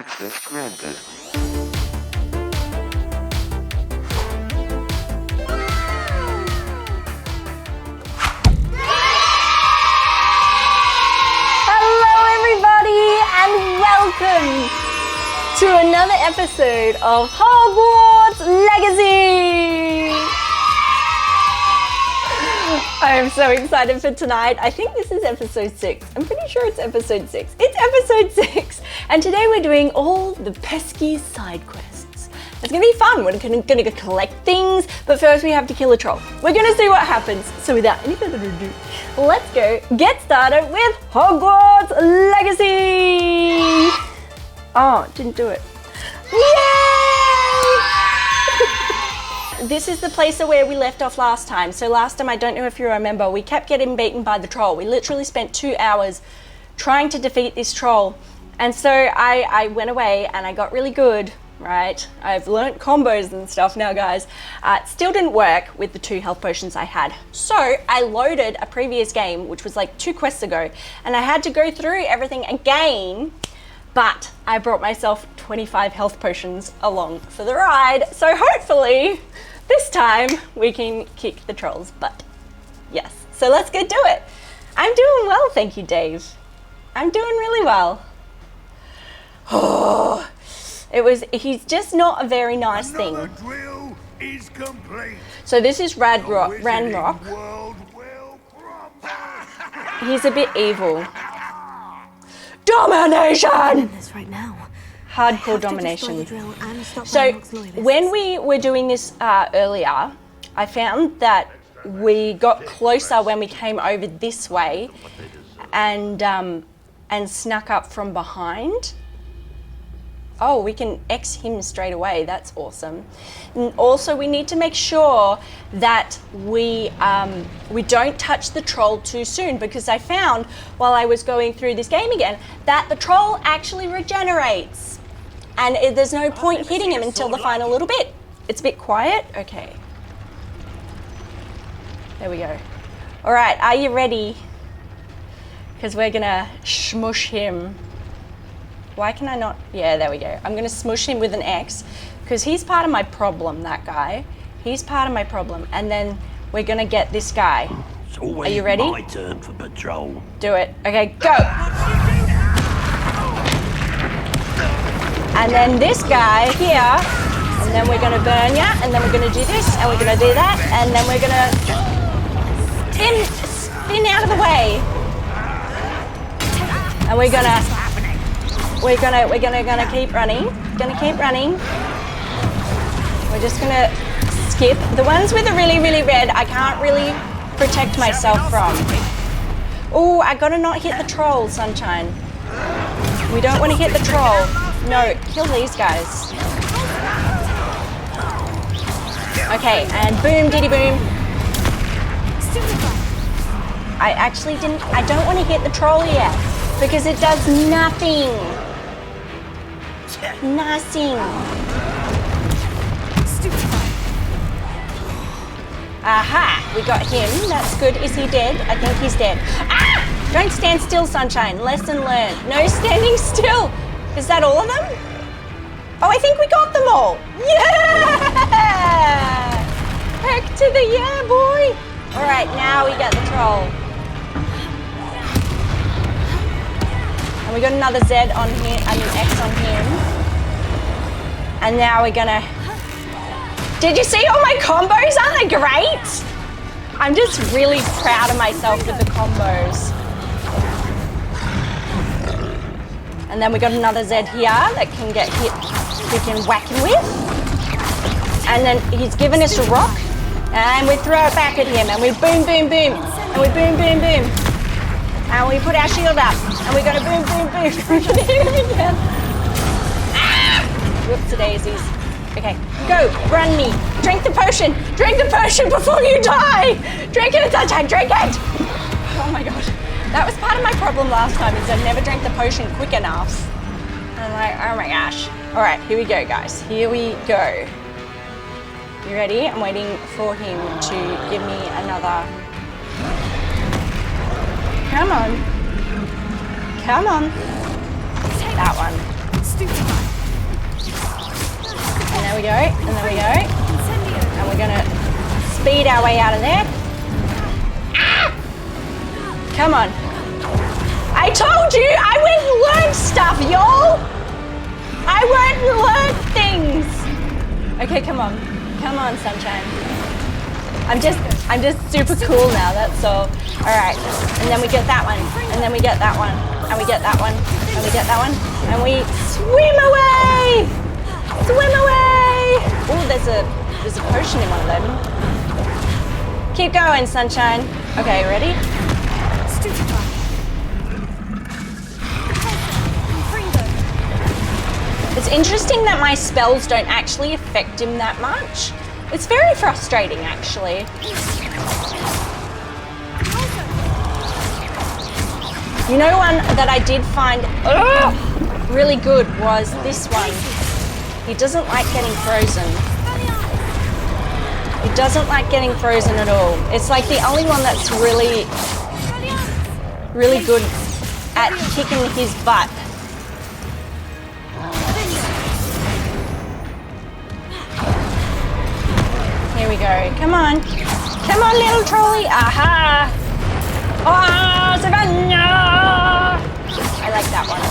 Access granted. Welcome to another episode of Hogwarts Legacy! I am so excited for tonight. I think this is episode 6. I'm pretty sure it's episode 6. It's episode 6! And today we're doing all the pesky side quests. It's gonna be fun. We're gonna go collect things, but first we have to kill a troll. We're gonna see what happens. So without any further ado, let's go get started with Hogwarts Legacy! Oh, didn't do it. Yay! This is the place where we left off last time. So last time, I don't know if you remember, we kept getting beaten by the troll. We literally spent 2 hours trying to defeat this troll. And so I went away and I got really good, right? I've learnt combos and stuff now, guys. It still didn't work with the 2 health potions I had. So I loaded a previous game, which was like 2 quests ago, and I had to go through everything again. But I brought myself 25 health potions along for the ride. So hopefully this time we can kick the troll's butt. Yes, so let's go do it. I'm doing well, thank you, Dave. I'm doing really well. Oh, he's just not a very nice thing. Drill is complete. So this is Ranrock. He's a bit evil. Domination! This right now. Hardcore domination. So when we were doing this earlier, I found that we got closer when we came over this way and snuck up from behind. Oh, we can X him straight away. That's awesome. And also, we need to make sure that we don't touch the troll too soon, because I found while I was going through this game again that the troll actually regenerates, and there's no point hitting him until the final little bit. It's a bit quiet. Okay. There we go. All right, are you ready? Because we're gonna smush him. Why can I not? Yeah, there we go. I'm gonna smush him with an X because he's part of my problem, that guy. He's part of my problem. And then we're gonna get this guy. It's always Are you ready? my turn for patrol. Do it. Okay, go. And then this guy here, and then we're gonna burn ya, and then we're gonna do this, and we're gonna do that, and then we're gonna spin out of the way. And we're gonna keep running. Gonna keep running. We're just gonna skip. The ones with the really, really red, I can't really protect myself from. Oh, I gotta not hit the troll, Sunshine. We don't want to hit the troll. No, kill these guys. Okay, and boom, diddy boom. I don't want to hit the troll yet because it does nothing. Nothing. Aha, we got him. That's good. Is he dead? I think he's dead. Ah! Don't stand still, Sunshine. Lesson learned. No standing still. Is that all of them? Oh, I think we got them all. Yeah! Heck to the yeah, boy. All right, now we got the troll. And we got another Z on here, X on him. And now we're gonna... Did you see all my combos? Aren't they great? I'm just really proud of myself with the combos. And then we got another Z here that can get hit, we can whack him with. And then he's given us a rock, and we throw it back at him, and we boom, boom, boom, and we boom, boom, boom. And we put our shield up, and we're gonna boom, boom, boom. We're gonna hit him again. Ah! Whoopsie-daisies. Okay, go, run me. Drink the potion before you die. Drink it, Sunshine, drink it. Oh my gosh. That was part of my problem last time, is I never drank the potion quick enough. And I'm like, oh my gosh. All right, here we go, guys. Here we go. You ready? I'm waiting for him to give me another. Come on. Come on. That one. go, and then we go. And we're gonna speed our way out of there. Ah! Come on. I told you, I went and learned stuff, y'all. I went and learned things. Okay, come on. Come on, sunshine. I'm just super cool now, that's all. All right, and then we get that one, and then we get that one, and we get that one, and we get that one, and we swim away! Swim away! Oh, there's a potion in one of them. Keep going, sunshine. Okay, ready? It's interesting that my spells don't actually affect him that much. It's very frustrating, actually. You know, one that I did find really good was this one. He doesn't like getting frozen. He doesn't like getting frozen at all. It's like the only one that's really, really good at kicking his butt. Here we go. Come on. Come on, little trolley. Aha. Oh, Savannah. I like that one.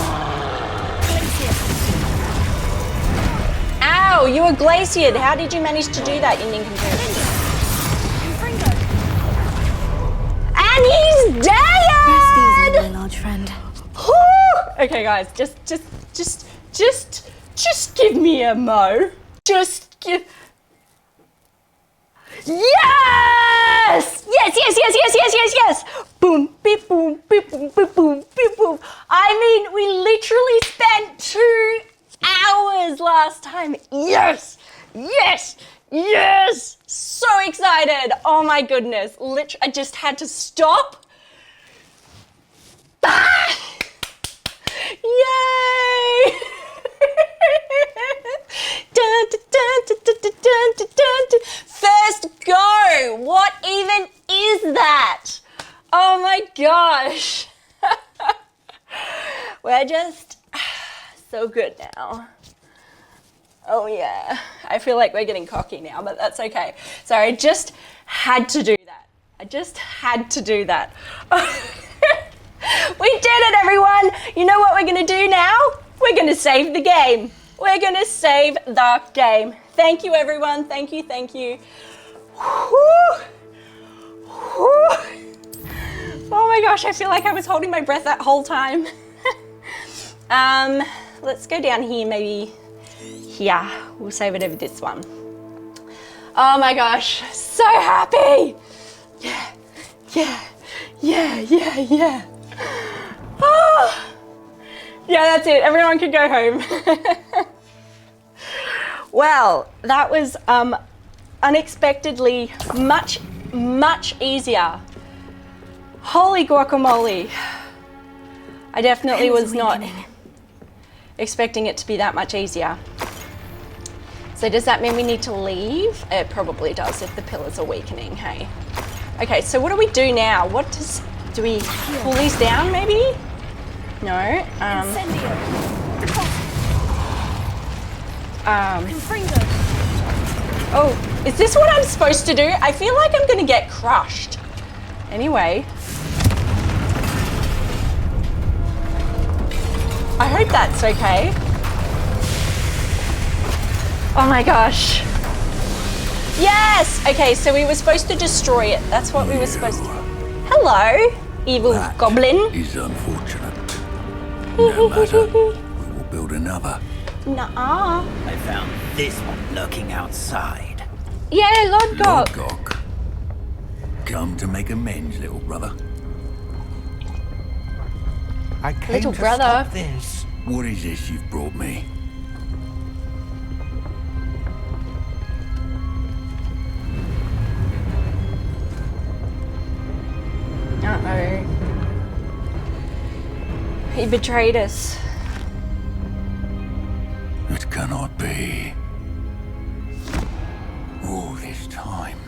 Ow, you were glaciered. How did you manage to do that, you nincompoop? And he's dead! My large friend. Okay, guys, just give me a mo. Just give... Yes! Yes! Boom, beep, boom, beep, boom, beep, boom, beep, boom. I mean, we literally spent 2 hours last time. Yes! So excited. Oh my goodness. I just had to stop. Ah! Yay! First go! What even is that? Oh my gosh! We're just so good now. Oh yeah, I feel like we're getting cocky now, but that's okay. So I just had to do that. We did it, everyone! You know what we're gonna do now? We're gonna save the game. We're gonna save the game. Thank you, everyone. Thank you. Whew. Oh my gosh, I feel like I was holding my breath that whole time. Let's go down here, maybe here. We'll save it over this one. Oh my gosh, so happy. Yeah. Oh. Yeah, that's it. Everyone can go home. Well, that was unexpectedly much easier. Holy guacamole. I definitely was not expecting it to be that much easier. So does that mean we need to leave? It probably does if the pillars are weakening, hey? Okay, so what do we do now? Do we pull these down maybe? No. Oh, is this what I'm supposed to do? I feel like I'm gonna get crushed. Anyway. I hope that's okay. Oh my gosh. Yes! Okay, so we were supposed to destroy it. That's what we were supposed to. Hello, evil goblin. Is unfortunate. No matter, we will build another. Nuh-uh. I found this one lurking outside. Yeah, Lord Gok. Gok. Come to make amends, little brother. I came Little to brother. stop this. What is this you've brought me? Uh-oh. He betrayed us. It cannot be. All this time,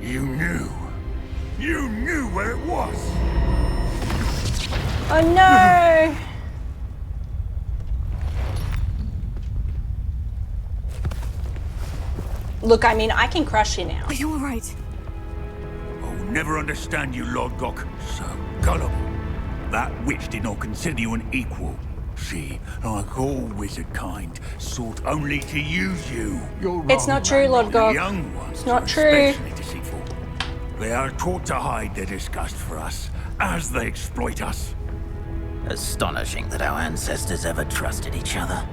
you knew. You knew where it was. Oh no! Look, I mean, I can crush you now. Are you all right? I'll never understand you, Lord Gok. So gullible. That witch did not consider you an equal. She, like all wizard kind, sought only to use you. You're wrong. It's not true, Lord The Gok. young ones It's not are true. especially deceitful. They are taught to hide their disgust for us as they exploit us. Astonishing that our ancestors ever trusted each other.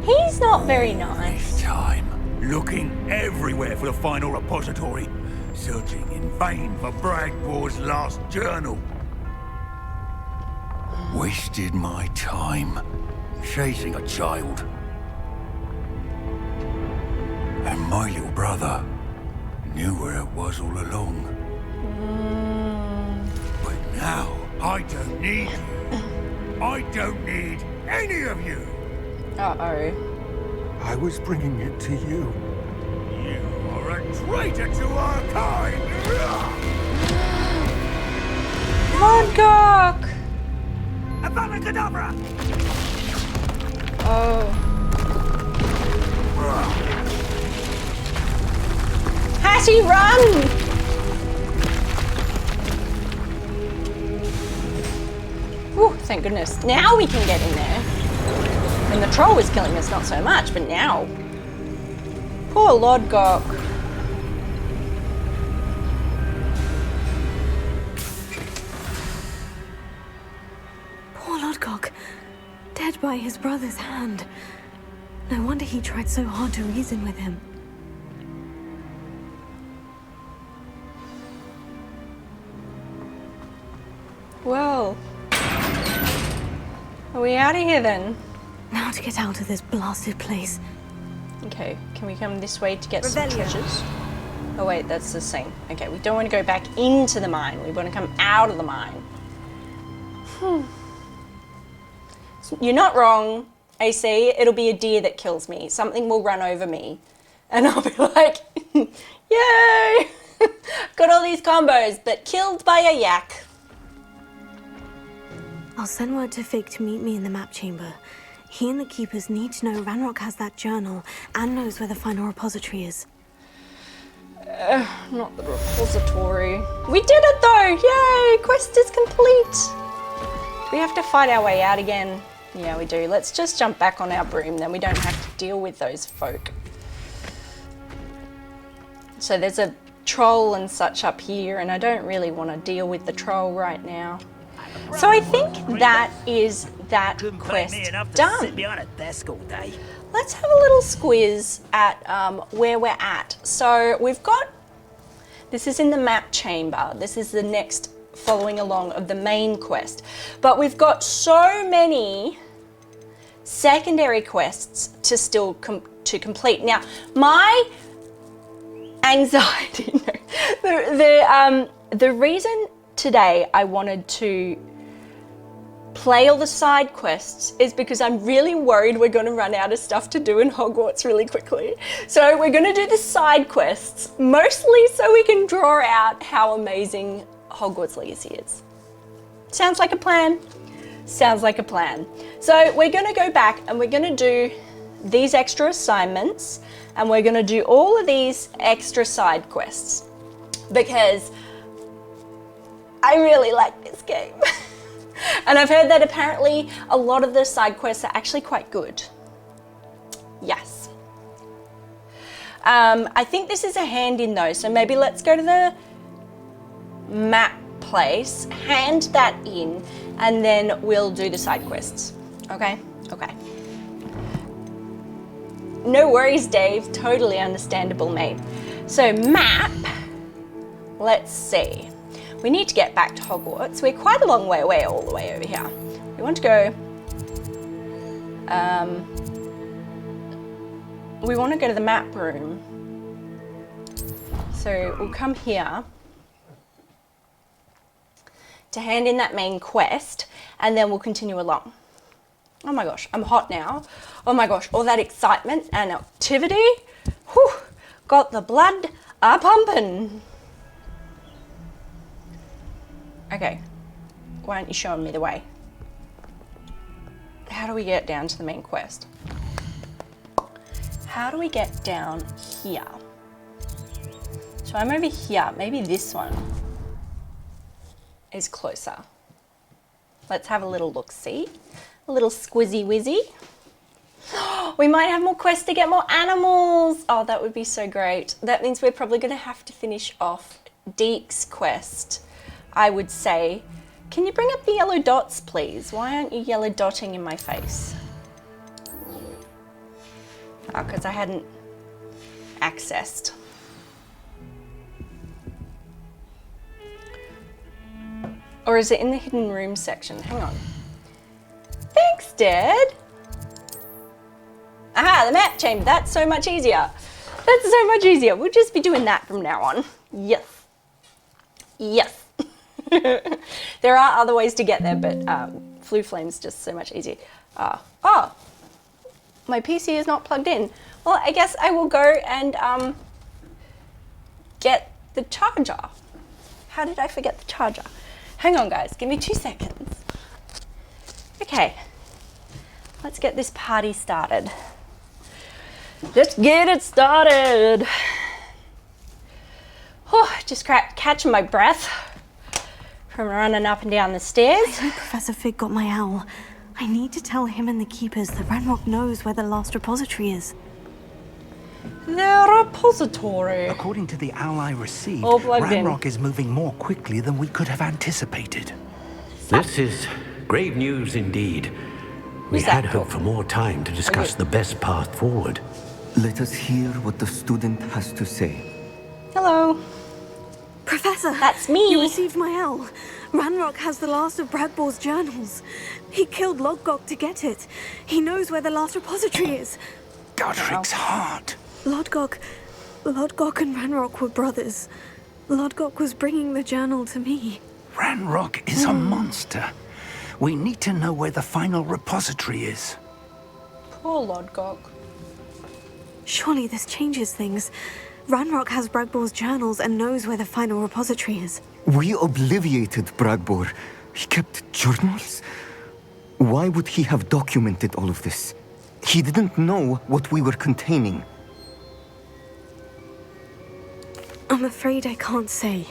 He's not very This nice. time, looking everywhere for the final repository, searching in vain for Bragbor's last journal. Wasted my time chasing a child. And my little brother knew where it was all along. But now, I don't need you. I don't need any of you. Uh-oh. I was bringing it to you. You are a traitor to our kind. Lord Gok! Abracadabra! Oh. Hattie, run! Whew, thank goodness. Now we can get in there. And the troll was killing us, not so much, but now. Poor Lord Gok. Poor Lord Gok, dead by his brother's hand. No wonder he tried so hard to reason with him. Well. Are we out of here then? Now to get out of this blasted place. Okay, can we come this way to get some treasures? Oh wait, that's the same. Okay, we don't want to go back into the mine. We want to come out of the mine. You're not wrong, AC. It'll be a deer that kills me. Something will run over me. And I'll be like, yay! Got all these combos, but killed by a yak. I'll send word to Fig to meet me in the map chamber. He and the keepers need to know Ranrock has that journal and knows where the final repository is. Not the repository. We did it though! Yay! Quest is complete! Do we have to fight our way out again? Yeah, we do. Let's just jump back on our broom, then we don't have to deal with those folk. So there's a troll and such up here, and I don't really want to deal with the troll right now. So I think that is that quest done. Behind a desk all day. Let's have a little squiz at where we're at. So we've got, this is in the map chamber. This is the next following along of the main quest. But we've got so many secondary quests to still complete. Now, my anxiety, the reason today I wanted to play all the side quests is because I'm really worried we're going to run out of stuff to do in Hogwarts really quickly. So we're going to do the side quests, mostly so we can draw out how amazing Hogwarts Legacy is. Sounds like a plan? Sounds like a plan. So we're going to go back and we're going to do these extra assignments and we're going to do all of these extra side quests because I really like this game. And I've heard that apparently a lot of the side quests are actually quite good. Yes. I think this is a hand in though, so maybe let's go to the map place, hand that in, and then we'll do the side quests. Okay? Okay. No worries, Dave. Totally understandable, mate. So map, let's see. We need to get back to Hogwarts. We're quite a long way away, all the way over here. We want to go, we want to go to the map room. So we'll come here to hand in that main quest and then we'll continue along. Oh my gosh, I'm hot now. Oh my gosh, all that excitement and activity. Whew, got the blood a-pumping. Okay, why aren't you showing me the way? How do we get down to the main quest? How do we get down here? So I'm over here. Maybe this one is closer. Let's have a little look-see. A little squizzy-wizzy. We might have more quests to get more animals. Oh, that would be so great. That means we're probably going to have to finish off Deek's quest, I would say. Can you bring up the yellow dots, please? Why aren't you yellow dotting in my face? Oh, because I hadn't accessed. Or is it in the hidden room section? Hang on. Thanks, Dad. Aha, the map chamber. That's so much easier. That's so much easier. We'll just be doing that from now on. Yes. Yes. There are other ways to get there, but Flue Flame's just so much easier. Oh, my PC is not plugged in. Well, I guess I will go and get the charger. How did I forget the charger? Hang on, guys. Give me 2 seconds. Okay. Let's get this party started. Let's get it started. Oh, just catching my breath from running up and down the stairs. I hope Professor Fig got my owl. I need to tell him and the keepers that Ranrock knows where the last repository is. The repository. According to the owl I received, All plugged in. Ranrock is moving more quickly than we could have anticipated. This is grave news indeed. We Who's that had hoped for more time to discuss the best path forward. Let us hear what the student has to say. Hello. Professor! That's me. You received my owl. Ranrock has the last of Bragbor's journals. He killed Lodgok to get it. He knows where the last repository is. Godric's heart. Lodgok and Ranrock were brothers. Lodgok was bringing the journal to me. Ranrock is a monster. We need to know where the final repository is. Poor Lodgok. Surely this changes things. Ranrock has Bragbor's journals and knows where the final repository is. We obliviated Bragbor. He kept journals? Why would he have documented all of this? He didn't know what we were containing. I'm afraid I can't say.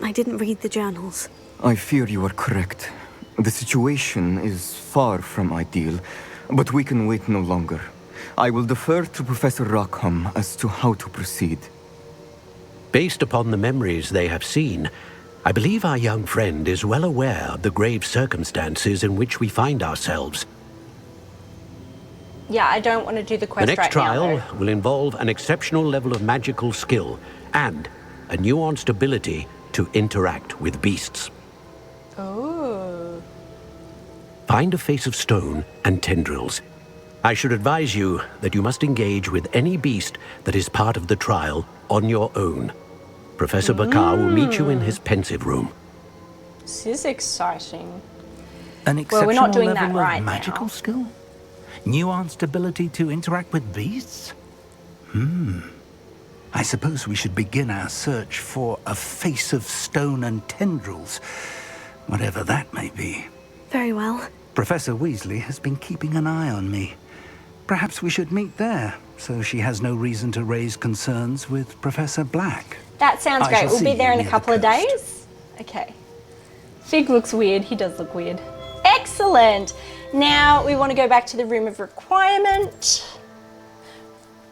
I didn't read the journals. I fear you are correct. The situation is far from ideal, but we can wait no longer. I will defer to Professor Rockham as to how to proceed. Based upon the memories they have seen, I believe our young friend is well aware of the grave circumstances in which we find ourselves. Yeah, I don't want to do the quest The next right trial now, will involve an exceptional level of magical skill and a nuanced ability to interact with beasts. Oh. Find a face of stone and tendrils. I should advise you that you must engage with any beast that is part of the trial on your own. Professor Bakar will meet you in his pensive room. This is exciting. An Well, exceptional we're not doing that level right of magical now. skill? Nuanced ability to interact with beasts? I suppose we should begin our search for a face of stone and tendrils, whatever that may be. Very well. Professor Weasley has been keeping an eye on me. Perhaps we should meet there, so she has no reason to raise concerns with Professor Black. That sounds I great. shall We'll see be you there in a near the couple of coast. days. Okay. Fig looks weird. He does look weird. Excellent. Now we want to go back to the room of requirement.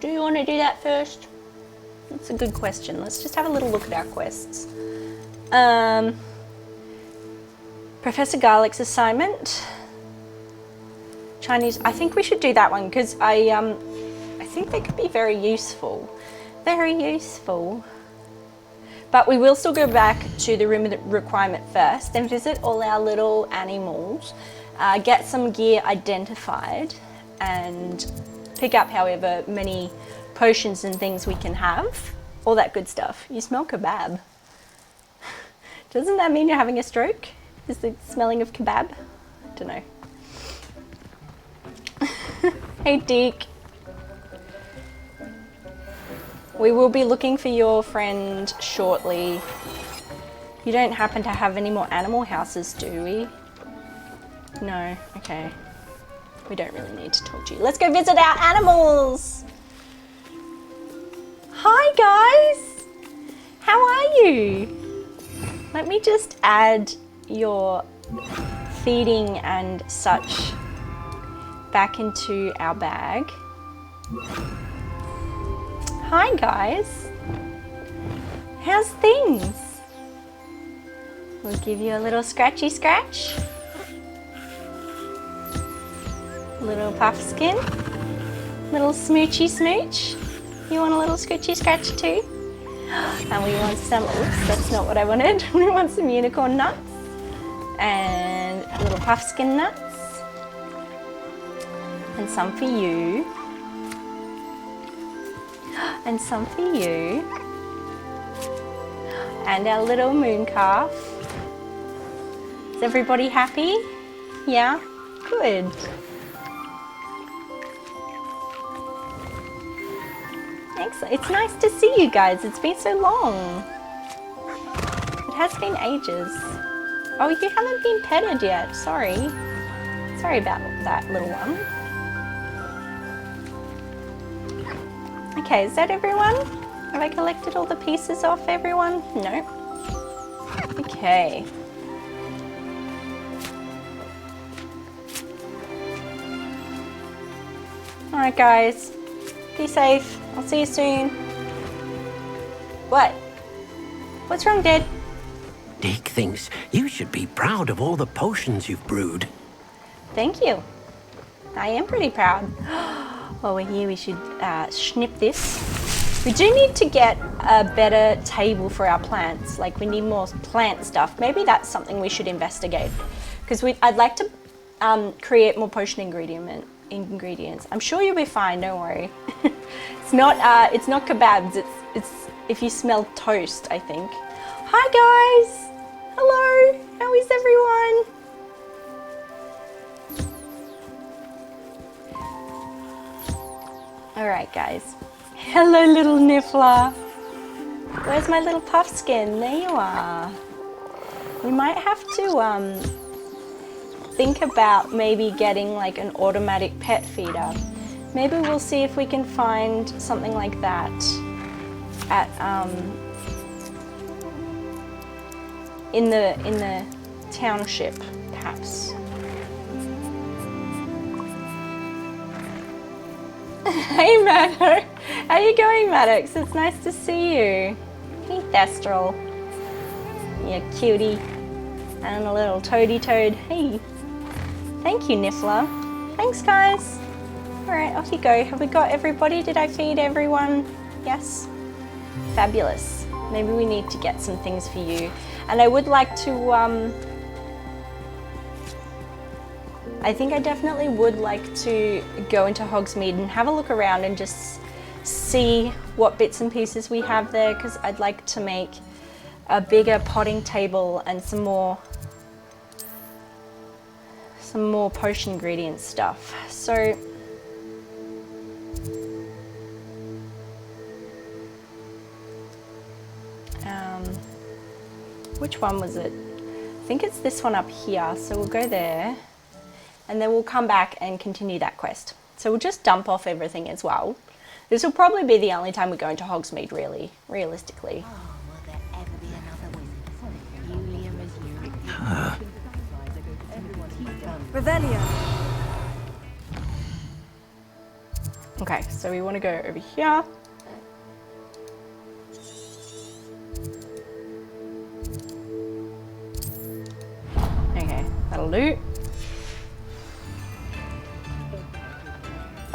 Do you want to do that first? That's a good question. Let's just have a little look at our quests. Professor Garlick's assignment. Chinese. I think we should do that one because I think they could be very useful. Very useful. But we will still go back to the room of requirement first and visit all our little animals, get some gear identified and pick up however many potions and things we can have. All that good stuff. You smell kebab. Doesn't that mean you're having a stroke? Is the smelling of kebab? I don't know. Hey Deek. We will be looking for your friend shortly. You don't happen to have any more animal houses, do we? No, okay. We don't really need to talk to you. Let's go visit our animals. Hi guys. How are you? Let me just add your feeding and such back into our bag. Hi guys. How's things? We'll give you a little scratchy scratch. Little puffskin. Little smoochy smooch. You want a little scratchy scratch too? And we want some, oops, that's not what I wanted. We want some unicorn nuts. And little puffskin nuts. And some for you. And some for you. And our little moon calf. Is everybody happy? Yeah? Good. Excellent. It's nice to see you guys. It's been so long. It has been ages. Oh, you haven't been petted yet. Sorry. Sorry about that, little one. Okay, is that everyone? Have I collected all the pieces off everyone? No. Okay. Alright guys, be safe. I'll see you soon. What? What's wrong, Dad? Deek thinks you should be proud of all the potions you've brewed. Thank you. I am pretty proud. While we're here, we should snip this. We do need to get a better table for our plants. Like, we need more plant stuff. Maybe that's something we should investigate. Because I'd like to create more potion ingredients. I'm sure you'll be fine, don't worry. It's not kebabs, it's if you smell toast, I think. Hi guys! Hello! How is everyone? Alright guys. Hello little Niffler. Where's my little puffskin? There you are. We might have to think about maybe getting like an automatic pet feeder. Maybe we'll see if we can find something like that at in the township, perhaps. Hey Maddox, how you going, Maddox? It's nice to see you. Hey Thestral, you cutie, and a little toady toad. Hey, thank you Niffler. Thanks guys. All right, off you go. Have we got everybody? Did I feed everyone? Yes. Fabulous. Maybe we need to get some things for you. And I would like to, I think I definitely would like to go into Hogsmeade and have a look around and just see what bits and pieces we have there, because I'd like to make a bigger potting table and some more potion ingredient stuff. So which one was it? I think it's this one up here, so we'll go there and then we'll come back and continue that quest. So we'll just dump off everything as well. This will probably be the only time we go into Hogsmeade, really, realistically. Revelio. Okay, so we want to go over here. Okay, that'll do.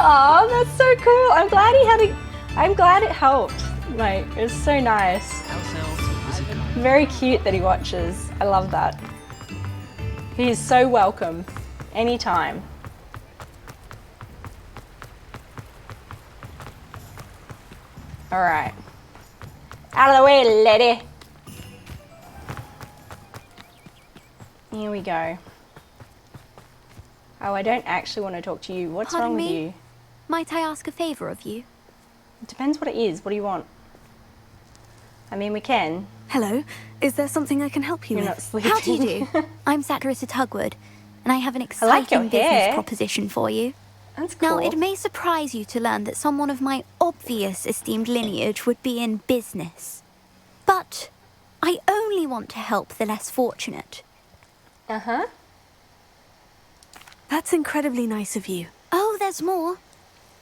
Oh, that's so cool. I'm glad it helped. Like, it's so nice. Very cute that he watches. I love that. He is so welcome. Anytime. All right. Out of the way, lady. Here we go. Oh, I don't actually want to talk to you. What's wrong with you? Might I ask a favour of you? It depends what it is. What do you want? I mean, we can. Hello. Is there something I can help you You're with? not sleeping. How do you do? I'm Satirus Tugwood, and I have an like exciting your business hair. proposition for you. That's cool. Now, it may surprise you to learn that someone of my obvious esteemed lineage would be in business. But I only want to help the less fortunate. Uh-huh. That's incredibly nice of you. Oh, there's more.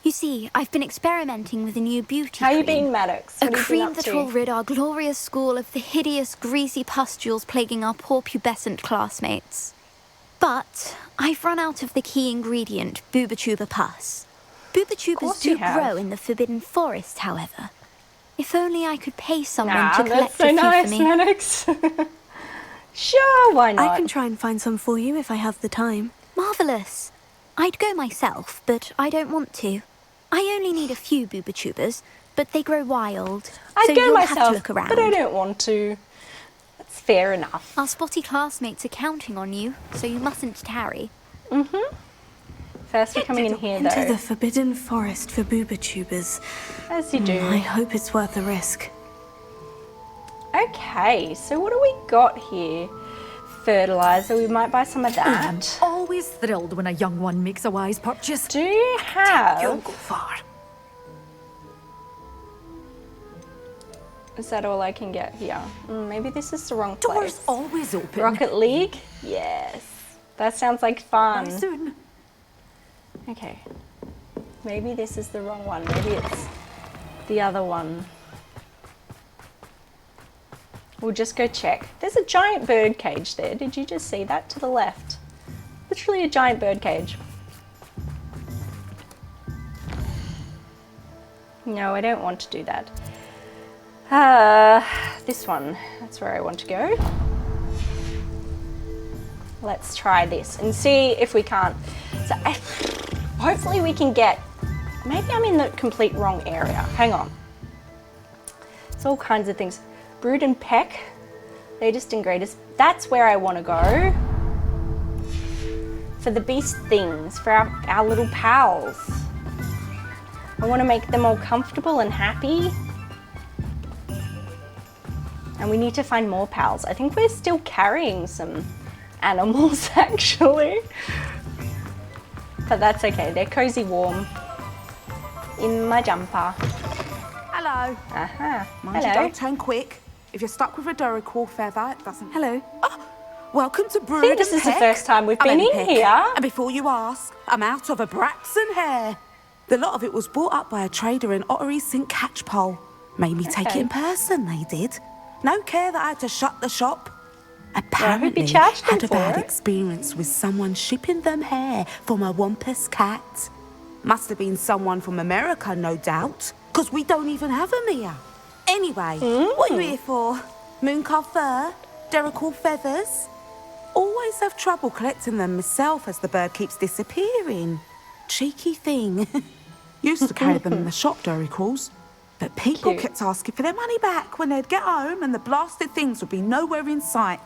You see, I've been experimenting with a new beauty How you cream. been, Maddox? A What have you been cream up that to? will rid our glorious school of the hideous, greasy pustules plaguing our poor pubescent classmates. But I've run out of the key ingredient, Booba-Tuba pus. Booba-Tubas course do you have. grow in the Forbidden Forest, however. If only I could pay someone Nah, to that's collect so a few nice, for me. Maddox. Sure, why not? I can try and find some for you if I have the time. Marvellous. I'd go myself, but I don't want to. I only need a few Booba-Tubas, but they grow wild. I'd so go you'll have myself, to look around. but I don't want to. That's fair enough. Our spotty classmates are counting on you, so you mustn't tarry. First, we're coming in here, Into though. the Forbidden Forest for Booba-Tubas. As you do. I hope it's worth the risk. Okay, so what do we got here? Fertilizer, we might buy some of that. Always thrilled when a young one makes a wise purchase. Do you have... You'll go far. Is that all I can get here? Maybe this is the wrong Doors place. always open. Rocket League? Yes. That sounds like fun. Very soon. Okay. Maybe this is the wrong one. Maybe it's the other one. We'll just go check. There's a giant bird cage there. Did you just see that to the left? Literally a giant bird cage. No, I don't want to do that. This one. That's where I want to go. Let's try this and see if we can't. So hopefully we can get, maybe I'm in the complete wrong area. Hang on. It's all kinds of things. Brood and Peck, latest and greatest. That's where I want to go. For the beast things, for our little pals. I want to make them all comfortable and happy. And we need to find more pals. I think we're still carrying some animals actually. But that's okay, they're cozy warm. In my jumper. Hello. Mind you, Hello. don't turn quick. If you're stuck with a Duracle feather, it doesn't... Hello. Oh, welcome to Brood I think this and is the Peck. first time we've I'm been Ellie in Peck. here. And before you ask, I'm out of a Braxton hair. The lot of it was bought up by a trader in Ottery St. Catchpole. Made me take it in person, they did. No care that I had to shut the shop. Apparently, charged them had a for bad it. experience with someone shipping them hair from a Wampus cat. Must have been someone from America, no doubt, because we don't even have them here. Anyway, what are you here for? Mooncarved fur? Duracle feathers? Always have trouble collecting them myself as the bird keeps disappearing. Cheeky thing. Used to carry them in the shop, Duracles. But people Cute. kept asking for their money back when they'd get home and the blasted things would be nowhere in sight.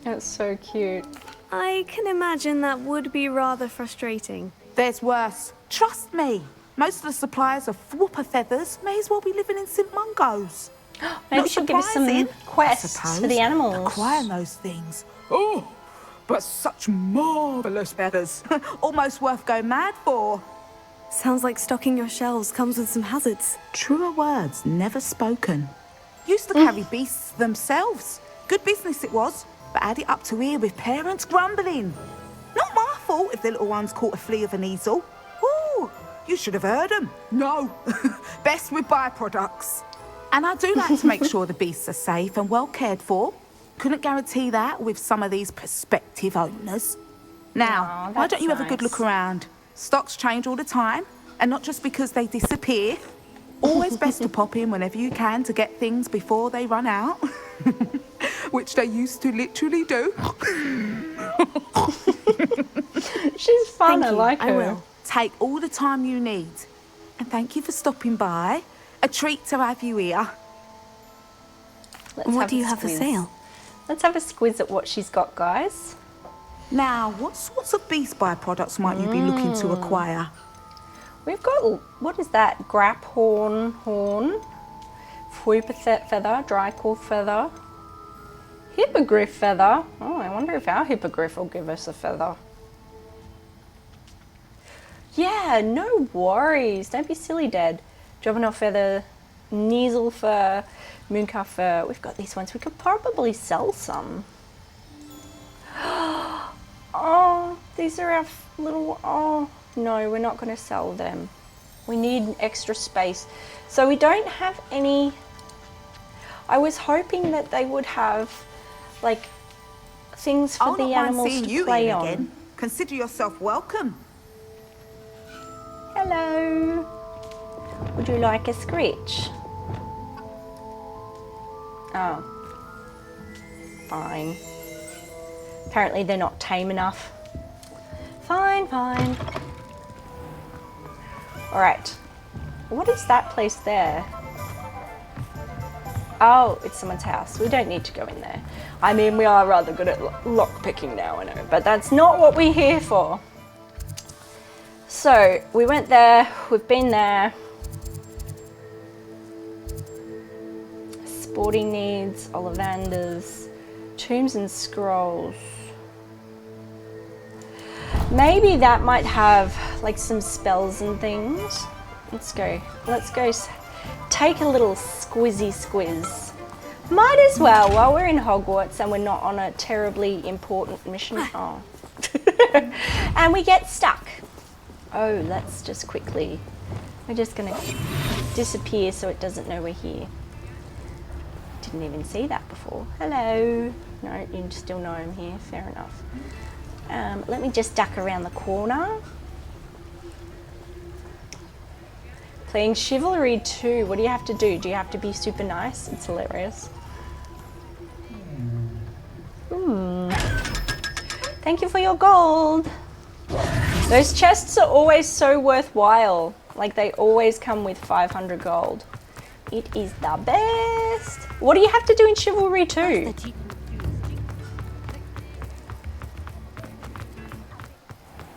That's so cute. I can imagine that would be rather frustrating. There's worse. Trust me. Most of the suppliers of whooper feathers may as well be living in St. Mungo's. Maybe Not she'll give us some surprising, quests I for suppose, the animals. acquiring those things. Oh, but such marvellous feathers. Almost worth going mad for. Sounds like stocking your shelves comes with some hazards. Truer words never spoken. Used to carry beasts themselves. Good business it was, but add it up to here with parents grumbling. Not my fault if the little ones caught a flea of an easel. Ooh, you should have heard them. No, best with byproducts. And I do like to make sure the beasts are safe and well cared for. Couldn't guarantee that with some of these prospective owners. Now, Aw, why that's don't you have a good nice. look around? Stocks change all the time, and not just because they disappear. Always best to pop in whenever you can to get things before they run out. Which they used to literally do. She's fun, Thank I you. like her. I will. Take all the time you need. And thank you for stopping by. A treat to have you here. Let's What have do a you have for squiz. sale? Let's have a squiz at what she's got, guys. Now, what sorts of beast byproducts might you be looking to acquire? We've got, what is that? Graphorn horn, Whooper feather, Drycore feather, Hippogriff feather. Oh, I wonder if our Hippogriff will give us a feather. Yeah, no worries. Don't be silly, Dad. Jovenel feather, Neasel fur, Mooncar fur. We've got these ones. We could probably sell some. Oh, these are our little... Oh, no, we're not going to sell them. We need extra space. So we don't have any... I was hoping that they would have, like, things for the animals to play on. Again. Consider yourself welcome. Hello. Would you like a scritch? Oh. Fine. Apparently they're not tame enough. Fine, fine. Alright. What is that place there? Oh, it's someone's house. We don't need to go in there. I mean, we are rather good at lock picking now, I know, but that's not what we're here for. So, we went there, we've been there. Sporting needs, Ollivanders, tombs and scrolls. Maybe that might have like some spells and things. Let's go take a little squizzy squiz. Might as well while we're in Hogwarts and we're not on a terribly important mission. Oh. And we get stuck. Oh, let's just quickly, we're just gonna disappear so it doesn't know we're here. Didn't even see that before. Hello. No, you still know I'm here, fair enough. Let me just duck around the corner. Playing Chivalry 2, what do you have to do? Do you have to be super nice? It's hilarious. Thank you for your gold. Those chests are always so worthwhile. Like they always come with 500 gold. It is the best. What do you have to do in Chivalry 2?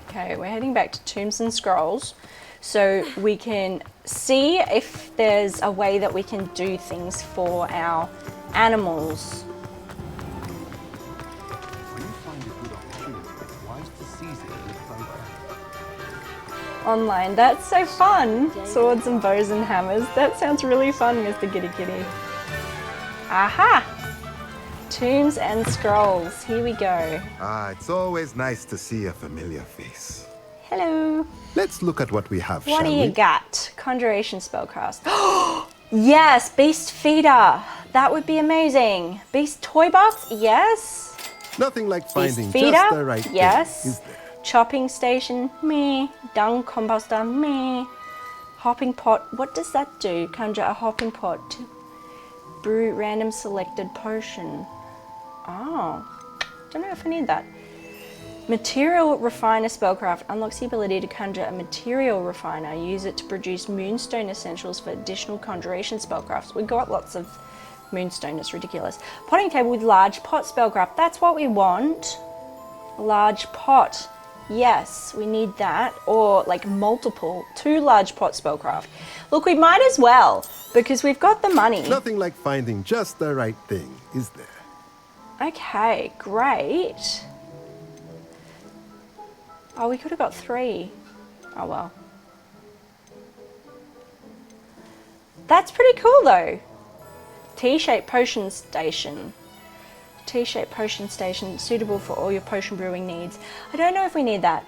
Okay, we're heading back to Tombs and Scrolls so we can see if there's a way that we can do things for our animals. Online, that's so fun. Swords and bows and hammers. That sounds really fun, Mr. Giddy Kitty. Aha! Tombs and Scrolls, here we go. Ah, it's always nice to see a familiar face. Hello. Let's look at what we have, What do shall you we? got? Conjuration spellcast. Yes, Beast Feeder. That would be amazing. Beast Toy Box, yes. Nothing like finding Beast Feeder, just the right yes. thing, is there? Chopping station, meh. Dung composter, meh. Hopping pot, what does that do? Conjure a hopping pot to brew random selected potion. Oh, don't know if I need that. Material refiner spellcraft unlocks the ability to conjure a material refiner. Use it to produce moonstone essentials for additional conjuration spellcrafts. We got lots of moonstone, it's ridiculous. Potting table with large pot spellcraft. That's what we want. Large pot. Yes, we need that. Or like multiple, 2 large pot spellcraft. Look, we might as well because we've got the money. Nothing like finding just the right thing, is there? Okay, great. Oh, we could have got 3. Oh well. That's pretty cool though. T-shaped potion station. T-shaped potion station suitable for all your potion brewing needs. I don't know if we need that.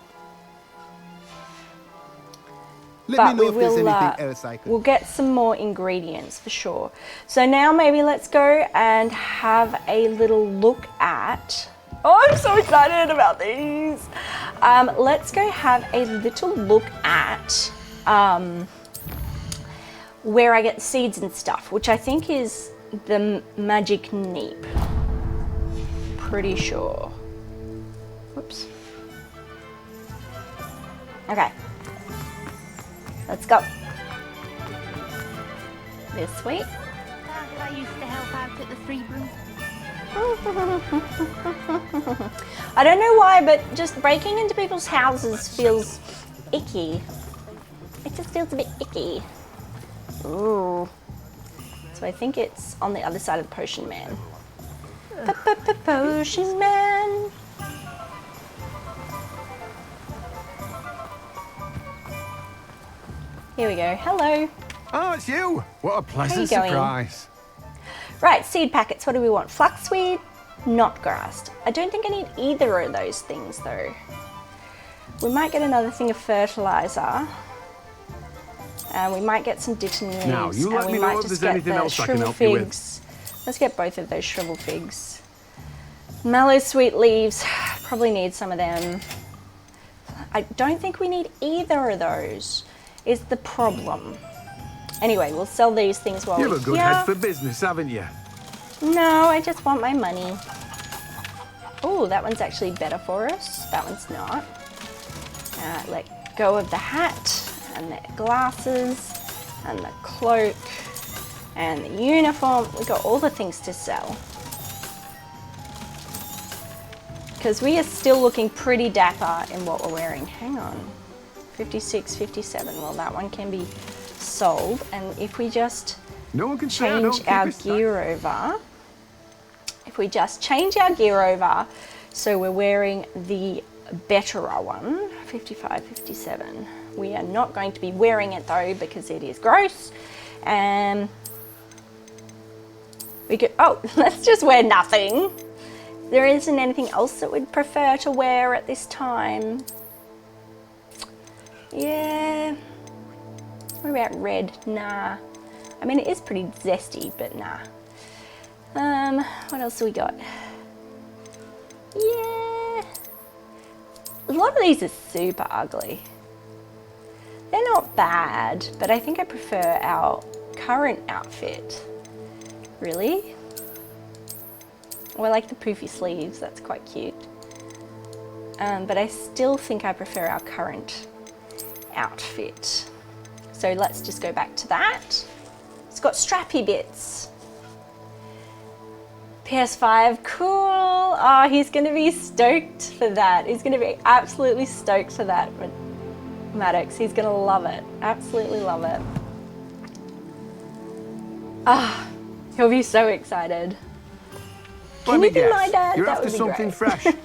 Let me know if there's anything else I can. We'll get some more ingredients for sure. So now maybe let's go and have a little look at... Oh, I'm so excited about these. Let's go have a little look at where I get seeds and stuff, which I think is the magic neep. Pretty sure. Whoops. Okay. Let's go. This way. I used to help out at the free room. I don't know why, but just breaking into people's houses feels icky. It just feels a bit icky. Ooh. So I think it's on the other side of the Potion Man. Potion Man. Here we go. Hello. Oh, it's you. What a pleasant going? surprise. Right, seed packets. What do we want? Flaxweed, not grassed. I don't think I need either of those things though. We might get another thing of fertilizer. And we might get some dittany leaves. Now, you let and we me know might if just there's get anything the else I can shrivel help you with. figs. Let's get both of those shrivel figs. Mallow sweet leaves, probably need some of them. I don't think we need either of those, is the problem. Anyway, we'll sell these things while we're here. You've a good head for business, haven't you? No, I just want my money. Oh, that one's actually better for us. That one's not. Let go of the hat and the glasses and the cloak and the uniform. We've got all the things to sell. Because we are still looking pretty dapper in what we're wearing. Hang on. 56, 57. Well, that one can be sold. And if we just change our gear over, so we're wearing the betterer one, 55, 57. We are not going to be wearing it though because it is gross. We could, oh, let's just wear nothing. There isn't anything else that we'd prefer to wear at this time. Yeah. What about red? Nah. I mean, it is pretty zesty, but nah. What else do we got? Yeah. A lot of these are super ugly. They're not bad, but I think I prefer our current outfit. Really? Oh, I like the poofy sleeves, that's quite cute. But I still think I prefer our current outfit. So let's just go back to that. It's got strappy bits. PS5, cool. Oh, he's gonna be stoked for that. He's gonna be absolutely stoked for that, Maddox. He's gonna love it, absolutely love it. Ah, he'll be so excited. Can you be my dad? You're that after would be something great. fresh.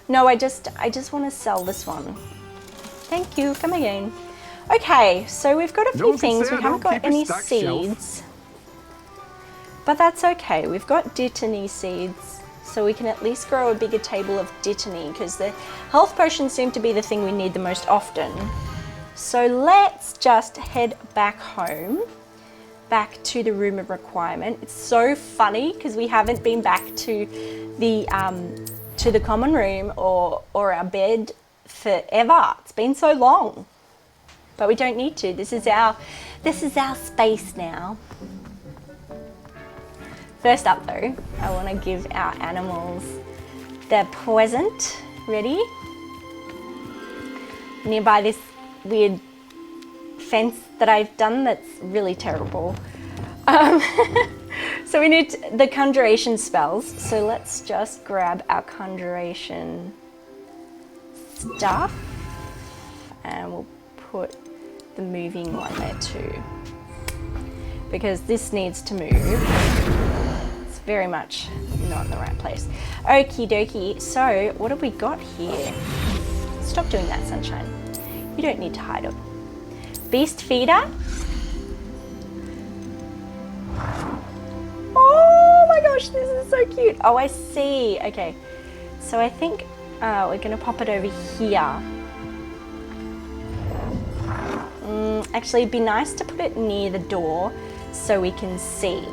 No, I just want to sell this one. Thank you. Come again. Okay, so we've got a few things. We haven't got any seeds, but that's okay. We've got dittany seeds, so we can at least grow a bigger table of dittany because the health potions seem to be the thing we need the most often. So let's just head back home. Back to the room of requirement. It's so funny because we haven't been back to the common room or our bed forever. It's been so long, but we don't need to. This is our space now. First up though, I want to give our animals their present. Ready? Nearby this weird fence that I've done that's really terrible. So we need the conjuration spells. So let's just grab our conjuration stuff and we'll put the moving one there too. Because this needs to move. It's very much not in the right place. Okie dokie, so what have we got here? Stop doing that, Sunshine. You don't need to hide it. Beast feeder. Oh my gosh, this is so cute. Oh, I see. Okay, so I think we're gonna pop it over here. Actually, it'd be nice to put it near the door so we can see.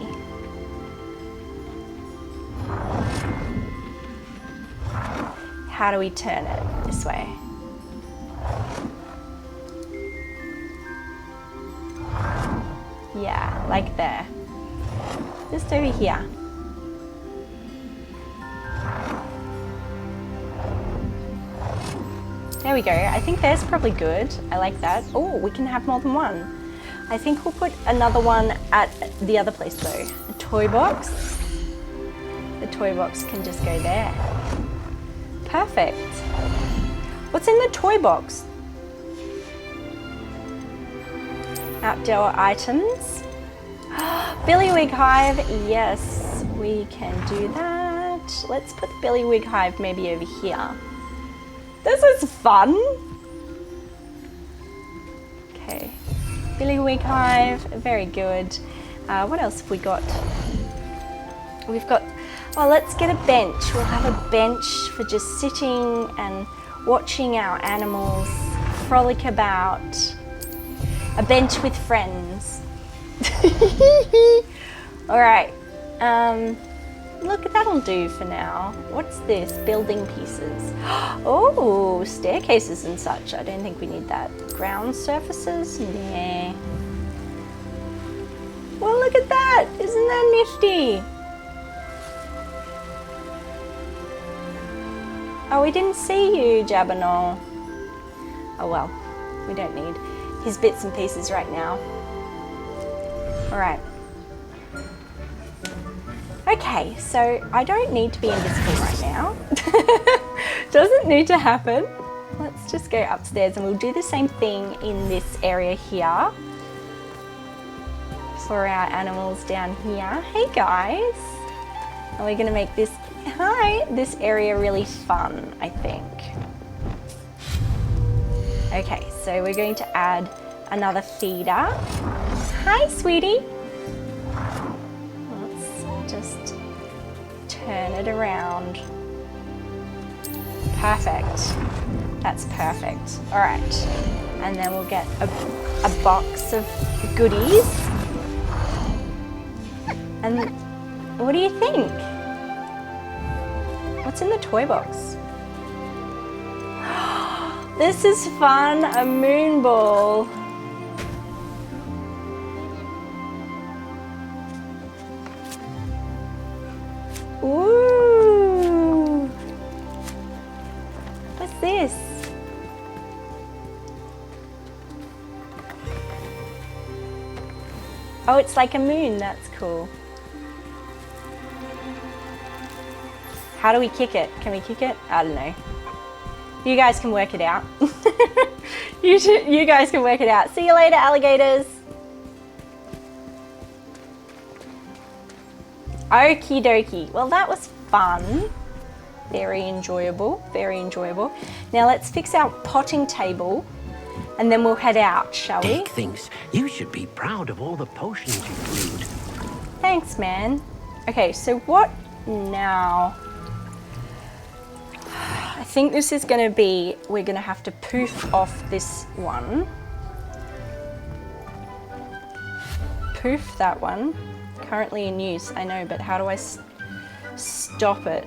How do we turn it? This way. Yeah, like there. Just over here. There we go. I think there's probably good. I like that. Oh, we can have more than one. I think we'll put another one at the other place though. A toy box. The toy box can just go there. Perfect. What's in the toy box? Outdoor items. Billywig hive. Yes, we can do that. Let's put the billywig hive maybe over here. This is fun. Okay, billywig hive, very good. What else have we got? We've got, well, let's get a bench. We'll have a bench for just sitting and watching our animals frolic about. A bench with friends. All right, look, that'll do for now. What's this? Building pieces. Oh, staircases and such. I don't think we need that. Ground surfaces? Nah. Well, look at that. Isn't that nifty? Oh, we didn't see you, Jabbernoll. Oh well, we don't need his bits and pieces right now. All right. Okay, so I don't need to be invisible right now. Doesn't need to happen. Let's just go upstairs and we'll do the same thing in this area here. For our animals down here. Hey guys. And we're gonna make this, this area really fun, I think. Okay, so we're going to add another feeder. Hi, sweetie. Let's just turn it around. Perfect. That's perfect. All right, and then we'll get a box of goodies. And what do you think? What's in the toy box? This is fun, a moon ball. Ooh. What's this? Oh, it's like a moon, that's cool. How do we kick it? Can we kick it? I don't know. You guys can work it out. You guys can work it out. See you later, alligators. Okie dokie. Well, that was fun. Very enjoyable, very enjoyable. Now let's fix our potting table and then we'll head out, shall we? Deek thinks you should be proud of all the potions you brewed. Thanks, man. Okay, so what now? I think this is going to be, we're going to have to poof off this one. Poof that one. Currently in use, I know, but how do I stop it?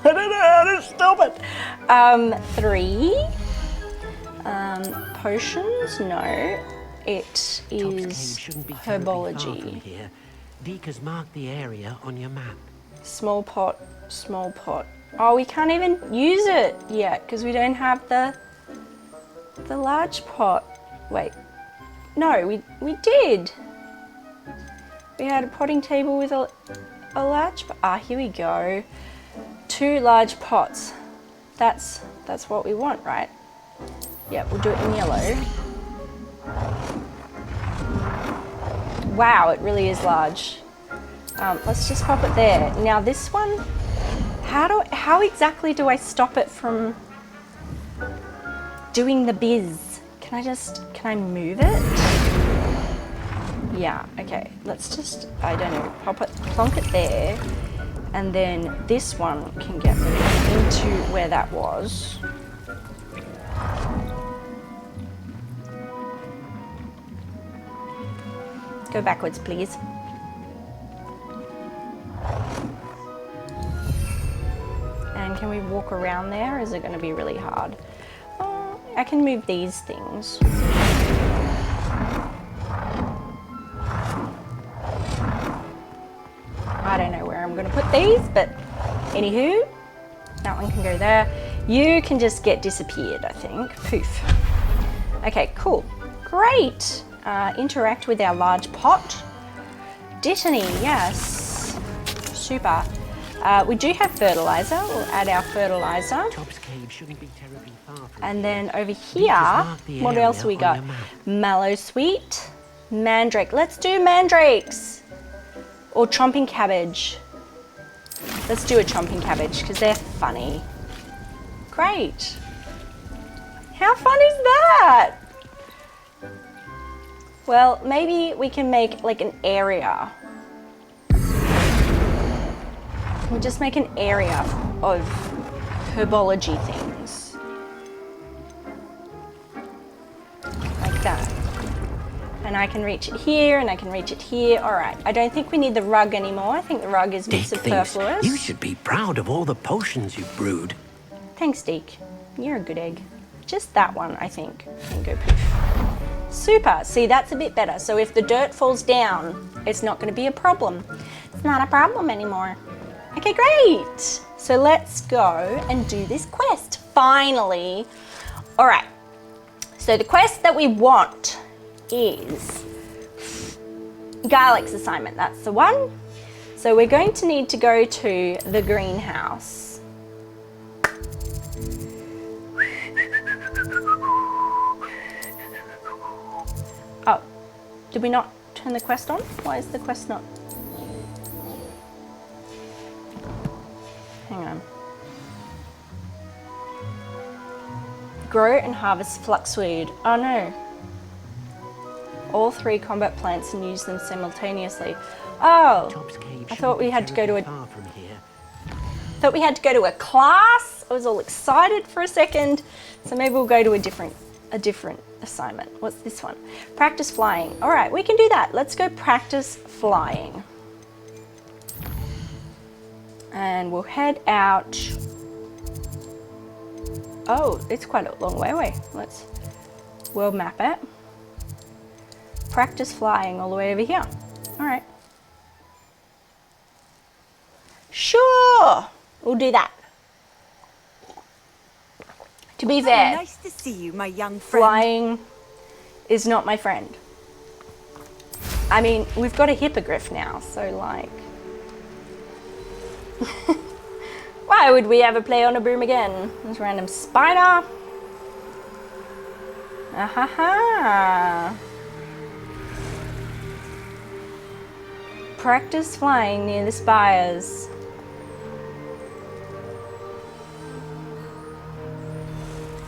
I don't know how to stop it. 3. Potions? No. It is herbology. Deek has marked the area on your map. Small pot, small pot. Oh, we can't even use it yet because we don't have the large pot. Wait, no, we did. We had a potting table with a large pot. Ah, here we go. 2 large pots. That's what we want, right? Yeah, we'll do it in yellow. Wow, it really is large. Let's just pop it there. Now this one, how exactly do I stop it from doing the biz? Can I move it? Yeah, okay, let's just, I don't know, plonk it there. And then this one can get moved into where that was. Go backwards, please. And can we walk around there? Or is it going to be really hard? I can move these things. I don't know where I'm going to put these, but anywho, that one can go there. You can just get disappeared, I think. Poof. Okay, cool. Great. Interact with our large pot. Dittany, yes. Super. We do have fertilizer. We'll add our fertilizer. And then over here, what else we got? Mallow sweet, mandrake. Let's do mandrakes. Or chomping cabbage. Let's do a chomping cabbage because they're funny. Great. How fun is that? Well, maybe we can make like an area. We'll just make an area of herbology things. Like that. And I can reach it here, and I can reach it here. All right, I don't think we need the rug anymore. I think the rug is Deek superfluous. thinks you should be proud of all the potions you've brewed. Thanks, Deek. You're a good egg. Just that one, I think, can go poof. Super. See, that's a bit better. So if the dirt falls down, it's not going to be a problem. It's not a problem anymore. Okay, great. So let's go and do this quest. Finally. All right. So the quest that we want is Garlic's assignment. That's the one. So we're going to need to go to the greenhouse. Oh, did we not turn the quest on? Why is the quest not? Hang on. Grow and harvest fluxweed. Oh no. All 3 combat plants and use them simultaneously. Oh, I thought we had to go to a class. I was all excited for a second. So maybe we'll go to a different assignment. What's this one? Practice flying. All right, we can do that. Let's go practice flying. And we'll head out. Oh, it's quite a long way away. Let's world map it. Practice flying all the way over here. All right. Sure, we'll do that. To be fair, nice to see you, my young friend. Flying is not my friend. I mean, we've got a hippogriff now, so like... Why would we ever play on a broom again? This random spider. Ahaha. Practice flying near the spires.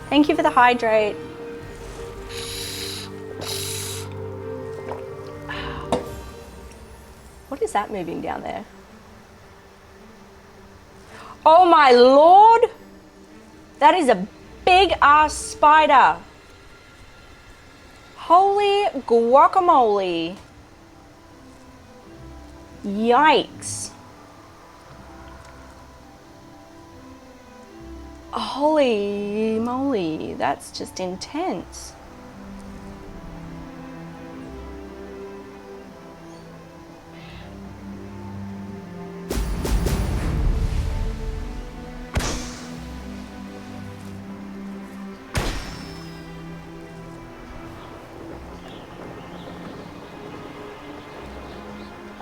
Thank you for the hydrate. What is that moving down there? Oh my lord! That is a big ass spider. Holy guacamole. Yikes. Holy moly, that's just intense.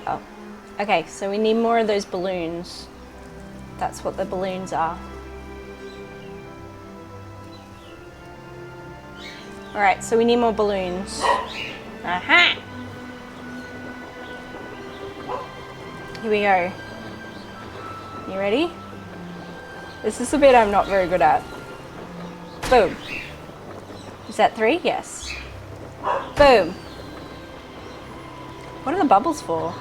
Oh, okay, so we need more of those balloons. That's what the balloons are. All right, so we need more balloons. Aha! Here we go. You ready? This is the bit I'm not very good at. Boom. Is that 3? Yes. Boom. What are the bubbles for?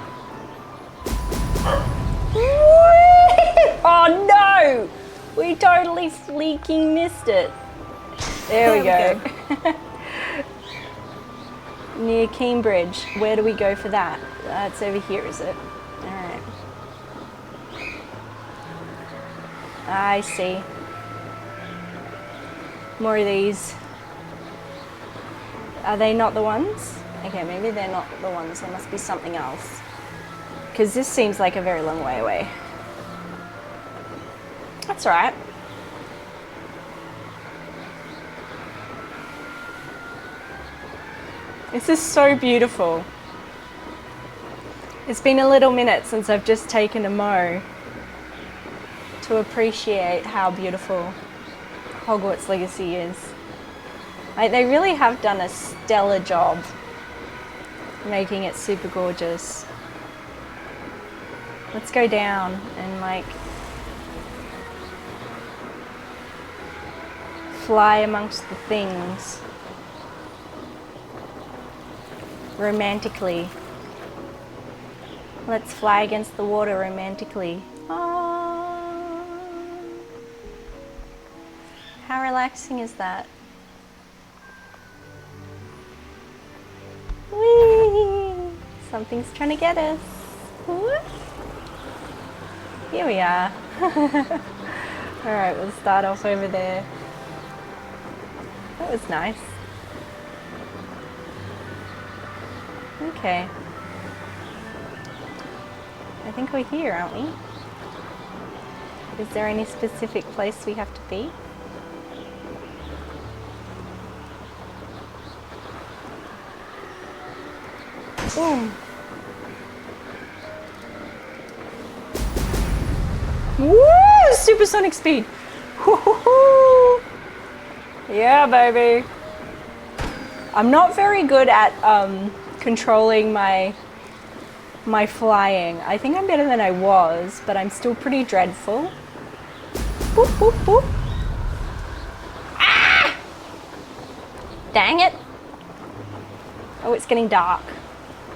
Oh no! We totally freaking missed it. There we go. Near Cambridge. Where do we go for that? That's over here, is it? Alright. I see. More of these. Are they not the ones? Okay, maybe they're not the ones. There must be something else. Because this seems like a very long way away. That's alright. This is so beautiful. It's been a little minute since I've just taken a mow to appreciate how beautiful Hogwarts Legacy is. Like, they really have done a stellar job making it super gorgeous. Let's go down and like fly amongst the things romantically. Let's fly against the water romantically. Ah. relaxing is that? Whee! Something's trying to get us. Whoosh. Here we are. Alright, we'll start off over there. That was nice. Okay. I think we're here, aren't we? Is there any specific place we have to be? Boom. Woo! Supersonic speed. Woo-hoo-hoo. Yeah, baby. I'm not very good at controlling my flying. I think I'm better than I was, but I'm still pretty dreadful. Boop, boop, boop. Ah! Dang it. Oh, it's getting dark.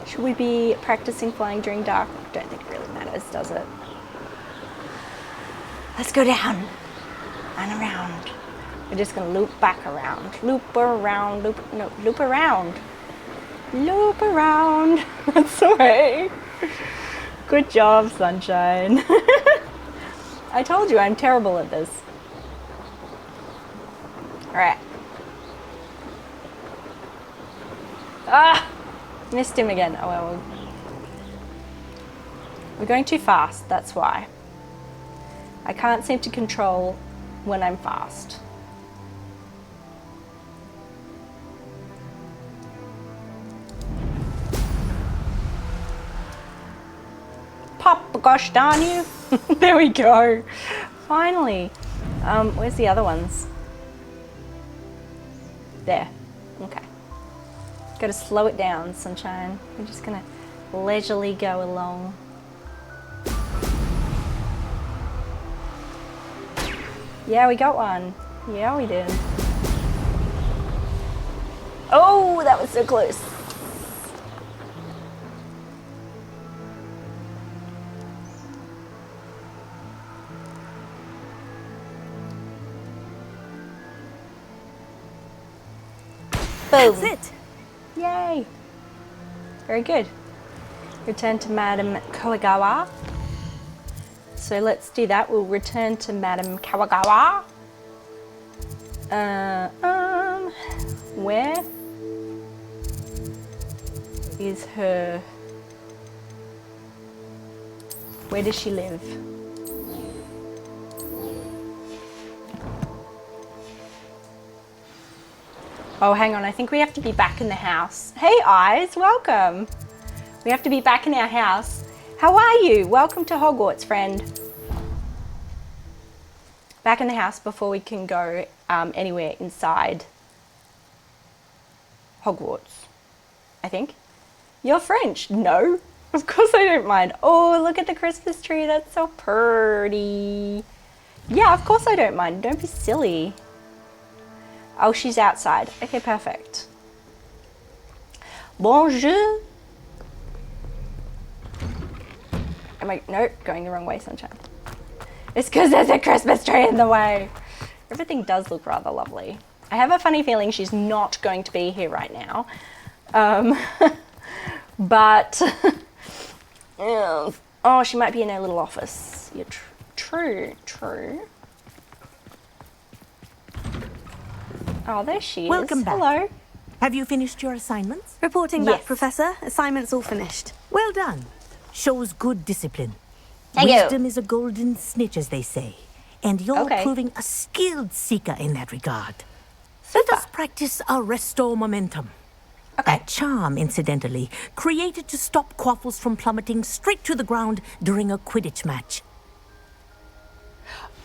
Should we be practicing flying during dark? Don't think it really matters, does it? Let's go down and around. We're just gonna loop back around. Loop around, loop around. Loop around. That's the way. Good job, sunshine. I told you I'm terrible at this. Alright. Ah! Missed him again. Oh well. We're going too fast, that's why. I can't seem to control when I'm fast. Pop, gosh darn you. There we go. Finally. Where's the other ones? There. Okay. Gotta slow it down, sunshine. We're just gonna leisurely go along. Yeah, we got one. Yeah, we did. Oh, that was so close. Boom. That's it. Yay. Very good. Return to Madame Kawagawa. So let's do that. We'll return to Madame Kawagawa. Where is her? Where does she live? Oh, hang on. I think we have to be back in the house. Hey, Eyes, welcome. We have to be back in our house. How are you? Welcome to Hogwarts, friend. Back in the house before we can go anywhere inside Hogwarts, I think. You're French? No, of course I don't mind. Oh, look at the Christmas tree. That's so pretty. Yeah, of course I don't mind. Don't be silly. Oh, she's outside. Okay, perfect. Bonjour. Am I, nope, going the wrong way, sunshine. It's because there's a Christmas tree in the way. Everything does look rather lovely. I have a funny feeling she's not going to be here right now. But, oh, she might be in her little office. Yeah, true. Oh, there she is. Welcome back. Hello. Have you finished your assignments? Reporting back, Professor. Assignment's all finished. Well done. Shows good discipline. Thank you. Wisdom is a golden snitch, as they say. And you're proving a skilled seeker in that regard. Let us practice our restore momentum. A charm, incidentally, created to stop quaffles from plummeting straight to the ground during a Quidditch match.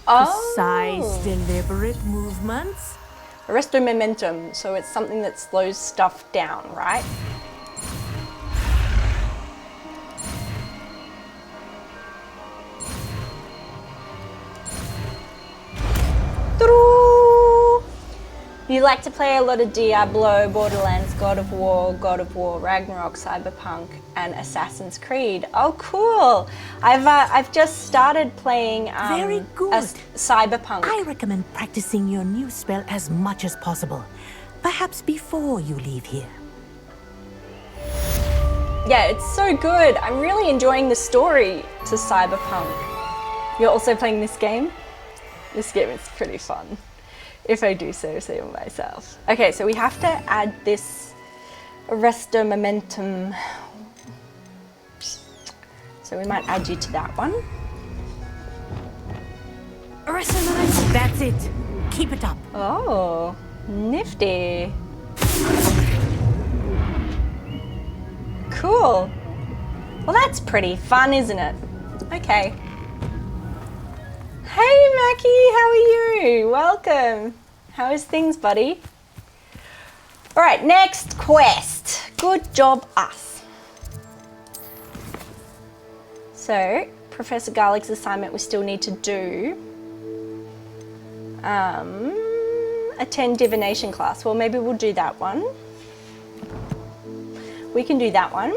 Precise, deliberate movements. Resto momentum, so it's something that slows stuff down, right? You like to play a lot of Diablo, Borderlands, God of War, Ragnarok, Cyberpunk, and Assassin's Creed. Oh, cool! I've just started playing Very good. Cyberpunk. I recommend practicing your new spell as much as possible. Perhaps before you leave here. Yeah, it's so good. I'm really enjoying the story to Cyberpunk. You're also playing this game? This game is pretty fun, if I do say myself. Okay, so we have to add this Arresto Momentum. So we might add you to that one. Arresto Momentum. That's it. Keep it up. Oh, nifty. Cool. Well, that's pretty fun, isn't it? Okay. Hey, Mackie, how are you? Welcome. How is things, buddy? All right, next quest. Good job, us. So, Professor Garlic's assignment we still need to do. Attend Divination class. Well, maybe we'll do that one. We can do that one.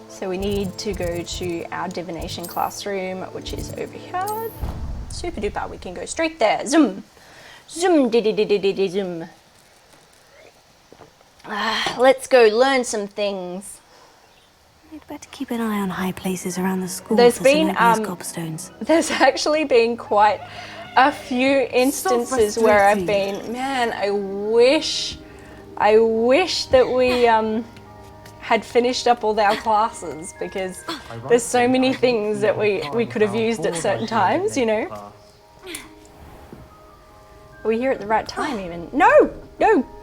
So we need to go to our Divination classroom, which is over here. Super duper, we can go straight there. Zoom. Zoom, diddy, zoom. Let's go learn some things. You'd better keep an eye on high places around the school. There's been gobstones. There's actually been quite a few instances where I've been, man, I wish that we had finished up all our classes, because there's so many things that we could have used at certain times, you know. Are we here at the right time even? No,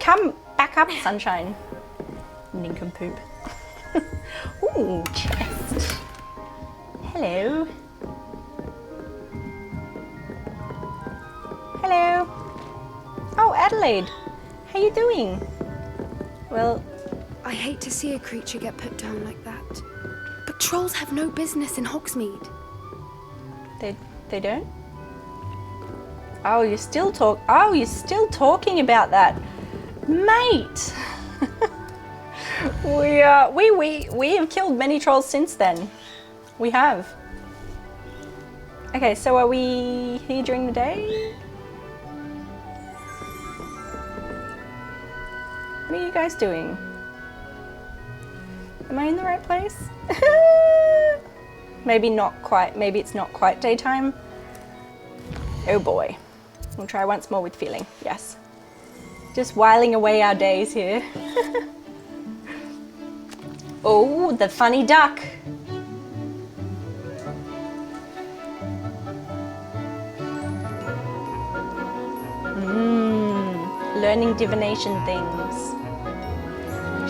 come back up, sunshine. Nincompoop. Ooh, chest. Hello. Hello. Oh, Adelaide. How you doing? Well, I hate to see a creature get put down like that. But trolls have no business in Hogsmeade. They don't? Oh, you're still talking about that, mate. We have killed many trolls since then. We have. Okay, so are we here during the day? What are you guys doing? Am I in the right place? Maybe not quite. Maybe it's not quite daytime. Oh boy. We'll try once more with feeling. Yes. Just whiling away our days here. Oh, the funny duck. Learning divination things.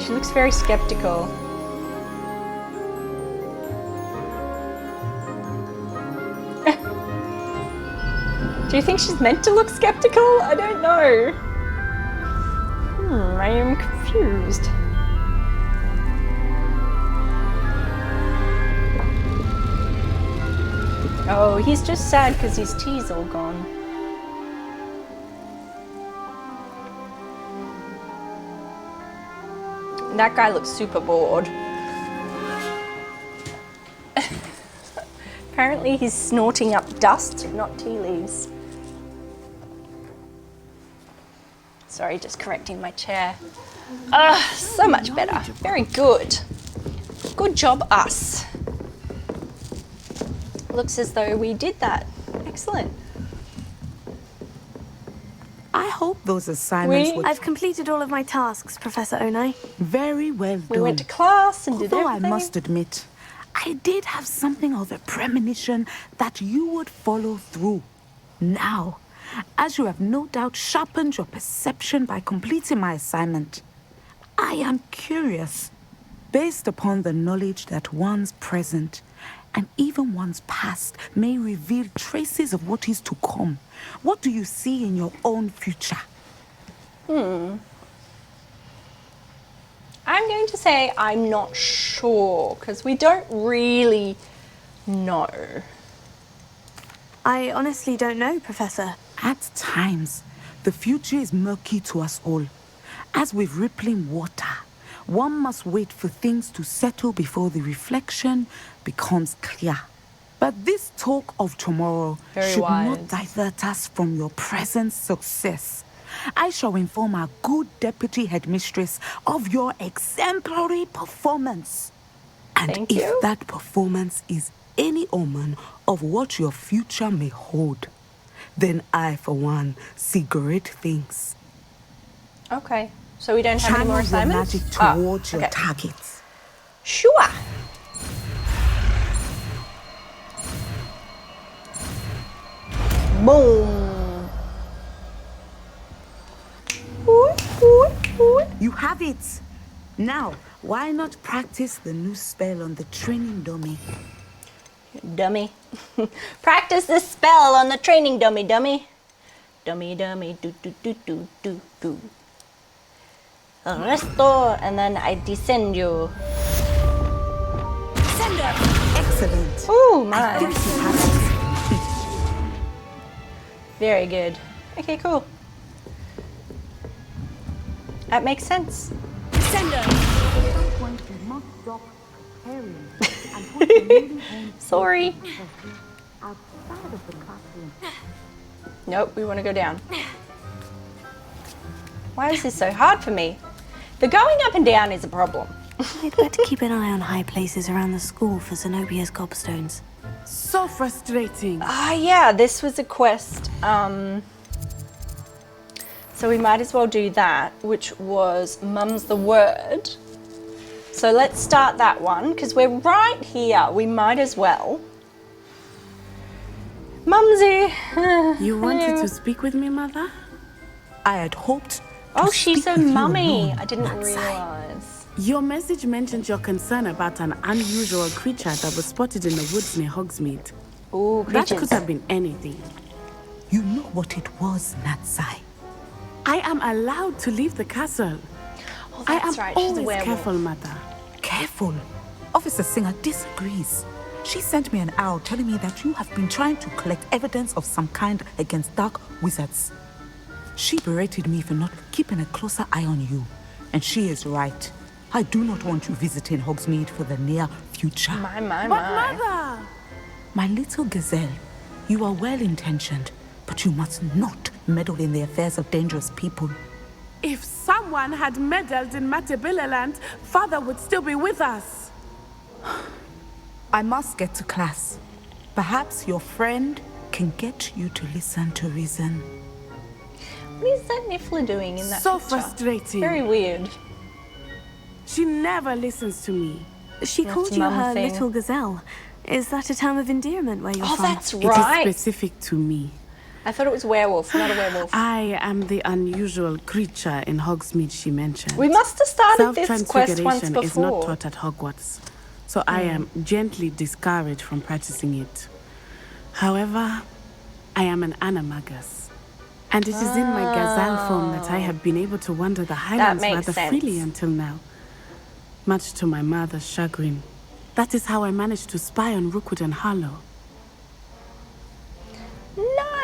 She looks very skeptical. Do you think she's meant to look skeptical? I don't know. I am confused. Oh, he's just sad because his tea's all gone. That guy looks super bored. Apparently he's snorting up dust, not tea leaves. Sorry, just correcting my chair. So much better. Very good. Good job, us. Looks as though we did that. Excellent. I hope those assignments would... I've completed all of my tasks, Professor Onai. Very well done. We went to class and did Although everything. I must admit, I did have something of a premonition that you would follow through. Now, as you have no doubt sharpened your perception by completing my assignment, I am curious, based upon the knowledge that one's present and even one's past may reveal traces of what is to come. What do you see in your own future? I'm going to say I'm not sure, because we don't really know. I honestly don't know, Professor. At times, the future is murky to us all. As with rippling water, one must wait for things to settle before the reflection becomes clear. But this talk of tomorrow should not divert us from your present success. I shall inform our good deputy headmistress of your exemplary performance. And if that performance is any omen of what your future may hold, then I, for one, see great things. Okay, so we don't have any more assignments? Magic towards your targets. Sure. Boom. You have it. Now, why not practice the new spell on the training dummy? Dummy. Practice the spell on the training dummy, dummy. Dummy, dummy, do, do, do, do, do, do. Restore, and then I descend you. Sender! Excellent. Oh, my. Very good. Okay, cool. That makes sense. Sender! Sorry. Nope, we want to go down. Why is this so hard for me? The going up and down is a problem. I'd better keep an eye on high places around the school for Zenobia's gobstones. So frustrating. Ah, yeah, this was a quest. So we might as well do that, which was Mum's the Word. So let's start that one, because we're right here. We might as well. Mumsy! You wanted to speak with me, Mother? I had hoped. Oh, she's a mummy. I didn't realize. Your message mentioned your concern about an unusual creature that was spotted in the woods near Hogsmeade. Ooh, that could have been anything. You know what it was, Natsai. I am allowed to leave the castle. Oh, I that's am right. She's a always werewolf. careful, Mother. Careful. Officer Singer disagrees. She sent me an owl telling me that you have been trying to collect evidence of some kind against dark wizards. She berated me for not keeping a closer eye on you. And she is right. I do not want you visiting Hogsmeade for the near future. My. Mother! My little gazelle, you are well-intentioned, but you must not meddle in the affairs of dangerous people. If someone had meddled in Matabeleland, Father would still be with us. I must get to class. Perhaps your friend can get you to listen to reason. What is that Niffler doing in that So picture? frustrating. Very weird. She never listens to me. She called you her little gazelle. Is that a term of endearment where you're from? Oh, that's right. It is specific to me. I thought it was werewolf, not a werewolf. I am the unusual creature in Hogsmeade she mentioned. We must have started this quest once Self-transfiguration before. is not taught at Hogwarts, so I am gently discouraged from practicing it. However, I am an animagus, and it is in my gazelle form that I have been able to wander the highlands rather freely until now. Much to my mother's chagrin. That is how I managed to spy on Rookwood and Harlow.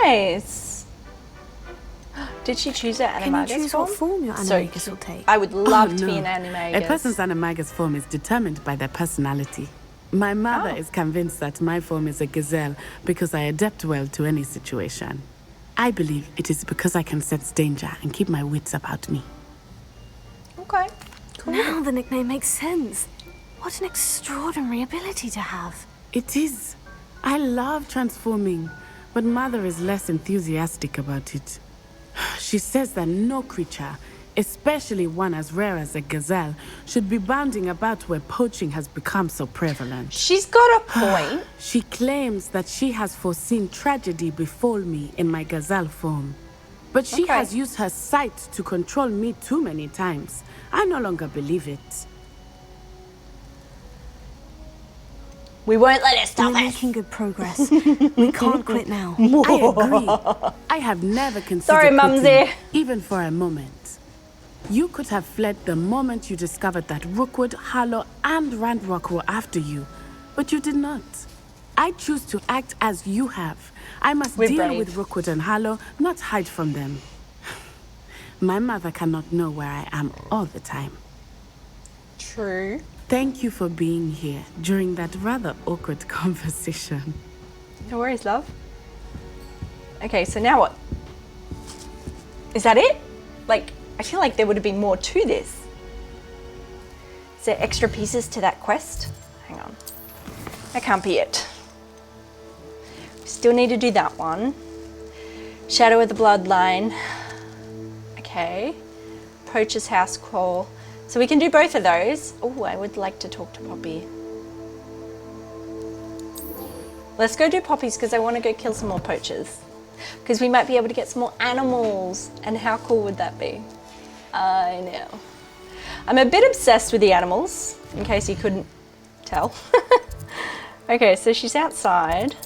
Nice. Did she choose her animagus Can you choose form? what form your animagus will take? I would love to no. be an animagus. A person's animagus form is determined by their personality. My mother is convinced that my form is a gazelle because I adapt well to any situation. I believe it is because I can sense danger and keep my wits about me. Okay, cool. Now the nickname makes sense. What an extraordinary ability to have. It is. I love transforming, but Mother is less enthusiastic about it. She says that no creature, especially one as rare as a gazelle, should be bounding about where poaching has become so prevalent. She's got a point. She claims that she has foreseen tragedy befall me in my gazelle form. But she has used her sight to control me too many times. I no longer believe it. We won't let it stop We're us. making good progress. We can't quit now. I agree. I have never considered Sorry, quitting, Mumsy. even for a moment. You could have fled the moment you discovered that Rookwood, Harlow, and Randrock were after you, but you did not. I choose to act as you have. I must We're deal brave. with Rookwood and Harlow, not hide from them. My mother cannot know where I am all the time. True. Thank you for being here during that rather awkward conversation. No worries, love. Okay, so now what? Is that it? Like, I feel like there would have been more to this. Is there extra pieces to that quest? Hang on. That can't be it. We still need to do that one. Shadow of the Bloodline. Okay. Poacher's House Call. So we can do both of those. Oh, I would like to talk to Poppy. Let's go do Poppy's because I want to go kill some more poachers. Because we might be able to get some more animals. And how cool would that be? I know. I'm a bit obsessed with the animals, in case you couldn't tell. Okay, so she's outside.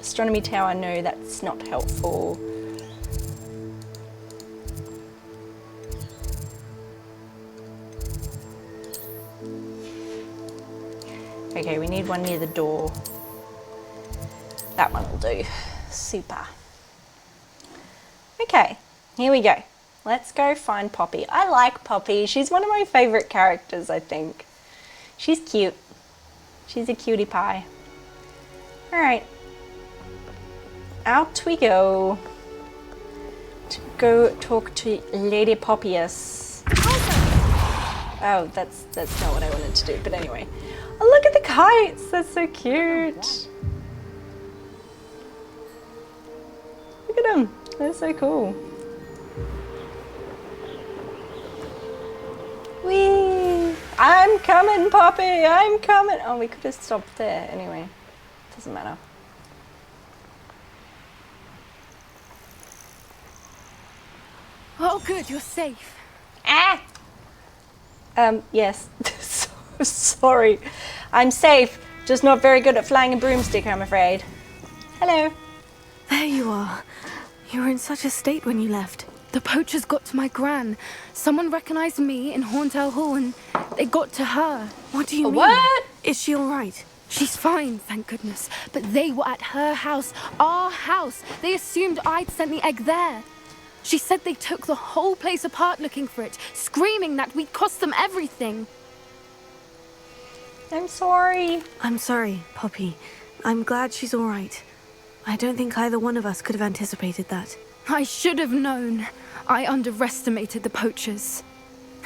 Astronomy Tower, no, that's not helpful. Okay, we need one near the door. That one will do. Super. Okay, here we go. Let's go find Poppy. I like Poppy. She's one of my favourite characters, I think. She's cute. She's a cutie pie. Alright. Out we go. To go talk to Lady Poppius. Oh, that's not what I wanted to do, but anyway. Oh, look at the kites! That's so cute. Look at them. They're so cool. Whee! I'm coming, Poppy! I'm coming! Oh, we could have stopped there. Anyway, doesn't matter. Oh, good, you're safe. Ah! Yes. So sorry. I'm safe, just not very good at flying a broomstick, I'm afraid. Hello. There you are. You were in such a state when you left. The poachers got to my gran. Someone recognized me in Horntail Hall and they got to her. What do you mean? What? Is she all right? She's fine, thank goodness. But they were at her house, our house. They assumed I'd sent the egg there. She said they took the whole place apart looking for it, screaming that we'd cost them everything. I'm sorry. I'm sorry, Poppy. I'm glad she's all right. I don't think either one of us could have anticipated that. I should have known. I underestimated the poachers.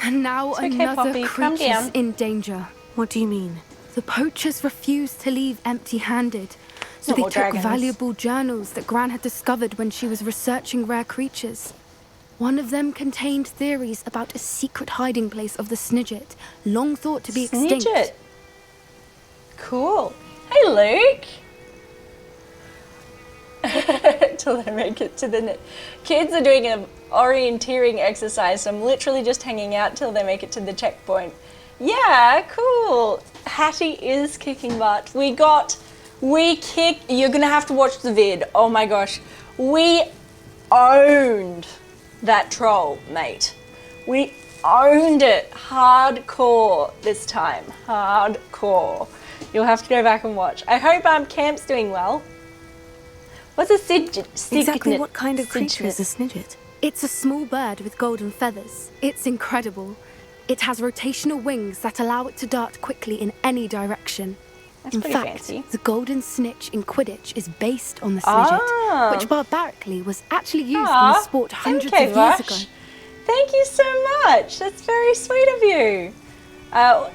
And now It's okay, another Poppy. Calm creature's down. in danger. What do you mean? The poachers refused to leave empty-handed. So Not they more took dragons. valuable journals that Gran had discovered when she was researching rare creatures. One of them contained theories about a secret hiding place of the Snidget, long thought to be extinct. Snidget. Cool. Hey, Luke. Till they make it to the... Kids are doing an orienteering exercise, so I'm literally just hanging out till they make it to the checkpoint. Yeah, cool. Hattie is kicking butt. You're gonna have to watch the vid. Oh my gosh. We owned that troll, mate. We owned it hardcore this time. Hardcore. You'll have to go back and watch. I hope Camp's doing well. What's a Exactly what kind of creature is a Snidget? It's a small bird with golden feathers. It's incredible. It has rotational wings that allow it to dart quickly in any direction. That's in pretty fact, fancy. the golden snitch in Quidditch is based on the Snidget, which barbarically was actually used in the sport hundreds of years ago. Thank you so much. That's very sweet of you.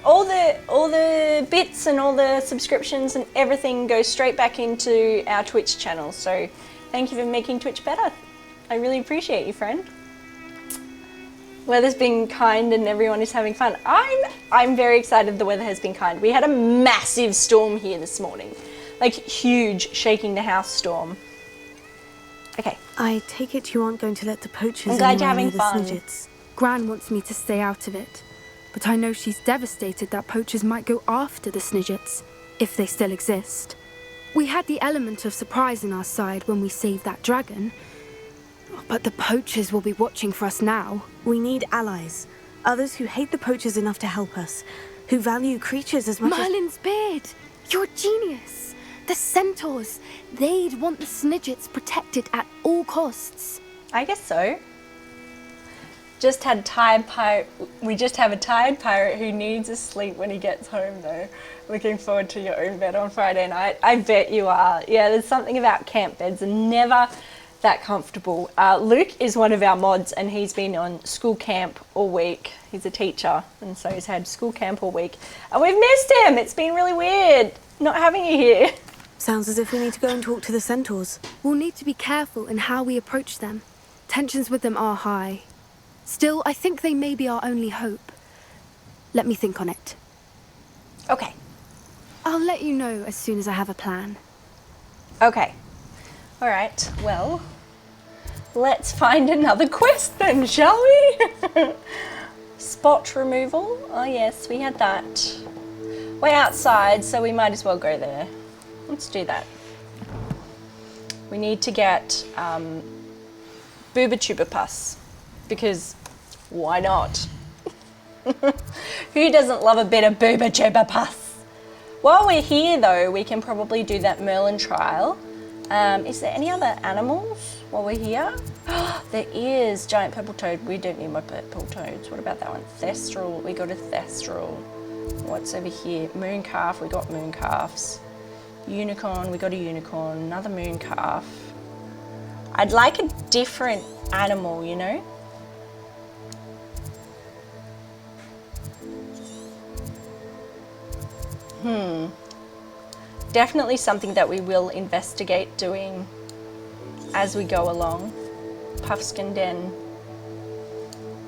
All the bits and all the subscriptions and everything goes straight back into our Twitch channel. So thank you for making Twitch better. I really appreciate you, friend. Weather's been kind and everyone is having fun. I'm very excited the weather has been kind. We had a massive storm here this morning. Like huge, shaking the house storm. Okay. I take it you aren't going to let the poachers I'm glad you're anywhere having near the fun. Snidgets. Gran wants me to stay out of it, but I know she's devastated that poachers might go after the Snidgets, if they still exist. We had the element of surprise on our side when we saved that dragon, but the poachers will be watching for us now. We need allies. Others who hate the poachers enough to help us. Who value creatures as much Merlin's beard! You're a genius. The centaurs, they'd want the Snidgets protected at all costs. I guess so. We just have a tired pirate who needs a sleep when he gets home though. Looking forward to your own bed on Friday night. I bet you are. Yeah, there's something about camp beds and never that comfortable. Luke is one of our mods and he's been on school camp all week. He's a teacher and so he's had school camp all week. And we've missed him. It's been really weird not having you here. Sounds as if we need to go and talk to the centaurs. We'll need to be careful in how we approach them. Tensions with them are high. Still, I think they may be our only hope. Let me think on it. Okay. I'll let you know as soon as I have a plan. Okay. All right, well, let's find another quest then, shall we? Spot removal. Oh yes, we had that. We're outside, so we might as well go there. Let's do that. We need to get Booba Pus, because why not? Who doesn't love a bit of Booba Pus? While we're here though, we can probably do that Merlin trial. Is there any other animals while we're here? There is giant purple toad. We don't need my purple toads. What about that one? Thestral, we got a Thestral. What's over here? Moon calf, we got moon calves. Unicorn, we got a unicorn. Another moon calf. I'd like a different animal, you know? Definitely something that we will investigate doing as we go along. Puffskin Den.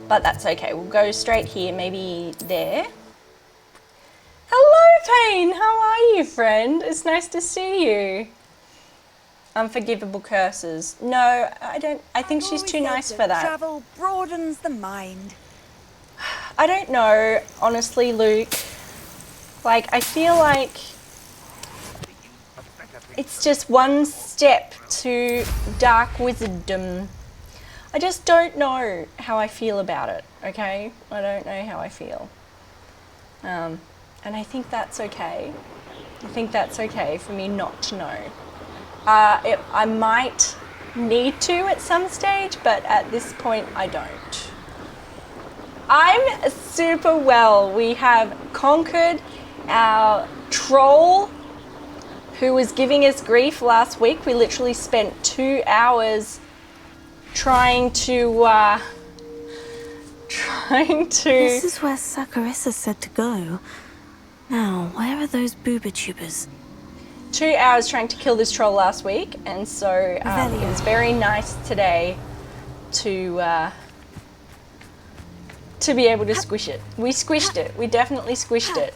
But that's okay, we'll go straight here, maybe there. Hello Payne, how are you friend? It's nice to see you. Unforgivable curses. No, I think she's too nice for that. Travel broadens the mind. I don't know, honestly, Luke. Like, I feel like it's just one step to dark wizarddom. I just don't know how I feel about it, okay? I don't know how I feel. And I think that's okay. I think that's okay for me not to know. I might need to at some stage, but at this point I don't. I'm super well. We have conquered our troll who was giving us grief last week. We literally spent 2 hours trying to This is where Saccharissa said to go. Now, where are those booba-tubers? 2 hours trying to kill this troll last week, and so it was very nice today to be able to squish it. We squished it. We definitely squished it.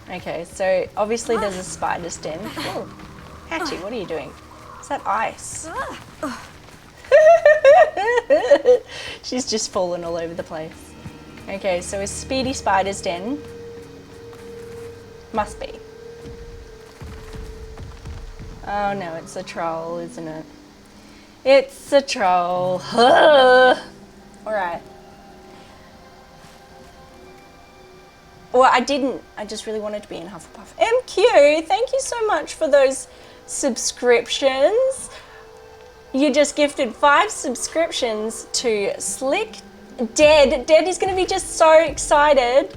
Okay, so obviously there's a spider's den. Oh, Hattie, what are you doing? Is that ice? She's just fallen all over the place. Okay, so a speedy spider's den. Must be. Oh no, it's a troll, isn't it? It's a troll. Alright. Well, I didn't. I just really wanted to be in Hufflepuff. MQ, thank you so much for those subscriptions. You just gifted 5 subscriptions to Slick Dead. Dead is going to be just so excited.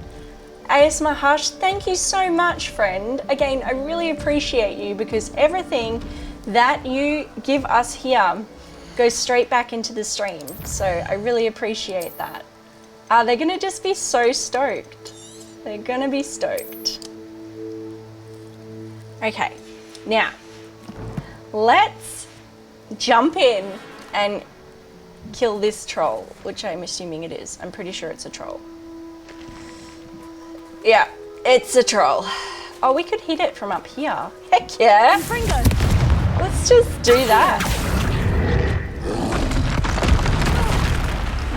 ASMR Hush, thank you so much, friend. Again, I really appreciate you because everything that you give us here goes straight back into the stream. So I really appreciate that. They're going to just be so stoked. They're going to be stoked. Okay, now let's jump in and kill this troll, which I'm assuming it is. I'm pretty sure it's a troll. Yeah, it's a troll. Oh, we could hit it from up here. Heck yeah. Let's just do that.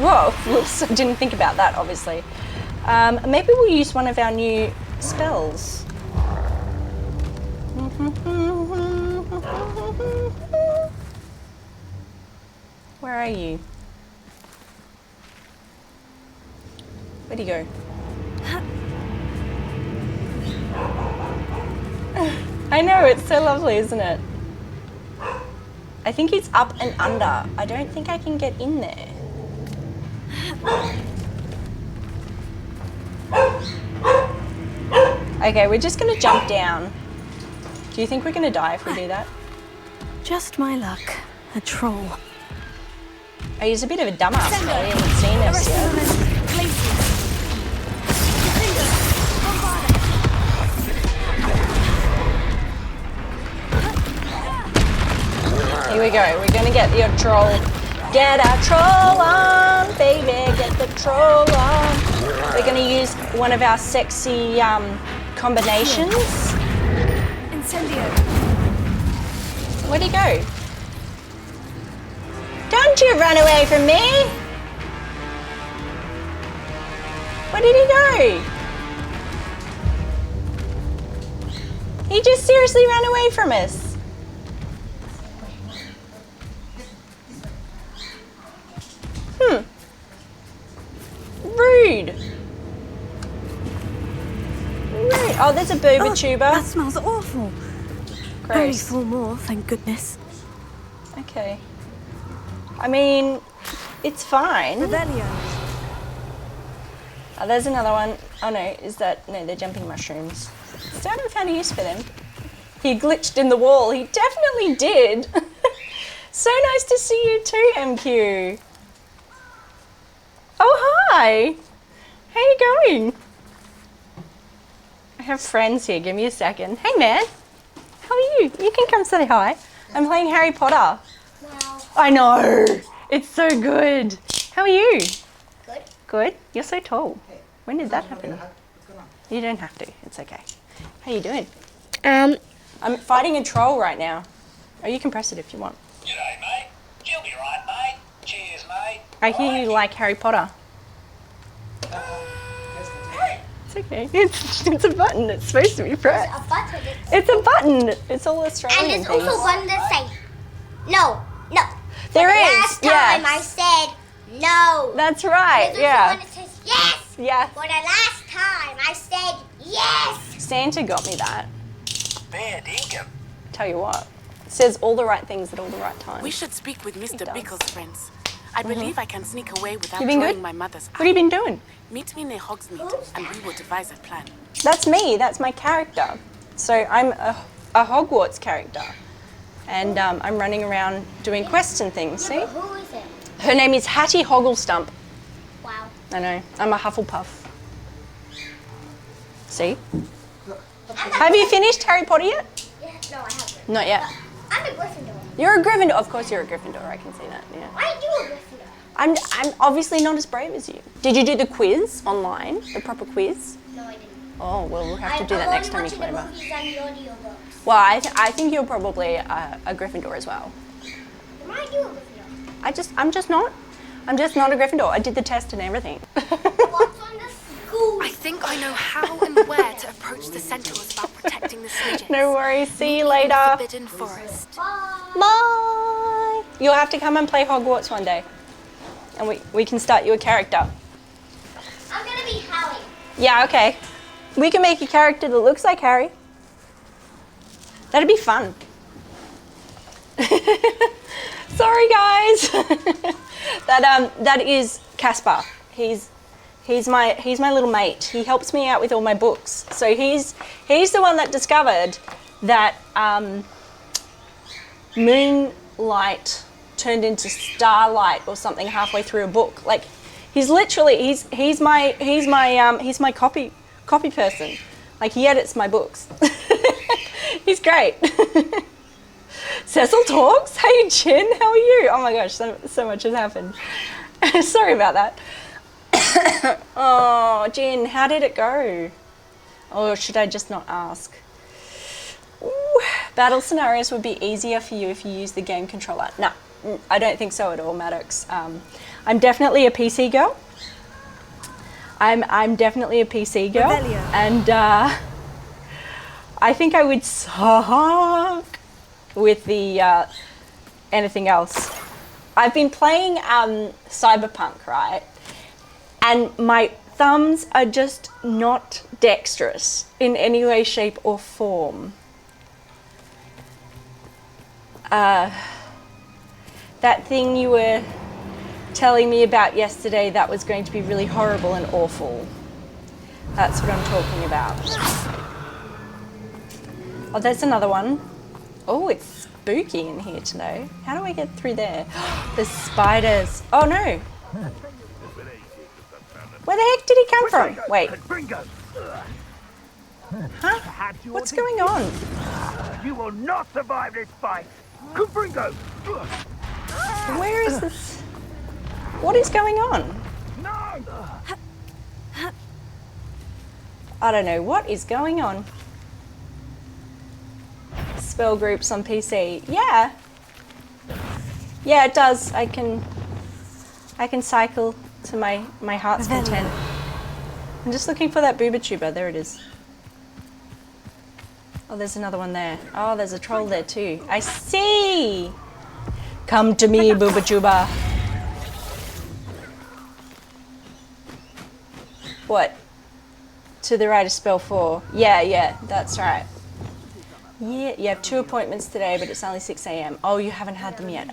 Whoa, whoops, I didn't think about that, obviously. Maybe we'll use one of our new spells. Where are you? Where'd he go? I know, it's so lovely, isn't it? I think he's up and under. I don't think I can get in there. Okay, we're just gonna jump down. Do you think we're gonna die if we do that? Just my luck. A troll. Oh, he's a bit of a dumbass, though. He hasn't seen us yet. Here we go. We're gonna get your troll. Get our troll on, baby. Get the troll on. We're gonna use one of our sexy combinations. Incendio. Where'd he go? Don't you run away from me! Where did he go? He just seriously ran away from us. Rude. Rude. Oh, there's a booba tuber. That smells awful. Gross. Only 4 more, thank goodness. Okay. I mean, it's fine. Rebellion. Oh, there's another one. Oh no, is that... No, they're jumping mushrooms. Still haven't found a use for them. He glitched in the wall. He definitely did. So nice to see you too, MQ. Oh, hi. How you going? I have friends here. Give me a second. Hey, man. How are you? You can come say hi. I'm playing Harry Potter. Wow. I know. It's so good. How are you? Good. Good? You're so tall. When did that happen? You don't have to. It's okay. How you doing? I'm fighting a troll right now. Oh, you can press it if you want. G'day, mate. You'll be right, mate. Cheers, mate. I hear you like Harry Potter. It's okay. It's a button. It's supposed to be pressed. A button. It's a button. It's all Australian And there's things. also one that say no. There is. Last time I said no. That's right. There's Yeah. also one that says yes. Yeah. For the last time I said yes. Santa got me that. Fair dinkum. Tell you what. It says all the right things at all the right times. We should speak with Mr. Bickle's friends. I believe I can sneak away without You been drawing good? my mother's What have you been doing? Meet me near Hogsmeade and we will devise a plan. That's me. That's my character. So I'm a Hogwarts character. And I'm running around doing quests and things, see? Who is it? Her name is Hattie Hogglestump. Wow. I know. I'm a Hufflepuff. See? Have you finished Harry Potter yet? Yeah, no, I haven't. Not yet. I'm a Gryffindor. You're a Gryffindor. Of course you're a Gryffindor. I can see that, yeah. Why are you a Gryffindor? I'm obviously not as brave as you. Did you do the quiz online? The proper quiz? No, I didn't. Oh, well, we'll have to do that next time you play. I'm only watching the movies and the audiobooks. Well, I think you're probably a Gryffindor as well. Why are you a Gryffindor? I'm just not a Gryffindor. I did the test and everything. What's on the school? I think I know how and where to approach the centaurs about protecting the snidgets. No worries. See you later. Forbidden Forest. Bye. You'll have to come and play Hogwarts one day. And we can start you a character. I'm gonna be Harry. Yeah, okay. We can make a character that looks like Harry. That'd be fun. Sorry, guys. that is Caspar. He's my little mate. He helps me out with all my books. So he's the one that discovered that moonlight turned into starlight or something halfway through a book. Like he's my copy person. Like he edits my books. He's great. Cecil talks. Hey Jen, how are you? Oh my gosh, so much has happened. Sorry about that. Oh, Jen, how did it go? Or should I just not ask? Ooh, battle scenarios would be easier for you if you use the game controller. No, I don't think so at all, Maddox. I'm definitely a PC girl. I'm definitely a PC girl. Rebellion. And I think I would suck with the anything else. I've been playing Cyberpunk, right? And my thumbs are just not dexterous in any way, shape or form. that thing you were telling me about yesterday that was going to be really horrible and awful. That's what I'm talking about. Oh, there's another one. Oh, it's spooky in here today. How do I get through there? There's spiders. Oh no. Where the heck did he come from? Wait. Huh? What's going on? You will not survive this fight. Confringo! Where is this? What is going on? No! I don't know. What is going on? Spell groups on PC. Yeah. Yeah, it does. I can cycle to my heart's content. I'm just looking for that booba tuber. There it is. Oh, there's another one there. Oh, there's a troll there too. I see. Come to me, booba tuber. What? To the right of spell 4. Yeah, that's right. Yeah, you have 2 appointments today, but it's only 6 a.m. Oh, you haven't had them yet.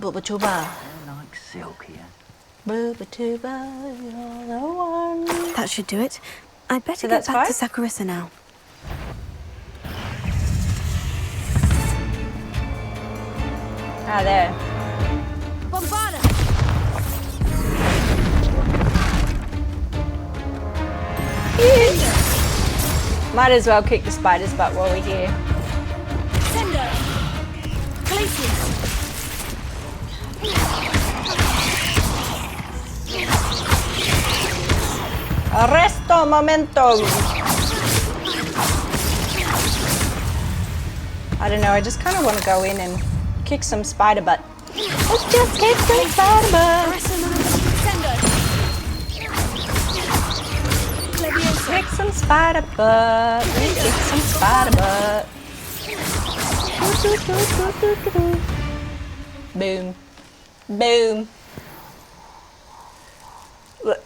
Booba tuba. Like silk here. Booba tuba, you're the one. That should do it. I'd better So get that's back 5? to Sakurissa now. There. Bombarda! Might as well kick the spider's butt while we're here. Sendo! Glacius! Arresto momento! I don't know, I just kind of want to go in and kick some spider butt. Let's just kick some spider butt! Kick some spider butt! Kick some spider butt! Boom. Boom.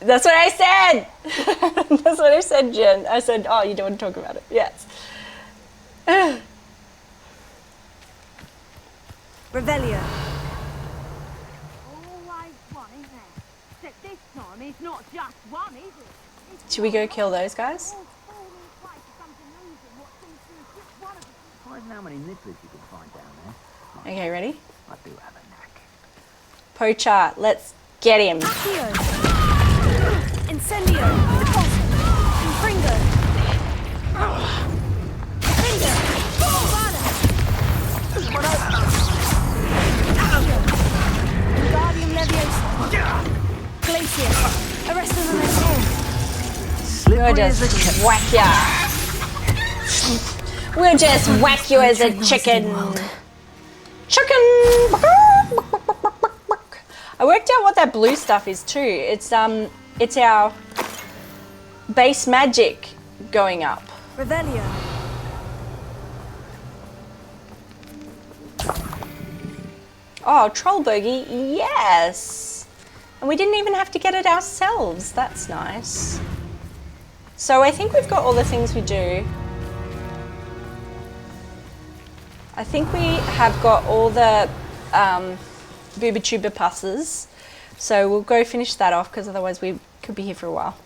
That's what I said! That's what I said, Jen. I said, oh, you don't want to talk about it. Yes. Revelio. Should we go kill those guys? Find how many nippers you can find down there. Okay, ready? I do have a knack. Poacher, let's get him. Incendio. Confringo. Confringo. Bombarda. Guardium Leviosa. Glacier. Arrested on their home. We'll just whack ya. We'll just whack you as a chicken. Chicken! I worked out what that blue stuff is too. It's our base magic going up. Revelio. Oh, troll bogey, yes! And we didn't even have to get it ourselves. That's nice. So I think we've got all the things we do. I think we have got all the booba tuba passes. So we'll go finish that off because otherwise we could be here for a while.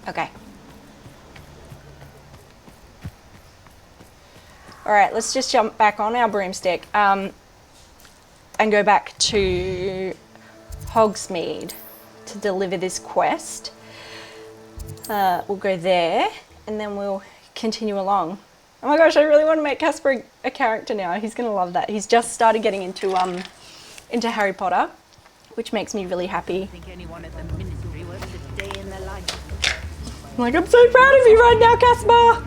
Okay. All right, let's just jump back on our broomstick and go back to Hogsmeade to deliver this quest. We'll go there and then we'll continue along. Oh my gosh, I really want to make Casper a character now. He's gonna love that. He's just started getting into Harry Potter, which makes me really happy. I'm like, I'm so proud of you right now, Casper.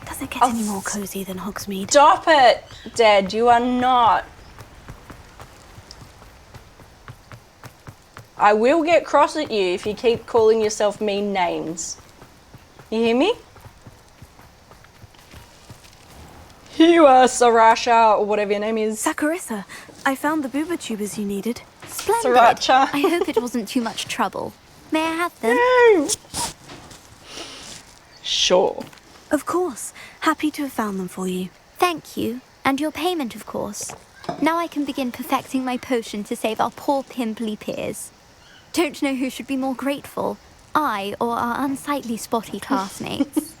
Does it get any more cozy than Hogsmeade? Stop it, Dad. You are not. I will get cross at you if you keep calling yourself mean names. You hear me? You are Sarasha, or whatever your name is. Sakurissa, I found the booba tubers you needed. Splendid. Sriracha. I hope it wasn't too much trouble. May I have them? No. Sure. Of course. Happy to have found them for you. Thank you. And your payment, of course. Now I can begin perfecting my potion to save our poor pimply peers. Don't know who should be more grateful, I or our unsightly spotty classmates.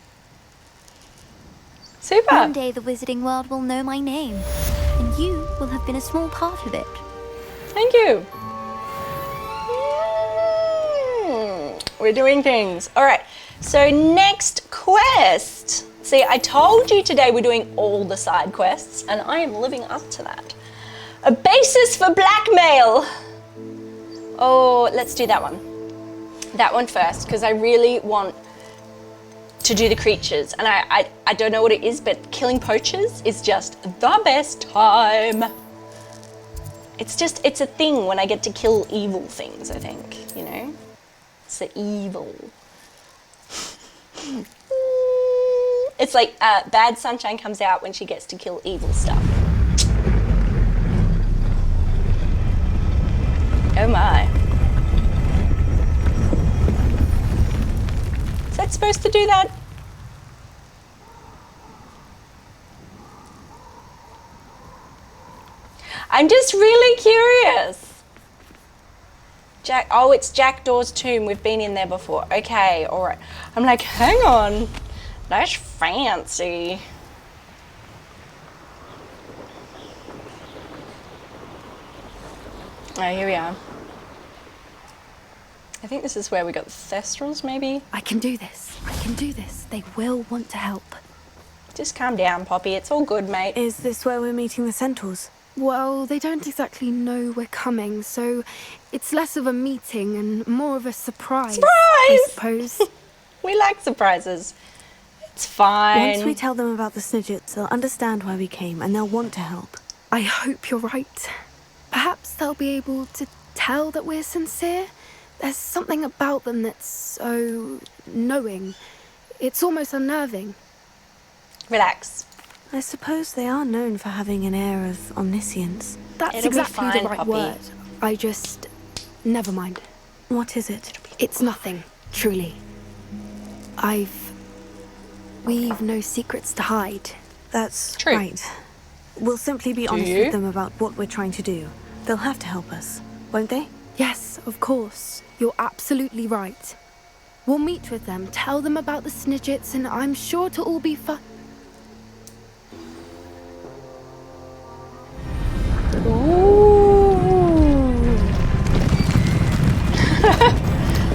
Super. One day the wizarding world will know my name, and you will have been a small part of it. Thank you. We're doing things. All right. So next quest. See, I told you today we're doing all the side quests, and I am living up to that. A basis for blackmail. Oh, let's do that one. That one first, because I really want to do the creatures. And I don't know what it is, but killing poachers is just the best time. It's a thing when I get to kill evil things, I think, you know? It's the evil. It's like Bad Sunshine comes out when she gets to kill evil stuff. Oh my. Is that supposed to do that? I'm just really curious. It's Jackdaw's tomb. We've been in there before. Okay, all right. I'm like, hang on. That's fancy. Oh, here we are. I think this is where we got the Thestrals, maybe? I can do this. I can do this. They will want to help. Just calm down, Poppy. It's all good, mate. Is this where we're meeting the centaurs? Well, they don't exactly know we're coming, so it's less of a meeting and more of a surprise. I suppose. We like surprises. It's fine. Once we tell them about the Snidgets, they'll understand why we came and they'll want to help. I hope you're right. Perhaps they'll be able to tell that we're sincere. There's something about them that's so knowing. It's almost unnerving. Relax. I suppose they are known for having an air of omniscience. That's exactly the right word. I just... never mind. What is it? It's nothing, truly. We've no secrets to hide. That's true. Right. We'll simply be honest with them about what we're trying to do. They'll have to help us, won't they? Yes, of course. You're absolutely right. We'll meet with them, tell them about the Snidgets, and I'm sure to all be fun. Ooh.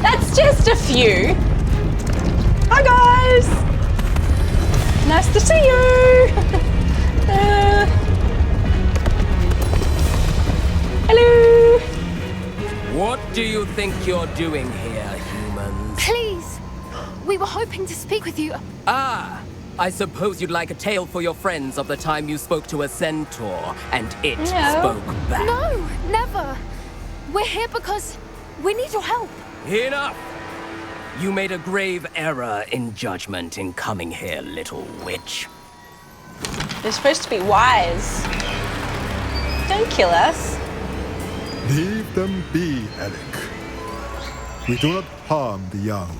That's just a few. Hi guys! Nice to see you! Hello! What do you think you're doing here, humans? Please! We were hoping to speak with you. Ah! I suppose you'd like a tale for your friends of the time you spoke to a centaur, and it spoke back. No, never! We're here because we need your help. Enough! You made a grave error in judgment in coming here, little witch. They're supposed to be wise. Don't kill us. Leave them be, Relic. We do not harm the young.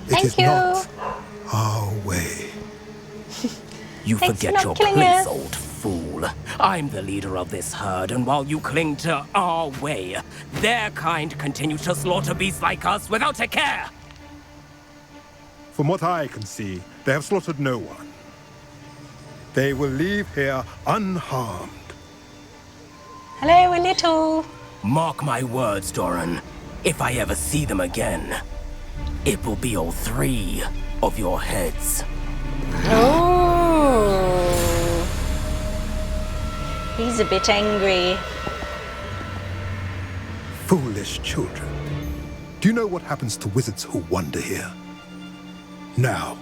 It is not our way. You Thanks forget for your not killing place, us. old fool. I'm the leader of this herd, and while you cling to our way, their kind continue to slaughter beasts like us without a care. From what I can see, they have slaughtered no one. They will leave here unharmed. Hello, we're little. Mark my words, Doran. If I ever see them again, it will be all 3 of your heads. Oh. He's a bit angry. Foolish children. Do you know what happens to wizards who wander here? Now,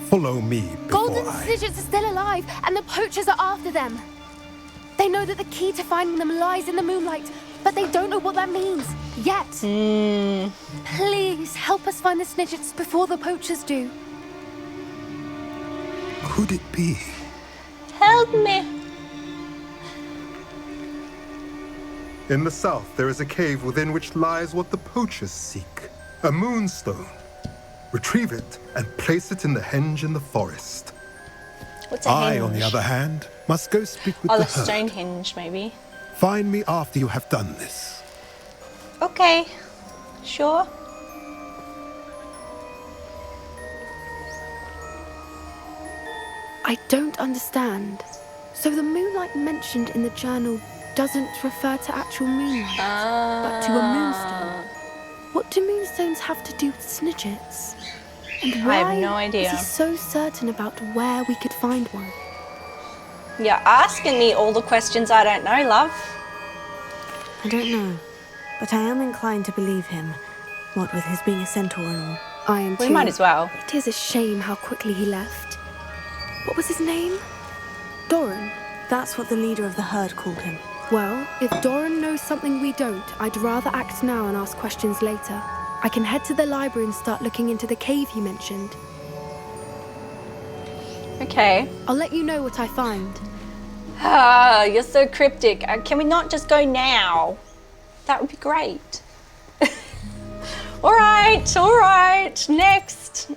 follow me before Golden Snidgets are still alive, and the poachers are after them. They know that the key to finding them lies in the moonlight, but they don't know what that means yet. Please help us find the Snidgets before the poachers do. Could it be? Help me. In the south, there is a cave within which lies what the poachers seek. A moonstone. Retrieve it and place it in the henge in the forest. What's a I, henge? on the other hand, must go speak with Oh, the the herd. Stonehenge, maybe. Find me after you have done this. Okay. Sure. I don't understand. So the moonlight mentioned in the journal doesn't refer to actual moonlight, but to a moonstone. What do moonstones have to do with snidgets? And why I have no idea. is he so certain about where we could find one? You're asking me all the questions I don't know, love. I don't know, but I am inclined to believe him. What with his being a centaur and all. I am too. We might as well. It is a shame how quickly he left. What was his name? Doran? That's what the leader of the herd called him. Well, if Doran knows something we don't, I'd rather act now and ask questions later. I can head to the library and start looking into the cave you mentioned. Okay. I'll let you know what I find. Ah, you're so cryptic. Can we not just go now? That would be great. All right, next.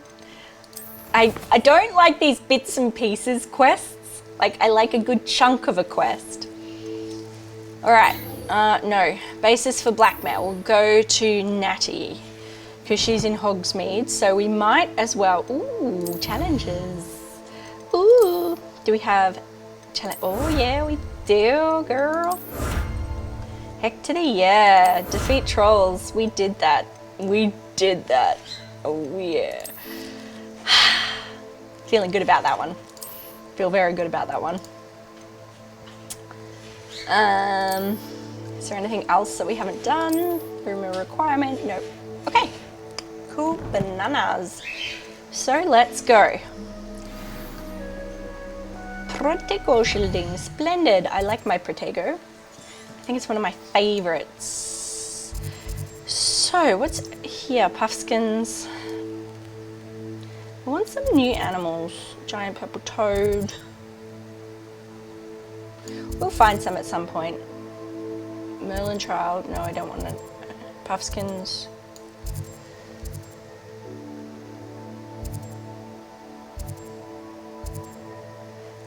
I don't like these bits and pieces quests. Like, I like a good chunk of a quest. All right, no. Basis for blackmail. We'll go to Natty, because she's in Hogsmeade, so we might as well... Ooh, challenges. Ooh, do we have... Oh, yeah, we do, girl. Heck to the yeah. Defeat trolls. We did that. Oh, yeah. Feeling good about that one. Feel very good about that one. Is there anything else that we haven't done? Rumor requirement? Nope. Okay. Cool bananas. So let's go. Protego shielding. Splendid. I like my Protego. I think it's one of my favorites. So what's here? Puffskins. I want some new animals. Giant purple toad. We'll find some at some point. Merlin child. No, I don't want it. Puffskins.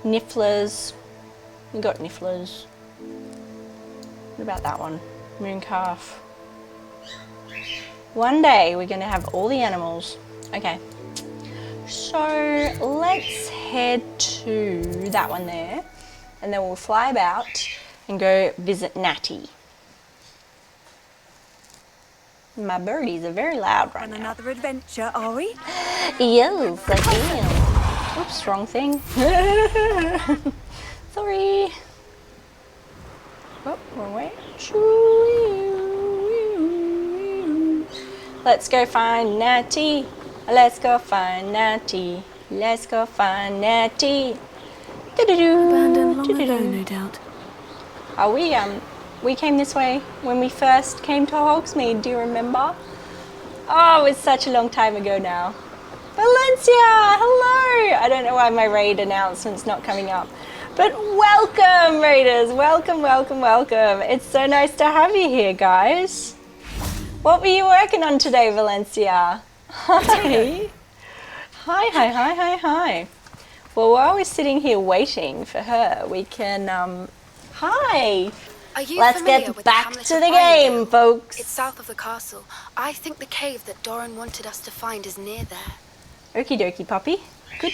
Nifflers. We got nifflers. What about that one? Mooncalf. One day we're gonna have all the animals. Okay. So let's head to that one there, and then we'll fly about and go visit Natty. My birdies are very loud right now. Another adventure, are we? Yes, I am. Oops, wrong thing. Sorry. Oh, wrong way. Let's go find Natty. Let's go find Natty. Let's go find Natty. Abandoned long ago, no doubt. Oh, we came this way when we first came to Hogsmeade. Do you remember? Oh, it's such a long time ago now. Valencia, hello! I don't know why my raid announcement's not coming up. But welcome, raiders. Welcome, welcome, welcome. It's so nice to have you here, guys. What were you working on today, Valencia? Hi. Hi. Well, while we're sitting here waiting for her, we can, hi. Are you Let's familiar get with back hamlet to of the game, Isco? folks. It's south of the castle. I think the cave that Doran wanted us to find is near there. Okie dokie, puppy. Good.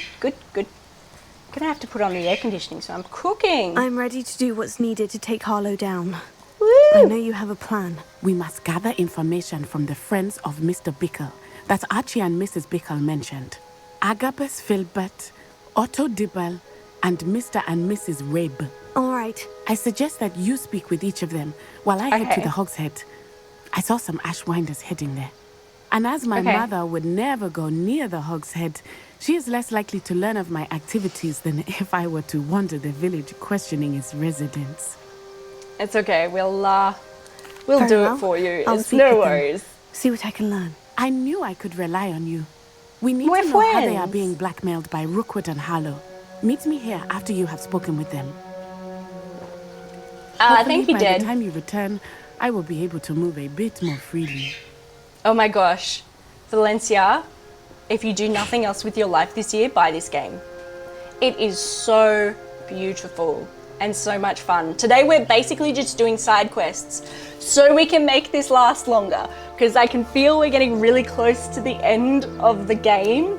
Gonna have to put on the air conditioning, so I'm cooking. I'm ready to do what's needed to take Harlow down. Woo! I know you have a plan. We must gather information from the friends of Mr. Bickle that Archie and Mrs. Bickle mentioned. Agabus Filbert, Otto Dibble, and Mr. and Mrs. Rabe. All right. I suggest that you speak with each of them while I head to the Hogshead. I saw some Ashwinders heading there. And as my mother would never go near the Hogshead, she is less likely to learn of my activities than if I were to wander the village questioning its residents. It's okay. We'll do it for you. I'll It's no worries. See what I can learn. I knew I could rely on you. We need We're to know how they friends. are being blackmailed by Rookwood and Harlow. Meet me here after you have spoken with them. I Hopefully, think he by did. the time you return, I will be able to move a bit more freely. Oh my gosh. Valencia, if you do nothing else with your life this year, buy this game. It is so beautiful and so much fun. Today we're basically just doing side quests so we can make this last longer, because I can feel we're getting really close to the end of the game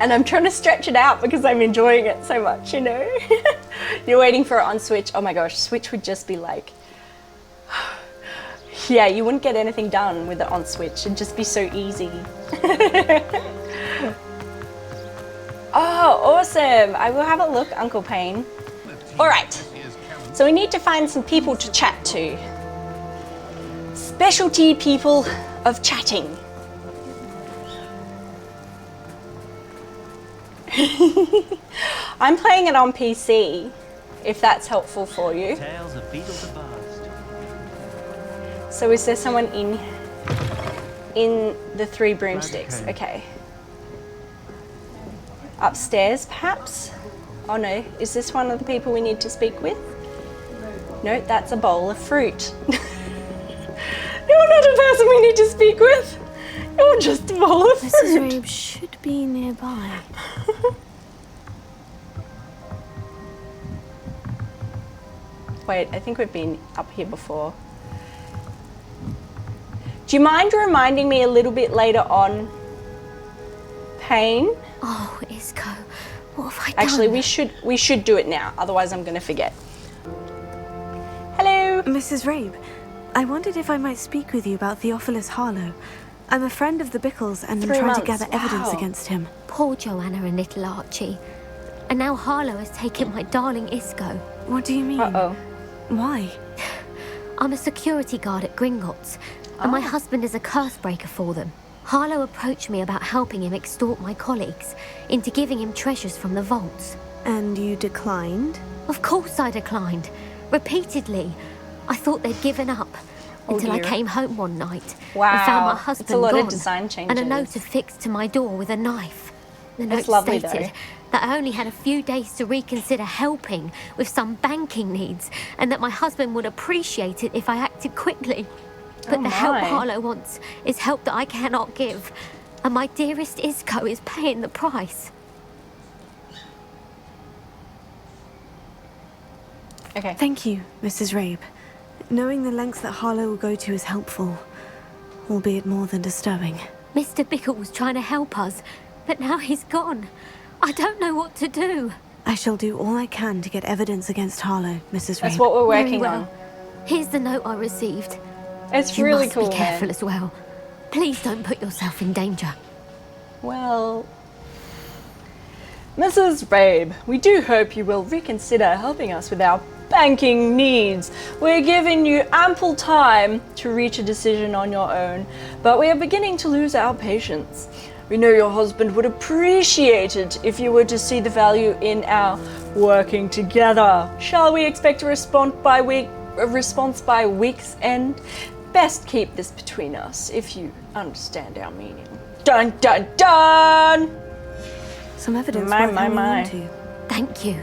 and I'm trying to stretch it out because I'm enjoying it so much, you know? You're waiting for it on Switch. Oh my gosh, Switch would just be like... Yeah, you wouldn't get anything done with it on Switch. It'd just be so easy. Oh, awesome. I will have a look, Uncle Payne. All right, so we need to find some people to chat to. Specialty people of chatting. I'm playing it on PC, if that's helpful for you. So is there someone in the three broomsticks? Okay. Upstairs, perhaps? Oh no, is this one of the people we need to speak with? No, that's a bowl of fruit. You're not a person we need to speak with. You're just a bowl of fruit. Mrs. Rabe should be nearby. Wait, I think we've been up here before. Do you mind reminding me a little bit later on, Payne? Oh, Isco, what have I done? Actually, we should do it now, otherwise I'm going to forget. Hello. Mrs. Rabe, I wondered if I might speak with you about Theophilus Harlow. I'm a friend of the Bickles and I'm trying to gather evidence against him. Poor Joanna and little Archie. And now Harlow has taken my darling Isco. What do you mean? Uh-oh. Why? I'm a security guard at Gringotts, and my husband is a curse breaker for them. Harlow approached me about helping him extort my colleagues into giving him treasures from the vaults. And you declined? Of course I declined. Repeatedly. I thought they'd given up until I came home one night and found my husband That's a lot gone of design changes. and a note affixed to my door with a knife. The note That's lovely, stated though. that I only had a few days to reconsider helping with some banking needs and that my husband would appreciate it if I acted quickly. But the help Harlow wants is help that I cannot give, and my dearest Isco is paying the price. Okay. Thank you, Mrs. Rabe. Knowing the lengths that Harlow will go to is helpful, albeit more than disturbing. Mr. Bickle was trying to help us, but now he's gone. I don't know what to do. I shall do all I can to get evidence against Harlow, Mrs. Rabe. That's what we're Very working well. on. Here's the note I received. It's You really must cool, be careful man. as well. Please don't put yourself in danger. Well, Mrs. Rabe, we do hope you will reconsider helping us with our banking needs. We're giving you ample time to reach a decision on your own, but we are beginning to lose our patience. We know your husband would appreciate it if you were to see the value in our working together. Shall we expect a response by week's end? Best keep this between us, if you understand our meaning. Dun dun dun! Some evidence My, worth my, hanging my. on to. Thank you.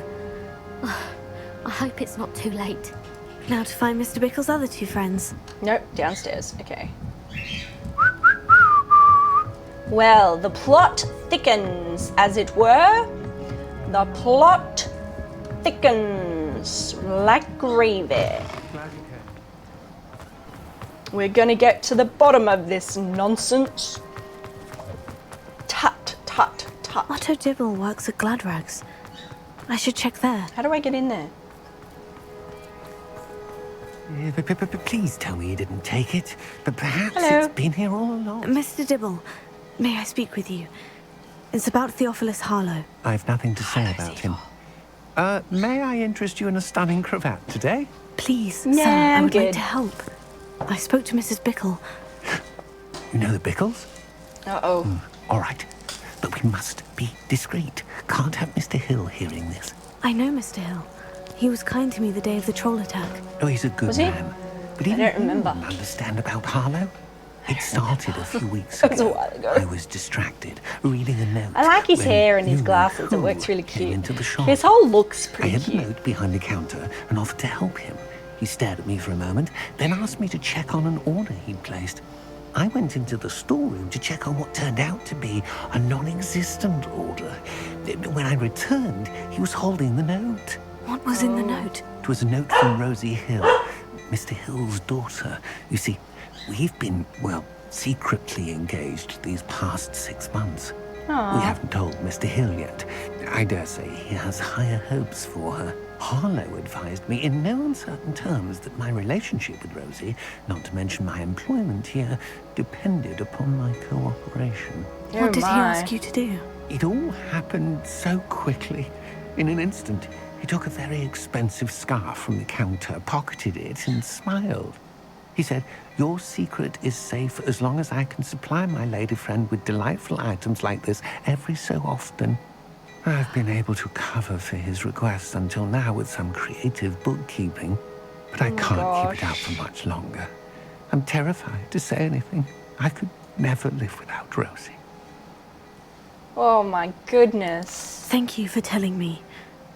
I hope it's not too late. Now to find Mr. Bickle's other two friends. Nope, downstairs. Okay. Well, the plot thickens, as it were. The plot thickens like gravy. We're gonna get to the bottom of this nonsense. Tut, tut, tut. Otto Dibble works at Gladrags. I should check there. How do I get in there? Please tell me you didn't take it. But perhaps Hello. it's been here all along. Mr. Dibble, may I speak with you? It's about Theophilus Harlow. I've nothing to say about him. May I interest you in a stunning cravat today? Please, Nah, sir, I I'm would like good. to help. I spoke to Mrs. Bickle. You know the Bickles? Uh-oh. All right. But we must be discreet. Can't have Mr. Hill hearing this. I know Mr. Hill. He was kind to me the day of the troll attack. Oh, he's a good Was he? man. But I even don't remember. you understand about Harlow? It started a few weeks That was a ago. while ago. I was distracted, reading a note. I like his when hair and his you glasses. It who works really came cute. into the shop. His whole look's I pretty had cute. a note behind the counter and offered to help him. He stared at me for a moment, then asked me to check on an order he'd placed. I went into the storeroom to check on what turned out to be a non-existent order. When I returned, he was holding the note. What was in the note? It was a note from Rosie Hill, Mr. Hill's daughter. You see, we've been, well, secretly engaged these past 6 months. Aww. We haven't told Mr. Hill yet. I dare say he has higher hopes for her. Harlow advised me in no uncertain terms that my relationship with Rosie, not to mention my employment here, depended upon my cooperation. What did he ask you to do? It all happened so quickly. In an instant, he took a very expensive scarf from the counter, pocketed it, and smiled. He said, "Your secret is safe as long as I can supply my lady friend with delightful items like this every so often." I've been able to cover for his requests until now with some creative bookkeeping, but I can't keep it up for much longer. I'm terrified to say anything. I could never live without Rosie. Oh my goodness. Thank you for telling me.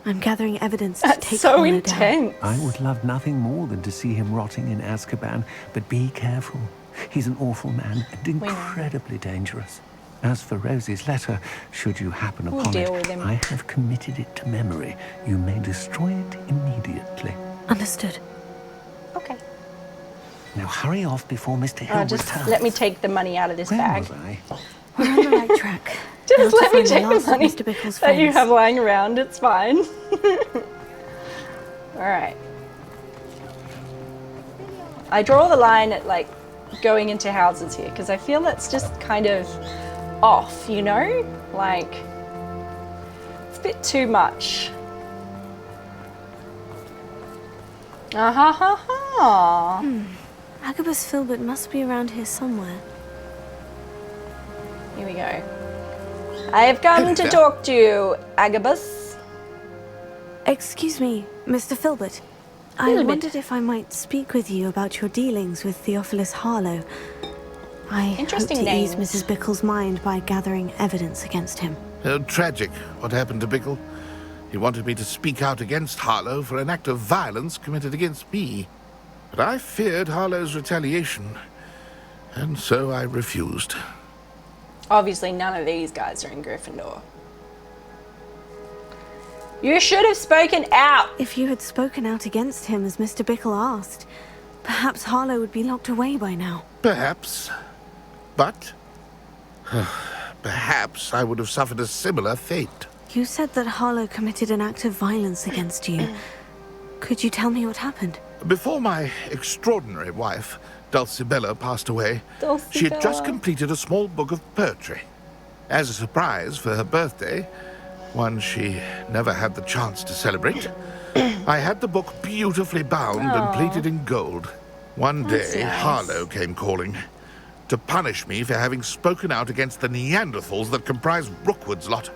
I'm gathering evidence to take so Harlow intense. down. I would love nothing more than to see him rotting in Azkaban, but be careful. He's an awful man and incredibly dangerous. As for Rosie's letter, should you happen upon deal with it, him. I have committed it to memory. You may destroy it immediately. Understood. Okay. Now hurry off before Mr. Hill Just returns. let me take the money out of this Where bag. was I? We're on the right track. Just Now let to me find take the the last of money Mr. Bickle's that you friends. have lying around. It's fine. Alright. I draw the line at, like, going into houses here, because I feel that's just kind of off, you know? Like, it's a bit too much. Ah-ha-ha-ha. Agabus Filbert must be around here somewhere. Here we go. I have come to talk to you, Agabus. Excuse me, Mr. Filbert. I wondered if I might speak with you about your dealings with Theophilus Harlow. I hope Interesting to ease names. Mrs. Bickle's mind by gathering evidence against him. Tragic, what happened to Bickle. He wanted me to speak out against Harlow for an act of violence committed against me. But I feared Harlow's retaliation, and so I refused. Obviously, none of these guys are in Gryffindor. You should have spoken out! If you had spoken out against him as Mr. Bickle asked, perhaps Harlow would be locked away by now. Perhaps. But perhaps I would have suffered a similar fate. You said that Harlow committed an act of violence against you. Could you tell me what happened? Before my extraordinary wife, Dulcibella, passed away, she had just completed a small book of poetry. As a surprise for her birthday, one she never had the chance to celebrate, I had the book beautifully bound and plated in gold. One day, Harlow came calling to punish me for having spoken out against the Neanderthals that comprise Rookwood's lot.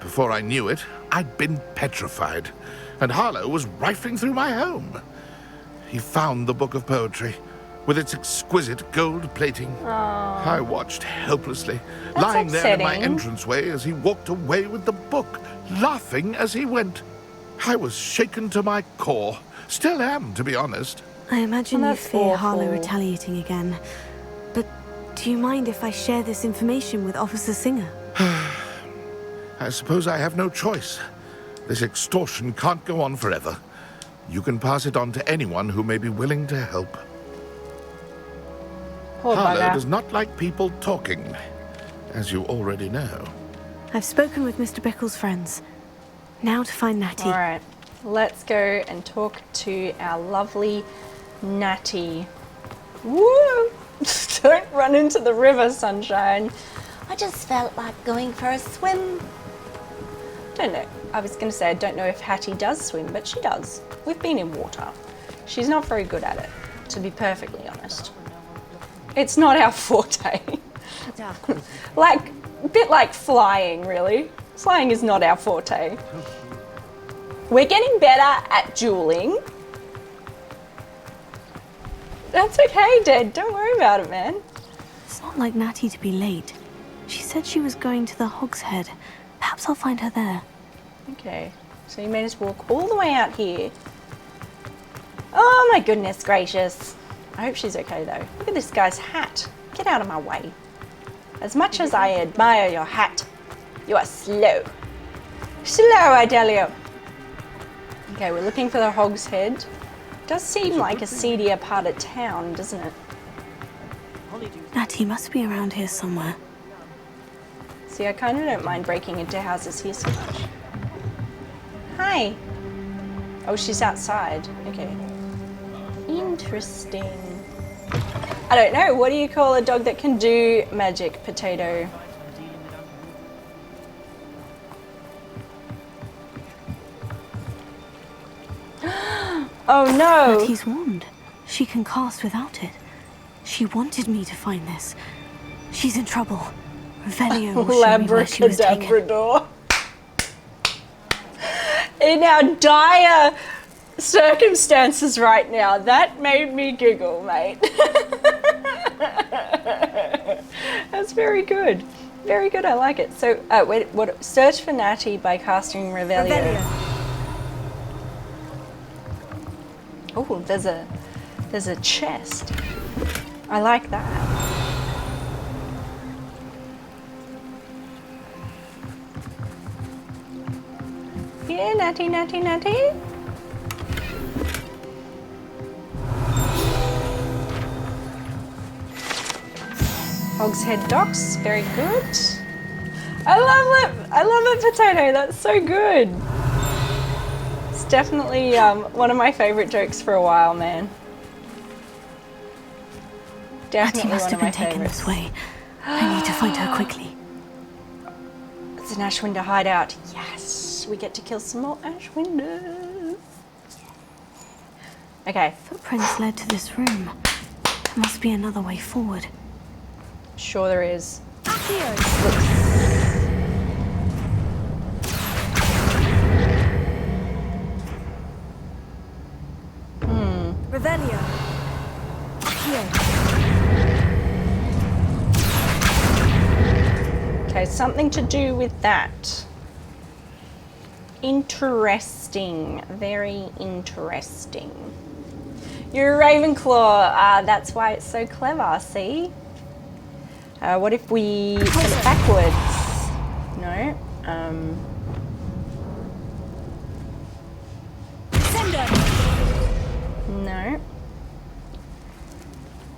Before I knew it, I'd been petrified, and Harlow was rifling through my home. He found the book of poetry, with its exquisite gold plating. I watched helplessly, lying there in my entranceway as he walked away with the book, laughing as he went. I was shaken to my core. Still am, to be honest. I imagine you fear Harlow retaliating again. But do you mind if I share this information with Officer Singer? I suppose I have no choice. This extortion can't go on forever. You can pass it on to anyone who may be willing to help. Harlow does not like people talking, as you already know. I've spoken with Mr. Bickle's friends. Now to find Natty. Alright, let's go and talk to our lovely Natty. Woo! Don't run into the river, sunshine. I just felt like going for a swim. Don't know. I was going to say I don't know if Hattie does swim, but she does. We've been in water. She's not very good at it, to be perfectly honest. It's not our forte. Like, a bit like flying, really. Flying is not our forte. We're getting better at dueling. That's okay, Dad. Don't worry about it, man. It's not like Natty to be late. She said she was going to the Hogshead. Perhaps I'll find her there. Okay, so you made us walk all the way out here. Oh, Oh my goodness gracious. I hope she's okay though. Look at this guy's hat. Get out of my way. As much as I admire your hat, you are slow. Slow, I tell you. Okay, we're looking for the Hogshead. Does seem like a seedier part of town, doesn't it? Natty must be around here somewhere. See, I kind of don't mind breaking into houses here so much. Hi. Oh, she's outside. Okay. Interesting. I don't know. What do you call a dog that can do magic, Potato? Oh no! Natty's wand. She can cast without it. She wanted me to find this. She's in trouble. Revelio will show me where she was taken. Labrador. In our dire circumstances right now, that made me giggle, mate. That's very good. Very good, I like it. So, wait, what? Search for Natty by casting Revelio. Oh, there's a chest. I like that. Yeah, Natty, Natty, Natty. Hogshead docks, very good. I love it, Potato. That's so good. It's definitely one of my favorite jokes for a while, man. Definitely Natty must one have of been my taken favorites. this way. I need to find her quickly. It's an Ashwinder hideout. Yes, we get to kill some more Ashwinders. Okay. Footprints led to this room. There must be another way forward. Sure there is. Revelio. Okay, something to do with that. Interesting. Very interesting. You're a Ravenclaw. That's why it's so clever, see? What if we put it backwards? No. No.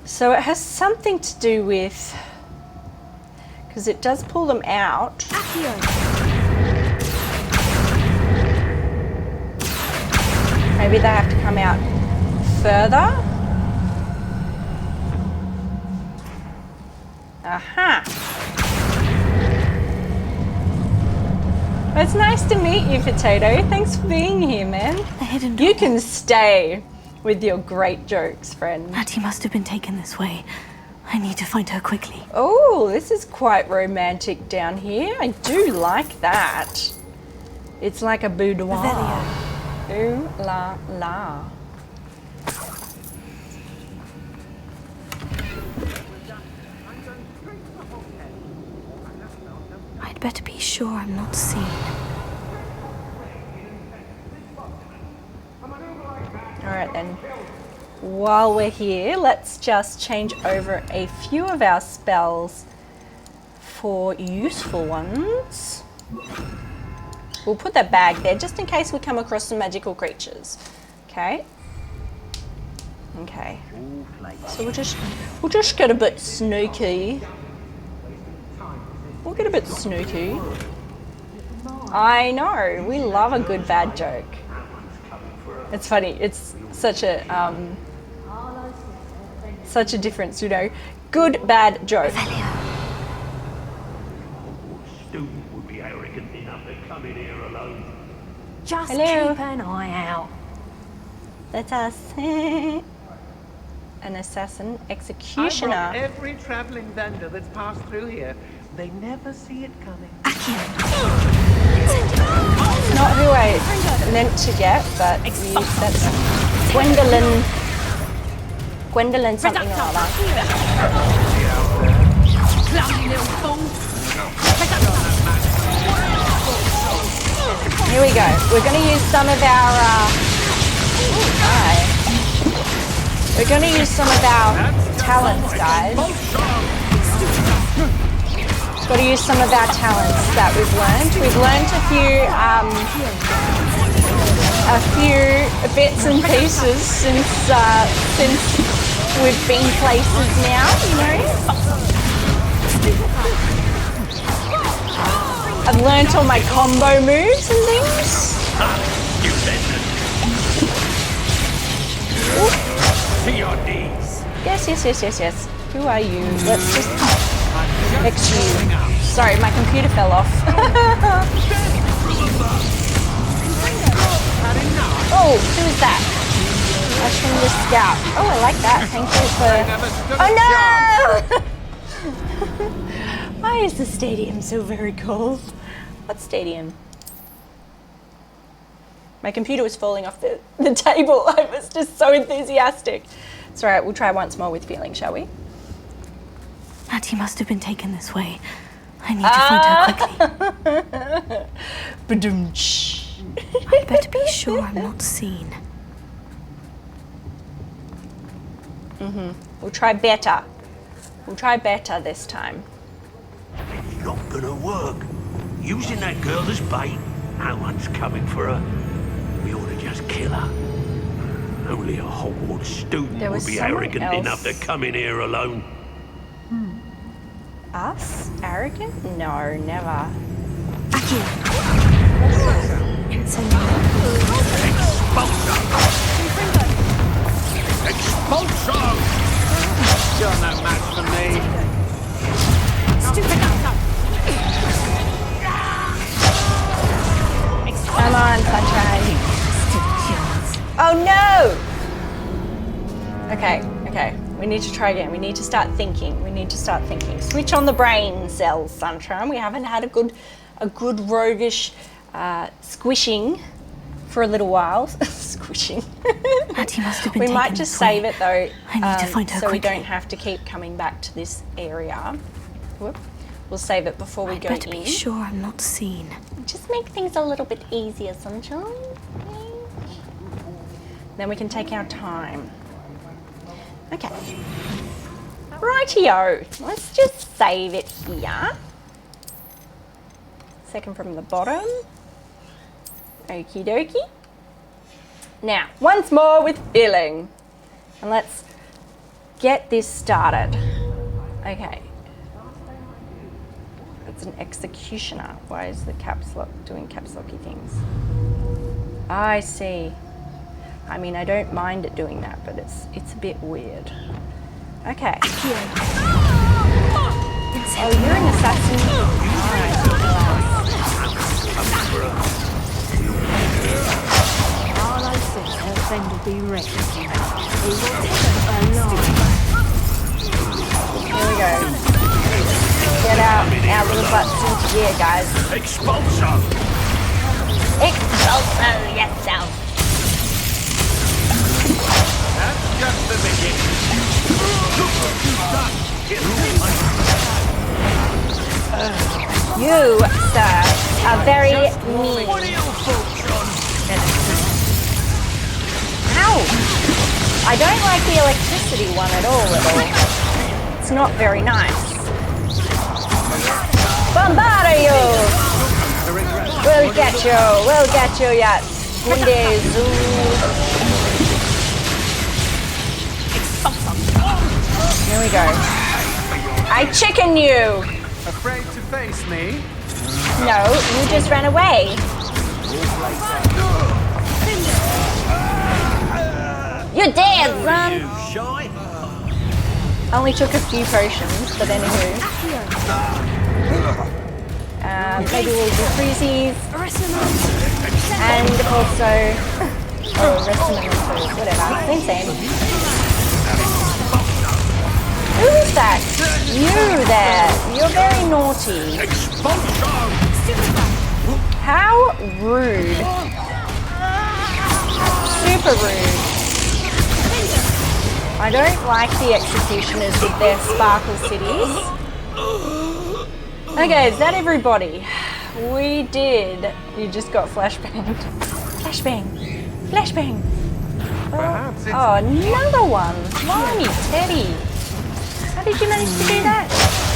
So it has something to do with, because it does pull them out. Maybe they have to come out further. Aha. Well, it's nice to meet you, Potato. Thanks for being here, man. You can stay with your great jokes, friend. Natty must have been taken this way. I need to find her quickly. Oh, this is quite romantic down here. I do like that. It's like a boudoir. Ooh la la. I'd better be sure I'm not seen. Alright then. While we're here, let's just change over a few of our spells for useful ones. We'll put that bag there just in case we come across some magical creatures. Okay. Okay. So we'll just get a bit sneaky. We'll get a bit snooky. I know, we love a good bad joke. It's funny, it's such a difference, you know. Good bad joke. Student would be arrogant enough to come in here alone. Just Hello. keep an eye out. That's us. An assassin executioner. I brought every traveling vendor that's passed through here. They never see it coming. It's not who I meant to get, but that's Gwendolyn. Gwendolyn something or other. Here we go. We're going to use some of our... We're going to use some of our talents, guys. Got to use some of our talents that we've learned. We've learned a few bits and pieces since we've been places now, you know. I've learned all my combo moves and things. To your knees. Yes. Who are you? Let's just fix you. Sorry, my computer fell off. Oh, who is that? That's from the scout. Oh, I like that. Thank you for... Oh no! Why is the stadium so very cold? What stadium? My computer was falling off the table. I was just so enthusiastic. It's all right, we'll try once more with feeling, shall we? Natty must have been taken this way. I need to find her quickly. Ba-doom-ch. I'd better be sure I'm not seen. We'll try better. We'll try better this time. It's not gonna work. Using that girl as bait, no one's coming for her. We ought to just kill her. Only a Hogwarts student would be arrogant enough to come in here alone. Us? Arrogant? No, never. Expulsion! You're no match for me. Stupid Come on, Sunshine. Oh no! Okay. We need to try again. We need to start thinking. Switch on the brain cells, Sunshine. We haven't had a good roguish squishing for a little while. Squishing. Natty must have been we taken might just save it though, I need to find her so quickly. we don't have to keep coming back to this area. Whoop. We'll save it before we go better in. be sure I'm not seen. Just make things a little bit easier, Sunshine. Then we can take our time. Okay. Rightio. Let's just save it here. Second from the bottom. Okie dokie. Now, once more with feeling. And let's get this started. Okay. It's an executioner. Why is the caps lock doing caps locky things? I see. I mean, I don't mind it doing that, but it's a bit weird. Okay. Oh, you're an assassin. All I said, her friend will be ready. He will take her along. Here we go. Get our little butts into gear, guys. Expulsion! Expulsion, yes, self. That's just the beginning. You, sir, are very mean. Ow! I don't like the electricity one at all. It's not very nice. Bombardio! We'll get you, yet. Here we go. I chicken you! Afraid to face me? No, you just ran away. You're dead, son! Only took a few potions, but anywho. Maybe we'll do freezies. And also... whatever. Same. Who is that? You there. You're very naughty. How rude. Super rude. I don't like the executioners with their sparkle cities. Okay, is that everybody? We did. You just got flashbanged. Flashbang. Perhaps it's... Oh, another one. Blimey, Teddy. How did you manage to do that?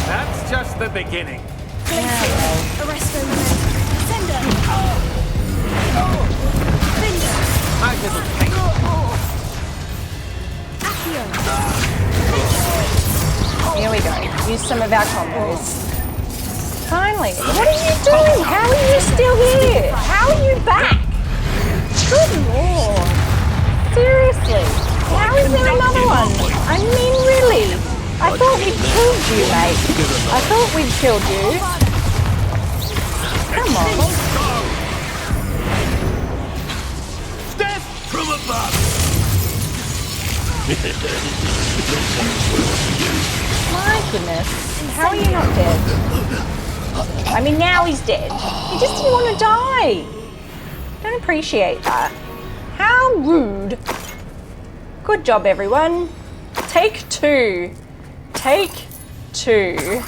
That's just the beginning. Arresto momentum. Sender. Finger. My little tank. Accio. Here we go. Use some of our combos. Finally. What are you doing? How are you still here? How are you back? Good lord. Seriously. How is there another one? I mean, really. I thought we'd killed you, mate. I thought we'd killed you. Come on. Death from above. My goodness. How are you not dead? I mean, now he's dead. He just didn't want to die. Don't appreciate that. How rude. Good job, everyone. Take 2. Take 2.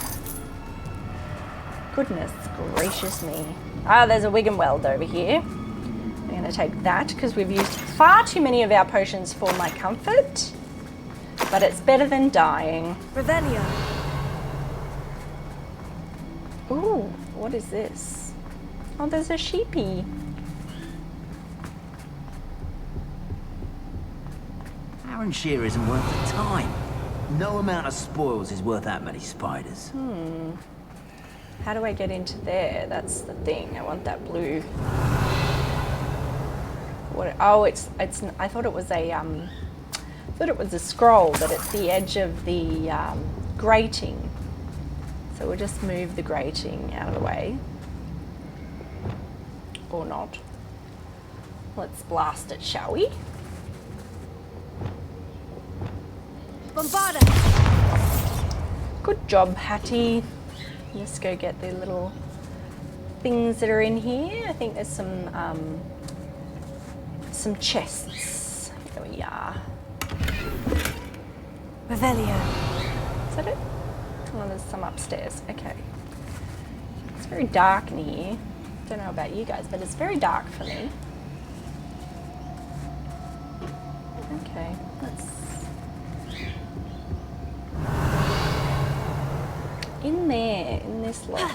Goodness gracious me. Ah, there's a Wiggenweld over here. I'm going to take that because we've used far too many of our potions for my comfort. But it's better than dying. Revelio. Ooh, what is this? Oh, there's a sheepy. Aaron Shear isn't worth the time. No amount of spoils is worth that many spiders. How do I get into there? That's the thing. I want that blue. What? Oh, it's. I thought it was a. Thought it was a scroll, but it's the edge of the grating. So we'll just move the grating out of the way. Or not. Let's blast it, shall we? Bombarda. Good job, Hattie. Let's go get the little things that are in here. I think there's some chests. There we are. Revelio. Is that it? Oh, there's some upstairs. Okay. It's very dark in here. Don't know about you guys, but it's very dark for me. Okay, let's... In there, in this lot.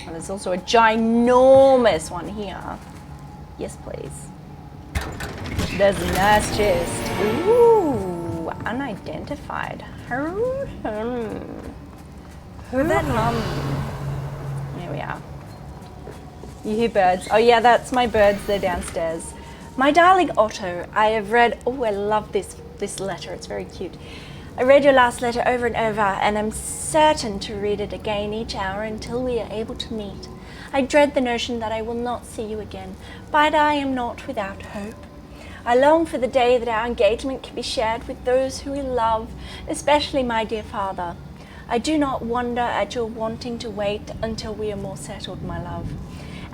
And there's also a ginormous one here. Yes, please. There's a nice chest. Ooh, unidentified. There we are. You hear birds? Oh yeah, that's my birds. They're downstairs. My darling Otto, I have read. Oh, I love this letter. It's very cute. I read your last letter over and over, and I'm certain to read it again each hour until we are able to meet. I dread the notion that I will not see you again, but I am not without hope. I long for the day that our engagement can be shared with those who we love, especially my dear father. I do not wonder at your wanting to wait until we are more settled, my love.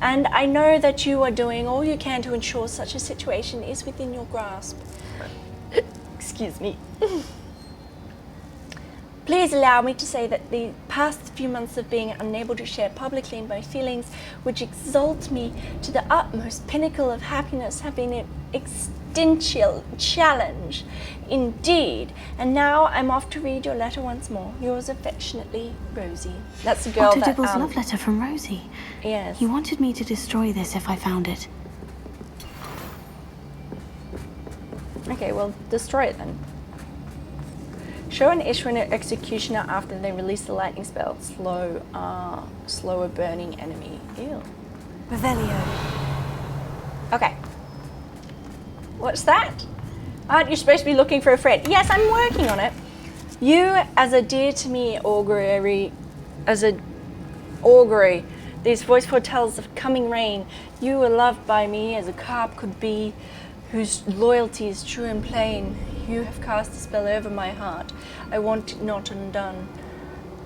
And I know that you are doing all you can to ensure such a situation is within your grasp. Excuse me. Please allow me to say that the past few months of being unable to share publicly in my feelings, which exalt me to the utmost pinnacle of happiness, have been an existential challenge indeed. And now I'm off to read your letter once more. Yours affectionately, Rosie. That's the girl Otto that... Dibble's love letter from Rosie. Yes. He wanted me to destroy this if I found it. Okay, well, destroy it then. Show an issue and an executioner after they release the lightning spell. Slower burning enemy. Ew. Revelio. Okay. What's that? Aren't you supposed to be looking for a friend? Yes, I'm working on it. You, as a dear to me augury, these voice foretells of coming rain. You are loved by me as a carp could be, whose loyalty is true and plain. You have cast a spell over my heart. I want it not undone.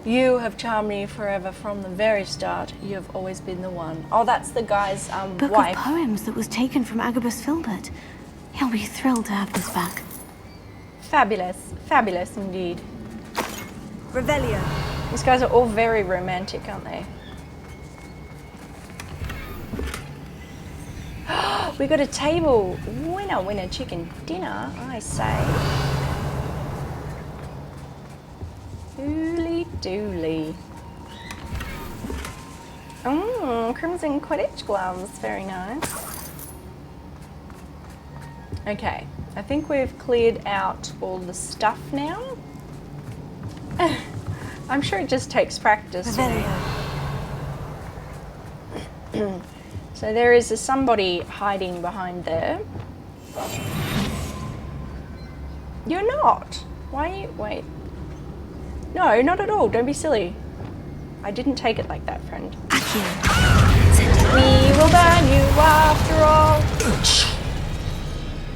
You have charmed me forever from the very start. You have always been the one. Oh, that's the guy's Book wife. of poems that was taken from Agabus Filbert. He'll be thrilled to have this back. Fabulous. Fabulous indeed. Revelio. These guys are all very romantic, aren't they? We got a table. Winner, chicken dinner, I say. Dooly dooly. Crimson Quidditch gloves. Very nice. Okay, I think we've cleared out all the stuff now. I'm sure it just takes practice. So there is somebody hiding behind there. You're not. Why are you? Wait. No, not at all. Don't be silly. I didn't take it like that, friend. We will burn you after all.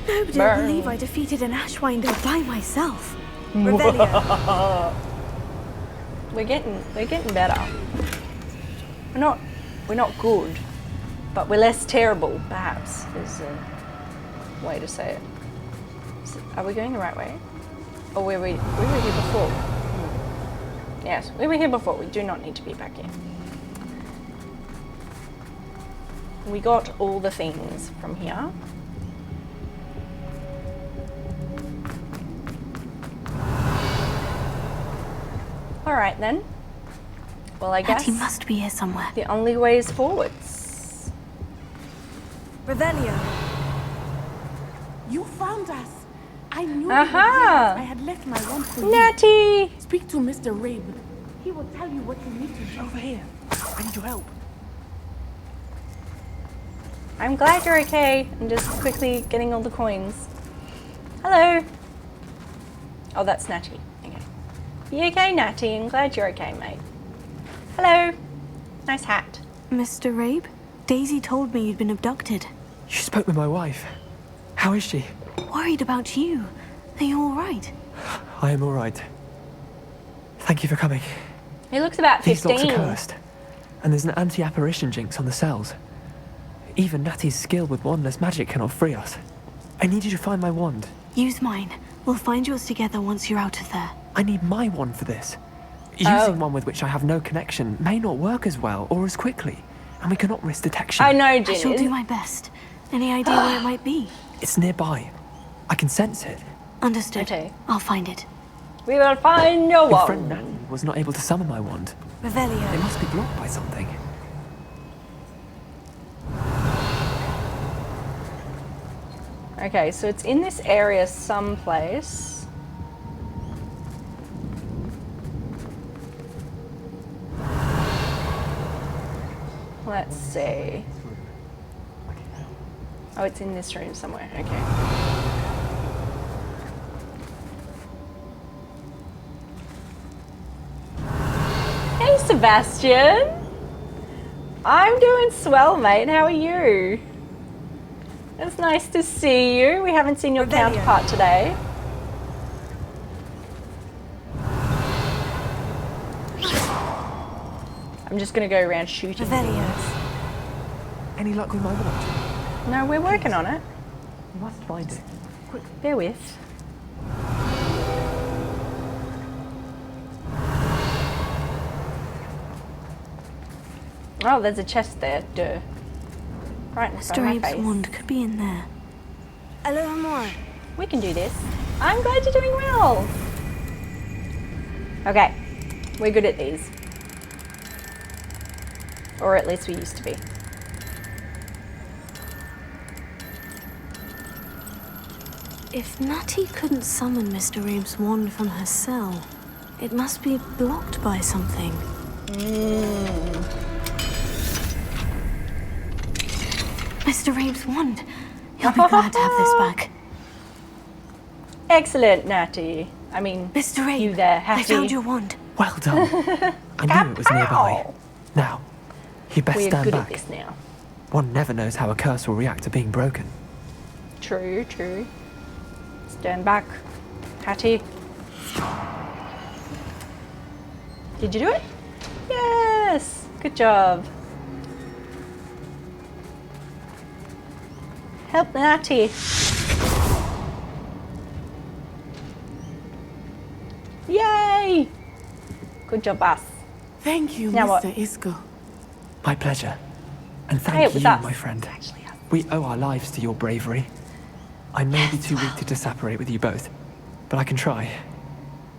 Nobody will believe I defeated an Ashwinder by myself. Revelio. We're getting better. We're not good, but we're less terrible, perhaps, is a way to say it. Are we going the right way? Or were we were here before? Yes, we were here before. We do not need to be back here. We got all the things from here. Alright then. Well, I guess he must be here somewhere. The only way is forwards. Revelio. You found us. I knew Aha! I had left my wand for you. Natty! Speak to Mr. Rabe. He will tell you what you need to do. Over here. I need your help. I'm glad you're okay. I'm just quickly getting all the coins. Hello. Oh, that's Natty. Okay. You okay, Natty? I'm glad you're okay, mate. Hello. Nice hat. Mr. Rabe, Daisy told me you'd been abducted. You spoke with my wife. How is she? Worried about you. Are you all right? I am all right. Thank you for coming. He looks about 15. These locks are cursed, and there's an anti-apparition jinx on the cells. Even Natty's skill with wandless magic cannot free us. I need you to find my wand. Use mine. We'll find yours together once you're out of there. I need my wand for this. Using one with which I have no connection may not work as well or as quickly, and we cannot risk detection. I know, I Ginny. shall do my best. Any idea where it might be? It's nearby. I can sense it. Understood. Okay. I'll find it. We will find your Your wand. friend Natty was not able to summon my wand. Revelio. It must be blocked by something. Okay, so it's in this area someplace. Let's see. Oh, it's in this room somewhere. Okay. Hey, Sebastian. I'm doing swell, mate. How are you? It's nice to see you. We haven't seen your counterpart today. I'm just gonna go around shooting things. Any luck with my wand? No, we're working on it. You must find it. Quick, bear with. Oh, there's a chest there. Duh. Right in front of my Mr. Rabe's face. wand could be in there. Hello, we can do this. I'm glad you're doing well. Okay, we're good at these. Or at least we used to be. If Natty couldn't summon Mr. Rabe's wand from her cell, it must be blocked by something. Mr. Rabe's wand. He'll be glad to have this back. Excellent, Natty. I mean, Mr. Rabe, you there, I found your wand. Well done. I knew it was nearby. Now, you best We're stand good back. at this now. One never knows how a curse will react to being broken. True, true. Stand back, Hattie. Did you do it? Yes! Good job. Help Natty. Yay! Good job, boss. Thank you, Now Mr. what? Isco. My pleasure. And Hey, thank what's you, up? my friend. We owe our lives to your bravery. I may be too weak to separate with you both, but I can try.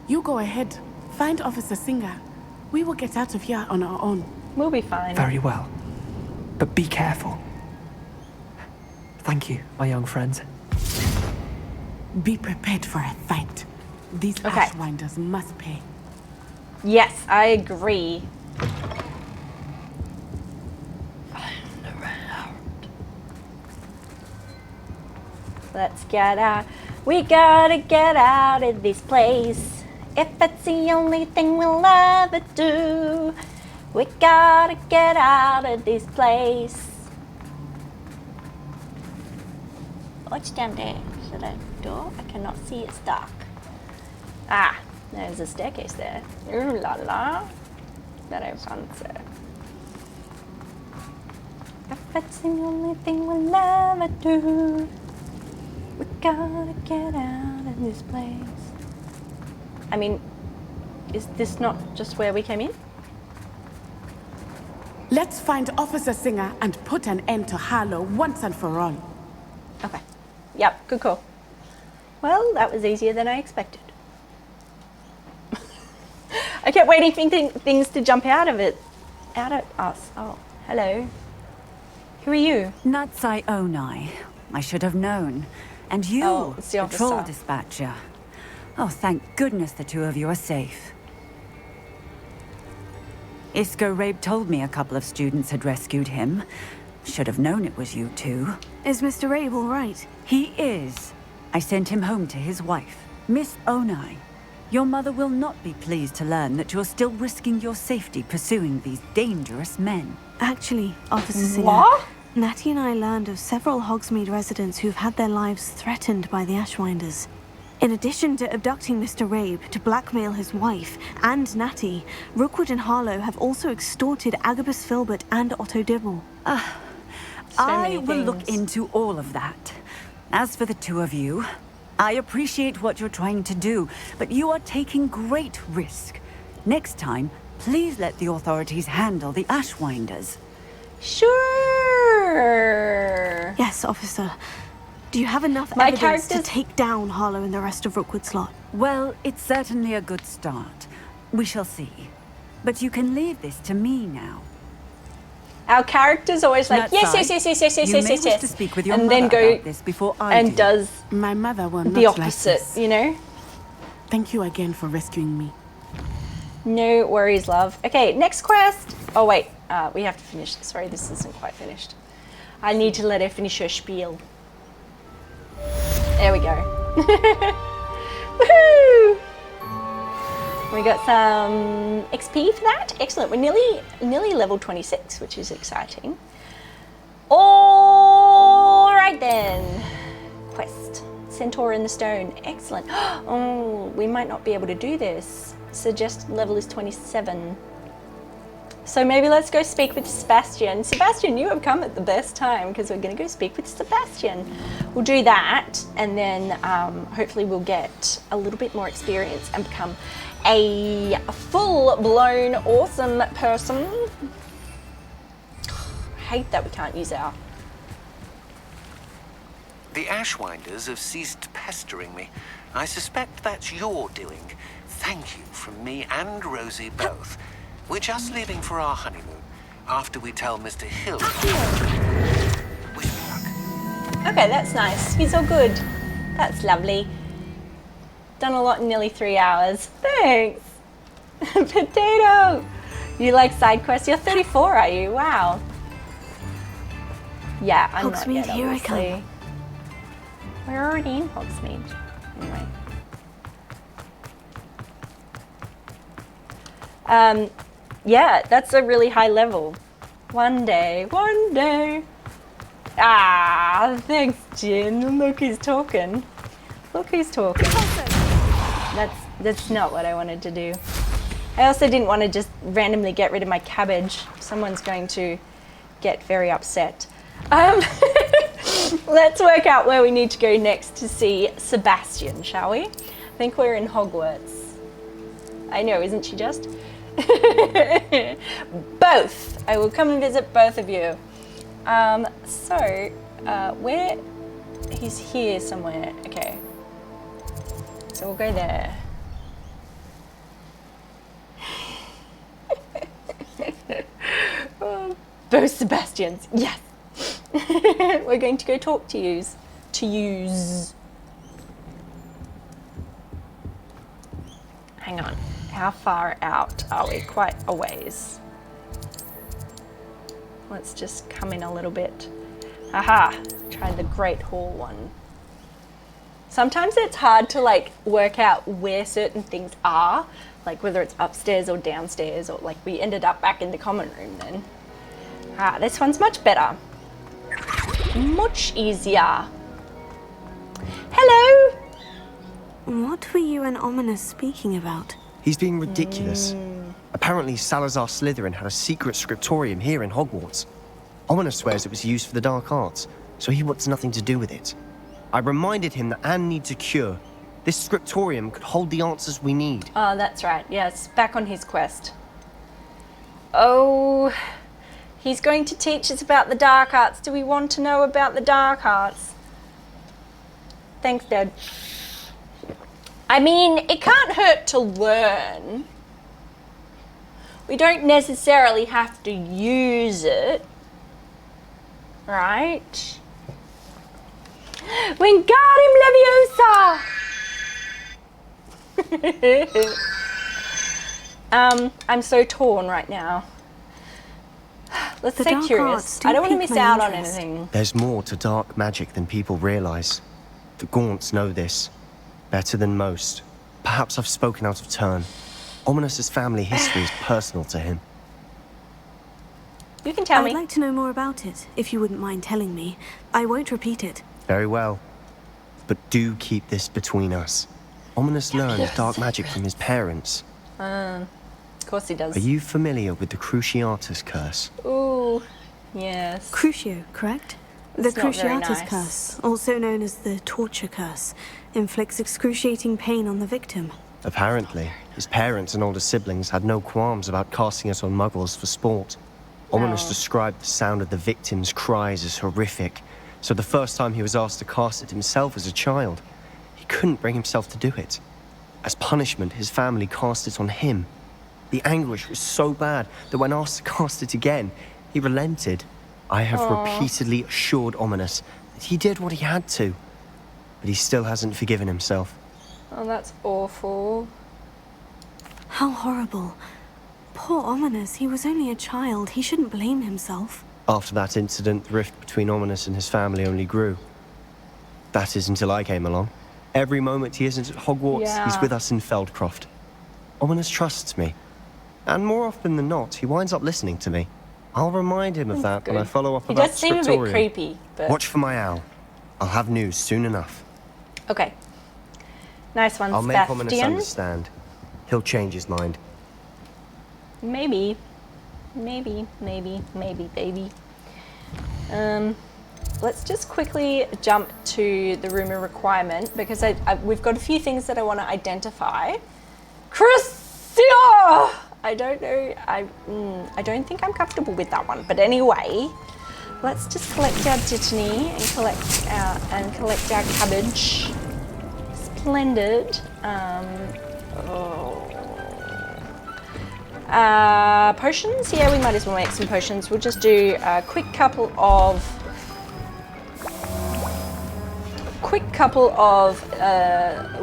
You go ahead. Find Officer Singer. We will get out of here on our own. We'll be fine. Very well. But be careful. Thank you, my young friends. Be prepared for a fight. These Ashwinders must pay. Yes, I agree. Let's get out. We gotta get out of this place. If it's the only thing we'll ever do. We gotta get out of this place. What's down there? Is it a door? I cannot see, it's dark. Ah, there's a staircase there. Ooh la la. Very fancy. If it's the only thing we'll ever do. We gotta get out of this place. I mean, is this not just where we came in? Let's find Officer Singer and put an end to Harlow once and for all. Okay. Yep, good call. Well, that was easier than I expected. I kept waiting for things to jump out of us. Oh, hello. Who are you? Natsai Onai. I should have known. And you, the patrol dispatcher. Oh, thank goodness the two of you are safe. Isco Rabe told me a couple of students had rescued him. Should have known it was you two. Is Mr. Rabe all right? He is. I sent him home to his wife, Miss Onai. Your mother will not be pleased to learn that you're still risking your safety pursuing these dangerous men. Actually, Officer Singer, what? Natty and I learned of several Hogsmeade residents who've had their lives threatened by the Ashwinders. In addition to abducting Mr. Rabe to blackmail his wife and Natty, Rookwood and Harlow have also extorted Agabus Filbert and Otto Dibble. I will look into all of that. As for the two of you, I appreciate what you're trying to do, but you are taking great risk. Next time, please let the authorities handle the Ashwinders. Sure. Yes, officer. Do you have enough evidence to take down Harlow and the rest of Rookwood's lot? Well, it's certainly a good start. We shall see. But you can leave this to me now. Our character's always like, yes, to speak with your and mother then go about this before I and do. does my mother will the not opposite, like this. you know? Thank you again for rescuing me. No worries, love. Okay, next quest. Oh, wait. We have to finish. Sorry, this isn't quite finished. I need to let her finish her spiel. There we go. Woohoo! We got some XP for that. Excellent. We're nearly level 26, which is exciting. All right then. Quest. Centaur in the stone. Excellent. Oh, we might not be able to do this. Suggested level is 27. So maybe let's go speak with Sebastian. Sebastian, you have come at the best time because we're going to go speak with Sebastian. We'll do that and then hopefully we'll get a little bit more experience and become a full-blown awesome person. I hate that we can't use our... The Ashwinders have ceased pestering me. I suspect that's your doing. Thank you from me and Rosie both. We're just leaving for our honeymoon after we tell Mr. Hill. Wish me luck. Okay, that's nice. He's all good. That's lovely. Done a lot in nearly 3 hours. Thanks. Potato. You like side quests? You're 34, are you? Wow. Yeah, I'm not yet, here I obviously. come. We're already in Hogsmeade. Anyway. Yeah, that's a really high level. One day. Ah, thanks, Jin. Look who's talking. Look who's talking. That's not what I wanted to do. I also didn't want to just randomly get rid of my cabbage. Someone's going to get very upset. Let's work out where we need to go next to see Sebastian, shall we? I think we're in Hogwarts. I know, isn't she just? Both. I will come and visit both of you. So Where? He's here somewhere. Okay. So we'll go there. Both Sebastians. Yes. We're going to go talk to yous. Hang on. How far out are we? Quite a ways. Let's just come in a little bit. Aha! Try the Great Hall one. Sometimes it's hard to like work out where certain things are, like whether it's upstairs or downstairs, or like we ended up back in the common room then. Ah, this one's much better. Much easier. Hello! What were you and Ominous speaking about? He's being ridiculous. Apparently Salazar Slytherin had a secret scriptorium here in Hogwarts. Ominous swears it was used for the dark arts, so he wants nothing to do with it. I reminded him that Anne needs a cure. This scriptorium could hold the answers we need. Oh, that's right. Yes, back on his quest. Oh, he's going to teach us about the dark arts. Do we want to know about the dark arts? Thanks, Dad. I mean, it can't hurt to learn. We don't necessarily have to use it, right? Wingardium Leviosa! I'm so torn right now. Let's stay curious. I don't want to miss out on anything. There's more to dark magic than people realise. The Gaunts know this better than most. Perhaps I've spoken out of turn. Ominous's family history is personal to him. You can tell me. I'd like to know more about it, if you wouldn't mind telling me. I won't repeat it. Very well. But do keep this between us. Ominous learned dark magic from his parents. Of course he does. Are you familiar with the Cruciatus curse? Ooh, yes. Crucio, correct? The It's not very Cruciatus nice. curse, also known as the torture curse, inflicts excruciating pain on the victim. Apparently, his parents and older siblings had no qualms about casting it on muggles for sport. Ominous described the sound of the victim's cries as horrific, so the first time he was asked to cast it himself as a child, he couldn't bring himself to do it. As punishment, his family cast it on him. The anguish was so bad that when asked to cast it again, he relented. I have repeatedly assured Ominous that he did what he had to, but he still hasn't forgiven himself. Oh, that's awful. How horrible. Poor Ominous, he was only a child. He shouldn't blame himself. After that incident, the rift between Ominous and his family only grew. That is until I came along. Every moment he isn't at Hogwarts, he's with us in Feldcroft. Ominous trusts me. And more often than not, he winds up listening to me. I'll remind him of that when I follow up about the He does seem a bit creepy, but... Watch for my owl. I'll have news soon enough. Okay. Nice one, I'll make Ominous Sebastian. understand. He'll change his mind. Maybe. Maybe, baby. Let's just quickly jump to the room of requirement because we've got a few things that I want to identify. Crucio! I don't know. I don't think I'm comfortable with that one. But anyway, let's just collect our dittany and collect our cabbage. Splendid. Potions? Yeah, we might as well make some potions. We'll just do a quick couple of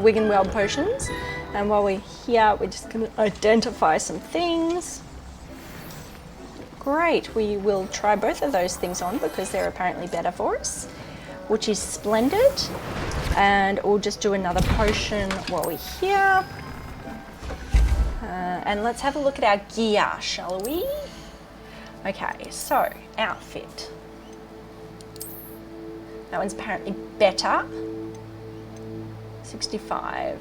Wiggenweld potions. And while we're here, we're just going to identify some things. Great, we will try both of those things on because they're apparently better for us, which is splendid. And we'll just do another potion while we're here. And let's have a look at our gear, shall we? Okay, so outfit. That one's apparently better. 65,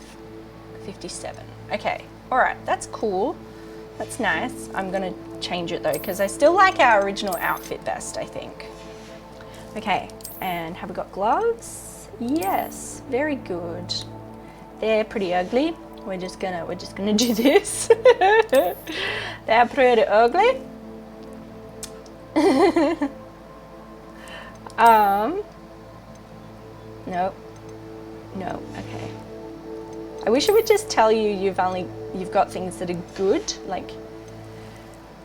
57. Okay, all right, that's cool. That's nice. I'm gonna change it though, because I still like our original outfit best, I think. Okay, and have we got gloves? Yes, very good. They're pretty ugly. We're just gonna do this. They're pretty ugly. No. No, okay. I wish it would just tell you you've got things that are good, like...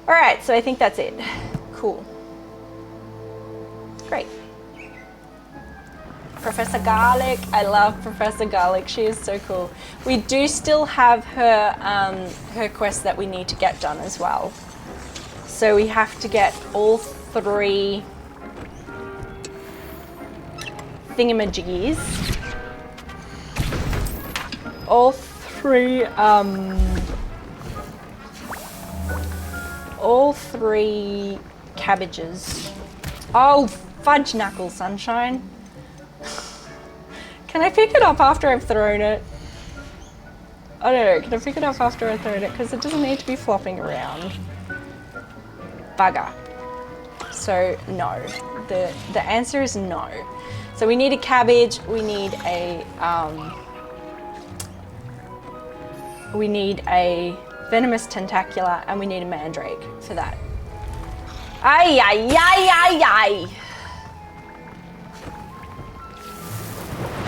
Alright, so I think that's it. Cool. Great. Professor Garlic. I love Professor Garlic. She is so cool. We do still have her her quest that we need to get done as well. So we have to get all 3 thingamajiggies. All 3 cabbages. Oh, fudge knuckle, sunshine. Can I pick it up after I've thrown it? I don't know, can I pick it up after I've thrown it? Because it doesn't need to be flopping around. Bugger. So, no. The answer is no. So we need a cabbage, we need a venomous tentacula, and we need a mandrake for that. Ay, ay, ay, ay, ay.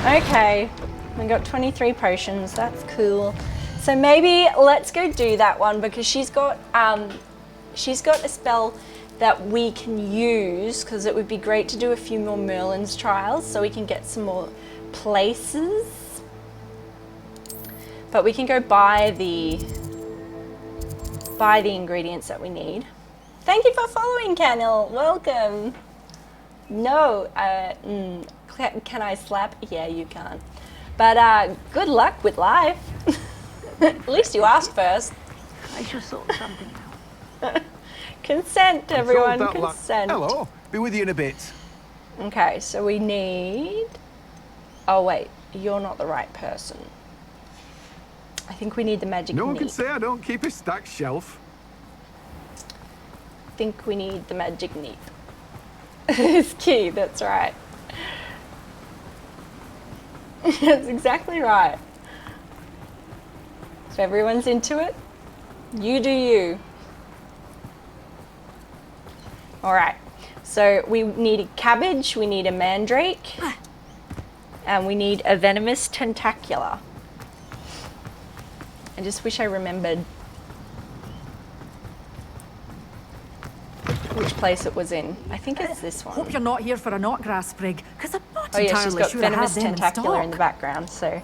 Okay, we got 23 potions, that's cool. So maybe let's go do that one because she's got a spell that we can use because it would be great to do a few more Merlin's trials so we can get some more places. But we can go buy the ingredients that we need. Thank you for following, Canil. Welcome. No, can I slap? Yeah, you can. But good luck with life. At least you asked first. I just thought something. Consent, everyone. Consent. Hello. Be with you in a bit. Okay, so we need... Oh, wait. You're not the right person. I think we need the magic No one can neep. say I don't keep a stacked shelf. I think we need the magic neep. It's key, that's right. That's exactly right. So everyone's into it? You do you. All right, so we need a cabbage, we need a mandrake, and we need a venomous tentacula. I just wish I remembered which place it was in. I think it's this one. Hope you're not here for a knotgrass sprig, because I'm not Oh yeah, she's entirely got sure I venomous have them tentacula in the stock. background, so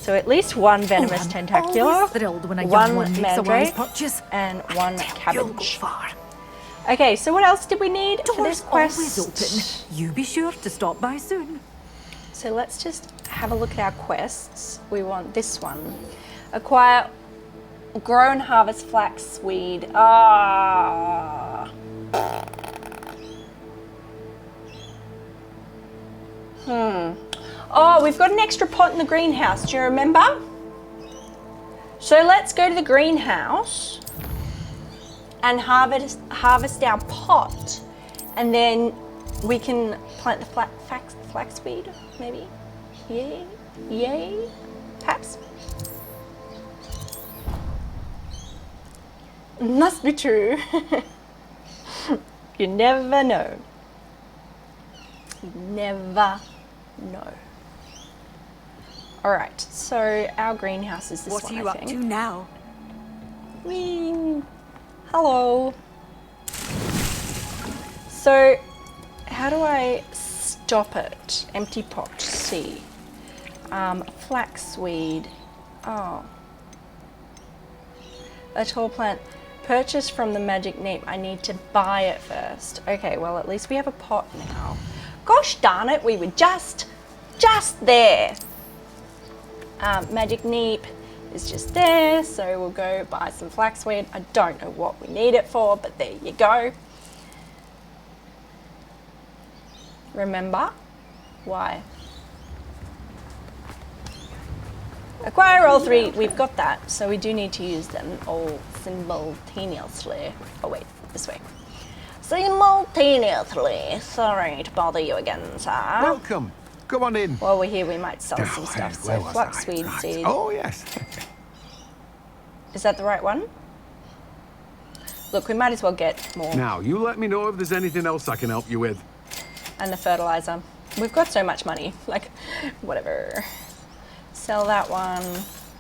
at least one venomous tentacula, always thrilled when a young one one makes a mandrake, wise purchase. and one You'll go cabbage. far. Okay, so what else did we need for Doors this quest? always open. You be sure to stop by soon. So let's just have a look at our quests. We want this one. Acquire, grow and harvest flaxweed. Ah. Oh, we've got an extra pot in the greenhouse. Do you remember? So let's go to the greenhouse and harvest our pot, and then we can plant the flaxweed, maybe? Yay? Yay? Perhaps? Must be true. You never know. You never know. All right, so our greenhouse is this What one, are you I up think. to now? Hello. So, how do I stop it? Empty pot, C. Flaxweed. Oh. A tall plant. Purchased from the magic neep. I need to buy it first. Okay, well at least we have a pot now. Gosh darn it, we were just there. Magic neep is just there, so we'll go buy some flaxweed. I don't know what we need it for, but there you go. Remember? Why? Acquire all 3, we've got that, so we do need to use them all simultaneously. Oh wait, this way. Simultaneously. Sorry to bother you again, sir. Welcome. Come on in. While we're here, we might sell some stuff. So flaxweed seed. Oh, yes. Is that the right one? Look, we might as well get more. Now, you let me know if there's anything else I can help you with. And the fertilizer. We've got so much money. Like, whatever. Sell that one.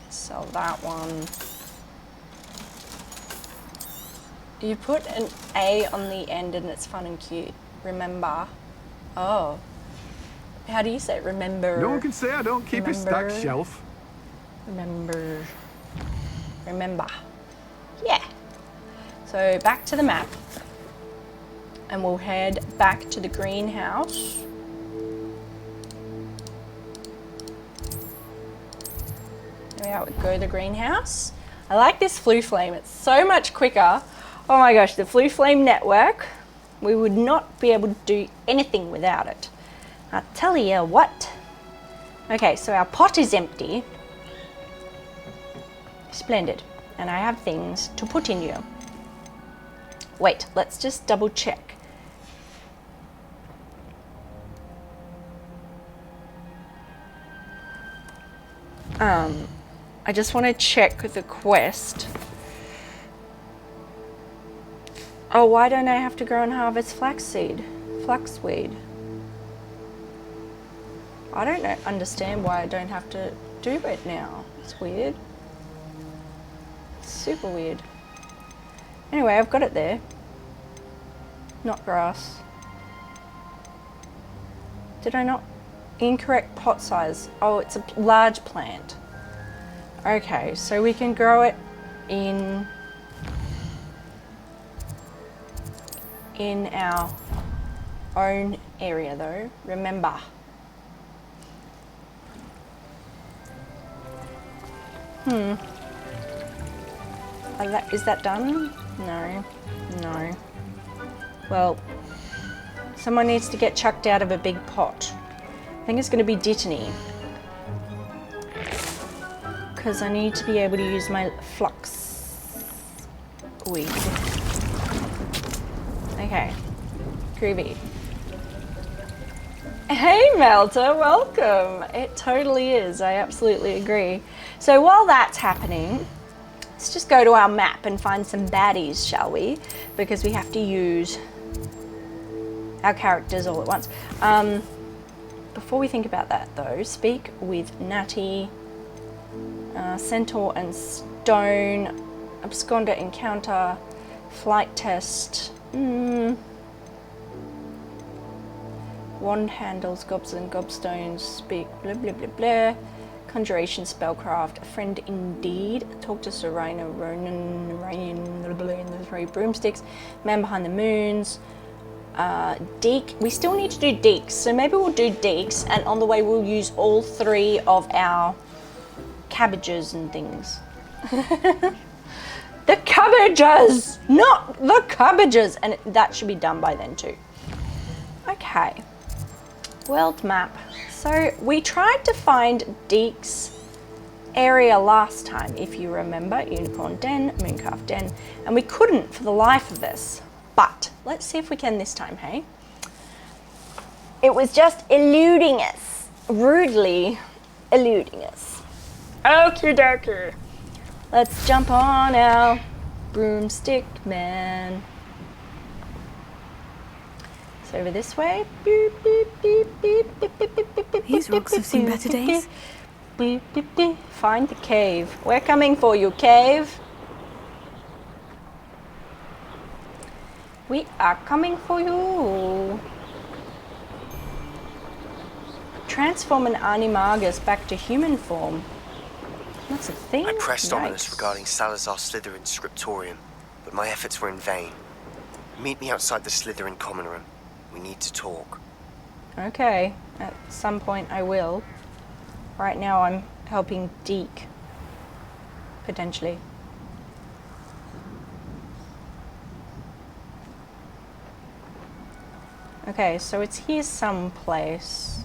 Sell that one. You put an A on the end and it's fun and cute. Remember. Oh. How do you say it? Remember. No one can say I don't keep a stacked shelf. Remember. Remember. Yeah. So back to the map. And we'll head back to the greenhouse. There we go, the greenhouse. I like this flue flame. It's so much quicker. Oh my gosh, the flue flame network. We would not be able to do anything without it. I tell you what. Okay, so our pot is empty. Splendid. And I have things to put in you. Wait, let's just double check. I just want to check the quest. Oh, why don't I have to go and harvest flaxweed? I don't understand why I don't have to do it now. It's weird. It's super weird. Anyway, I've got it there. Not grass. Did I not? Incorrect pot size. Oh, it's a large plant. Okay, so we can grow it in our own area though, remember. Is that done? No. Well, someone needs to get chucked out of a big pot. I think it's going to be Dittany. Because I need to be able to use my flux weed. Okay, groovy. Hey Melta, welcome. It totally is, I absolutely agree. So while that's happening, let's just go to our map and find some baddies, shall we? Because we have to use our characters all at once. Before we think about that though, speak with Natty, Centaur and Stone, Absconder encounter, flight test, wand handles, gobs and gobstones, speak blah blah blah blah, conjuration, spellcraft, a friend indeed, talk to Serena, Ronan, Ryan, blah blah, and the 3 broomsticks, man behind the moons, Deek. We still need to do Deeks, so maybe we'll do Deeks, and on the way we'll use all 3 of our cabbages and things. The cabbages! Not the cabbages! And that should be done by then too. Okay. World map. So we tried to find Deek's area last time, if you remember. Unicorn Den, Mooncalf Den, and we couldn't for the life of us. But let's see if we can this time, hey? It was just eluding us. Rudely eluding us. Okie dokie. Let's jump on our broomstick man. It's over this way. Beep, beep, beep, beep, beep, beep, beep, beep, beep, These rocks have seen better days. Beep, beep, beep. Find the cave. We're coming for you, cave. We are coming for you. Transform an animagus back to human form. That's a thing? I pressed Yikes. Ominous regarding Salazar Slytherin's scriptorium, but my efforts were in vain. Meet me outside the Slytherin common room. We need to talk. Okay, at some point I will. Right now I'm helping Deek. Potentially. Okay, so it's here someplace.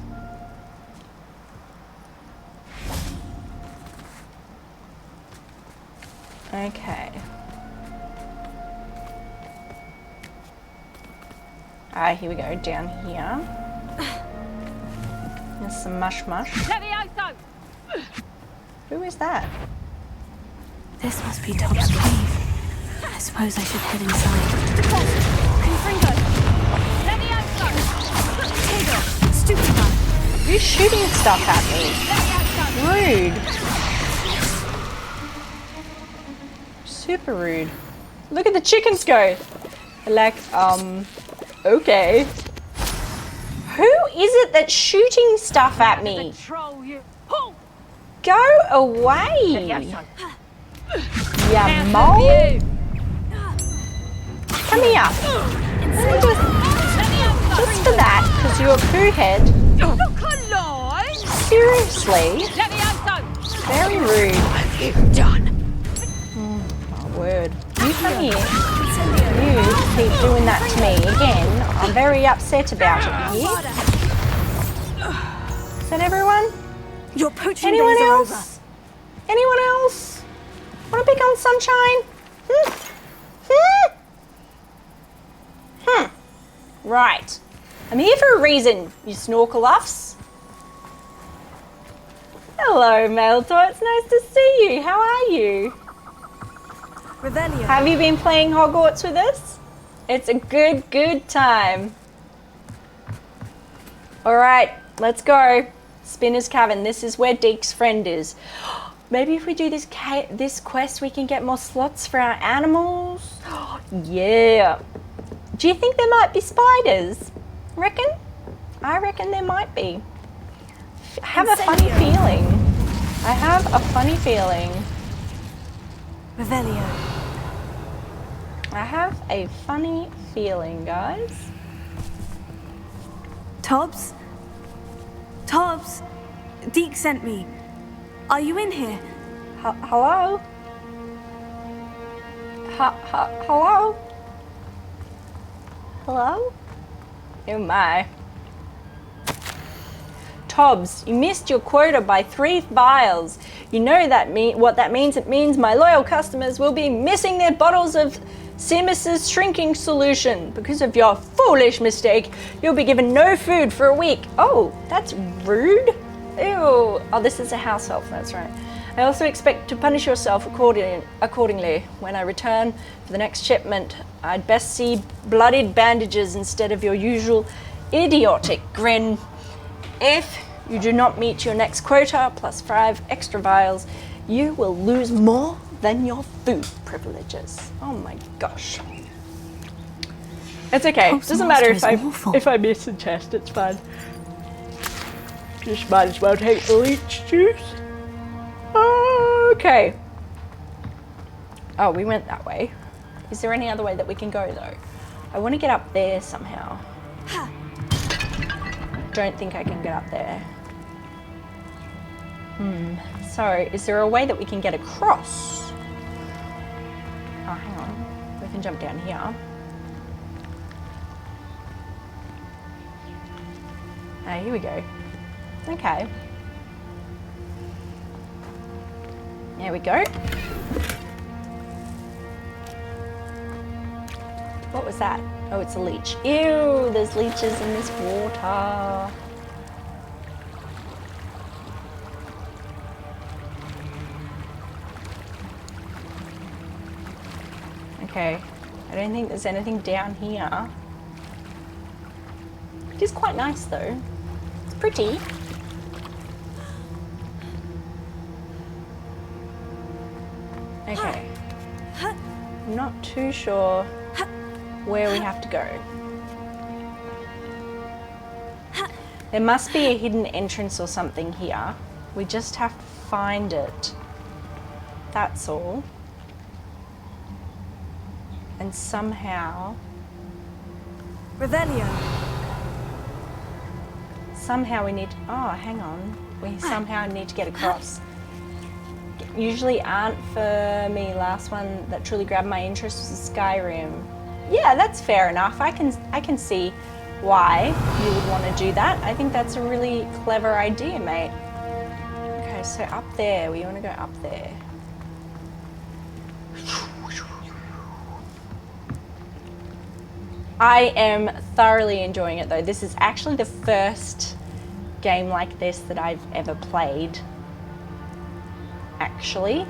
Okay. Alright, here we go, down here. There's some mush. Who is that? This must be Top's cave. I suppose I should head inside. You shooting stuff at me? Rude. Super rude. Look at the chickens go. Like, okay. Who is it that's shooting stuff at me? Go away. Ya mole. Come here. Just for that, because you're a poo head. Seriously? Very rude. What have you done? My word. You come here. You keep doing that to me again. I'm very upset about it here. Is that everyone? Your poaching Anyone days are else? over. Anyone else? Want to pick on Sunshine? Right. I'm here for a reason, you snorkel-uffs. Hello, Meltor. It's nice to see you. How are you? Revelio. Have you been playing Hogwarts with us? It's a good time. Alright, let's go. Spinner's Cavern. This is where Deek's friend is. Maybe if we do this quest, we can get more slots for our animals. Yeah. Do you think there might be spiders? Reckon? I reckon there might be. I have a funny feeling. I have a funny feeling. Revelio. I have a funny feeling, guys. Tobbs? Tobbs? Deek sent me. Are you in here? Hello? Hello? Hello? Oh my. Tobbs, you missed your quota by 3 vials. You know what that means? It means my loyal customers will be missing their bottles of Simus's shrinking solution. Because of your foolish mistake, you'll be given no food for a week. Oh, that's rude. Ew. Oh, this is a house elf, that's right. I also expect to punish yourself accordingly. When I return for the next shipment, I'd best see bloodied bandages instead of your usual idiotic grin. If you do not meet your next quota, plus 5 extra vials, you will lose more than your food privileges. Oh my gosh. It's okay. It doesn't matter if I miss a test, it's fine. Just might as well take the leech juice. Okay. Oh, we went that way. Is there any other way that we can go though? I want to get up there somehow. Don't think I can get up there. So, is there a way that we can get across? Oh, hang on. We can jump down here. Ah, here we go. Okay. There we go. What was that? Oh, it's a leech. Ew, there's leeches in this water. Okay, I don't think there's anything down here. It is quite nice though. It's pretty. Okay. I'm not too sure where we have to go. There must be a hidden entrance or something here. We just have to find it. That's all. And somehow... Revelio. Somehow we need... Oh, hang on. We somehow need to get across. Usually aren't for me. Last one that truly grabbed my interest was Skyrim. Yeah, that's fair enough. I can see why you would want to do that. I think that's a really clever idea, mate. Okay, so up there. We want to go up there. I am thoroughly enjoying it though. This is actually the first game like this that I've ever played. Actually.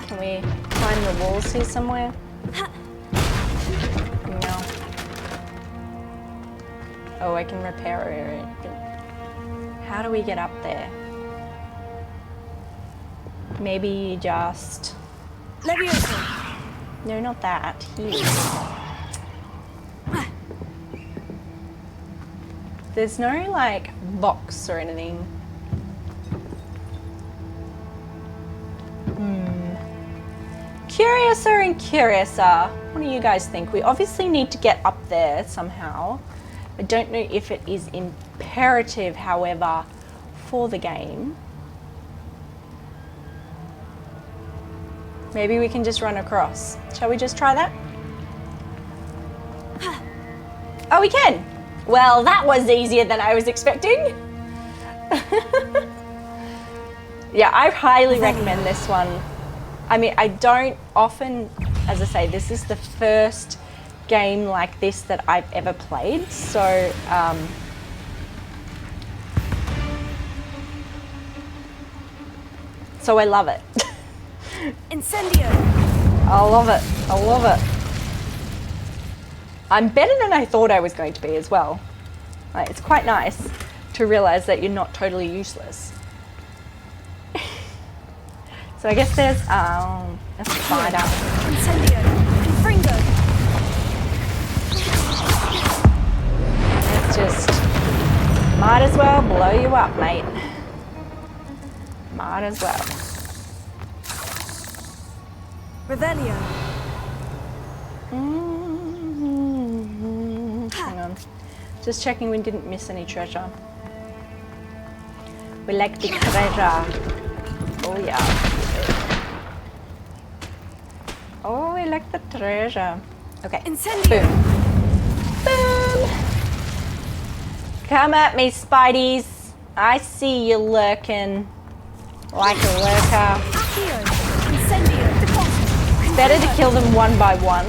Can we climb the walls here somewhere? No. Oh, I can repair it. How do we get up there? Maybe just... Leviosa. No, not that. Here. There's no, like, box or anything. Curiouser and curiouser. What do you guys think? We obviously need to get up there somehow. I don't know if it is imperative, however, for the game. Maybe we can just run across. Shall we just try that? Oh, we can! Well, that was easier than I was expecting. Yeah, I highly recommend this one. I mean, I don't often, as I say, this is the first game like this that I've ever played, so so I love it. Incendio. I love it. I love it. I'm better than I thought I was going to be as well. Like, it's quite nice to realize that you're not totally useless. So I guess there's a spider. Incendio. Confringo. Let's just might as well blow you up, mate. Might as well. Revelio. Hang on. Just checking we didn't miss any treasure. We like the treasure. Oh yeah. Oh, we like the treasure. Okay. Incendio. Boom. Boom. Come at me, Spideys. I see you lurking like a lurker. Accio. Incendio. It's better to kill them one by one,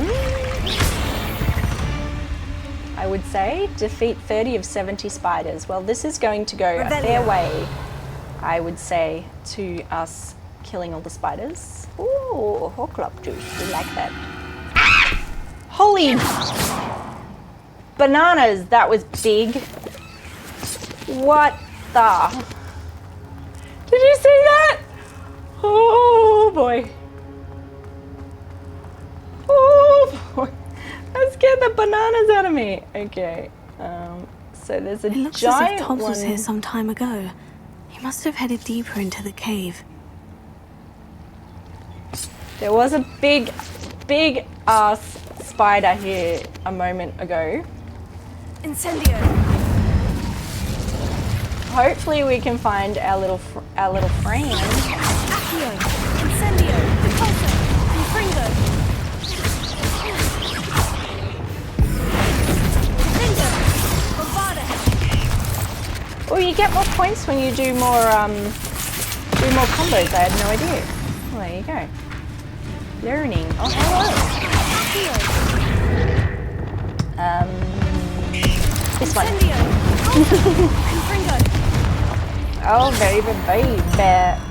I would say. Defeat 30 of 70 spiders. Well, this is going to go a fair way, I would say, to us killing all the spiders. Ooh, Horcrux juice. We like that. Holy bananas, that was big. What the? Did you see that? Oh boy. Oh boy. That scared the bananas out of me. Okay. So there's a It looks giant as if Tobbs was one. here some time ago. He must have headed deeper into the cave. There was a big ass spider here a moment ago. Incendio. Hopefully we can find our little friend. Accio. Incendio. Repulsor. Confringo. Confringo. Bovada. Oh, you get more points when you do more combos. I had no idea. Well, there you go. Learning. Oh, hello. This one. Oh, baby, baby.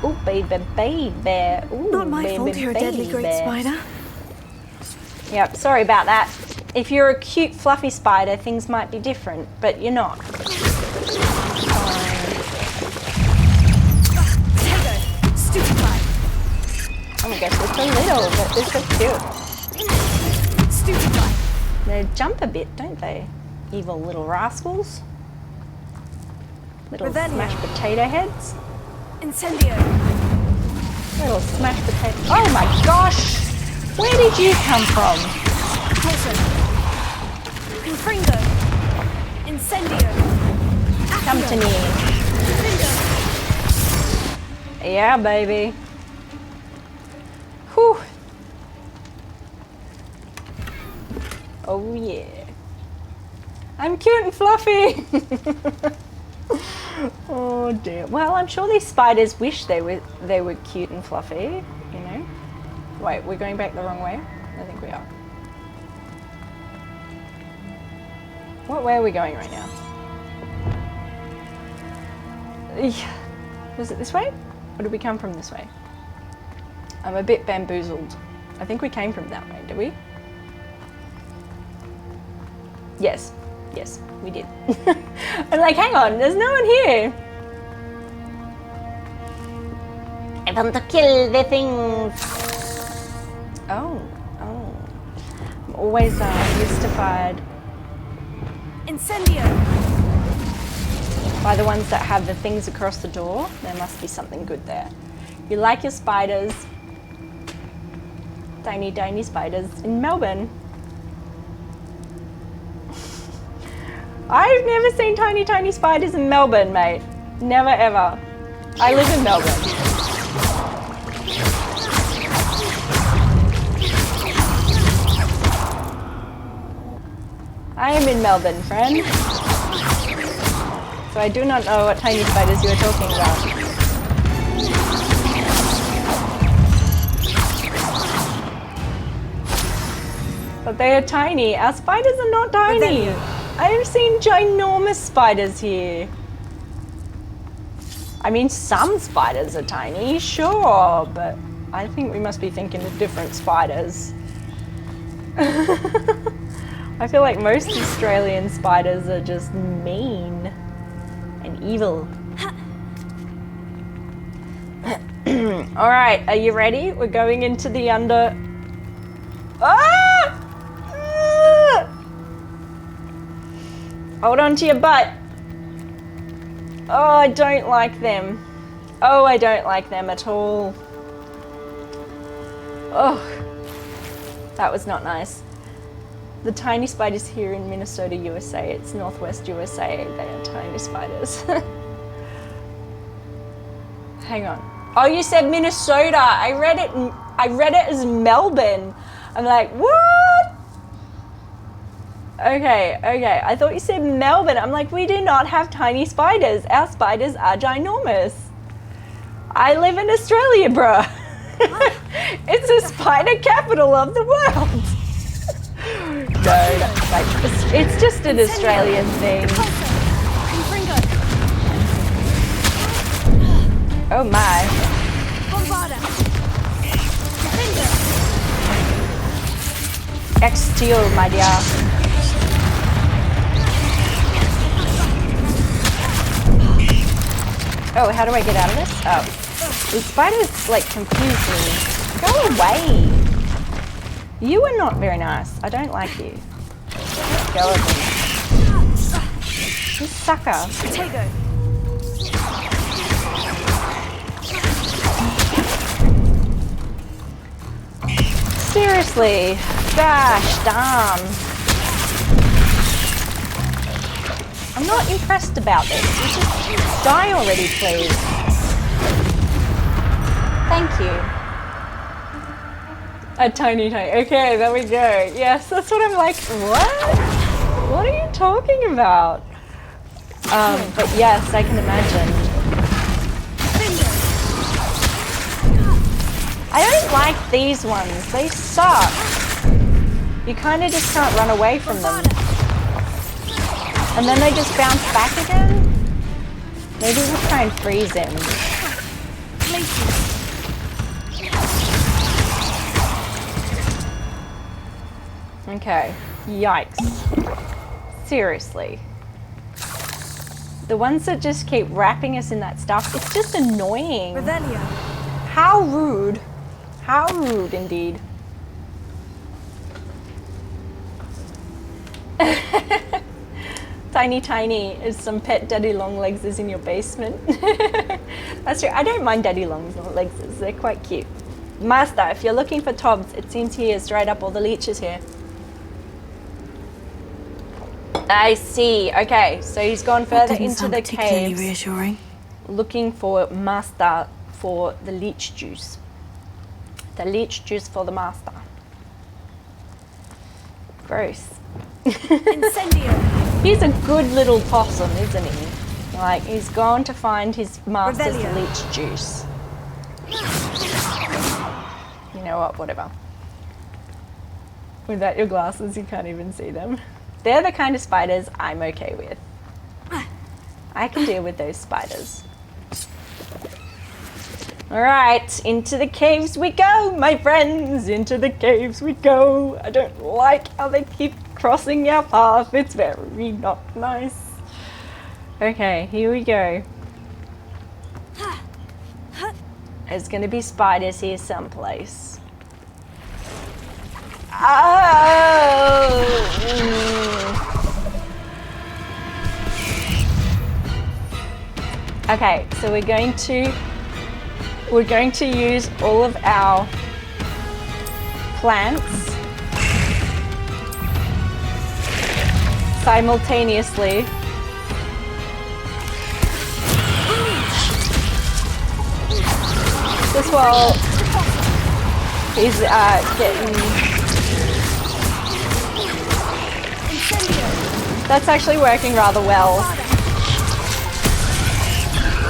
Oh, baby, baby. Ooh, Not my baby, fault you're a deadly great baby. spider. Yep, sorry about that. If you're a cute, fluffy spider, things might be different, but you're not. Oh my gosh, they're so little, but they're so cute. Stupefy. They jump a bit, don't they? Evil little rascals. Little Revelio. smashed potato heads. Incendio. Little smashed potato. Oh my gosh! Where did you come from? Repulsor. Confringo. Incendio. Come to me. Yeah, baby. Whew. Oh yeah. I'm cute and fluffy. Oh dear. Well, I'm sure these spiders wish they were cute and fluffy, you know. Wait, we're going back the wrong way? I think we are. What way are we going right now? Was it this way? Or did we come from this way? I'm a bit bamboozled. I think we came from that way, did we? Yes. Yes, we did. I'm like, hang on, there's no one here. I want to kill the things. Oh. I'm always mystified. Incendio. By the ones that have the things across the door. There must be something good there. You like your spiders. Tiny, tiny spiders in Melbourne. I've never seen tiny, tiny spiders in Melbourne, mate. Never, ever. I live in Melbourne. I am in Melbourne, friend. So I do not know what tiny spiders you are talking about. But they are tiny. Our spiders are not tiny. I have seen ginormous spiders here. I mean, some spiders are tiny, sure, but I think we must be thinking of different spiders. I feel like most Australian spiders are just mean and evil. Alright, are you ready? We're going into the under... Ah! Hold on to your butt. Oh, I don't like them. Oh, I don't like them at all. Oh, that was not nice. The tiny spiders here in Minnesota, USA. It's Northwest USA. They are tiny spiders. Hang on. Oh, you said Minnesota. I read it as Melbourne. I'm like, what? Okay. I thought you said Melbourne. I'm like, we do not have tiny spiders. Our spiders are ginormous. I live in Australia, bruh. It's the spider capital of the world. No, like, it's just an Australian thing. Oh my. Exteel, my dear. Oh, how do I get out of this? Oh. The spiders, like, confuse me. Go away. You are not very nice. I don't like you. Let go of me. You sucker. Potato. Seriously. Gosh darn. I'm not impressed about this. You just die already, please. Thank you. A tiny. Okay, there we go. Yes, that's what I'm like. What? What are you talking about? But yes, I can imagine. I don't like these ones. They suck. You kind of just can't run away from them. And then they just bounce back again? Maybe we'll try and freeze him. Okay. Yikes. Seriously. The ones that just keep wrapping us in that stuff, it's just annoying. Revelio. How rude. How rude indeed. Tiny is some pet daddy long legs is in your basement. That's true. I don't mind daddy long legs. They're quite cute. Master, if you're looking for Tobs, it seems he has dried up all the leeches here. I see. Okay, so he's gone further into the caves. Reassuring. Looking for Master for the leech juice. The leech juice for the Master. Gross. Incendio. He's a good little possum, isn't he? Like, he's gone to find his master's Revelio. leech juice. You know what? Whatever. Without your glasses, you can't even see them. They're the kind of spiders I'm okay with. I can deal with those spiders. Alright, into the caves we go, my friends. Into the caves we go. I don't like how they keep crossing your path. It's very not nice. Okay, here we go. There's gonna be spiders here someplace. Oh! Okay, so we're going to use all of our plants simultaneously. Just while he's getting... That's actually working rather well.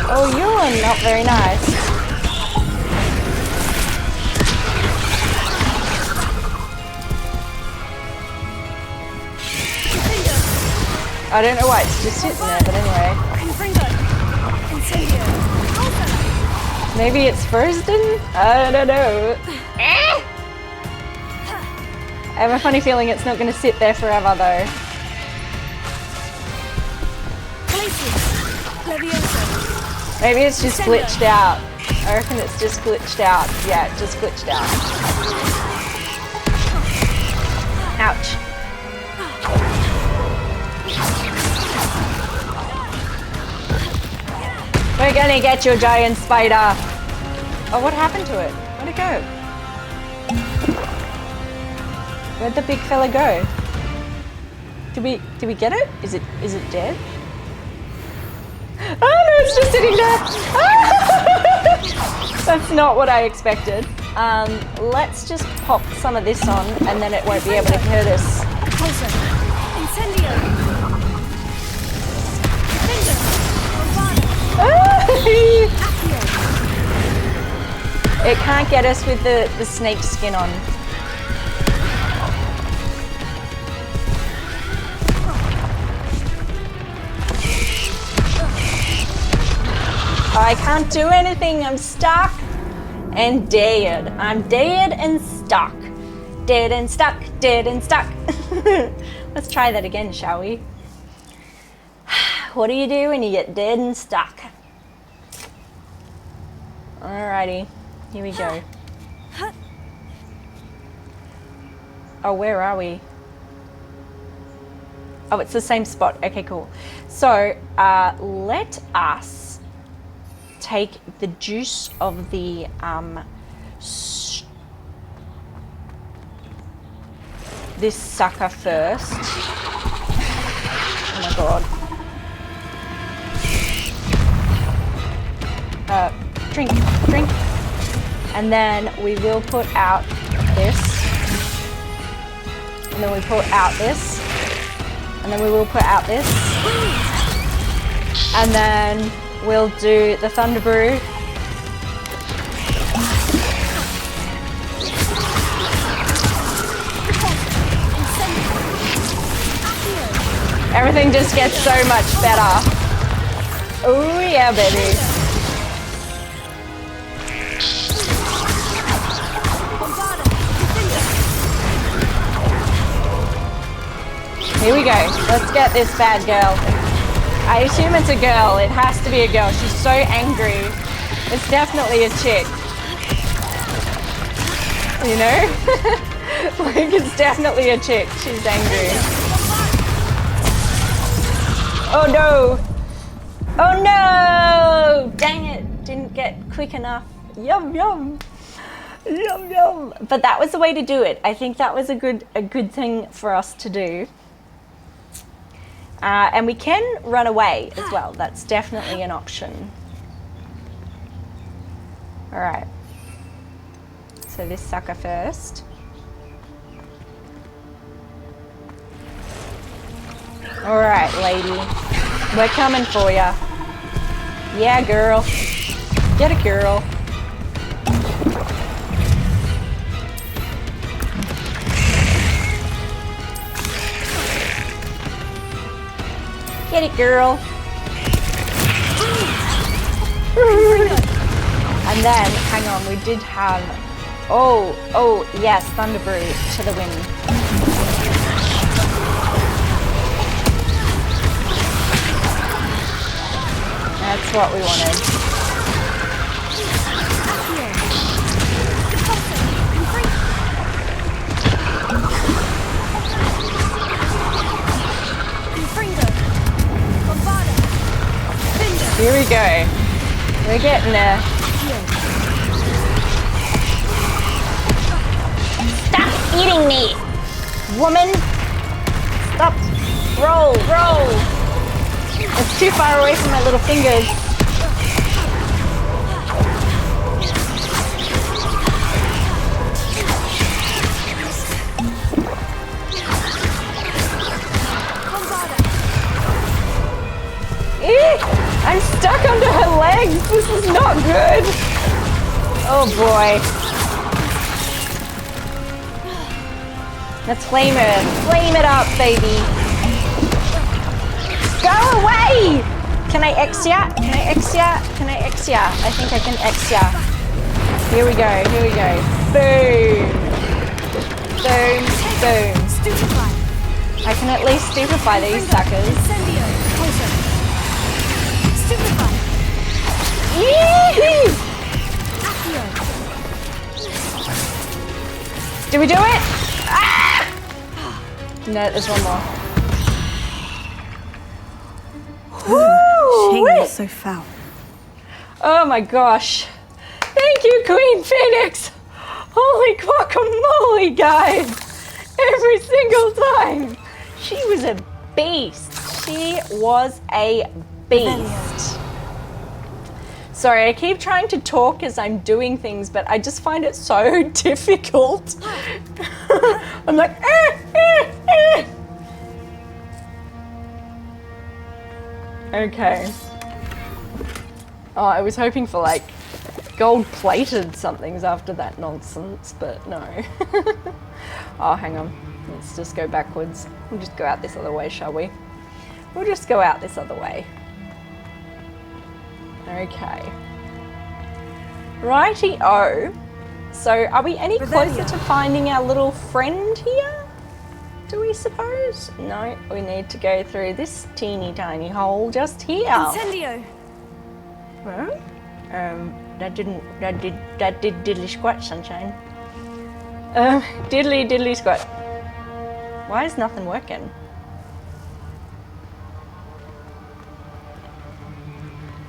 Oh, you're not very nice. I don't know why it's just sitting there, but anyway. Maybe it's frozen? I don't know. I have a funny feeling it's not going to sit there forever though. Maybe it's just glitched out. I reckon it's just glitched out. Yeah, it just glitched out. Ouch. We're gonna get you, giant spider. Oh, what happened to it? Where'd it go? Where'd the big fella go? Did we get it? Is it dead? Oh no, it's just sitting there. That's not what I expected. Let's just pop some of this on and then it won't be able to hurt us. It can't get us with the snake skin on. I can't do anything, I'm stuck and dead. I'm dead and stuck. Dead and stuck, dead and stuck. Let's try that again, shall we? What do you do when you get dead and stuck? Alrighty, here we go. Oh, where are we? Oh, it's the same spot. Okay, cool. So, let us take the juice of the this sucker first. Oh my god. Drink. And then we will put out this. And then we put out this. And then we will put out this. And then we'll do the Thunder Brew. Everything just gets so much better. Oh yeah, baby. Here we go. Let's get this bad girl. I assume it's a girl. It has to be a girl. She's so angry. It's definitely a chick. You know? Like, it's definitely a chick. She's angry. Oh no! Oh no! Dang it! Didn't get quick enough. Yum yum! Yum yum! But that was the way to do it. I think that was a good thing for us to do. And we can run away as well. That's definitely an option. All right. So this sucker first. All right, lady. We're coming for ya. Yeah, girl. Get a girl. Get it, girl. And then, hang on, we did have... Oh, yes, Thunder Brew to the wind. That's what we wanted. Here we go. We're getting there. Stop eating me, woman. Stop. Roll, roll. It's too far away from my little fingers. I'm stuck under her legs. This is not good. Oh boy. Let's flame her. Flame it up, baby. Go away! Can I X ya? Can I X ya? Can I X ya? I think I can X ya. Here we go. Here we go. Boom. Boom. Boom. I can at least stupefy these suckers. Do we do it? Ah! No, there's one more. Shame is so foul. Oh my gosh. Thank you, Queen Phoenix. Holy guacamole, guys. Every single time. She was a beast. She was a beast. Sorry, I keep trying to talk as I'm doing things, but I just find it so difficult. I'm like, Okay. Oh, I was hoping for like gold-plated somethings after that nonsense, but no. Oh, hang on. Let's just go backwards. We'll just go out this other way, shall we? We'll just go out this other way. Okay. Righty-o. So, are we any closer to finding our little friend here? Do we suppose? No, we need to go through this teeny tiny hole just here. Incendio. Well, that did diddly squat, sunshine. Diddly squat. Why is nothing working?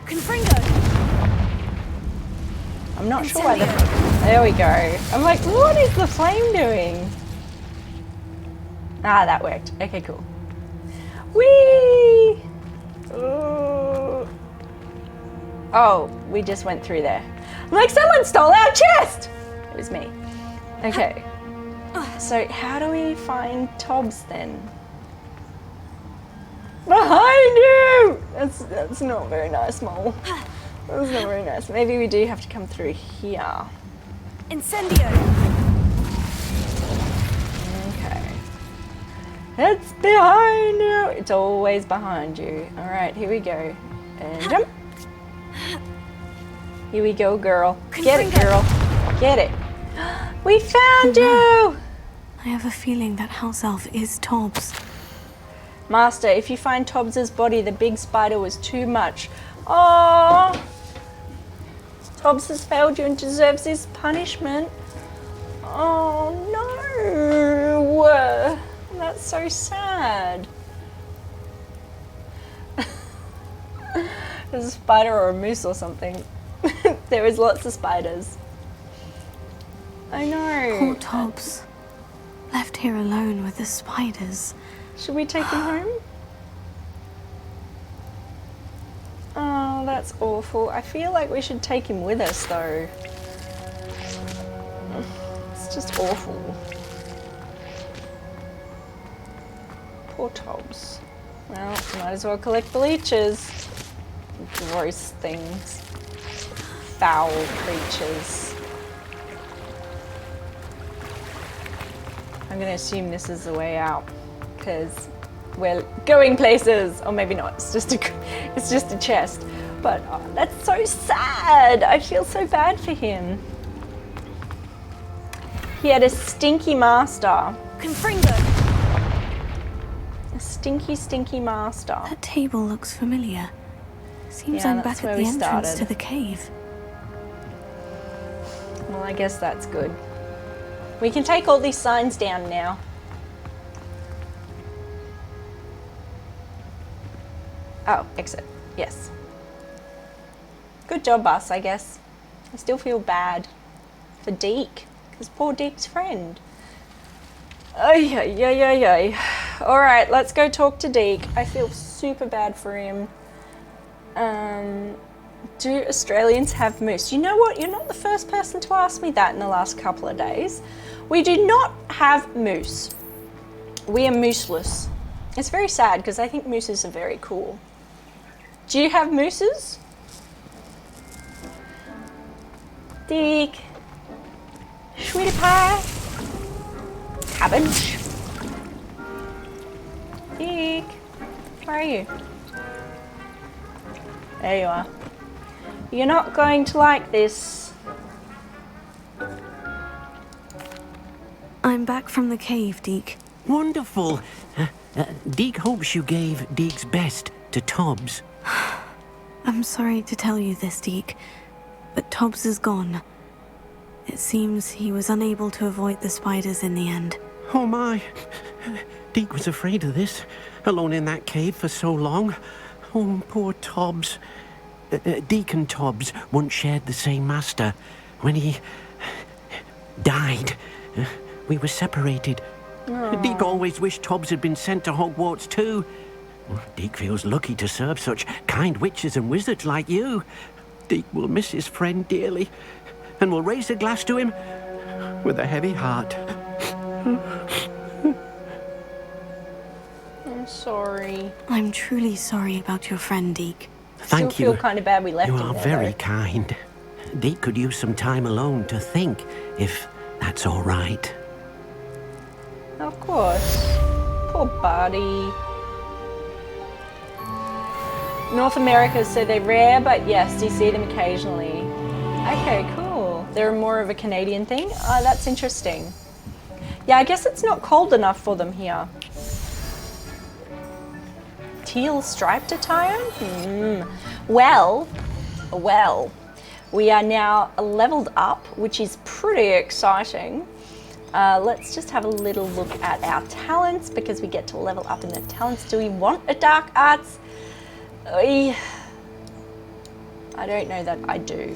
Confringo. I'm not sure why there we go. I'm like, what is the flame doing? Ah, that worked. Okay, cool. Whee! Oh, we just went through there. I'm like, someone stole our chest! It was me. Okay. So how do we find Tobbs then? Behind you! That's not very nice, Mole. That's not very nice. Maybe we do have to come through here. Incendio. Okay. It's behind you. It's always behind you. All right, here we go. And jump. Here we go, girl. Get it, girl. Get it. We found you! I have a feeling that house elf is Tobbs. Master, if you find Tobbs's body, the big spider was too much. Oh, Tobbs has failed you and deserves his punishment. Oh no, that's so sad. There's a spider or a moose or something. There is lots of spiders. I know. Poor Tobbs. Left here alone with the spiders. Should we take him home? Oh, that's awful. I feel like we should take him with us though. It's just awful. Poor Tobbs. Well, might as well collect the leeches. Gross things. Foul creatures. I'm gonna assume this is the way out because we're going places, or maybe not. It's just a chest. But oh, that's so sad. I feel so bad for him. He had a stinky master. Confringo. A stinky master. That table looks familiar. Seems Yeah, I'm that's back where at the we entrance started. to the cave. Well, I guess that's good. We can take all these signs down now. Oh, exit. Yes. Good job, us, I guess. I still feel bad for Deek, because poor Deek's friend. Ay, ay, ay, ay, ay. All right, let's go talk to Deek. I feel super bad for him. Do Australians have moose? You know what? You're not the first person to ask me that in the last couple of days. We do not have moose. We are mooseless. It's very sad because I think mooses are very cool. Do you have mooses? Deek. Sweetie pie. Cabbage. Deek. Where are you? There you are. You're not going to like this. I'm back from the cave, Deek. Wonderful. Deek hopes you gave Deek's best to Tobbs. I'm sorry to tell you this, Deek, but Tobbs is gone. It seems he was unable to avoid the spiders in the end. Oh my. Deek was afraid of this, alone in that cave for so long. Oh, poor Tobbs. Deek and Tobbs once shared the same master. When he died, we were separated. Aww. Deek always wished Tobbs had been sent to Hogwarts too. Deek feels lucky to serve such kind witches and wizards like you. Deek will miss his friend dearly, and will raise a glass to him with a heavy heart. I'm sorry. I'm truly sorry about your friend, Deek. Thank Still you. feel kind of bad we left You him are there, very though. kind. Deek could use some time alone to think, if that's all right. Of course. Poor buddy. North America, so they're rare, but yes, you see them occasionally. Okay, cool. They're more of a Canadian thing. Oh, that's interesting. Yeah, I guess it's not cold enough for them here. Teal striped attire? Well, we are now leveled up, which is pretty exciting. Let's just have a little look at our talents, because we get to level up in the talents. Do we want a dark arts? I don't know that I do.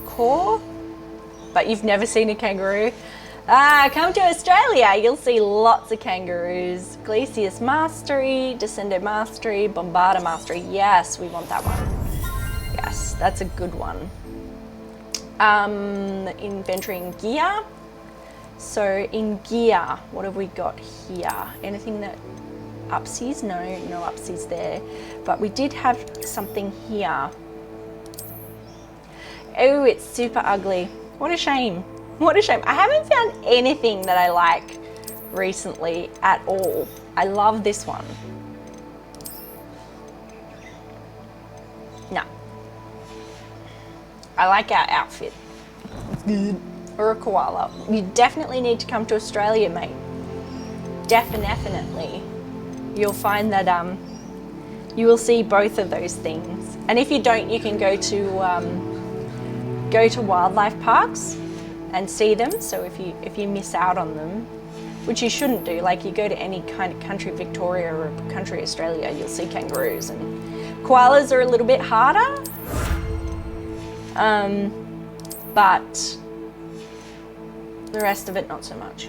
Core, but you've never seen a kangaroo. Come to Australia, you'll see lots of kangaroos. Glacius Mastery, Descendo Mastery, Bombarda Mastery. Yes, we want that one. Yes, that's a good one. Inventory and gear. So in gear, what have we got here? Anything that upsies? No upsies there. But we did have something here. Oh, it's super ugly. What a shame. What a shame. I haven't found anything that I like recently at all. I love this one. No. I like our outfit. Or a koala. You definitely need to come to Australia, mate. Definitely. You'll find that you will see both of those things. And if you don't, you can go to wildlife parks and see them. So if you miss out on them, which you shouldn't do, like you go to any kind of country Victoria or country Australia, you'll see kangaroos, and koalas are a little bit harder. But the rest of it, not so much.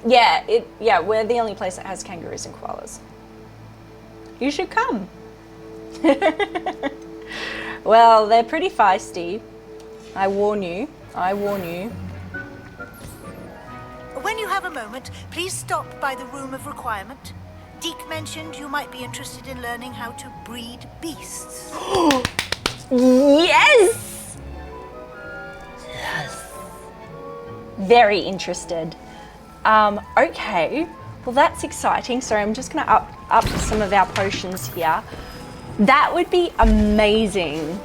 Yeah, we're the only place that has kangaroos and koalas. You should come. Well, they're pretty feisty. I warn you. When you have a moment, please stop by the Room of Requirement. Deek mentioned you might be interested in learning how to breed beasts. Yes! Very interested. Okay, well that's exciting. So I'm just gonna up some of our potions here. That would be amazing.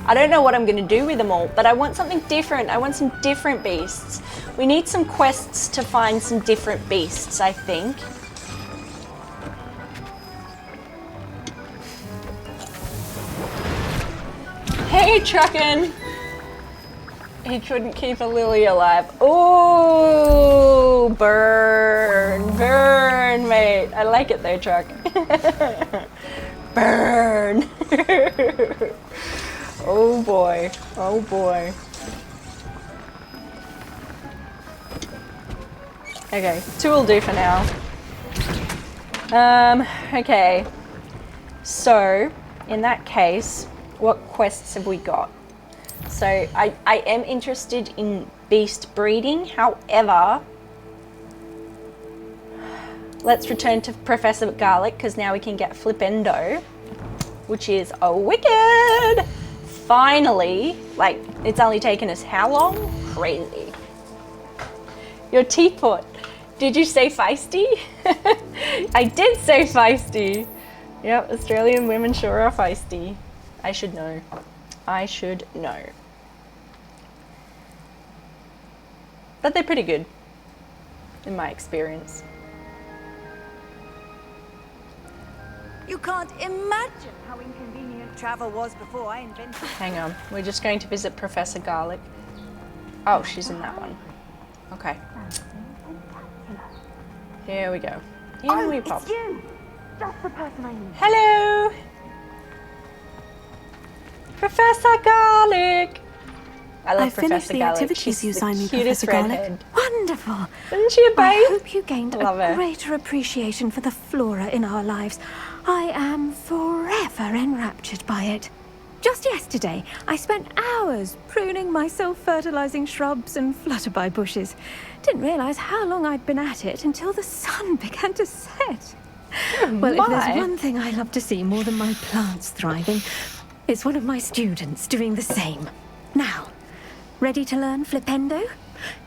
I don't know what I'm going to do with them all, but I want something different. I want some different beasts. We need some quests to find some different beasts, I think. Hey, Truckin'! He couldn't keep a lily alive. Oh, burn, burn, mate. I like it though, Truck. Burn. Oh boy, oh boy. Okay, 2 will do for now. Okay. So, in that case, what quests have we got? So I am interested in beast breeding, however, let's return to Professor Garlic because now we can get Flipendo, which is wicked. Finally, like, it's only taken us how long? Crazy. Your teapot. Did you say feisty? I did say feisty. Yep, Australian women sure are feisty. I should know. I should know. But they're pretty good, in my experience. You can't imagine how inconvenient travel was before I invented... Hang on, we're just going to visit Professor Garlic. Oh, she's in that one. Okay. Here we go. Here we pop. It's you! Just the person I need. Hello! Professor Garlic! I love finished Professor the Garlic. activities She's you the signed me, cutest Professor Garlic. redhead. Wonderful. Isn't she a babe? I hope you gained Love a her. greater appreciation for the flora in our lives. I am forever enraptured by it. Just yesterday, I spent hours pruning my self-fertilizing shrubs and flutterby bushes. Didn't realize how long I'd been at it until the sun began to set. Well, if there's one thing I love to see more than my plants thriving, it's one of my students doing the same. Now, ready to learn Flipendo?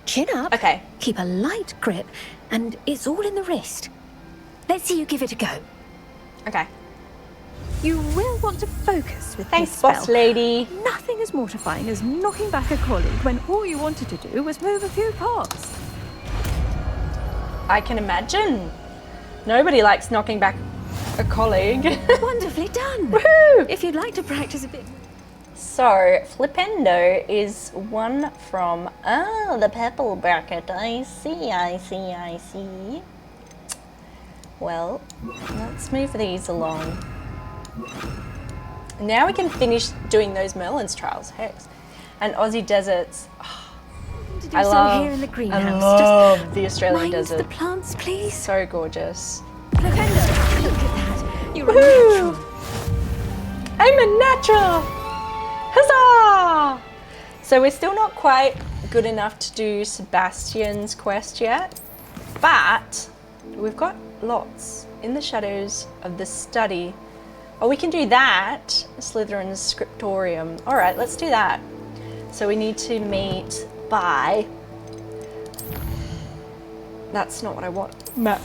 Chin up. Okay. Keep a light grip, and it's all in the wrist. Let's see you give it a go. Okay. You will want to focus with Thanks, this spell. boss lady. Nothing as mortifying as knocking back a colleague when all you wanted to do was move a few pots. I can imagine. Nobody likes knocking back a colleague. Wonderfully done. Woohoo! If you'd like to practice a bit. So, Flipendo is one from, the purple bracket. I see, I see, I see. Well, let's move these along. Now we can finish doing those Merlin's trials, hex. And Aussie deserts. Oh, To do so here in the greenhouse. I love the Australian mind desert. the plants, please. So gorgeous. Flipendo, look at that. You're Woohoo! a natural. I'm a natural! Huzzah! So we're still not quite good enough to do Sebastian's quest yet, but we've got lots in the shadows of the study. Oh, we can do that. Slytherin's scriptorium. All right, let's do that. So we need to meet by... That's not what I want. Map.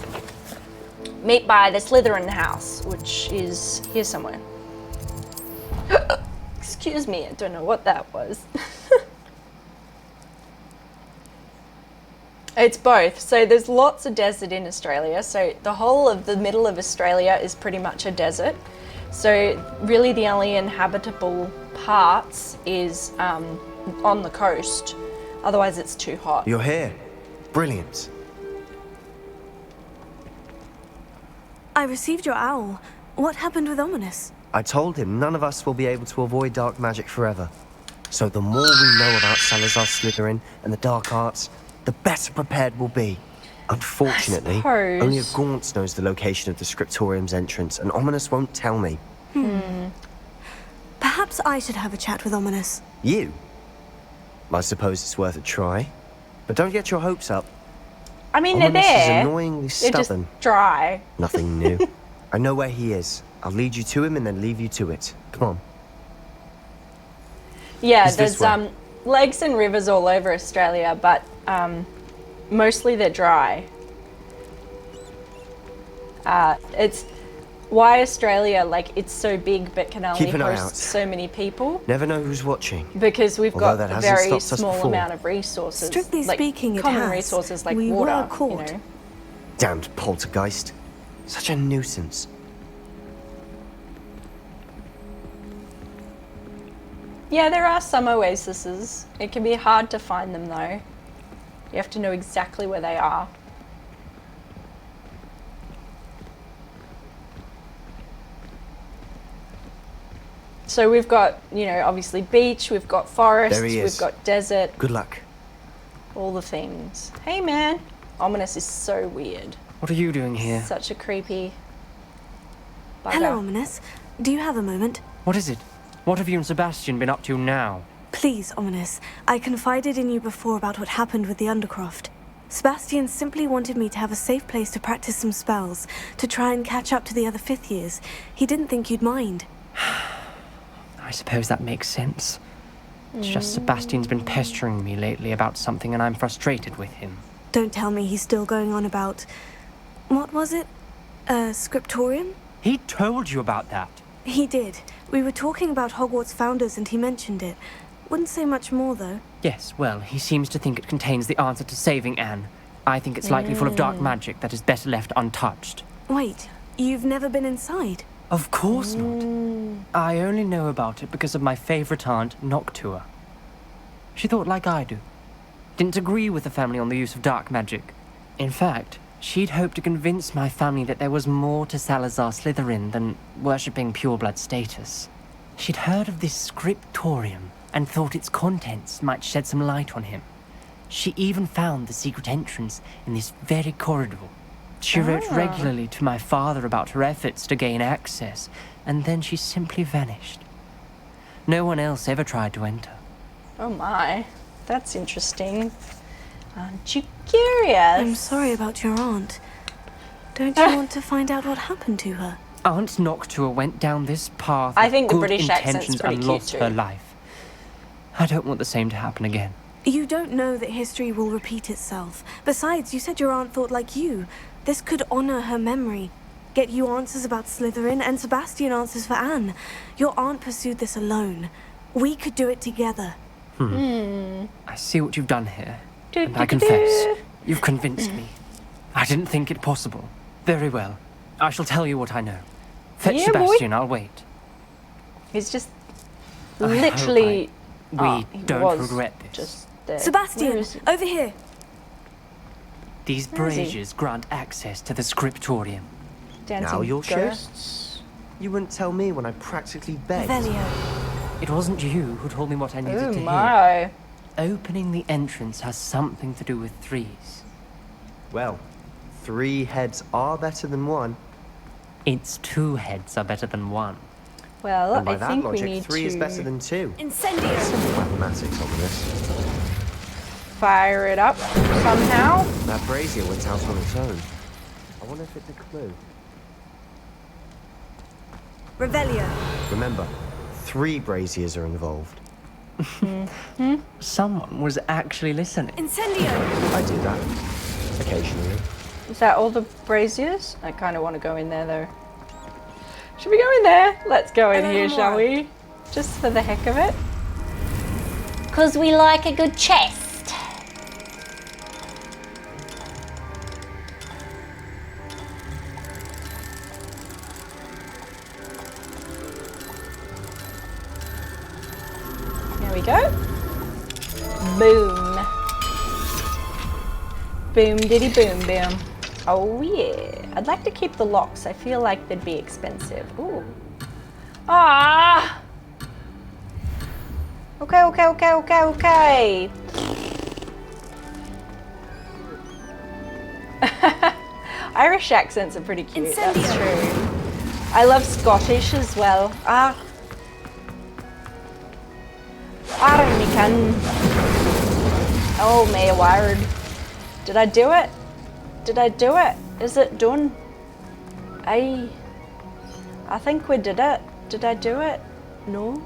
Meet by the Slytherin house, which is here somewhere. Excuse me, I don't know what that was. It's both. So there's lots of desert in Australia. So the whole of the middle of Australia is pretty much a desert. So really the only inhabitable parts is on the coast. Otherwise it's too hot. You're here. Brilliant. I received your owl. What happened with Ominous? I told him none of us will be able to avoid dark magic forever. So the more we know about Salazar Slytherin and the dark arts, the better prepared we'll be. Unfortunately, only a Gaunt knows the location of the scriptorium's entrance, and Ominous won't tell me. Perhaps I should have a chat with Ominous. You? I suppose it's worth a try. But don't get your hopes up. I mean, Ominous they're there. is annoyingly They're stubborn. just dry. Nothing new. I know where he is. I'll lead you to him and then leave you to it. Come on. Yeah, Is this there's way? lakes and rivers all over Australia, but mostly they're dry. why Australia, like, it's so big but can only Keep an eye host out. so many people? Never know who's watching. Because we've Although got that a hasn't very stopped us small before. amount of resources. Strictly like, speaking, it common has. resources like We water, were caught. you know. Damned poltergeist. Such a nuisance. Yeah, there are some oases. It can be hard to find them though. You have to know exactly where they are. So we've got, you know, obviously beach, we've got forest, There he is. we've got desert, Good luck. all the things. Hey man, Ominous is so weird. What are you doing here? Such a creepy bugger. Hello, Ominous. Do you have a moment? What is it? What have you and Sebastian been up to now? Please, Ominous. I confided in you before about what happened with the Undercroft. Sebastian simply wanted me to have a safe place to practice some spells, to try and catch up to the other 5th years. He didn't think you'd mind. I suppose that makes sense. It's just Sebastian's been pestering me lately about something and I'm frustrated with him. Don't tell me he's still going on about... What was it? Scriptorium? He told you about that? He did. We were talking about Hogwarts founders and he mentioned it. Wouldn't say much more, though. Yes, well, he seems to think it contains the answer to saving Anne. I think it's likely full of dark magic that is better left untouched. Wait, you've never been inside? Of course not. I only know about it because of my favourite aunt, Noctua. She thought like I do. Didn't agree with the family on the use of dark magic. In fact, she'd hoped to convince my family that there was more to Salazar Slytherin than worshipping pureblood status. She'd heard of this scriptorium and thought its contents might shed some light on him. She even found the secret entrance in this very corridor. She wrote regularly to my father about her efforts to gain access, and then she simply vanished. No one else ever tried to enter. Oh my, that's interesting. Aren't you curious? I'm sorry about your aunt. Don't you want to find out what happened to her? Aunt Noctua went down this path I with think the good British accent's intentions pretty and cute lost too. her life. I don't want the same to happen again. You don't know that history will repeat itself. Besides, you said your aunt thought like you. This could honor her memory. Get you answers about Slytherin and Sebastian answers for Anne. Your aunt pursued this alone. We could do it together. I see what you've done here, and I confess, you've convinced me. I didn't think it possible. Very well. I shall tell you what I know. Fetch Yeah, boy. Sebastian, I'll wait. He's just I hope literally... we he don't was regret this. Just there. Where Sebastian, is he? over here. These Where is he? braziers grant access to the scriptorium. Dancing Now you'll share? ghosts. You wouldn't tell me when I practically begged. Velio. It wasn't you who told me what I needed Oh to hear. my. Opening the entrance has something to do with threes. Well, 3 heads are better than 1. Its 2 heads are better than 1. Well, And by I that think logic, we need 3 to is better than 2. Incendio! Mathematics on this. fire it up somehow. That brazier went out on its own. I wonder if it's a clue. Revelio. Remember, 3 braziers are involved. Someone was actually listening. Incendio! I do that. Occasionally. Is that all the braziers? I kind of want to go in there though. Should we go in there? Let's go in here, shall we? Just for the heck of it. Because we like a good chest. There we go. Boom. Boom diddy boom boom. Oh yeah. I'd like to keep the locks. I feel like they'd be expensive. Ooh. Ah! Okay. Irish accents are pretty cute, that's true. I love Scottish as well. Arnican. Oh, my word. Did I do it? Did I do it? Is it done? I think we did it. Did I do it? No?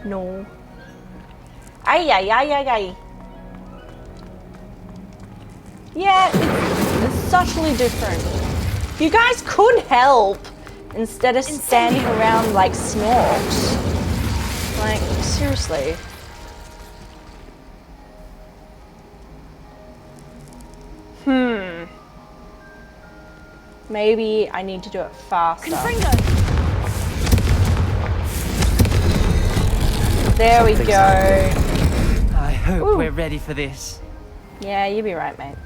No. Ay. Yeah, it's subtly different. You guys could help. Instead of standing around like snorks. Like, seriously. Maybe I need to do it faster. There we go. I hope we're ready for this. Yeah, you'll be right, mate.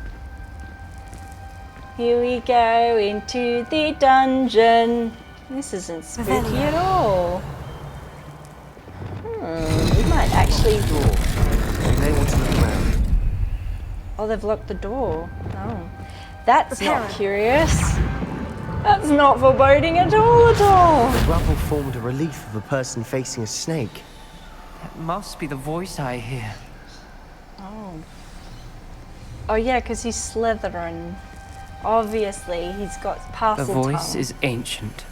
Here we go into the dungeon. This isn't spooky at all. We might actually... You may want to look around. Oh, they've locked the door. Oh. That's not curious. That's not foreboding at all. The rubble formed a relief of a person facing a snake. That must be the voice I hear. Oh. Oh yeah, because he's Slytherin. Obviously, he's got parcel The voice tongue. is ancient.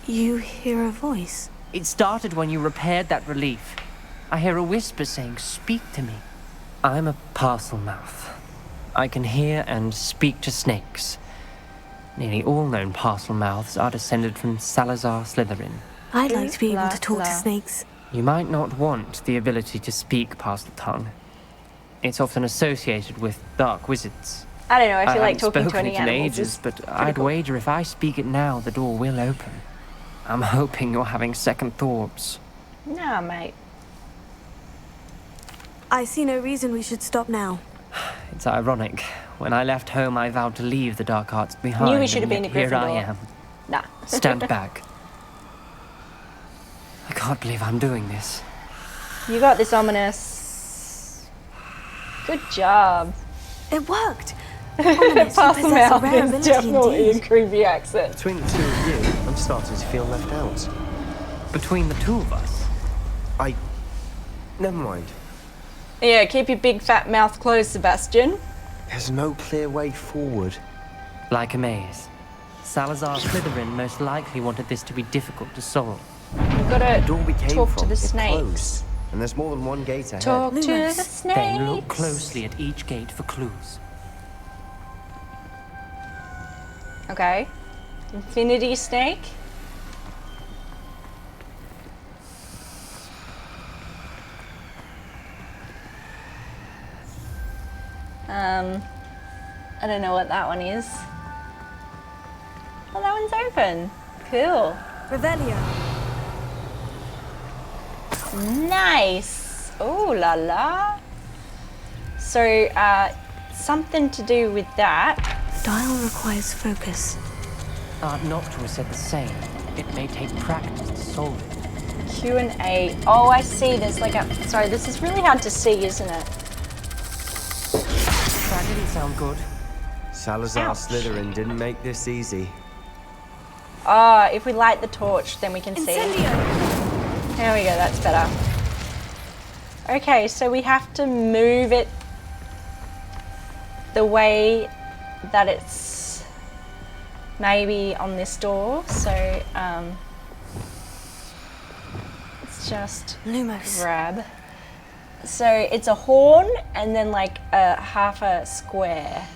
You hear a voice? It started when you repaired that relief. I hear a whisper saying, "Speak to me." I'm a parcel mouth. I can hear and speak to snakes. Nearly all known parcel mouths are descended from Salazar Slytherin. I'd like to be able to talk to snakes. You might not want the ability to speak parcel tongue. It's often associated with dark wizards. I don't know, I feel like haven't talking to spoken any it in animals ages, is but I'd wager if I speak it now, the door will open. I'm hoping you're having second thoughts. Nah, mate. I see no reason we should stop now. It's ironic. When I left home, I vowed to leave the dark arts behind. Knew we should have been and a yet here I Gryffindor. am. Nah. Stand back. I can't believe I'm doing this. You got this, Ominous. Good job. It worked. Ominous, you Parcel possess a mouth rare is ability definitely indeed. a creepy accent. Between the two of you, I'm starting to feel left out. Between the two of us? Never mind. Yeah, keep your big fat mouth closed, Sebastian. There's no clear way forward. Like a maze. Salazar Slytherin most likely wanted this to be difficult to solve. We've got to The door we came talk from to the is snakes. closed, and there's more than one gate ahead. Talk to the Then snakes. look closely at each gate for clues. Okay. Infinity snake. I don't know what that one is. Oh, that one's open. Cool. Revelio. Nice. Oh la la. So, something to do with that. Dial requires focus. Noctua said the same. It may take practice to solve it. Q and A. Oh, I see. There's like a. Sorry, this is really hard to see, isn't it? That didn't sound good. Salazar Ouch. Slytherin didn't make this easy. Oh, if we light the torch, then we can see. There we go. That's better. Okay, so we have to move it the way that it's maybe on this door. So it's just Lumos. grab. So it's a horn and then like a half a square.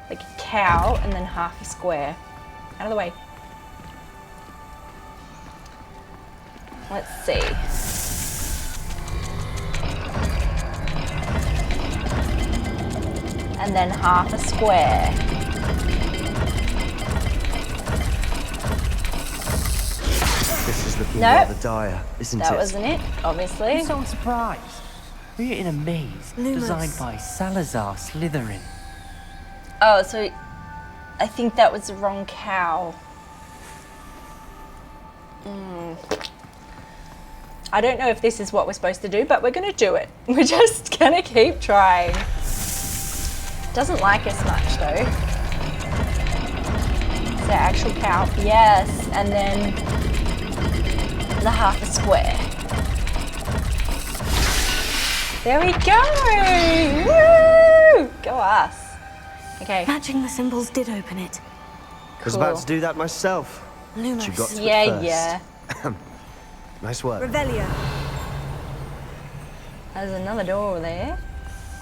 Like a cow and then half a square. Out of the way. Let's see. And then half a square. This is looking Nope. rather dire, isn't it? That wasn't it, obviously. I'm so surprised. We're in a maze Lumos. designed by Salazar Slytherin. Oh, so I think that was the wrong cow. I don't know if this is what we're supposed to do, but we're gonna do it. We're just gonna keep trying. Doesn't like us much though. Is that actual cow? Yes, and then the half a square. There we go! Woo! Go us. Okay. Matching the symbols did open it. I was about to do that myself. Lumos. You got to Yeah, it first. yeah. Nice work. Revelio. There's another door there.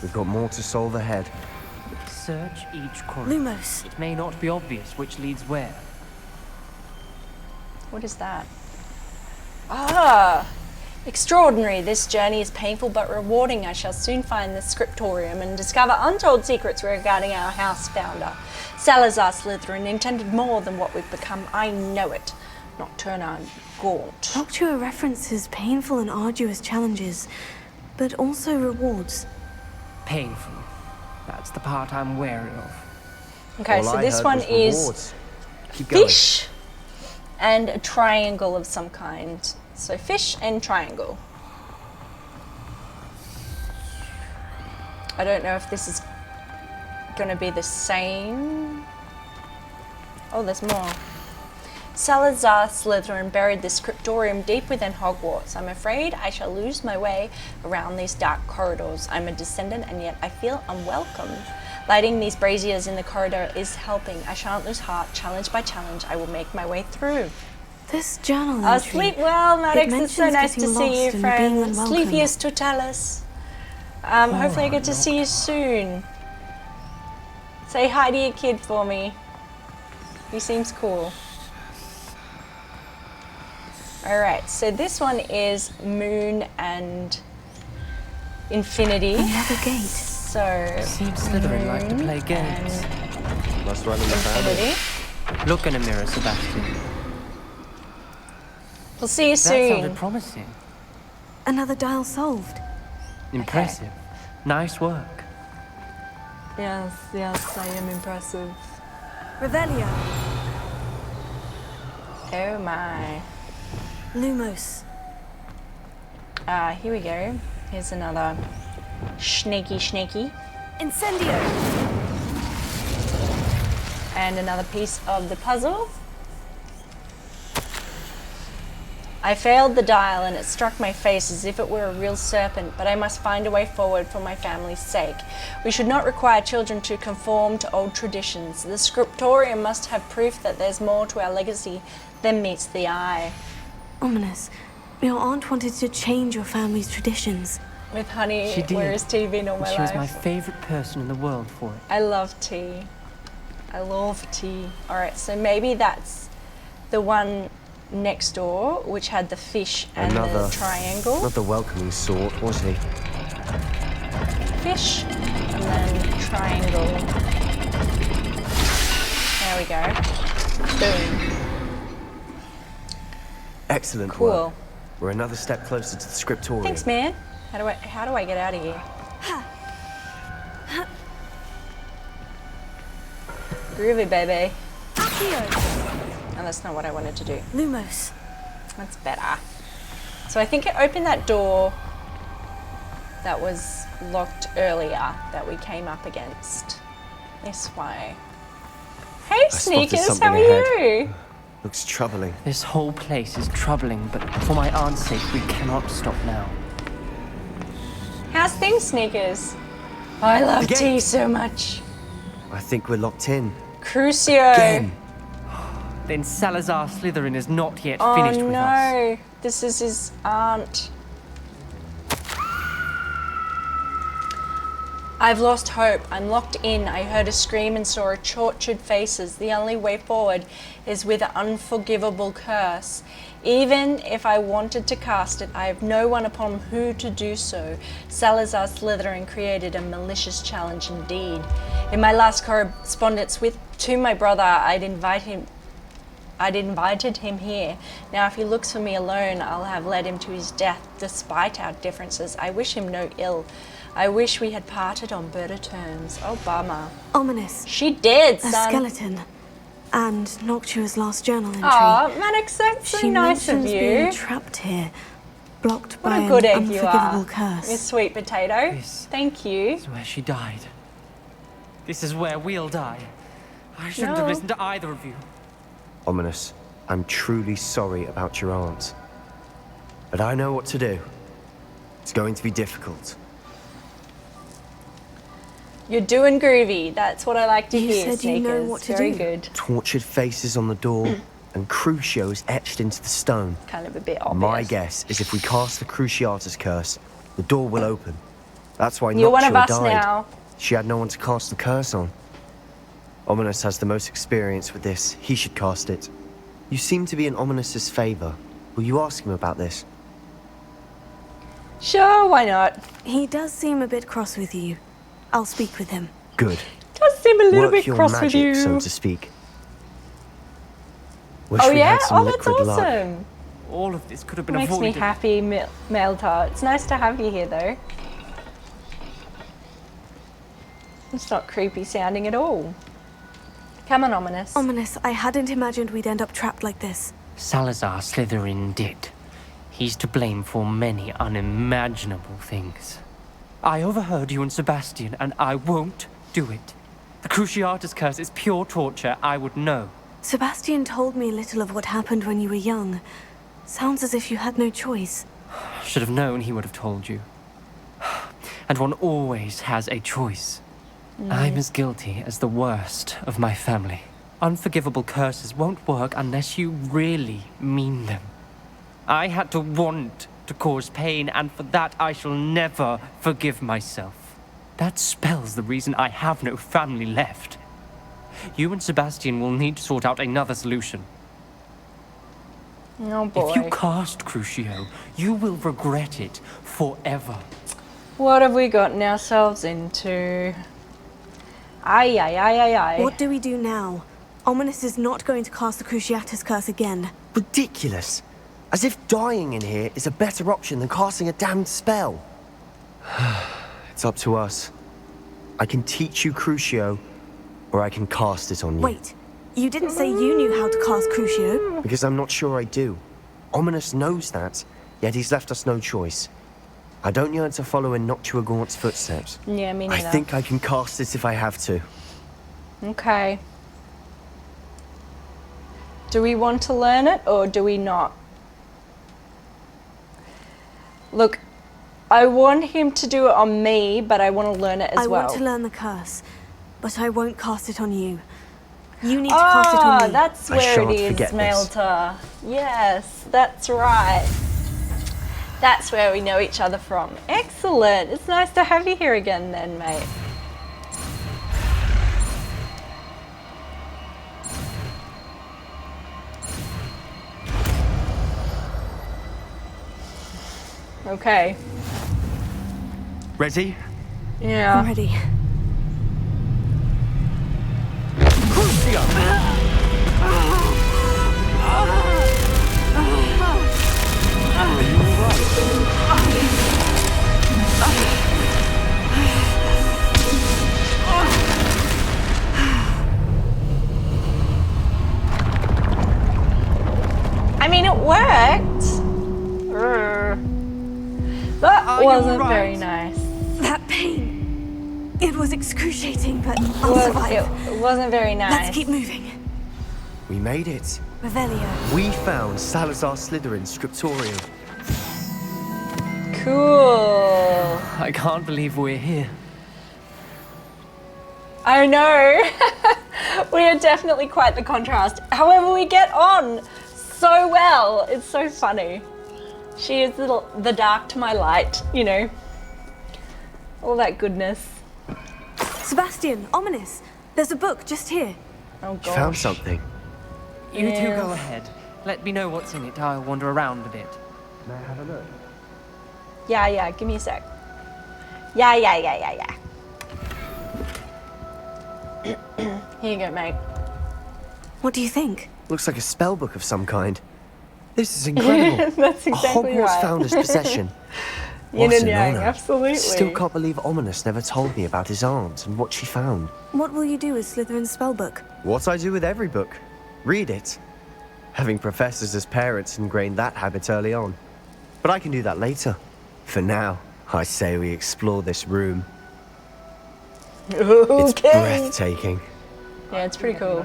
We've got more to solve ahead. Search each corridor. Lumos. It may not be obvious which leads where. What is that? Ah! Extraordinary. This journey is painful but rewarding. I shall soon find the scriptorium and discover untold secrets regarding our house founder. Salazar Slytherin intended more than what we've become. I know it. Nocturna Gaunt. Noctua references painful and arduous challenges, but also rewards. Painful. That's the part I'm wary of. Okay, so this one is fish and a triangle of some kind. So fish and triangle. I don't know if this is going to be the same. Oh, there's more. Salazar Slytherin buried the scriptorium deep within Hogwarts. I'm afraid I shall lose my way around these dark corridors. I'm a descendant and yet I feel unwelcome. Lighting these braziers in the corridor is helping. I shan't lose heart. Challenge by challenge, I will make my way through. This journal Oh, entry, sleep well, Maddox. It's so nice to getting see you, lost and friend. being unwelcome. Sleepiest totalis. Hopefully I get to see you soon. Say hi to your kid for me. He seems cool. Alright, so this one is Moon and Infinity. Another gate. So Seems Slytherin like to play games. Must run in the family. Look in a mirror, Sebastian. We'll see you That soon. sounded promising. Another dial solved. Impressive. Nice work. Yes, yes, I am impressive. Revelio. Oh my. Lumos. Here we go. Here's another snaky. Incendio. And another piece of the puzzle. I failed the dial and it struck my face as if it were a real serpent, but I must find a way forward for my family's sake. We should not require children to conform to old traditions. The scriptorium must have proof that there's more to our legacy than meets the eye. Ominous. Your aunt wanted to change your family's traditions. With honey, She did. where is tea been all And my she life? was my favourite person in the world for it. I love tea. I love tea. Alright, so maybe that's the one next door, which had the fish and the triangle. Not the welcoming sort, was he? Fish and then triangle. There we go. Boom. Excellent Cool. work. We're another step closer to the scriptorium. Thanks, man. How do I get out of here? Groovy, baby. No, that's not what I wanted to do. Lumos. That's better. So I think it opened that door that was locked earlier that we came up against. This way. Hey, Sneakers, how are you? Looks troubling. This whole place is troubling, but for my aunt's sake, we cannot stop now. How's things, Sneakers? I love The tea gate. so much. I think we're locked in. Crucio. Again. Then Salazar Slytherin is not yet Oh finished with us. no, this is his aunt. I've lost hope. I'm locked in. I heard a scream and saw tortured faces. The only way forward is with an unforgivable curse. Even if I wanted to cast it, I have no one upon who to do so. Salazar Slytherin created a malicious challenge indeed. In my last correspondence to my brother, I'd invited him here. Now if he looks for me alone, I'll have led him to his death despite our differences. I wish him no ill. I wish we had parted on better terms. Oh, bummer. Ominous. She did, A son. skeleton. And Noctua's last journal entry. Aw, Maddox, that's so She nice of mentions you. being trapped here, blocked What by a good an egg you unforgivable are, curse. Miss Sweet Potato. This Thank you. is where she died. This is where we'll die. I shouldn't have No. listened to either of you. Ominous, I'm truly sorry about your aunt. But I know what to do. It's going to be difficult. You're doing groovy. That's what I like to You hear, said you know Sneakers. what to Very do. good. Tortured faces on the door, and Crucios etched into the stone. Kind of a bit obvious. My guess is if we cast the Cruciatus curse, the door will open. That's why You're one of Noctua us died. now. She had no one to cast the curse on. Ominous has the most experience with this. He should cast it. You seem to be in Ominous's favor. Will you ask him about this? Sure, why not? He does seem a bit cross with you. I'll speak with him. Good. Does seem a little Work bit your cross magic, with you. so to speak. Wish Oh we yeah? had some Oh, that's liquid luck. awesome. All of this could have been Makes avoided. me happy, Meltar. It's nice to have you here, though. It's not creepy sounding at all. Come on, Ominous. Ominous, I hadn't imagined we'd end up trapped like this. Salazar Slytherin did. He's to blame for many unimaginable things. I overheard you and Sebastian, and I won't do it. The Cruciatus curse is pure torture. I would know. Sebastian told me a little of what happened when you were young. Sounds as if you had no choice. Should have known he would have told you. And one always has a choice. I'm as guilty as the worst of my family. Unforgivable curses won't work unless you really mean them. I had to want to cause pain, and for that I shall never forgive myself. That spells the reason I have no family left. You and Sebastian will need to sort out another solution. Oh boy. If you cast Crucio, you will regret it forever. What have we gotten ourselves into? Aye, aye, aye, aye, aye. What do we do now? Ominous is not going to cast the Cruciatus curse again. Ridiculous. As if dying in here is a better option than casting a damned spell. It's up to us. I can teach you Crucio, or I can cast it on you. Wait, you didn't say you knew how to cast Crucio? Because I'm not sure I do. Ominous knows that, yet he's left us no choice. I don't yearn to follow in Noctua Gaunt's footsteps. Yeah, me I neither. think I can cast it if I have to. Okay. Do we want to learn it or do we not? Look, I want him to do it on me, but I want to learn it as well. I want to learn the curse, but I won't cast it on you. You need to cast it on me. That's where it is, Melta. Yes, that's right. That's where we know each other from. Excellent. It's nice to have you here again then, mate. Okay. Ready? Yeah. I'm ready. I mean, it worked. That wasn't very nice. That pain. It was excruciating, but I'll survive. It wasn't very nice. Let's keep moving. We made it. Revelio. We found Salazar Slytherin's scriptorium. Cool. I can't believe we're here. I know. We are definitely quite the contrast. However, we get on so well. It's so funny. She is the dark to my light, you know. All that goodness. Sebastian, Ominous. There's a book just here. Oh, You God. found something. You two go ahead. Let me know what's in it. I'll wander around a bit. May I have a look? Yeah, give me a sec. Yeah. Here you go, mate. What do you think? Looks like a spell book of some kind. This is incredible. That's exactly a Hogwarts right. founder's possession. Yin What and an yang, honor. absolutely. Still can't believe Ominous never told me about his aunt and what she found. What will you do with Slytherin's spellbook? What I do with every book. Read it. Having professors as parents ingrained that habit early on. But I can do that later. For now, I say we explore this room. Okay. It's breathtaking. Yeah, it's pretty cool.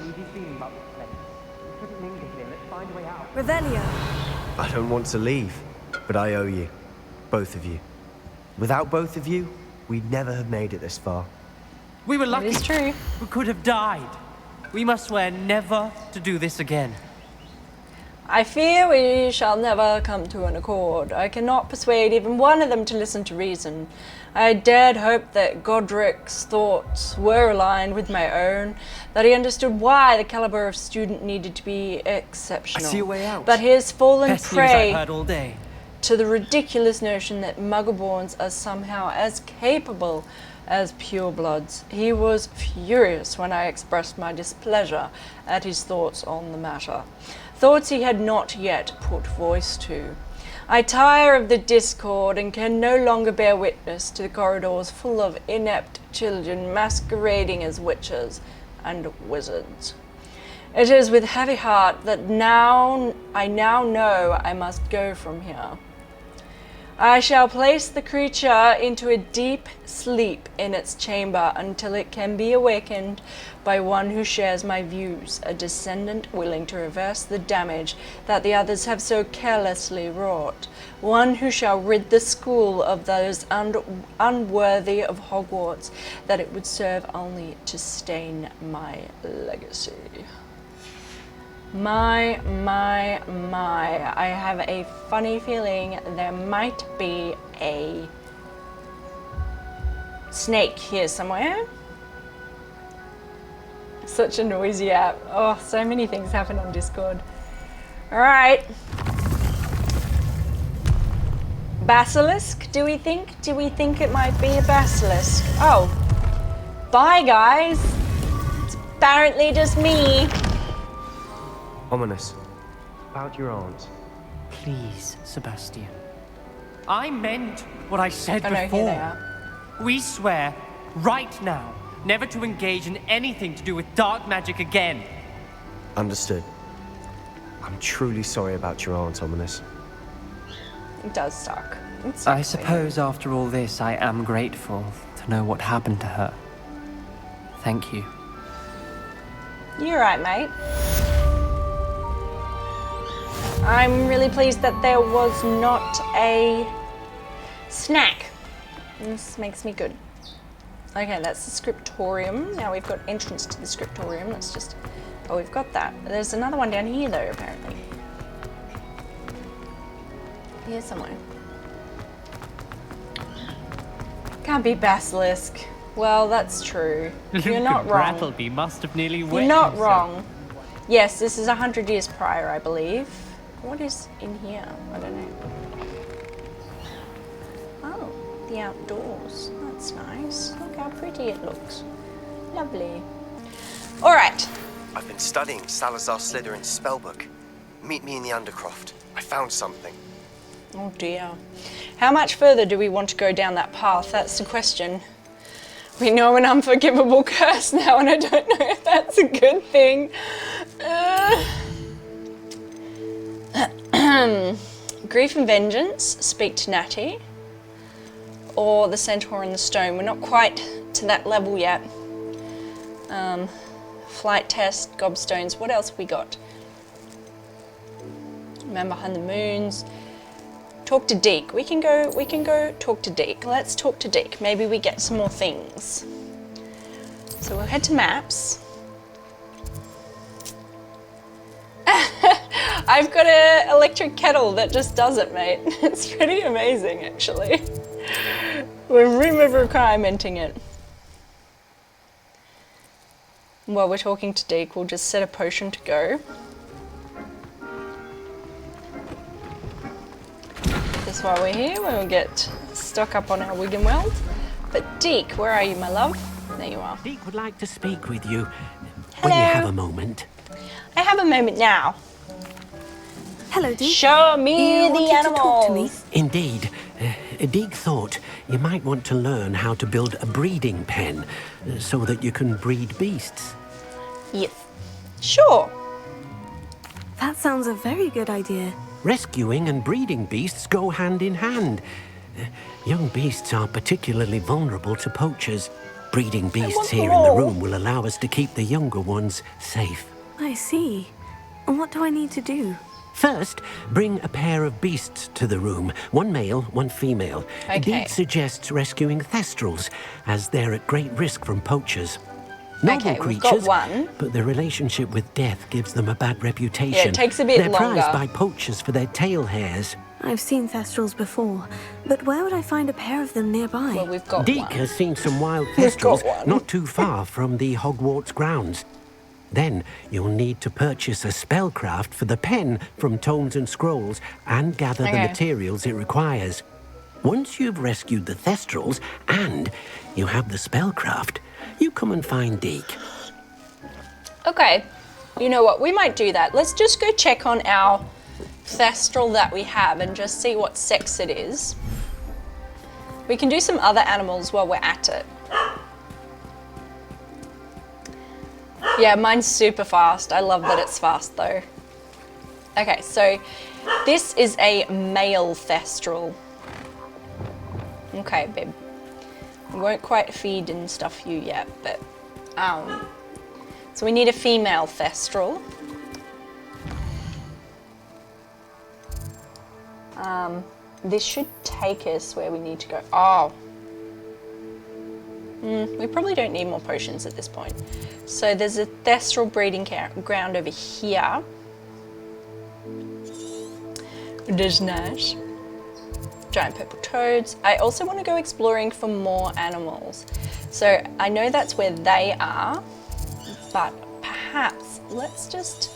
Revelio. I don't want to leave, but I owe you. Both of you. Without both of you, we'd never have made it this far. We were lucky. It's true. We could have died. We must swear never to do this again. I fear we shall never come to an accord. I cannot persuade even one of them to listen to reason. I dared hope that Godric's thoughts were aligned with my own, that he understood why the caliber of student needed to be exceptional. I see a way out. But he has fallen Best news prey I've heard all day. to the ridiculous notion that Muggleborns are somehow as capable as purebloods. He was furious when I expressed my displeasure at his thoughts on the matter. Thoughts he had not yet put voice to. I tire of the discord and can no longer bear witness to the corridors full of inept children masquerading as witches and wizards. It is with heavy heart that I now know I must go from here. I shall place the creature into a deep sleep in its chamber until it can be awakened by one who shares my views, a descendant willing to reverse the damage that the others have so carelessly wrought, one who shall rid the school of those unworthy of Hogwarts, that it would serve only to stain my legacy. My, I have a funny feeling there might be a snake here somewhere. Such a noisy app. Oh, so many things happen on Discord. Alright. Basilisk, do we think? Do we think it might be a basilisk? Oh. Bye, guys. It's apparently just me. Ominous. About your aunt. Please, Sebastian. I meant what I said Oh, no, before. here they are. We swear, right now, never to engage in anything to do with dark magic again. Understood. I'm truly sorry about your aunt, Ominous. It does suck. I suppose after all this, I am grateful to know what happened to her. Thank you. You're right, mate. I'm really pleased that there was not a snack. This makes me good. Okay, that's the scriptorium. Now we've got entrance to the scriptorium. Let's just... Oh, we've got that. There's another one down here, though, apparently. Here somewhere. Can't be basilisk. Well, that's true. You're not wrong. Brattleby must have nearly You're not wrong. Yes, this is 100 years prior, I believe. What is in here? I don't know. Oh, the outdoors. That's nice. Look how pretty it looks. Lovely. All right. I've been studying Salazar Slytherin's spellbook. Meet me in the Undercroft. I found something. Oh dear. How much further do we want to go down that path? That's the question. We know an unforgivable curse now, and I don't know if that's a good thing. Grief and Vengeance, speak to Natty. Or the Centaur and the Stone. We're not quite to that level yet. Flight test, gobstones. What else have we got? Man Behind the Moons. Talk to Deek. We can go talk to Deek. Let's talk to Deek. Maybe we get some more things. So we'll head to maps. I've got an electric kettle that just does it, mate. It's pretty amazing, actually. We're remover-requirementing it. While we're talking to Deek, we'll just set a potion to go. Just while we're here, we'll get stock up on our Wiggenweld. But Deek, where are you, my love? There you are. Deek would like to speak with you. Hello. When you have a moment. I have a moment now. Hello, Deek. Show me You the wanted to talk to me? animals. Indeed. Deek thought you might want to learn how to build a breeding pen so that you can breed beasts. Yes. Sure. That sounds a very good idea. Rescuing and breeding beasts go hand in hand. Young beasts are particularly vulnerable to poachers. Breeding beasts here in the room will allow us to keep the younger ones safe. I see. And what do I need to do? First, bring a pair of beasts to the room. One male, one female. Okay. Deek suggests rescuing thestrals, as they're at great risk from poachers. Noble Okay, we've creatures, got one. but their relationship with death gives them a bad reputation. Yeah, it takes a bit They're longer. prized by poachers for their tail hairs. I've seen thestrals before, but where would I find a pair of them nearby? Well, we've got Deek one. has seen some wild We've got thestrals one. not too far from the Hogwarts grounds. Then you'll need to purchase a spellcraft for the pen from Tomes and Scrolls and gather the Okay. materials it requires. Once you've rescued the thestrals and you have the spellcraft, you come and find Deek. Okay, you know what? We might do that. Let's just go check on our thestral that we have and just see what sex it is. We can do some other animals while we're at it. Yeah, mine's super fast. I love that it's fast though. Okay, so this is a male thestral. Okay, babe. We won't quite feed and stuff you yet, but so we need a female thestral. This should take us where we need to go. Oh. We probably don't need more potions at this point. So there's a thestral breeding ground over here. Which is nice. Giant purple toads. I also want to go exploring for more animals. So I know that's where they are, but perhaps let's just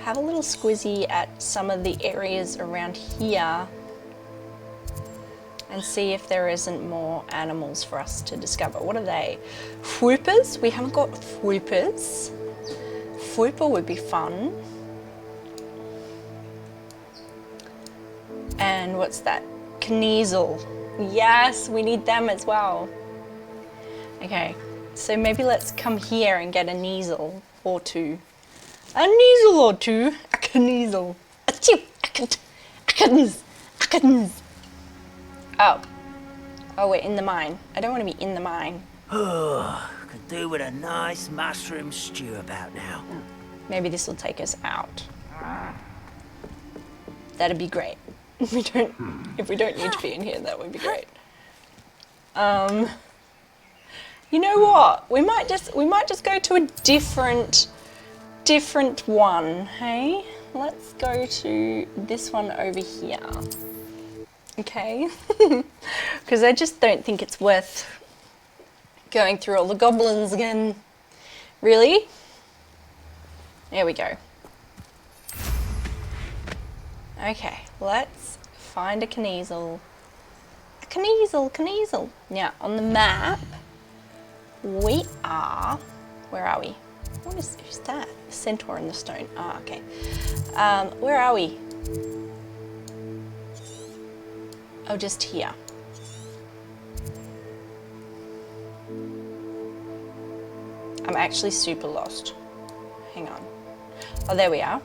have a little squizzy at some of the areas around here and see if there isn't more animals for us to discover. What are they? Whoopers? We haven't got whoopers. Whooper would be fun. And what's that? Kneasel. Yes, we need them as well. Okay, so maybe let's come here and get a kneasel or two. A kneasel or two. A kneasel. Achoo! Oh, we're in the mine. I don't want to be in the mine. Oh, could do with a nice mushroom stew about now. Maybe this will take us out. That'd be great. If we don't need to be in here, that would be great. You know what? We might just go to a different one, hey? Let's go to this one over here. Okay? Because I just don't think it's worth going through all the goblins again. Really? There we go. Okay, let's find a Kneasel. A Kneasel. Now, on the map, we are... Where are we? What is that? A centaur in the stone. Ah, okay. Where are we? Oh, just here. I'm actually super lost. Hang on. Oh, there we are.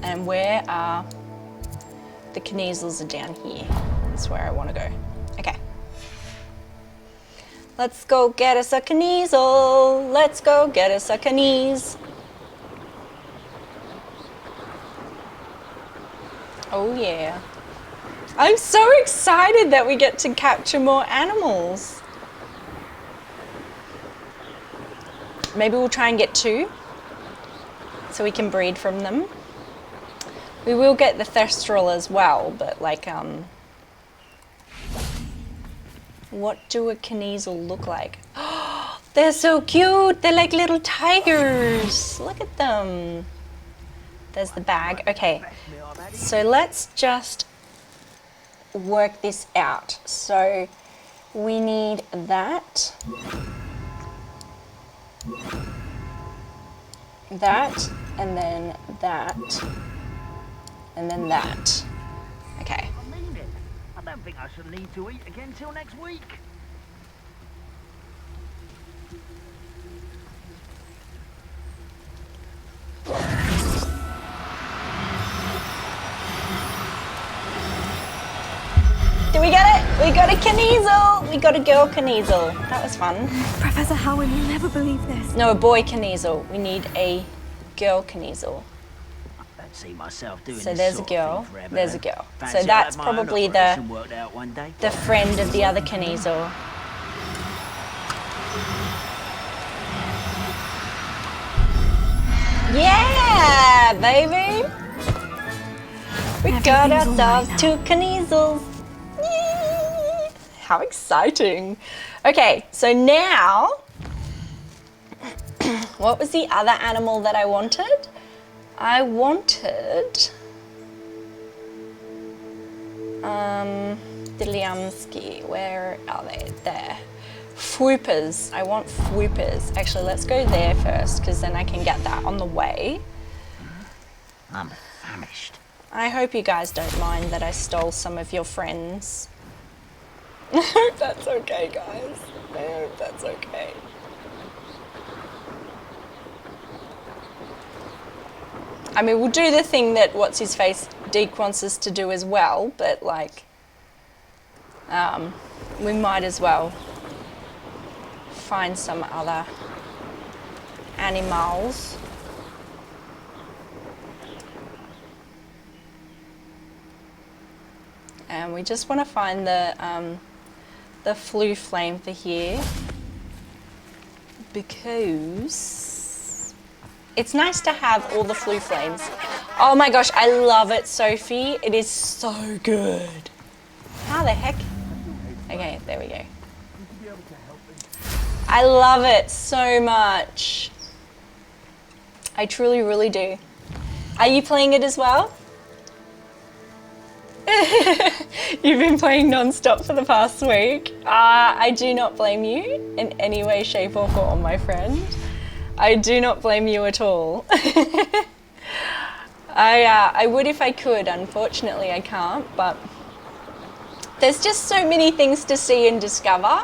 And where are the Kneasels? Are down here. That's where I want to go. Okay. Let's go get us a Kneasel. Let's go get us a Knees. Oh yeah. I'm so excited that we get to capture more animals. Maybe we'll try and get 2 so we can breed from them. We will get the Thestral as well, but like, what do a Kneasel look like? Oh, they're so cute. They're like little tigers. Look at them. There's the bag. Okay, so let's just work this out. So we need that, that, and then that, and then that. Okay. I don't think I shall need to eat again till next week. Do we get it? We got a Kneasel! We got a girl Kneasel. That was fun. Professor Howard, you'll never believe this. No, a boy Kneasel. We need a girl Kneasel. I don't see myself doing So this there's a sort of girl, thing forever, there's a though. girl. Fancy So that's I'll have my own probably operation worked out one day. the friend of the other Kneasel. Yeah, baby! We got ourselves two Kneasels. Yay! How exciting. Okay, so now, what was the other animal that I wanted? I wanted... Diliamski, where are they? There. Fwoopers, I want fwoopers. Actually, let's go there first, because then I can get that on the way. I'm famished. I hope you guys don't mind that I stole some of your friends. I hope that's okay, guys. I hope that's okay. I mean, we'll do the thing that what's-his-face Deek wants us to do as well, but like, we might as well find some other animals. And we just want to find the flue flame for here, because it's nice to have all the flue flames. Oh my gosh, I love it, Sophie. It is so good. How the heck? Okay, there we go. I love it so much. I truly, really do. Are you playing it as well? You've been playing non-stop for the past week. I do not blame you in any way, shape or form, my friend. I do not blame you at all. I would if I could. Unfortunately, I can't, but there's just so many things to see and discover.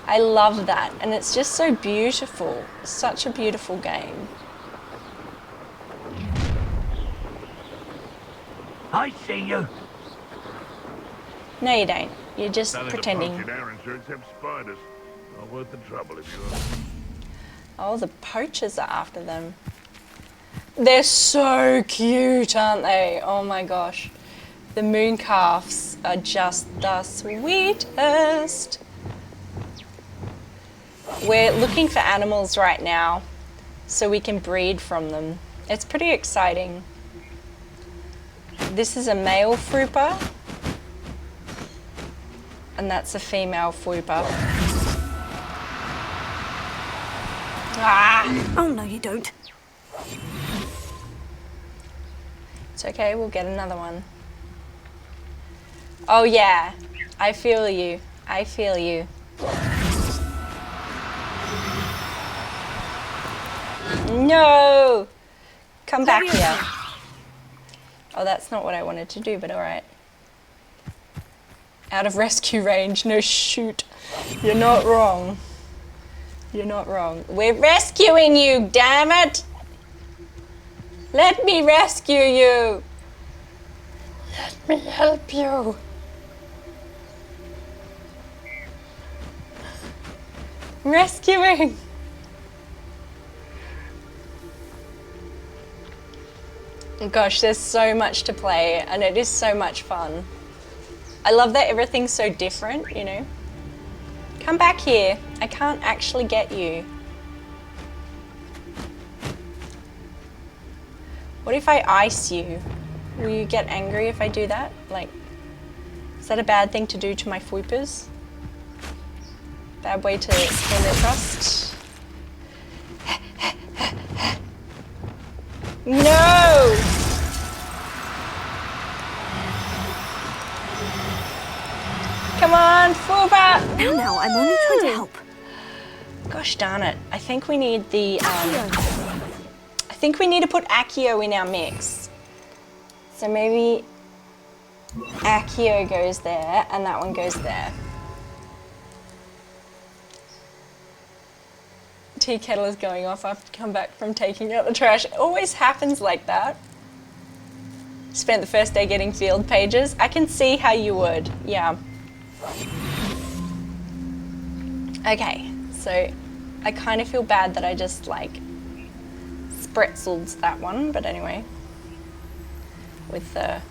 I love that, and it's just so beautiful. Such a beautiful game. I see you. No, you don't. You're just pretending. Have spiders. Not worth the trouble if you are. Oh, the poachers are after them. They're so cute, aren't they? Oh my gosh. The moon calves are just the sweetest. We're looking for animals right now so we can breed from them. It's pretty exciting. This is a male fwooper, and that's a female fwooper. Ah! Oh, no, you don't. It's okay, we'll get another one. Oh yeah, I feel you. I feel you. No! Come back here. Oh, that's not what I wanted to do, but alright. Out of rescue range, no shoot. You're not wrong. You're not wrong. We're rescuing you, damn it! Let me rescue you! Let me help you! Rescuing! Gosh, there's so much to play, and it is so much fun. I love that everything's so different, you know? Come back here. I can't actually get you. What if I ice you? Will you get angry if I do that? Like, is that a bad thing to do to my fwoopers? Bad way to gain their trust? No! Come on, fwooper! Now, I'm only trying to help. Gosh darn it. I think we need the, I think we need to put Accio in our mix. So maybe Accio goes there and that one goes there. Tea kettle is going off after I come back from taking out the trash. It always happens like that. Spent the first day getting field pages. I can see how you would, yeah. Okay, so I kind of feel bad that I just like spretzeled that one, but anyway. With the...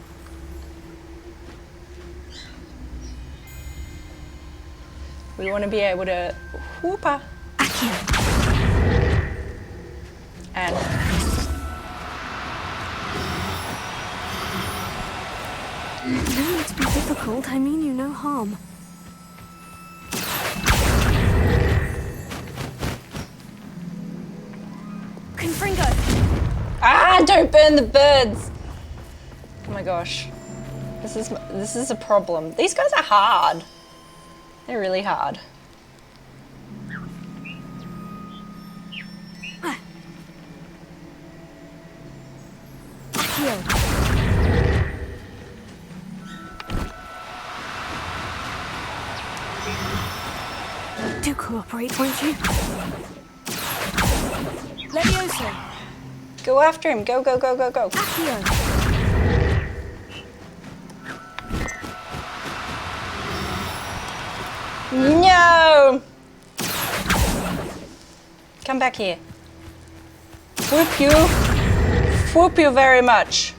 We want to be able to whooper. And No need to be difficult. I mean you no harm. Confringo! Ah, don't burn the birds! Oh my gosh. This is a problem. These guys are hard. They're really hard. Do cooperate, won't you? Levioso! Go after him. Go, go, go, go, go. No! Come back here. Whoop you. Whoop you very much.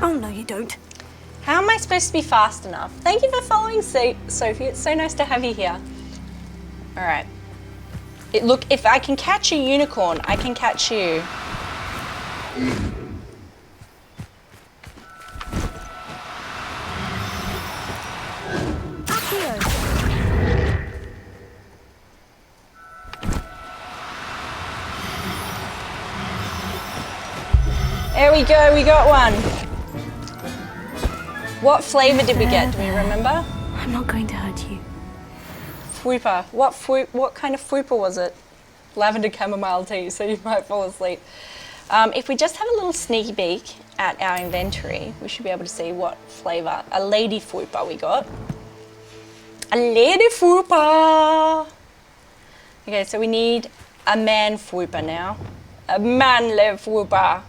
Oh, no, you don't. How am I supposed to be fast enough? Thank you for following, Sophie. It's so nice to have you here. All right. Look, if I can catch a unicorn, I can catch you. There we go, we got one. What flavour did we get? Do we remember? I'm not going to hurt you. Fwooper. What kind of fwooper was it? Lavender chamomile tea, so you might fall asleep. If we just have a little sneaky peek at our inventory, we should be able to see what flavour. A lady fwooper we got. A lady fwooper! Okay, so we need a man fwooper now. A manly fwooper.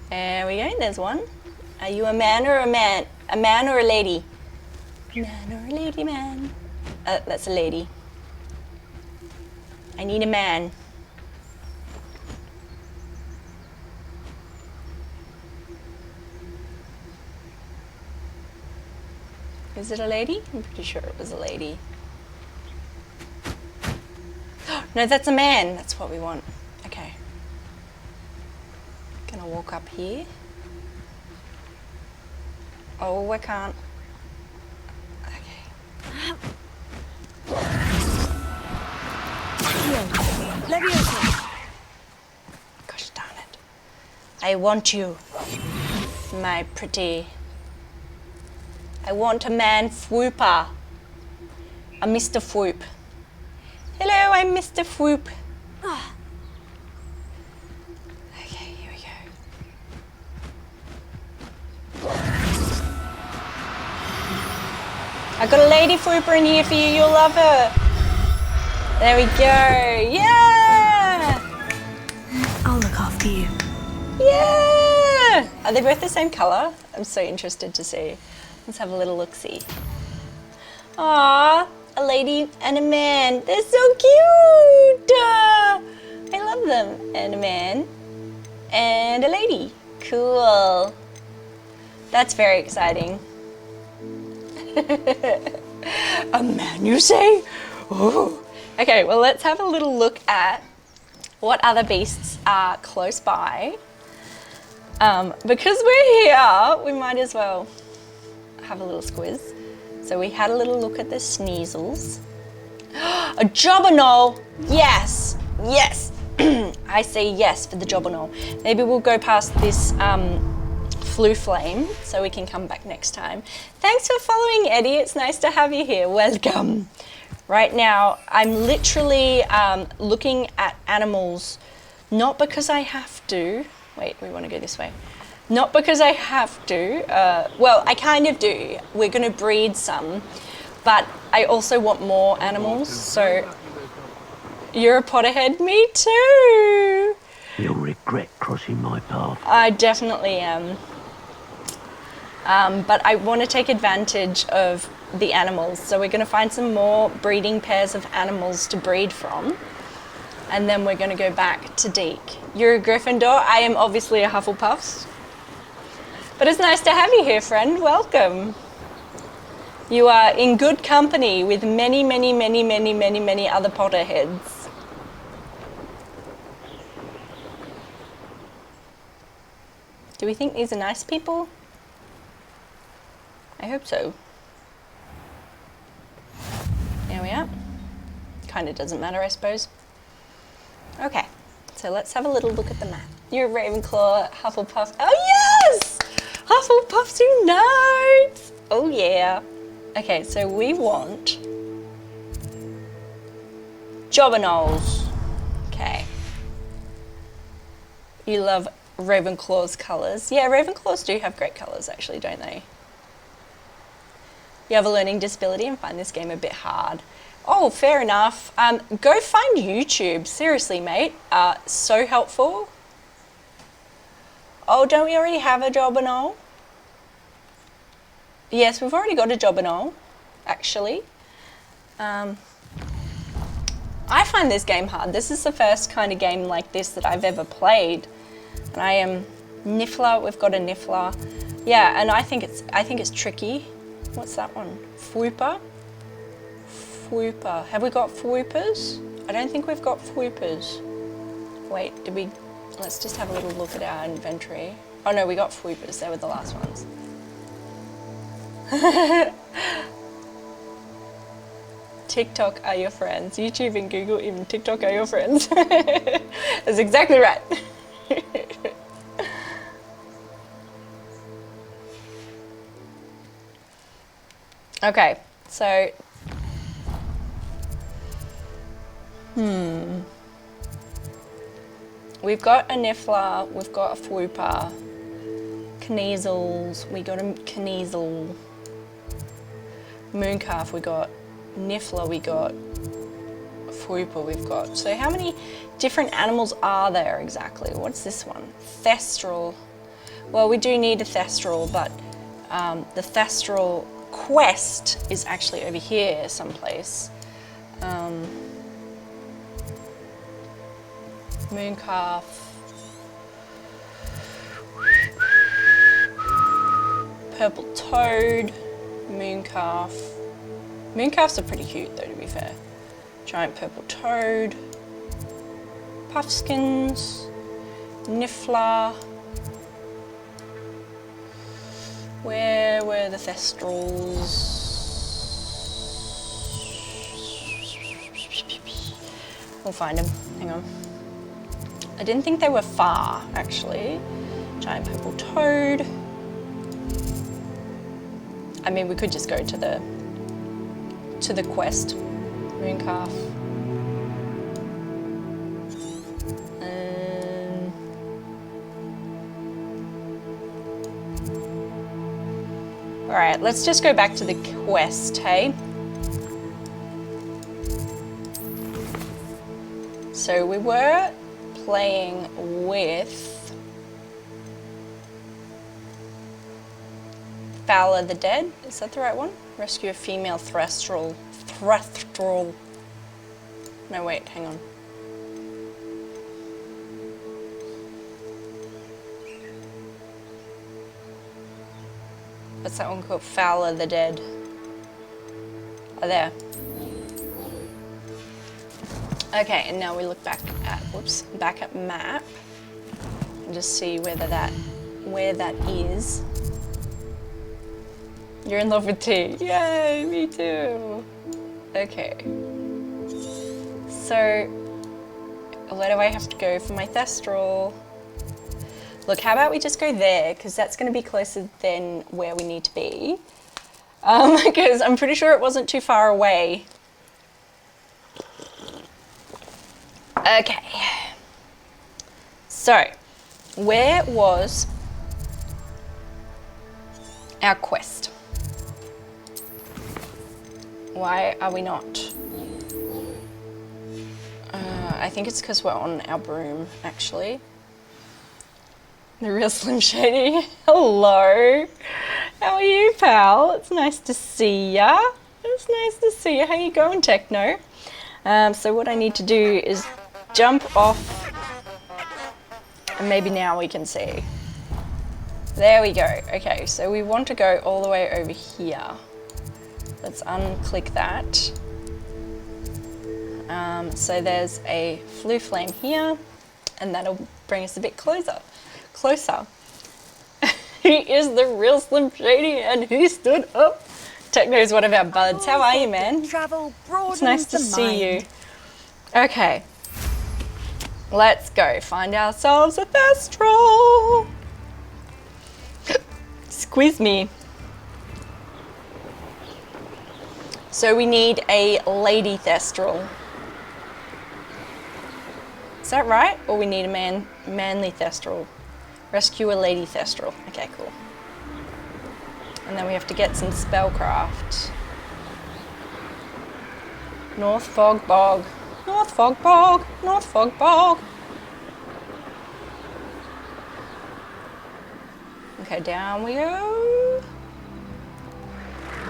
There we go, there's one. Are you a man or a man? A man or a lady? Man or a lady, man? That's a lady. I need a man. Is it a lady? I'm pretty sure it was a lady. No, that's a man. That's what we want. Okay. Gonna walk up here. Oh, I can't. Okay. Gosh darn it. I want you, my pretty. I want a man fwooper. A Mr. Fwoop. Hello, I'm Mr. Fwoop. Oh. Okay, here we go. I got a lady fwooper in here for you. You'll love her. There we go. Yeah! I'll look after you. Yeah! Are they both the same colour? I'm so interested to see. Let's have a little look-see. Aww, a lady and a man. They're so cute! I love them. And a man and a lady. Cool. That's very exciting. A man, you say? Ooh. Okay, well, let's have a little look at what other beasts are close by. Because we're here, we might as well have a little squiz. So we had a little look at the sneasels. A jobberknoll! Yes! Yes! I say yes for the jobberknoll. Maybe we'll go past this flue flame so we can come back next time. Thanks for following, Eddie. It's nice to have you here. Welcome. Right now, I'm literally looking at animals, not because I have to. Wait, we want to go this way. Not because I have to. Well, I kind of do. We're going to breed some, but I also want more animals. So you're a Potterhead? Me too. You'll regret crossing my path. I definitely am. But I want to take advantage of the animals. So we're going to find some more breeding pairs of animals to breed from. And then we're going to go back to Deek. You're a Gryffindor. I am obviously a Hufflepuff. But it's nice to have you here, friend. Welcome. You are in good company with many, many, many, many, many, many other Potterheads. Do we think these are nice people? I hope so. There we are. Kind of doesn't matter, I suppose. Okay, so let's have a little look at the map. You're Ravenclaw, Hufflepuff. Oh yes! Hufflepuffs unite! Oh yeah. Okay, so we want Jobberknolls. Okay. You love Ravenclaw's colours. Yeah, Ravenclaws do have great colours actually, don't they? You have a learning disability and find this game a bit hard. Oh, fair enough. Go find YouTube. Seriously, mate. So helpful. Oh, don't we already have a Jobberknoll? Yes, we've already got a Jobberknoll, actually. I find this game hard. This is the first kind of game like this that I've ever played. And I am Niffler. We've got a Niffler. Yeah, and I think it's tricky. What's that one? Fwooper? Fwooper. Have we got Fwoopers? I don't think we've got Fwoopers. Wait, did we? Let's just have a little look at our inventory. Oh no, we got Fwoopers. They were the last ones. TikTok are your friends. YouTube and Google, even TikTok are your friends. That's exactly right. Okay, so we've got a Niffler, we've got a Fwooper, Kneazles, we got a Kneazle, Mooncalf, we got Niffler, we got Fwooper, we've got. So how many different animals are there exactly? What's this one? Thestral. Well, we do need a Thestral, but the Thestral quest is actually over here someplace. Mooncalf. Purple toad. Mooncalf. Mooncalfs are pretty cute though, to be fair. Giant purple toad. Puffskins. Niffler. Where were the Thestrals? We'll find them. Hang on. I didn't think they were far, actually. Giant purple toad. I mean, we could just go to the quest. Mooncalf. Alright, let's just go back to the quest, hey? So we were playing with Fowler the Dead, is that the right one? Rescue a female Thestral. No, wait, hang on. What's that one called? Fowler the Dead. Oh, there. Okay, and now we look back at, back at map and just see where that is. You're in love with tea. Yay, me too. Okay. So, where do I have to go for my Thestral? Look, how about we just go there, because that's going to be closer than where we need to be. Because I'm pretty sure it wasn't too far away. Okay. So, where was our quest? Why are we not? I think it's because we're on our broom, actually. The real Slim Shady. Hello. How are you, pal? It's nice to see ya. It's nice to see you. How you going, Techno? So what I need to do is jump off, and maybe now we can see. There we go. Okay, so we want to go all the way over here. Let's unclick that. So there's a flue flame here, and that'll bring us a bit closer. He is the real Slim Shady, and he stood up. Techno is one of our buds. How are you, man? It's nice to see you. Okay. Let's go find ourselves a Thestral. Squeeze me. So we need a lady Thestral. Is that right? Or we need a manly Thestral? Rescue a lady Thestral. Okay, cool. And then we have to get some spellcraft. North Fog Bog. North Fog Bog. North Fog Bog. Okay, down we go.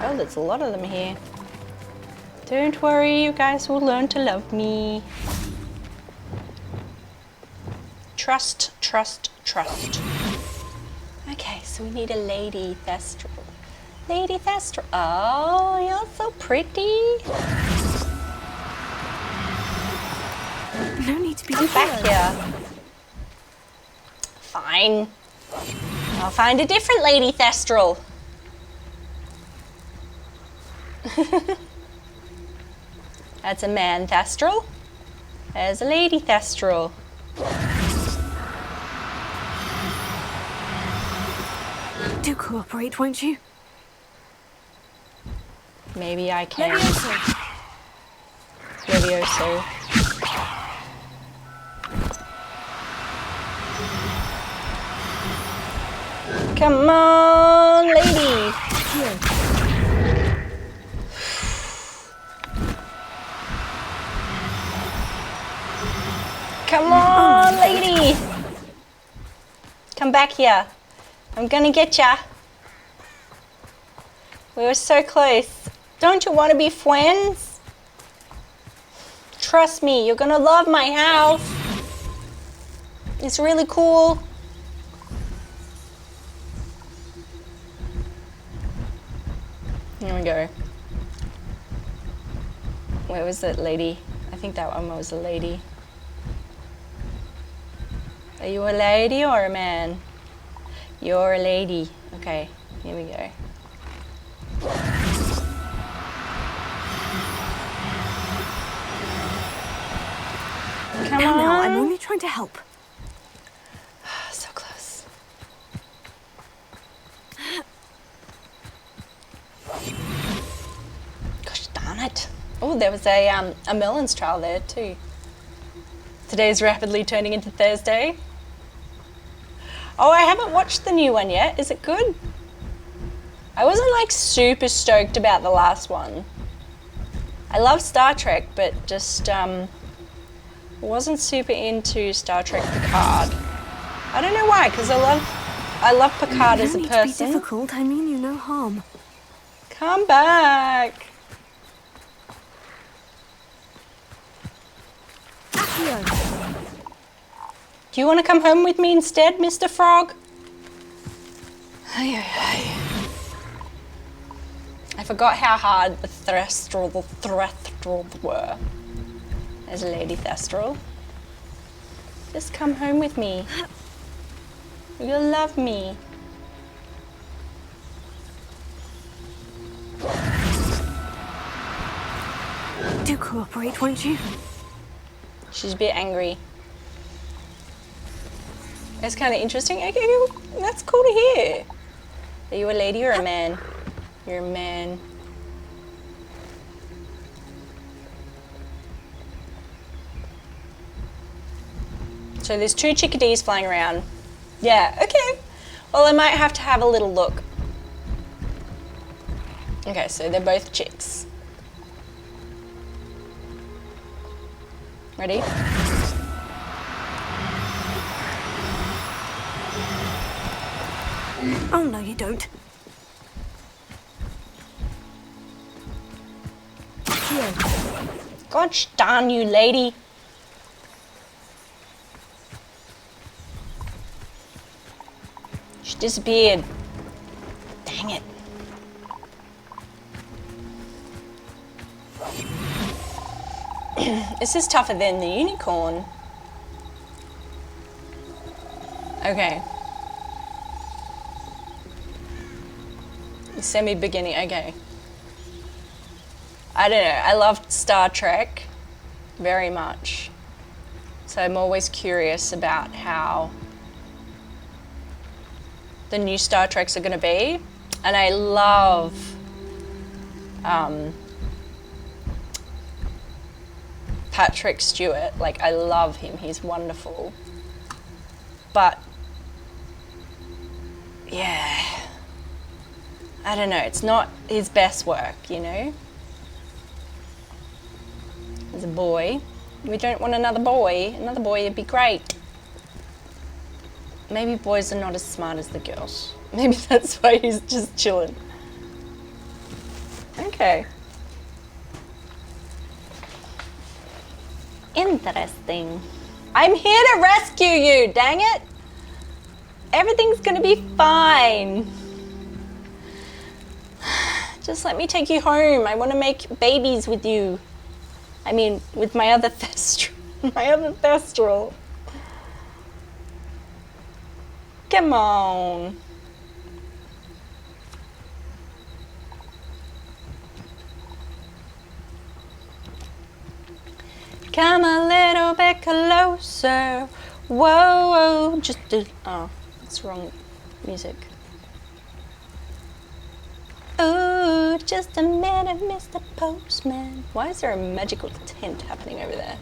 Oh, there's a lot of them here. Don't worry, you guys will learn to love me. Trust, trust, trust. Okay, so we need a lady Thestral. Lady Thestral. Oh, you're so pretty. No need to be Come back here. Fine. I'll find a different lady Thestral. That's a man Thestral. There's a lady Thestral. Do cooperate, won't you? Maybe I can. Levioso. Come on, lady. Come on, lady. Come back here. I'm gonna get ya. We were so close. Don't you want to be friends? Trust me, you're gonna love my house. It's really cool. Here we go. Where was that lady? I think that one was a lady. Are you a lady or a man? You're a lady. Okay, here we go. Come on. Now, I'm only trying to help. So close. Gosh darn it. Oh, there was a Merlin's trial there too. Today's rapidly turning into Thursday. Oh, I haven't watched the new one yet. Is it good? I wasn't like super stoked about the last one. I love Star Trek, but just wasn't super into Star Trek Picard. I don't know why, because I love Picard as a person. No need to be difficult. I mean you no harm. Come back. Do you want to come home with me instead, Mr. Frog? I forgot how hard the Thestral were. There's a lady Thestral. Just come home with me. You'll love me. Do cooperate, won't you? She's a bit angry. It's kind of interesting. Okay, that's cool to hear. Are you a lady or a man? You're a man. So there's 2 chickadees flying around. Yeah, okay. Well, I might have to have a little look. Okay, so they're both chicks. Ready? Oh, no, you don't. Here. Gosh darn you, lady. Gosh disappeared. Dang it. This is tougher than the unicorn. Okay. Semi-beginning, okay. I don't know, I loved Star Trek very much. So I'm always curious about how the new Star Treks are gonna be. And I love Patrick Stewart, like I love him, he's wonderful. But, yeah, I don't know, it's not his best work, you know? As a boy, we don't want another boy would be great. Maybe boys are not as smart as the girls. Maybe that's why he's just chilling. Okay. Interesting. I'm here to rescue you, dang it! Everything's gonna be fine. Just let me take you home. I want to make babies with you. I mean, with my other thestral. My other thestral. Come on. Come a little bit closer. Whoa, whoa. Just do. Oh, that's wrong music. Ooh, just a minute, Mr. Postman. Why is there a magical tent happening over there?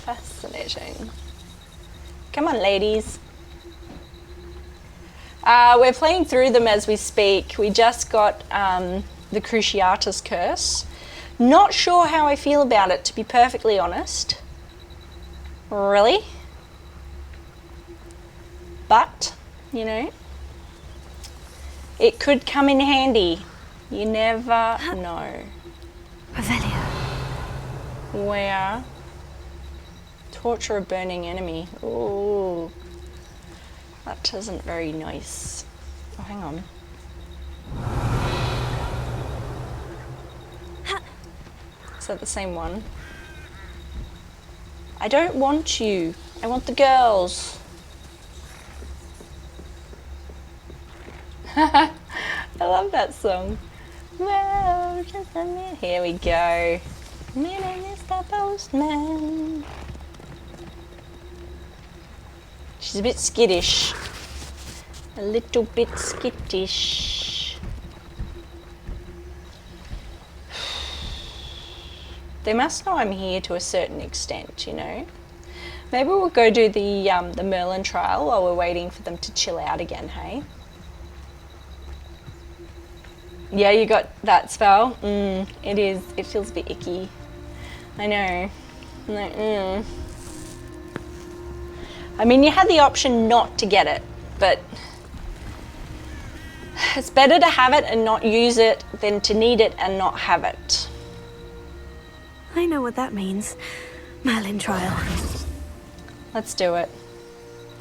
Fascinating. Come on, ladies. We're playing through them as we speak. We just got the Cruciatus Curse. Not sure how I feel about it, to be perfectly honest. Really? But, you know, it could come in handy. You never know. Revelio. Where? Torture a burning enemy. Ooh. That isn't very nice. Oh, hang on. Is that the same one? I don't want you. I want the girls. I love that song. Well, just a minute. Here we go. Mr. Postman. She's a bit skittish. A little bit skittish. They must know I'm here to a certain extent, you know. Maybe we'll go do the Merlin trial while we're waiting for them to chill out again, hey? Yeah, you got that spell? It is. It feels a bit icky. I know. I'm like, I mean, you had the option not to get it, but it's better to have it and not use it than to need it and not have it. I know what that means. Merlin trial. Let's do it.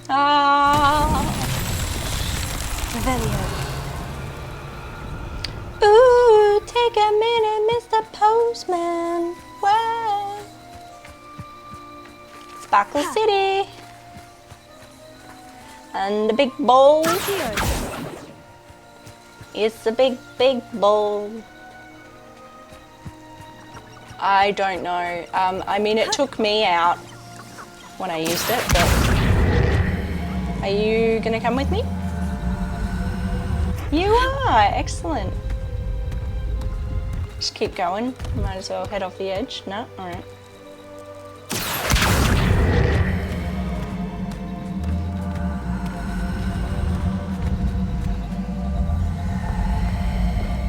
Ah. Revelio. Ooh, take a minute, Mr. Postman. Wow. Sparkle City. And the big bowl. It's a big, big bowl. I don't know. I mean, it took me out when I used it, but are you gonna come with me? You are, excellent. Just keep going. Might as well head off the edge. No, all right.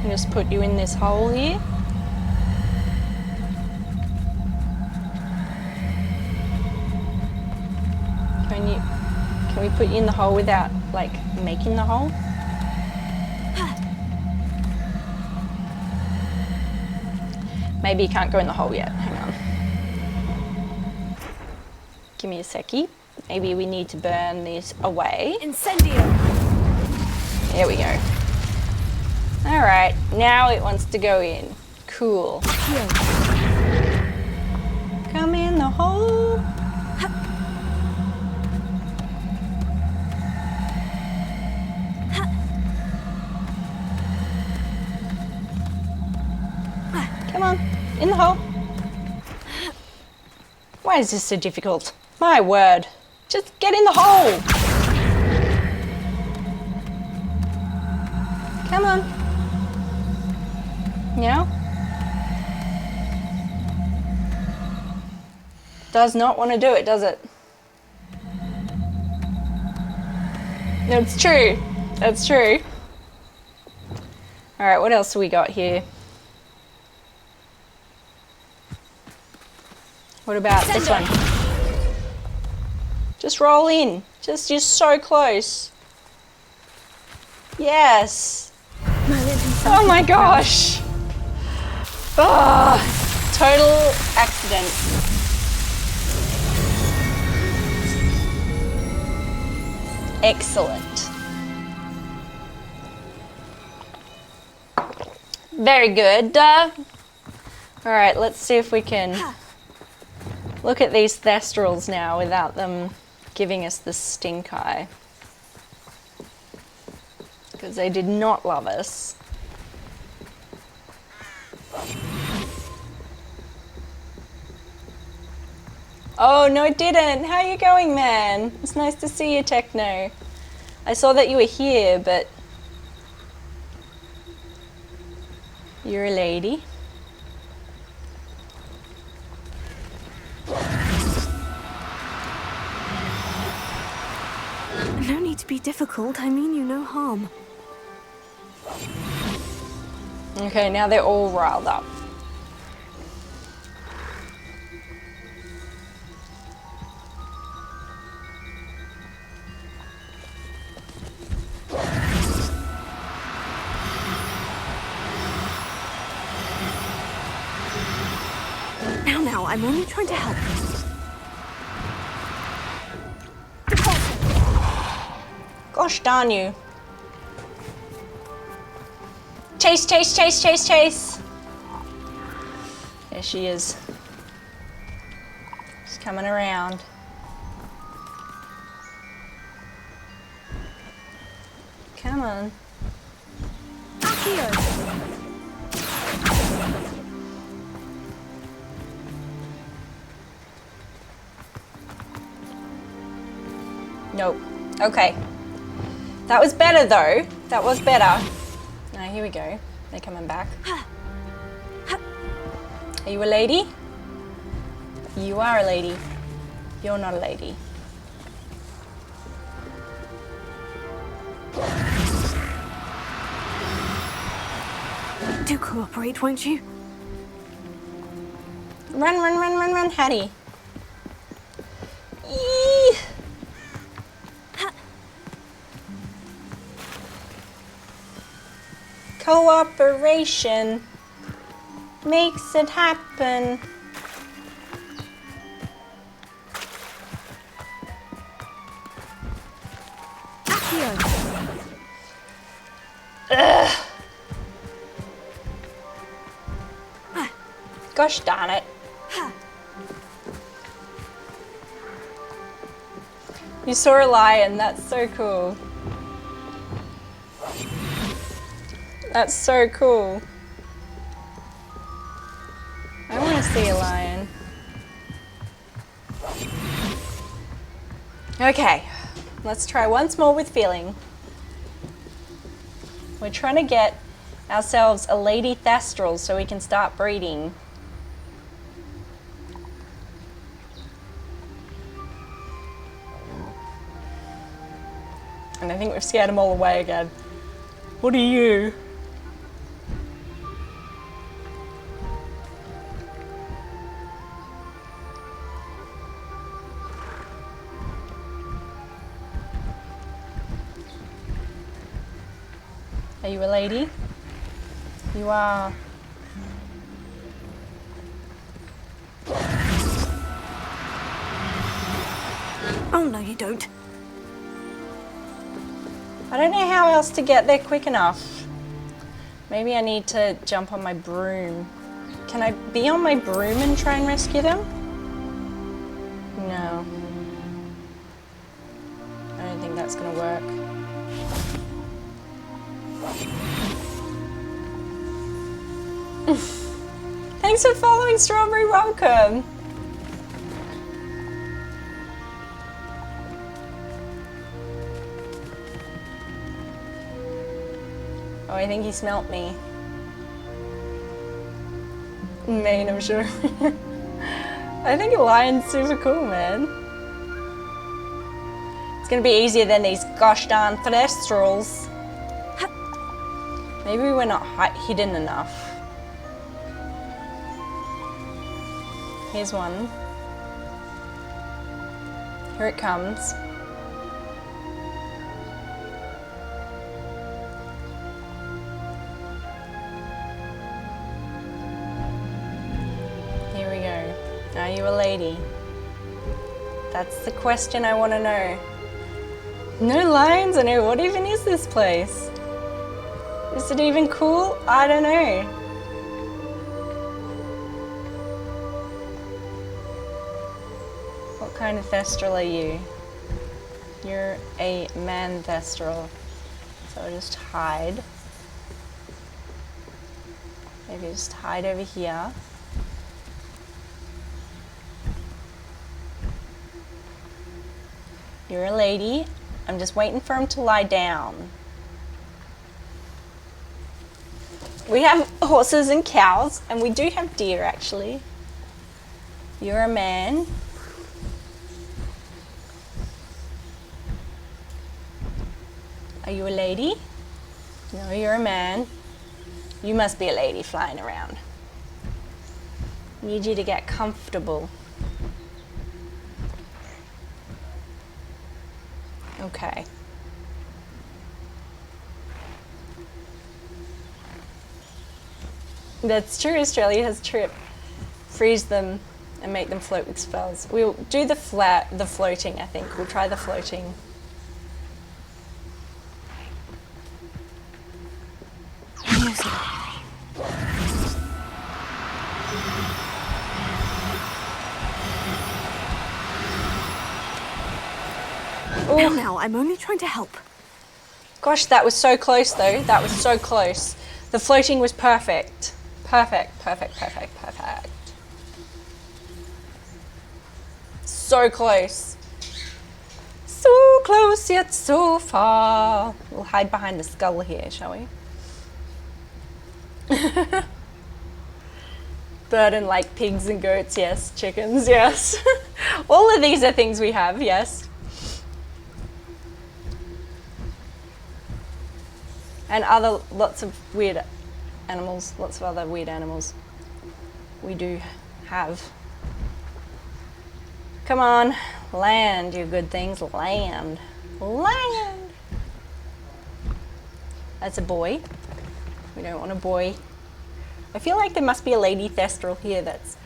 I'll just put you in this hole here. Can we put you in the hole without, like, making the hole? Maybe you can't go in the hole yet. Hang on. Give me a seckie. Maybe we need to burn this away. Incendio. There we go. Alright, now it wants to go in. Cool. Come in the hole. Come on, in the hole. Why is this so difficult? My word. Just get in the hole. Come on. Yeah? Does not want to do it, does it? It's true. That's true. Alright, what else do we got here? What about this one? Just roll in. You're so close. Yes. Oh my gosh. Oh, total accident. Excellent. Very good. All right, let's see if we can look at these thestrals now without them giving us the stink eye. Because they did not love us. Oh, no it didn't. How are you going, man? It's nice to see you, Techno. I saw that you were here, but you're a lady. No need to be difficult. I mean you no harm. Okay, now they're all riled up. Now, I'm only trying to help. Gosh darn you. Chase, chase, chase, chase, chase. There she is. She's coming around. Come on. Nope. Okay. That was better though. That was better. Now here we go. They're coming back. Are you a lady? You are a lady. You're not a lady. Do cooperate, won't you? Run, run, run, run, run, Hattie. Eee. Cooperation makes it happen. Ugh. Gosh darn it. You saw a lion, that's so cool. That's so cool. I want to see a lion. Okay, let's try once more with feeling. We're trying to get ourselves a lady thestral so we can start breeding. And I think we've scared them all away again. What are you? Are you a lady? You are. Oh no, you don't. I don't know how else to get there quick enough. Maybe I need to jump on my broom. Can I be on my broom and try and rescue them? No. I don't think that's gonna work. Thanks for following, Strawberry. Welcome. Oh, I think he smelt me. Maine, I'm sure. I think a lion's super cool, man. It's gonna be easier than these gosh darn thestrals. Maybe we're not hidden enough. Here's one. Here it comes. Here we go. Are you a lady? That's the question I want to know. No lions? I know. What even is this place? Is it even cool? I don't know. What kind of thestral are you? You're a man thestral. So I'll just hide. Maybe just hide over here. You're a lady. I'm just waiting for him to lie down. We have horses and cows, and we do have deer actually. You're a man. Are you a lady? No, you're a man. You must be a lady flying around. Need you to get comfortable. Okay. That's true, Australia has trip. Freeze them and make them float with spells. We'll do the floating, I think. We'll try the floating. Now, I'm only trying to help. Gosh, that was so close though. That was so close. The floating was perfect. Perfect, perfect, perfect, perfect. So close. So close yet so far. We'll hide behind the skull here, shall we? Burden like pigs and goats, yes. Chickens, yes. All of these are things we have, yes. And lots of weird animals, lots of other weird animals we do have. Come on, land, you good things, land. Land! That's a boy. We don't want a boy. I feel like there must be a lady thestral here that's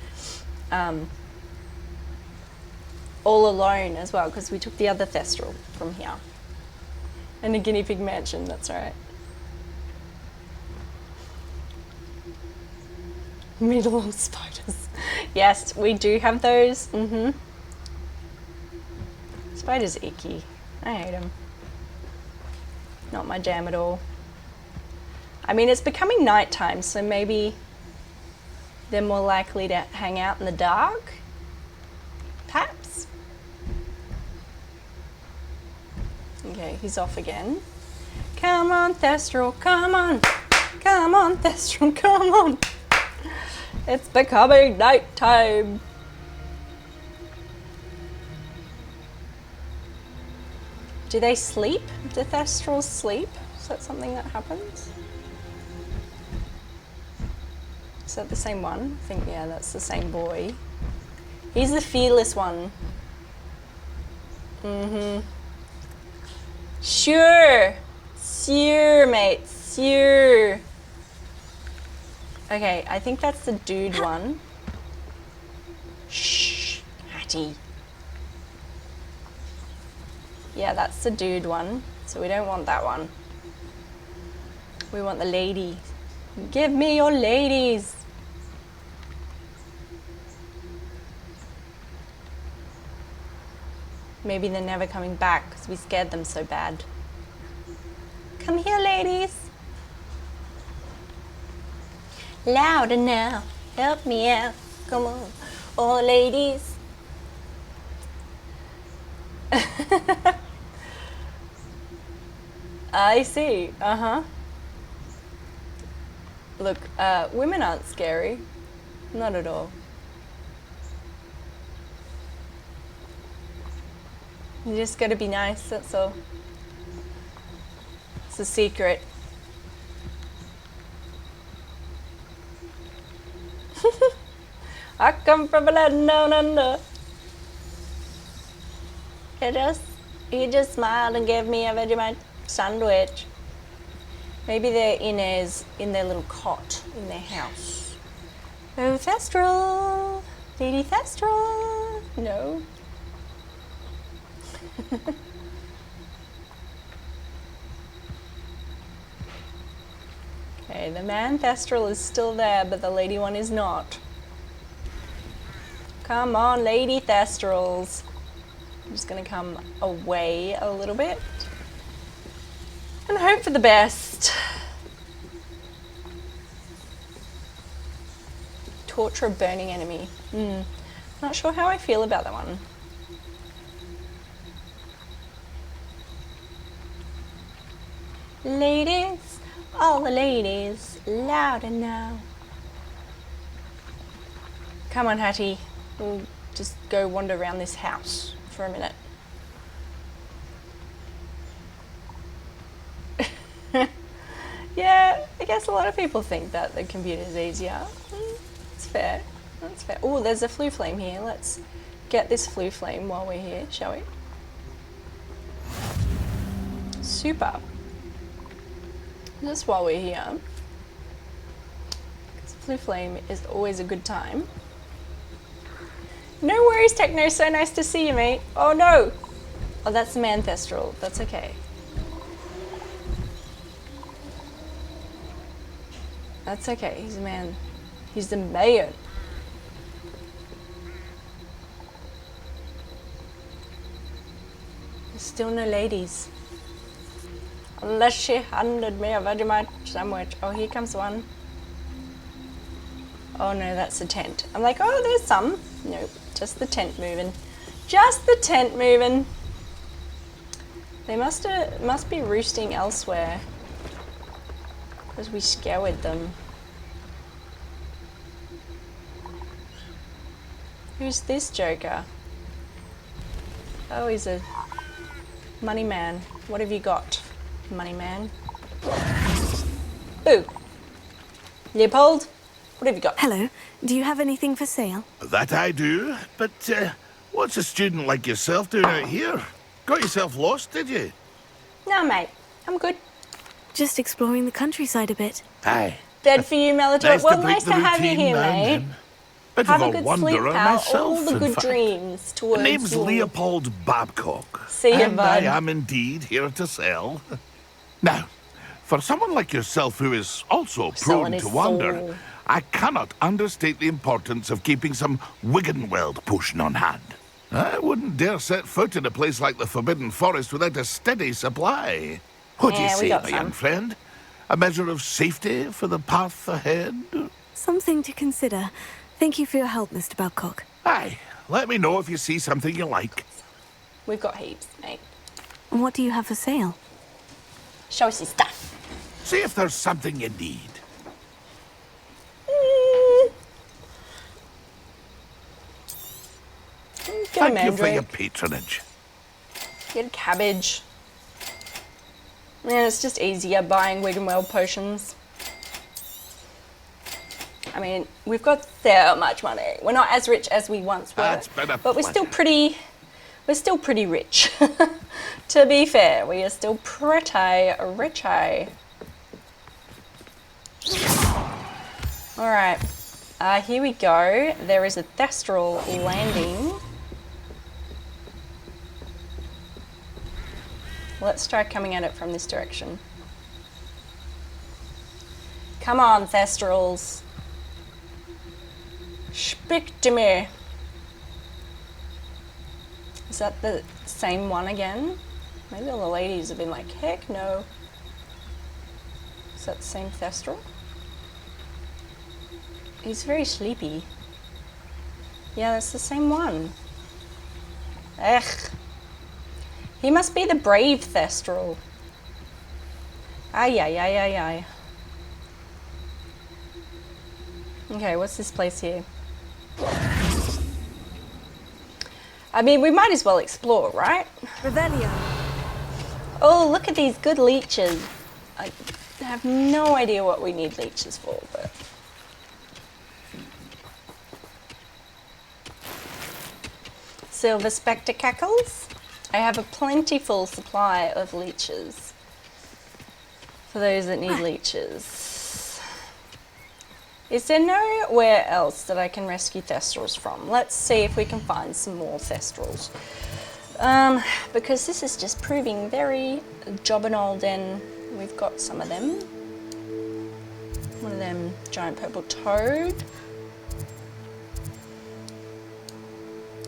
all alone as well, because we took the other thestral from here. And a guinea pig mansion, that's right. Middle of spiders. Yes, we do have those. Spiders are icky. I hate them. Not my jam at all. I mean, it's becoming nighttime, so maybe they're more likely to hang out in the dark. Perhaps. Okay, he's off again. Come on, Thestral, come on. Come on, Thestral, come on. It's becoming nighttime. Do they sleep? Do Thestrals sleep? Is that something that happens? Is that the same one? I think, yeah, that's the same boy. He's the fearless one. Sure. Sure, mate. Sure. Okay, I think that's the dude one. Shh, Natty. Yeah, that's the dude one. So we don't want that one. We want the lady. Give me your ladies. Maybe they're never coming back because we scared them so bad. Come here, ladies. Louder now. Help me out. Come on. Oh, ladies. I see. Uh-huh. Look, women aren't scary. Not at all. You just gotta be nice, that's all. It's a secret. I come from a land down under. He just smiled and gave me a Vegemite sandwich. Maybe they're in their little cot in their house. Oh, Thestral! Lady Thestral! No. Okay, the man Thestral is still there, but the lady one is not. Come on, Lady Thestrals. I'm just gonna come away a little bit and hope for the best. Torture a burning enemy. Not sure how I feel about that one. Ladies, all the ladies, louder now. Come on, Hattie. We'll just go wander around this house for a minute. Yeah, I guess a lot of people think that the computer's easier. It's fair. That's fair. Oh, there's a flue flame here. Let's get this flue flame while we're here, shall we? Super. Just while we're here. Because flue flame is always a good time. No worries, Techno. So nice to see you, mate. Oh, no. Oh, that's the man Thestral. That's okay. That's okay. He's a man. He's the man. There's still no ladies. Unless she handed me a Vegemite sandwich. Oh, here comes one. Oh no, that's a tent. I'm like, oh, there's some. Nope, just the tent moving. Just the tent moving. They must be roosting elsewhere. Because we scoured them. Who's this joker? Oh, he's a money man. What have you got, money man? Boo. Leopold, what have you got? Hello. Do you have anything for sale? That I do, but what's a student like yourself doing out here? Got yourself lost, did you? No, mate. I'm good. Just exploring the countryside a bit. Aye. Dead for you, Melatonin. Nice Well, to nice to have you here, mate. Bit Have of a good sleep, wanderer pal. myself, All the in good fact. dreams towards My name's you. Leopold Babcock. See you, and bud. I am indeed here to sell. Now, for someone like yourself who is also Selling prone his to wander, soul. I cannot understate the importance of keeping some Wiggenweld potion on hand. I wouldn't dare set foot in a place like the Forbidden Forest without a steady supply. What do you Yeah, we say, got my some. young friend? A measure of safety for the path ahead? Something to consider. Thank you for your help, Mr. Babcock. Aye, let me know if you see something you like. We've got heaps, mate. And what do you have for sale? Show us your stuff. See if there's something you need. Get a Thank you for your mandrake. patronage. Get a cabbage. Yeah, it's just easier buying Wiggenweld potions. I mean, we've got so much money. We're not as rich as we once were, That's been a but we're still pleasure. pretty rich. To be fair, we are still pretty rich. All right, here we go. There is a Thestral landing. Let's try coming at it from this direction. Come on, Thestrals. Speak to me. Is that the same one again? Maybe all the ladies have been like, heck no. Is that the same Thestral? He's very sleepy. Yeah, that's the same one. Ugh. He must be the brave Thestral. Ay, ay, ay, ay, ay. Okay, what's this place here? I mean, we might as well explore, right? Revelio. Oh, look at these good leeches. I have no idea what we need leeches for, but... Silver spectacles. I have a plentiful supply of leeches. For those that need leeches. Is there nowhere else that I can rescue Thestrals from? Let's see if we can find some more Thestrals. Because this is just proving very jobbing old, and we've got some of them. One of them giant purple toad.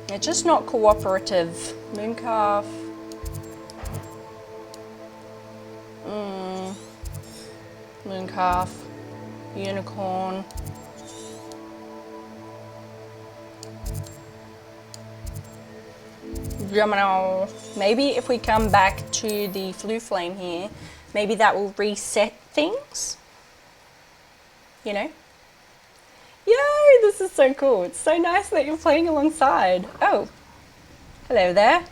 They're just not cooperative. Mooncalf. Mooncalf. Unicorn. Gemini. Maybe if we come back to the Flue Flame here, maybe that will reset things. You know? Yay, this is so cool. It's so nice that you're playing alongside. Oh, hello there.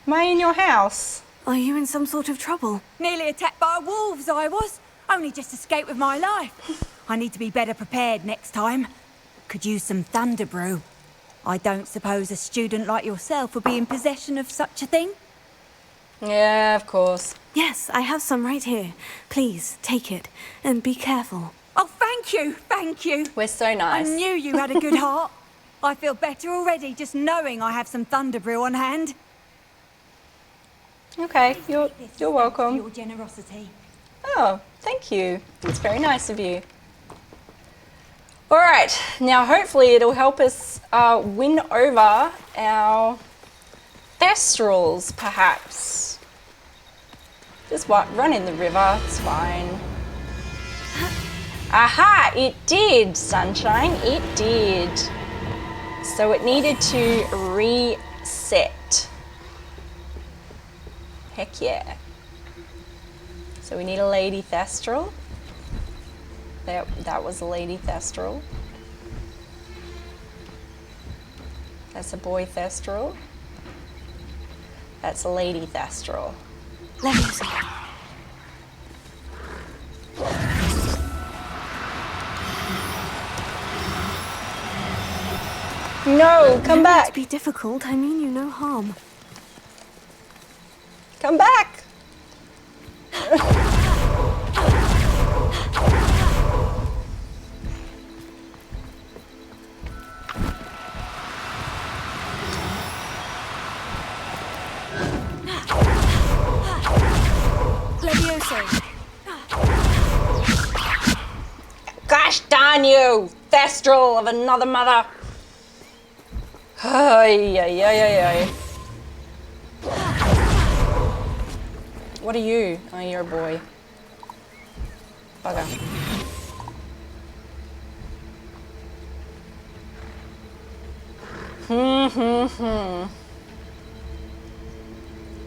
Am I in your house? Are you in some sort of trouble? Nearly attacked by wolves, I was. Only just escaped with my life. I need to be better prepared next time. Could use some thunder brew. I don't suppose a student like yourself would be in possession of such a thing? Yeah, of course. Yes, I have some right here. Please, take it. And be careful. Oh, thank you, thank you. We're so nice. I knew you had a good heart. I feel better already just knowing I have some thunder brew on hand. Okay, you're welcome. Your generosity. Oh, thank you. It's very nice of you. All right, now hopefully it'll help us win over our Thestrals, perhaps. Just run in the river, it's fine. Aha, it did, Sunshine, it did. So it needed to reset. Heck yeah. So we need a lady Thestral. That was a lady Thestral. That's a boy Thestral. That's a lady Thestral. Let me see. No, come back. To be difficult, I mean you no harm. Come back. Gosh darn you, Thestral of another mother. Ay, ay, ay, ay, ay. What are you? Oh, you're a boy. Bugger.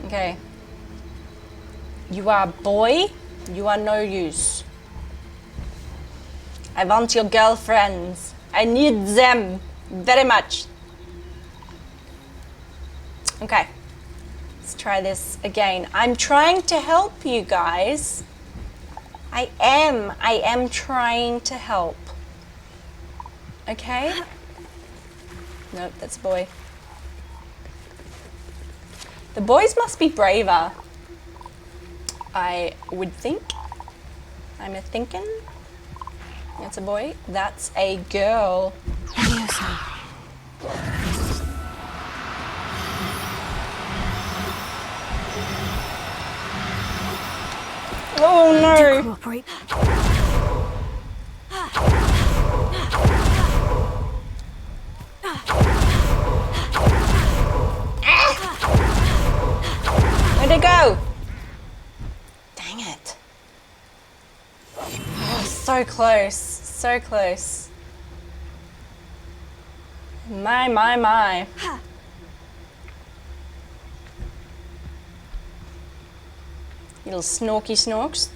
Okay. You are a boy. You are no use. I want your girlfriends. I need them very much. Okay. Let's try this again. I'm trying to help you guys. I am trying to help. Okay? Nope, that's a boy. The boys must be braver. I would think. I'm a thinking. That's a boy. That's a girl. Oh no! Cooperate. Where'd it go? Dang it. Oh, so close. So close. My. Little snorky snorks.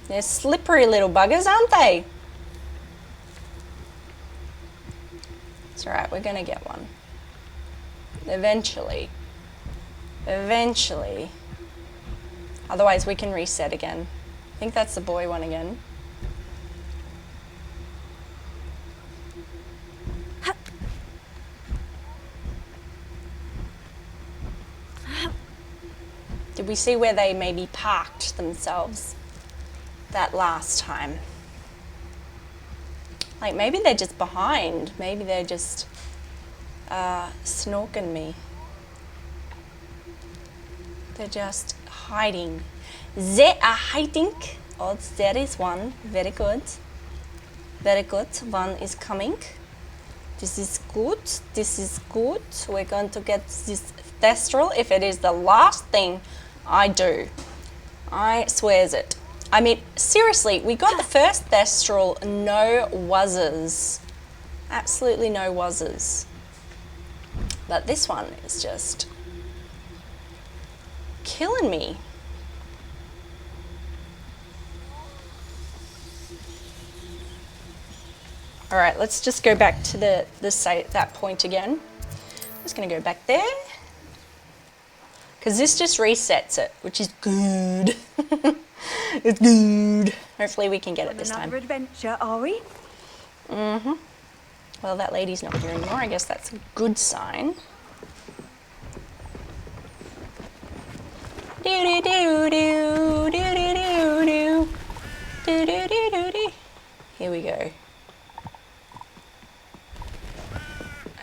They're slippery little buggers, aren't they? It's alright, we're gonna get one. Eventually. Otherwise we can reset again. I think that's the boy one again. Did we see where they maybe parked themselves that last time? Like maybe they're just behind. Maybe they're just snorking me. They're just hiding. They are hiding. Oh, there is one. Very good. Very good. One is coming. This is good. This is good. We're going to get this thestral if it is the last thing I do. I swears it. I mean, seriously, we got the first thestral, no wuzzes. Absolutely no wuzzes. But this one is just killing me. All right, let's just go back to that point again. I'm just gonna go back there. Because this just resets it, which is good. It's good. Hopefully we can get it this time. Another adventure, are we? Mm-hmm. Well, that lady's not here anymore. I guess that's a good sign. Here we go.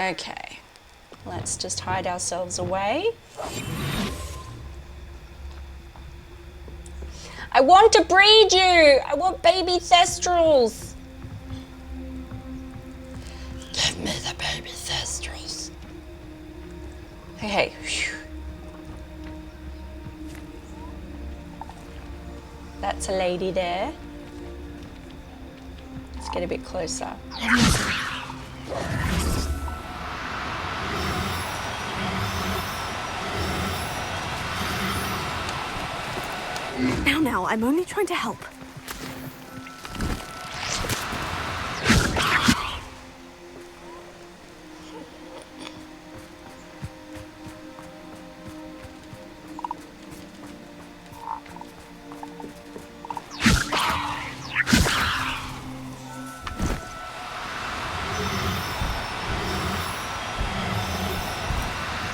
Okay. Let's just hide ourselves away. I want to breed you! I want baby thestrals! Give me the baby thestrals. Okay. Whew. That's a lady there. Let's get a bit closer. Now, I'm only trying to help.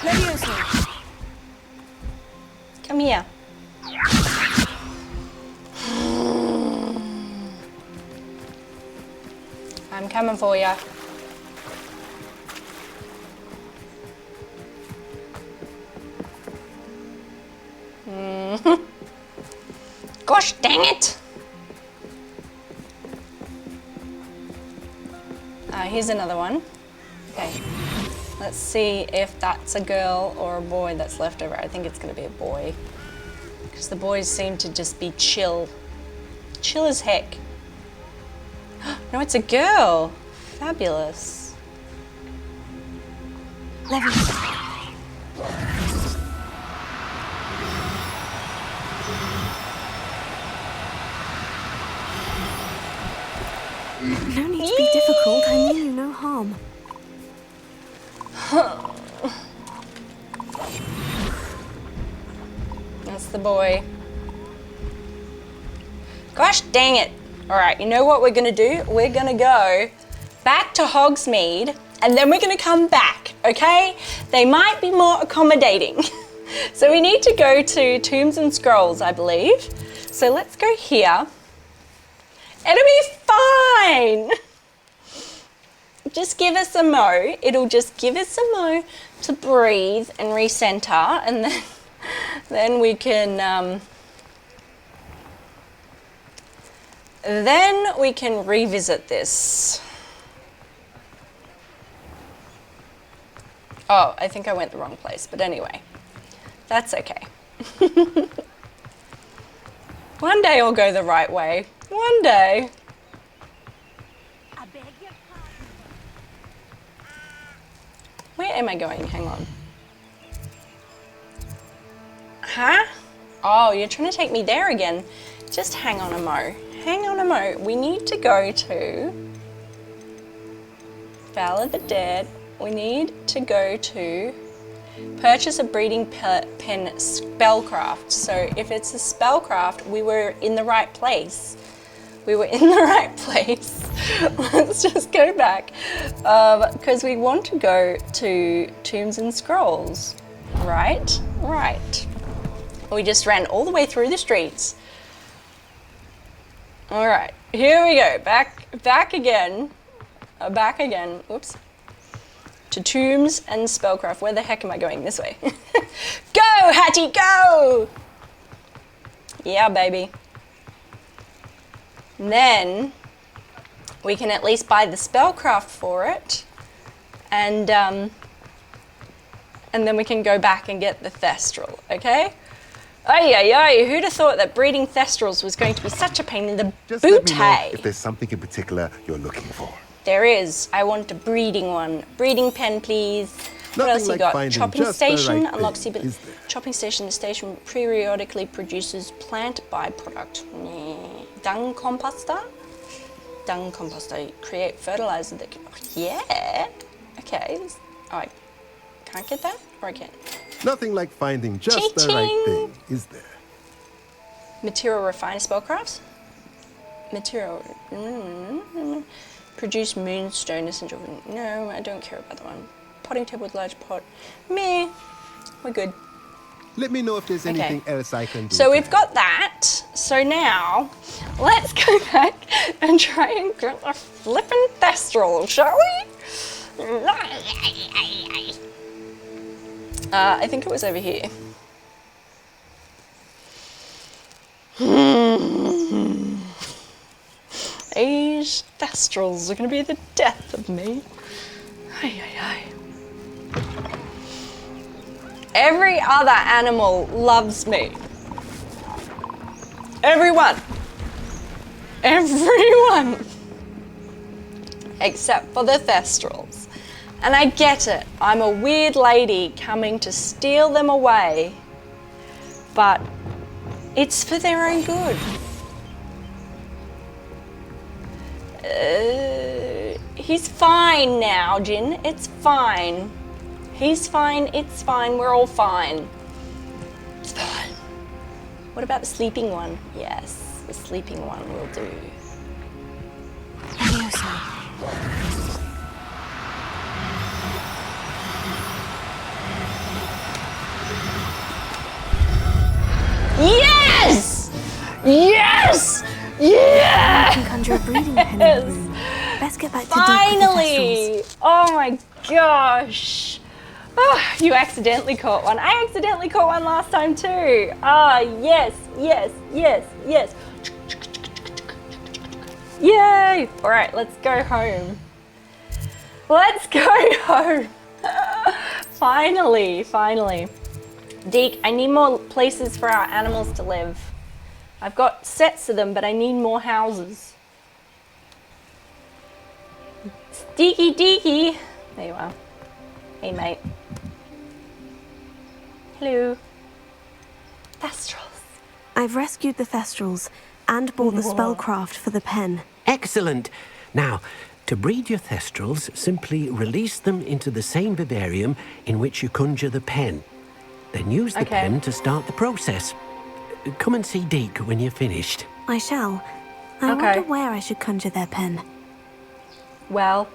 Levioso. Come here. I'm coming for ya. Gosh dang it! Here's another one. Okay, let's see if that's a girl or a boy that's left over. I think it's gonna be a boy. Because the boys seem to just be chill. Chill as heck. No, it's a girl. Fabulous. No need to be difficult. I mean you no harm. That's the boy. Gosh dang it. All right, you know what we're gonna do? We're gonna go back to Hogsmeade and then we're gonna come back, okay? They might be more accommodating. So we need to go to Tombs and Scrolls, I believe. So let's go here. It'll be fine. Just give us a mo. It'll just give us a mo to breathe and recenter, and then we can Then we can revisit this. Oh, I think I went the wrong place, but anyway, that's okay. One day I'll go the right way. One day. Where am I going? Hang on. Huh? Oh, you're trying to take me there again. Just hang on a mo. Hang on a mo. We need to go to Valley of the Dead. We need to go to purchase a breeding pen spellcraft. So if it's a spellcraft, we were in the right place. We were in the right place. Let's just go back. Because we want to go to Tombs and Scrolls. Right? Right. We just ran all the way through the streets. All right, here we go. Back again. Back again. Oops. To Tombs and Spellcraft. Where the heck am I going? This way. Go, Hattie, go! Yeah, baby. And then we can at least buy the spellcraft for it, and then we can go back and get the Thestral. Okay? Ay, who'd have thought that breeding Thestrals was going to be such a pain in the Just boot? let me know if there's something in particular you're looking for. There is. I want a breeding one. Breeding pen, please. What else you got? Chopping station unlocks the chopping station. The station periodically produces plant byproduct. Dung composter. Dung composter. Create fertilizer that can. Yeah. Okay. Oh, I can't get that, or I can. Nothing like finding just the right thing, is there? Material refined spellcrafts. Material. Produce moonstone essential. No, I don't care about that one. Potting table with large pot. Meh. We're good. Let me know if there's anything else I can do. So we've got that. So now, let's go back and try and get a flippin' Thestral, shall we? I think it was over here. These Thestrals are going to be the death of me. Every other animal loves me. Everyone. Everyone. Except for the Thestrals. And I get it. I'm a weird lady coming to steal them away. But it's for their own good. He's fine now, Jin. It's fine. He's fine. It's fine. We're all fine. It's fine. What about the sleeping one? Yes, the sleeping one will do. Yes! Yes! Yeah! I can conjure a breeding pen in the room. Best get back to Finally! Oh my gosh! Oh, you accidentally caught one. I accidentally caught one last time too. Ah, yes, yes, yes, yes. Yay! All right, let's go home. Let's go home. Finally, finally. Deek, I need more places for our animals to live. I've got sets of them, but I need more houses. Deeky Deeky. There you are. Hey, mate. Hello. Thestrals. I've rescued the Thestrals and bought the spellcraft for the pen. Excellent. Now, to breed your Thestrals, simply release them into the same vivarium in which you conjure the pen. Then use the pen to start the process. Come and see Deek when you're finished. I shall. I wonder where I should conjure their pen. Well.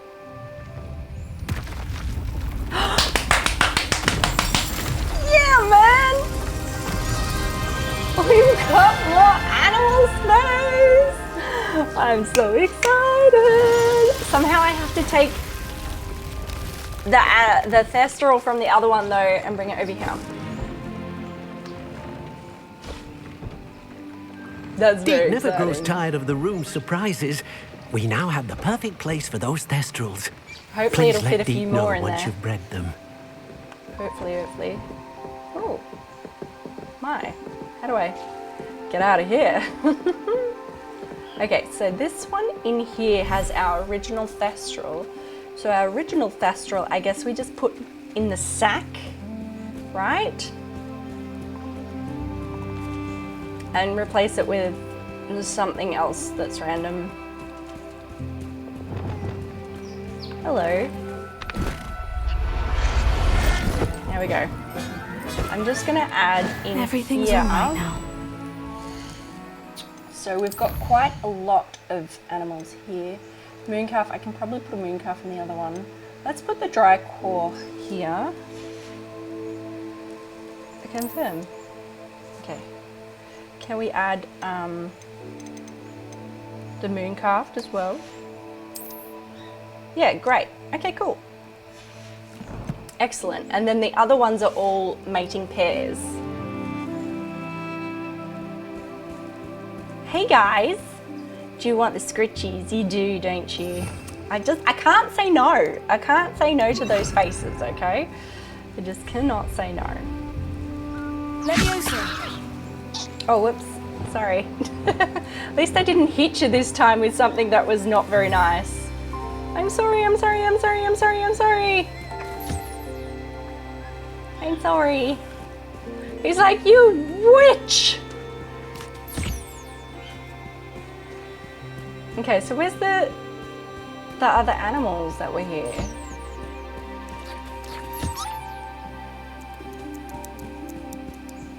Yeah, man! We've got more animal space! I'm so excited! Somehow I have to take the Thestral from the other one though and bring it over here. That's Deek very never grows exciting. tired of the room's surprises. We now have the perfect place for those thestrals. Hopefully Please it'll let fit a Deek few know more in once there. you've bred them. Hopefully. Oh. My. How do I get out of here? Okay, so this one in here has our original thestral. So our original thestral, I guess we just put in the sack, right? And replace it with something else that's random. Hello. There we go. I'm just gonna add in Everything's here. all right now. So we've got quite a lot of animals here. Mooncalf, I can probably put a mooncalf in the other one. Let's put the dry core here. I confirm. Okay. Can we add the mooncalf as well? Yeah, great. Okay, cool. Excellent. And then the other ones are all mating pairs. Hey guys, do you want the scritchies? You do, don't you? I can't say no. I can't say no to those faces, okay? I just cannot say no. Leviosa. Oh, whoops. Sorry. At least I didn't hit you this time with something that was not very nice. I'm sorry, I'm sorry, I'm sorry, I'm sorry, I'm sorry. I'm sorry. He's like, you witch! Okay, so where's the other animals that were here?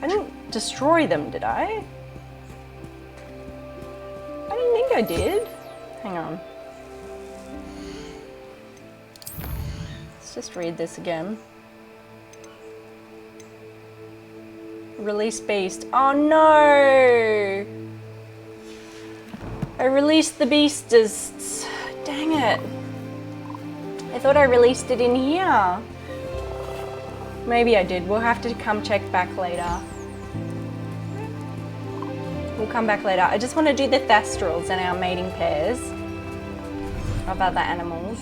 I didn't destroy them, did I? I didn't think I did. Hang on. Let's just read this again. Release beast. Oh no! I released the beasts. Dang it. I thought I released it in here. Maybe I did. We'll have to come check back later. We'll come back later. I just want to do the thestrals and our mating pairs of other animals.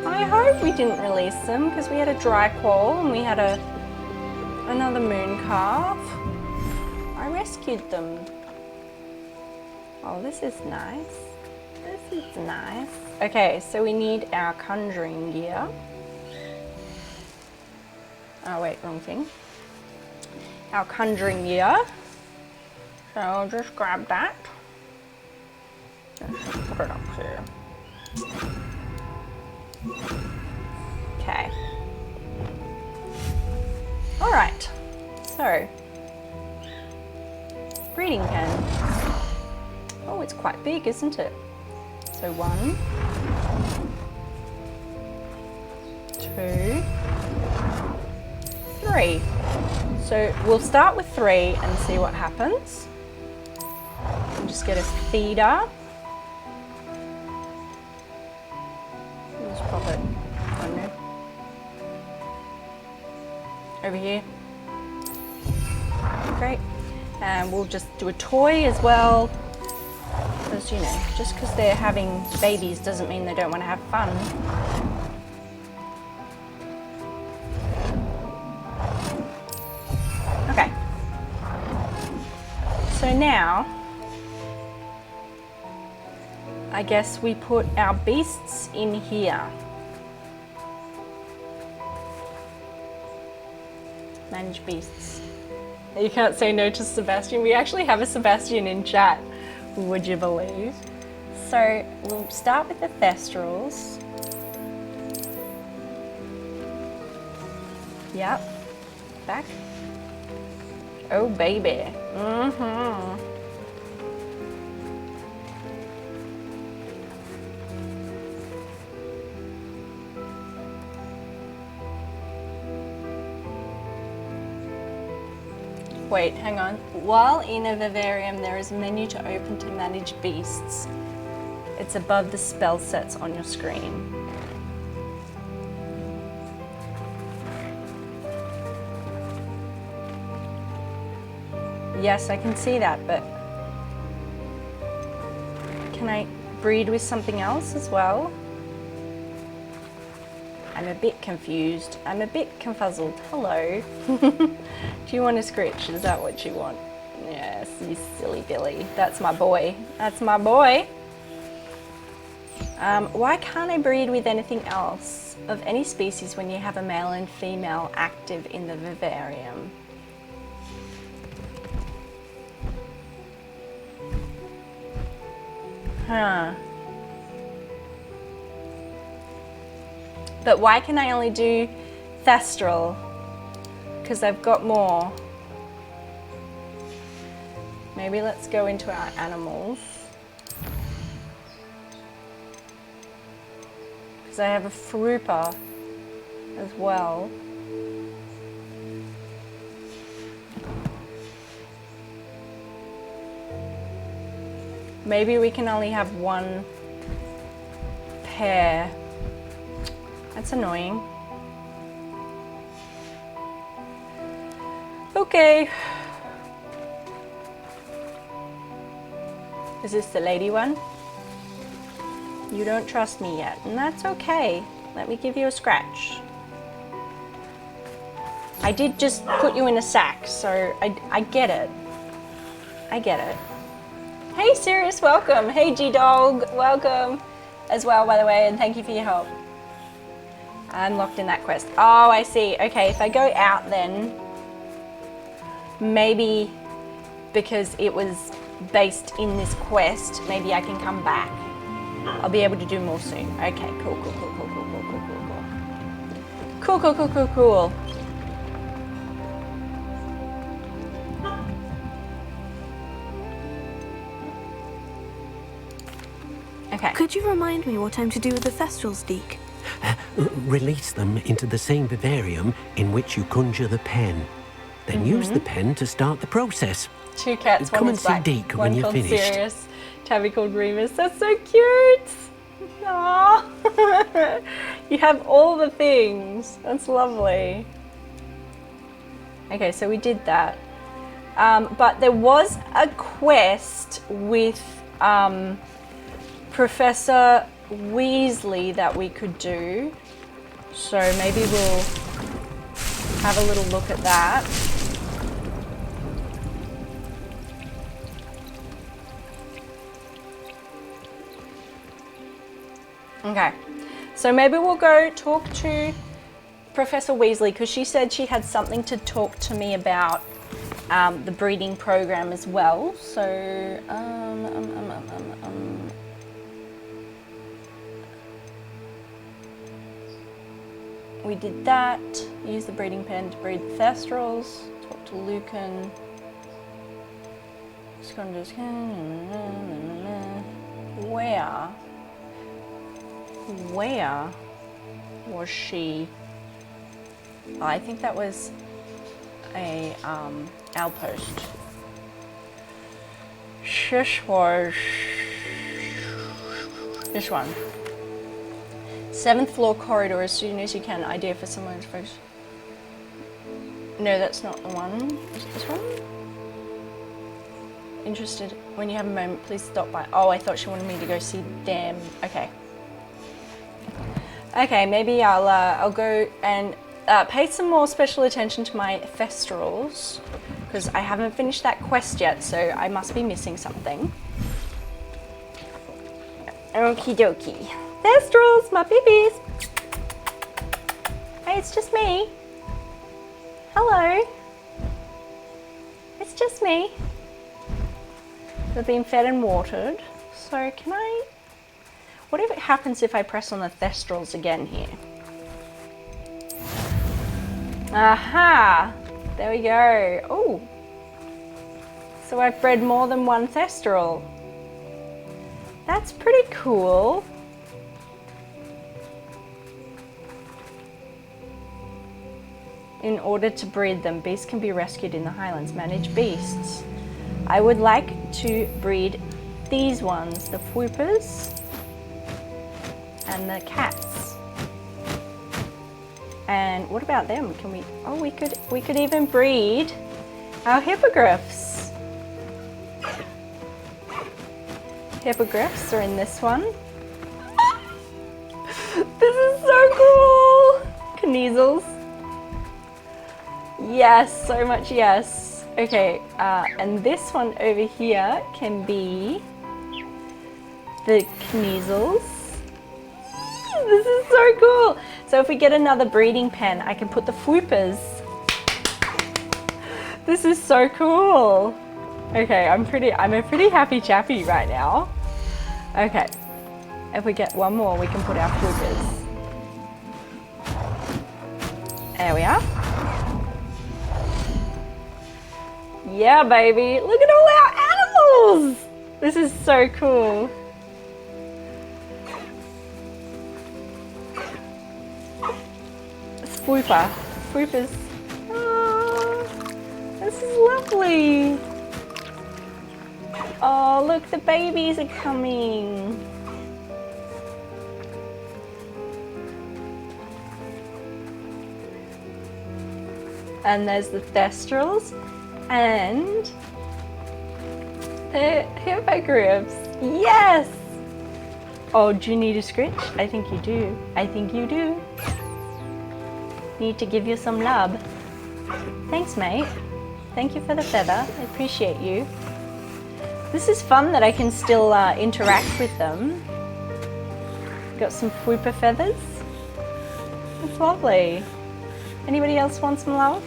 I hope we didn't release them because we had a dry quoll and we had another moon calf. I rescued them. Oh, this is nice. This is nice. Okay, so we need our conjuring gear. Oh wait, wrong thing. Our conjuring gear. So I'll just grab that. Just put it up here. Okay. Alright. So, breeding pen. Oh, it's quite big, isn't it? So 1, 2, 3. So we'll start with 3 and see what happens. We'll just get a feeder. Let's pop it on there. Over here. Great. And we'll just do a toy as well. Because, you know, just because they're having babies doesn't mean they don't want to have fun. Okay. So now, I guess we put our beasts in here. Manage beasts. You can't say no to Sebastian. We actually have a Sebastian in chat. Would you believe? So we'll start with the thestrals. Yep. Back. Oh baby. Mm-hmm. Wait, hang on. While in a vivarium, there is a menu to open to manage beasts. It's above the spell sets on your screen. Yes, I can see that, but can I breed with something else as well? I'm a bit confused. I'm a bit confuzzled. Hello. Do you want a scritch? Is that what you want? Yes, you silly Billy. That's my boy. That's my boy. Why can't I breed with anything else of any species when you have a male and female active in the vivarium? Huh. But why can I only do thestral? Because I've got more. Maybe let's go into our animals. Because I have a frupa as well. Maybe we can only have one pair. That's annoying. Okay. Is this the lady one? You don't trust me yet, and that's okay. Let me give you a scratch. I did just put you in a sack, so I get it. I get it. Hey Sirius, welcome. Hey G-Dog, welcome as well, by the way, and thank you for your help. I'm locked in that quest. Oh, I see. Okay, if I go out then, maybe because it was based in this quest, maybe I can come back. I'll be able to do more soon. Okay, cool, cool, cool, cool, cool, cool, cool, cool, cool. Cool, cool, cool, cool, cool. Okay. Could you remind me what I'm to do with the thestrals, Deek? Release them into the same vivarium in which you conjure the pen. Then use the pen to start the process. Two cats, Come one and is see black, Deek one when you're called finished. Sirius, tabby called Remus. That's so cute. Aww. You have all the things. That's lovely. Okay, so we did that. But there was a quest with Professor Weasley that we could do. So maybe we'll have a little look at that. Okay, so maybe we'll go talk to Professor Weasley because she said she had something to talk to me about the breeding program as well. So, we did that. Use the breeding pen to breed thestrals. Talk to Lucan. Where was she? Oh, I think that was a outpost. This was this one. 7th floor corridor as soon as you can. Idea for someone to focus. No, that's not the one. Is it this one? Interested. When you have a moment, please stop by. Oh, I thought she wanted me to go see them. Okay. Okay, maybe I'll go and pay some more special attention to my thestrals because I haven't finished that quest yet, so I must be missing something. Okie dokie. Thestrals, my babies. Hey, it's just me. Hello. It's just me. They've been fed and watered. So can I... What if it happens if I press on the thestrals again here? Aha! There we go. Oh! So I've bred more than one thestral. That's pretty cool. In order to breed them, beasts can be rescued in the Highlands. Manage beasts. I would like to breed these ones, the whoopers and the cats. And what about them? Can we? Oh, we could even breed our hippogriffs. hippogriffs are in this one. This is so cool! Kneasels. Yes, so much yes. Okay, and this one over here can be the Kneasels. This is so cool. So if we get another breeding pen, I can put the Fwoopers. This is so cool. Okay, I'm a pretty happy chappy right now. Okay, if we get one more, we can put our Fwoopers. There we are. Yeah, baby, look at all our animals. This is so cool. Swooper. Swoopers. Oh, this is lovely. Oh, look, the babies are coming. And there's the thestrals and the hippogriffs. Yes! Oh, do you need a scritch? I think you do. I think you do. Need to give you some love. Thanks, mate. Thank you for the feather. I appreciate you. This is fun that I can still interact with them. Got some Fwooper feathers. It's lovely. Anybody else want some love?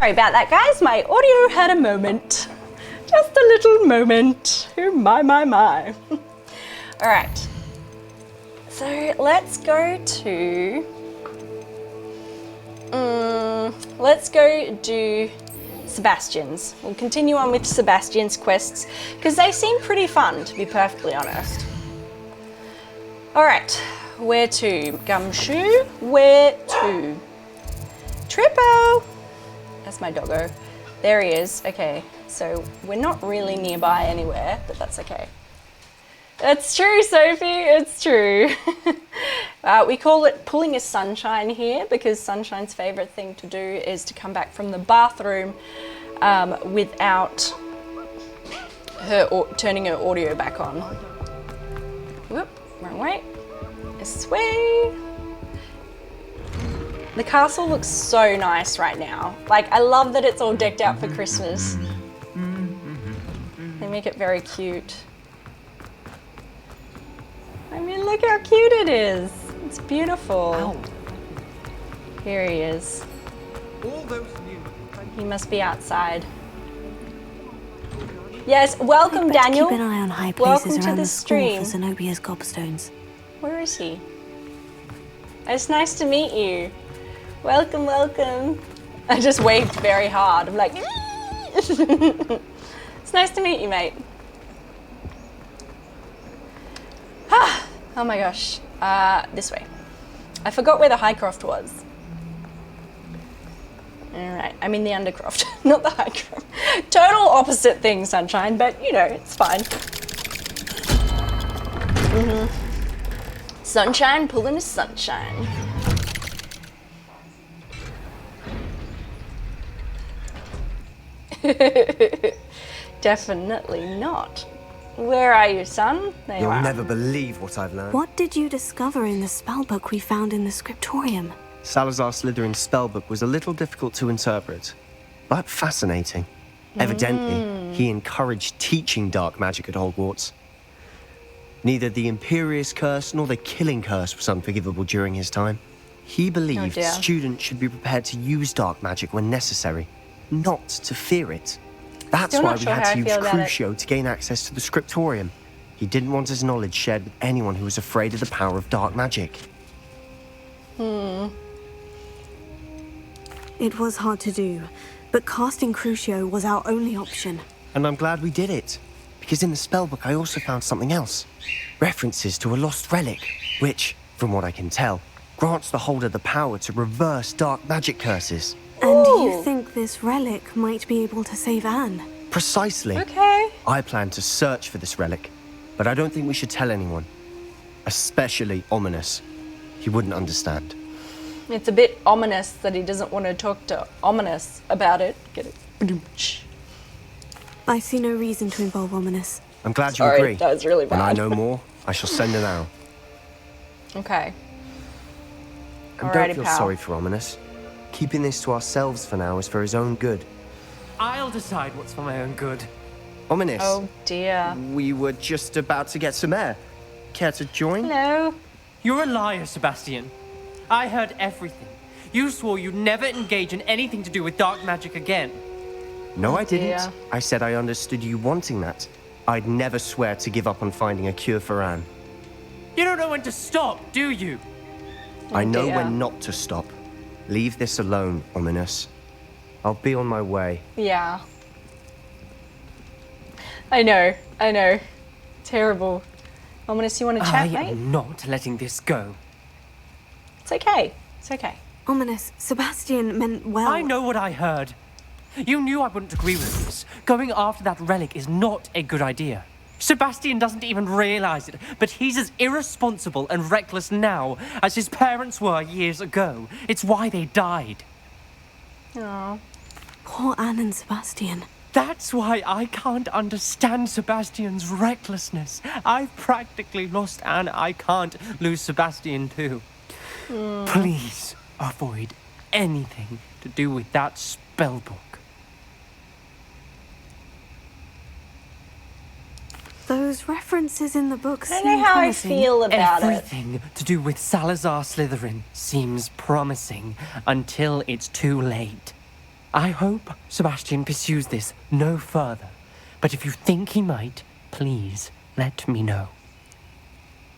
Sorry about that, guys. My audio had a moment. Just a little moment. Oh, my. All right. So let's go to... let's go do Sebastian's. We'll continue on with Sebastian's quests because they seem pretty fun, to be perfectly honest. All right. Where to? Gumshoe. Where to? Trippo. That's my doggo. There he is. Okay, so we're not really nearby anywhere, but that's okay. It's true, Sophie, it's true. We call it pulling a Sunshine here because Sunshine's favourite thing to do is to come back from the bathroom without her turning her audio back on. Whoop, wrong way. This way. The castle looks so nice right now. Like, I love that it's all decked out for Christmas. They make it very cute. I mean, look how cute it is. It's beautiful. Ow. Here he is. He must be outside. Yes, welcome, Daniel. Keep an eye on high Welcome places to around the the school stream. for Zenobia's gobstones. Where is he? It's nice to meet you. Welcome, welcome. I just waved very hard. I'm like, it's nice to meet you, mate. Oh my gosh. This way. I forgot where the Highcroft was. Alright, I'm in the Undercroft, not the Highcroft. Total opposite thing, Sunshine, but you know, it's fine. Sunshine pulling a sunshine. Definitely not. Where are you, son? There you You'll are. never believe what I've learned. What did you discover in the spellbook we found in the scriptorium? Salazar Slytherin's spellbook was a little difficult to interpret, but fascinating. Evidently, he encouraged teaching dark magic at Hogwarts. Neither the Imperious Curse nor the Killing Curse was unforgivable during his time. He believed students should be prepared to use dark magic when necessary, not to fear it. That's why we had to use Crucio to gain access to the scriptorium. He didn't want his knowledge shared with anyone who was afraid of the power of dark magic. It was hard to do, but casting Crucio was our only option. And I'm glad we did it, because in the spellbook I also found something else. References to a lost relic, which, from what I can tell, grants the holder the power to reverse dark magic curses. And you think this relic might be able to save Anne? Precisely. Okay. I plan to search for this relic, but I don't think we should tell anyone. Especially Ominous. He wouldn't understand. It's a bit ominous that he doesn't want to talk to Ominous about it. Get it? I see no reason to involve Ominous. I'm glad you agree. That was really bad. When I know more, I shall send her now. Okay. And don't feel sorry for Ominous. Keeping this to ourselves for now is for his own good. I'll decide what's for my own good. Ominous. Oh dear. We were just about to get some air. Care to join? No. You're a liar, Sebastian. I heard everything. You swore you'd never engage in anything to do with dark magic again. No, I didn't. dear. I said I understood you wanting that. I'd never swear to give up on finding a cure for Anne. You don't know when to stop, do you? I know dear. when not to stop. Leave this alone, Ominous. I'll be on my way. Yeah. I know. Terrible. Ominous, you want to chat, I mate? am not letting this go. It's okay. It's okay. Ominous, Sebastian meant well. I know what I heard. You knew I wouldn't agree with this. Going after that relic is not a good idea. Sebastian doesn't even realize it, but he's as irresponsible and reckless now as his parents were years ago. It's why they died. Aww. Poor Anne and Sebastian. That's why I can't understand Sebastian's recklessness. I've practically lost Anne. I can't lose Sebastian too. Please avoid anything to do with that spellbook. Those references in the book I seem don't know how I promising. feel about it. Everything to do with Salazar Slytherin seems promising until it's too late. I hope Sebastian pursues this no further, but if you think he might, please let me know.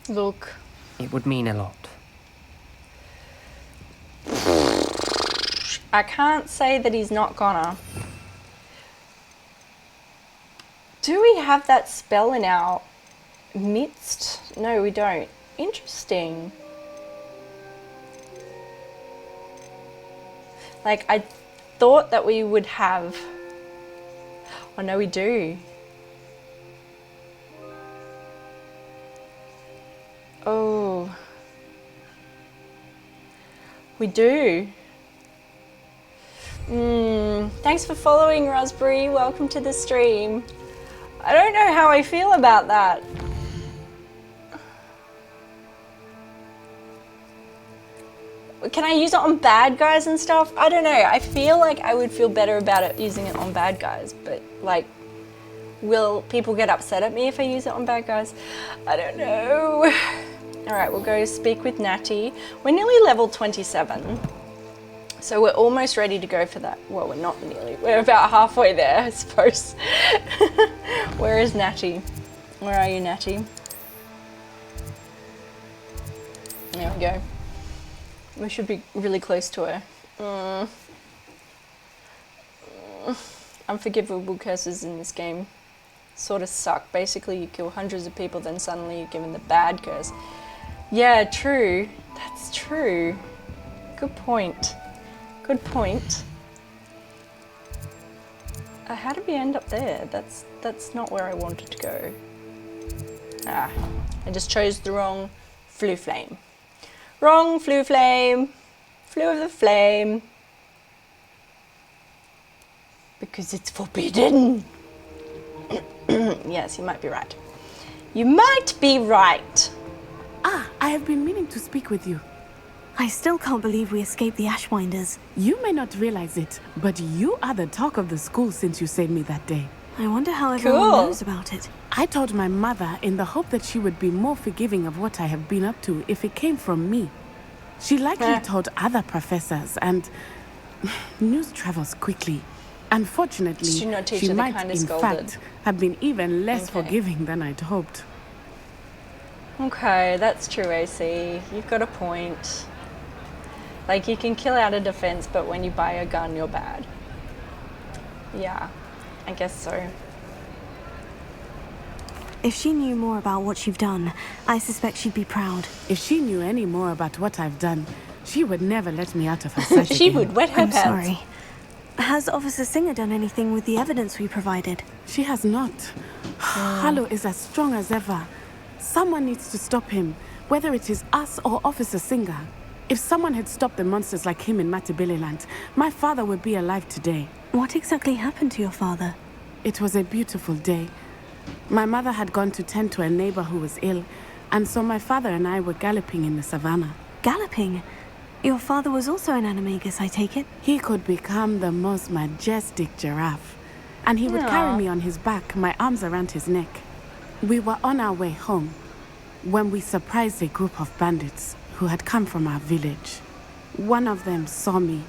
Look. It would mean a lot. I can't say that he's not gonna. Do we have that spell in our midst? No, we don't. Interesting. Like, I thought that we would have... Oh, no, we do. Oh. We do. Thanks for following, Raspberry. Welcome to the stream. I don't know how I feel about that. Can I use it on bad guys and stuff? I don't know. I feel like I would feel better about it using it on bad guys, but like, will people get upset at me if I use it on bad guys? I don't know. All right, we'll go speak with Natty. We're nearly level 27. So we're almost ready to go for that. Well, we're not nearly. We're about halfway there, I suppose. Where is Natty? Where are you, Natty? There we go. We should be really close to her. Unforgivable curses in this game sort of suck. Basically, you kill hundreds of people, then suddenly you're given the bad curse. Yeah, true. That's true. Good point. Good point. How did we end up there? That's not where I wanted to go. Ah, I just chose the wrong flue flame. Wrong flue flame. Flue of the flame. Because it's forbidden. Yes, you might be right. You might be right. Ah, I have been meaning to speak with you. I still can't believe we escaped the Ashwinders. You may not realize it, but you are the talk of the school since you saved me that day. I wonder how everyone knows about it. I told my mother in the hope that she would be more forgiving of what I have been up to if it came from me. She likely told other professors, and news travels quickly. Unfortunately, she might, in fact, have been even less forgiving than I'd hoped. Okay, that's true, AC. You've got a point. Like, you can kill out a defense, but when you buy a gun, you're bad. Yeah, I guess so. If she knew more about what you've done, I suspect she'd be proud. If she knew any more about what I've done, she would never let me out of her sight She again. would wet her I'm pants. sorry. Has Officer Singer done anything with the evidence we provided? She has not. Harlow is as strong as ever. Someone needs to stop him, whether it is us or Officer Singer. If someone had stopped the monsters like him in Matabeleland, my father would be alive today. What exactly happened to your father? It was a beautiful day. My mother had gone to tend to a neighbor who was ill, and so my father and I were galloping in the savannah. Galloping? Your father was also an animagus, I take it? He could become the most majestic giraffe, and he would carry me on his back, my arms around his neck. We were on our way home when we surprised a group of bandits who had come from our village. One of them saw me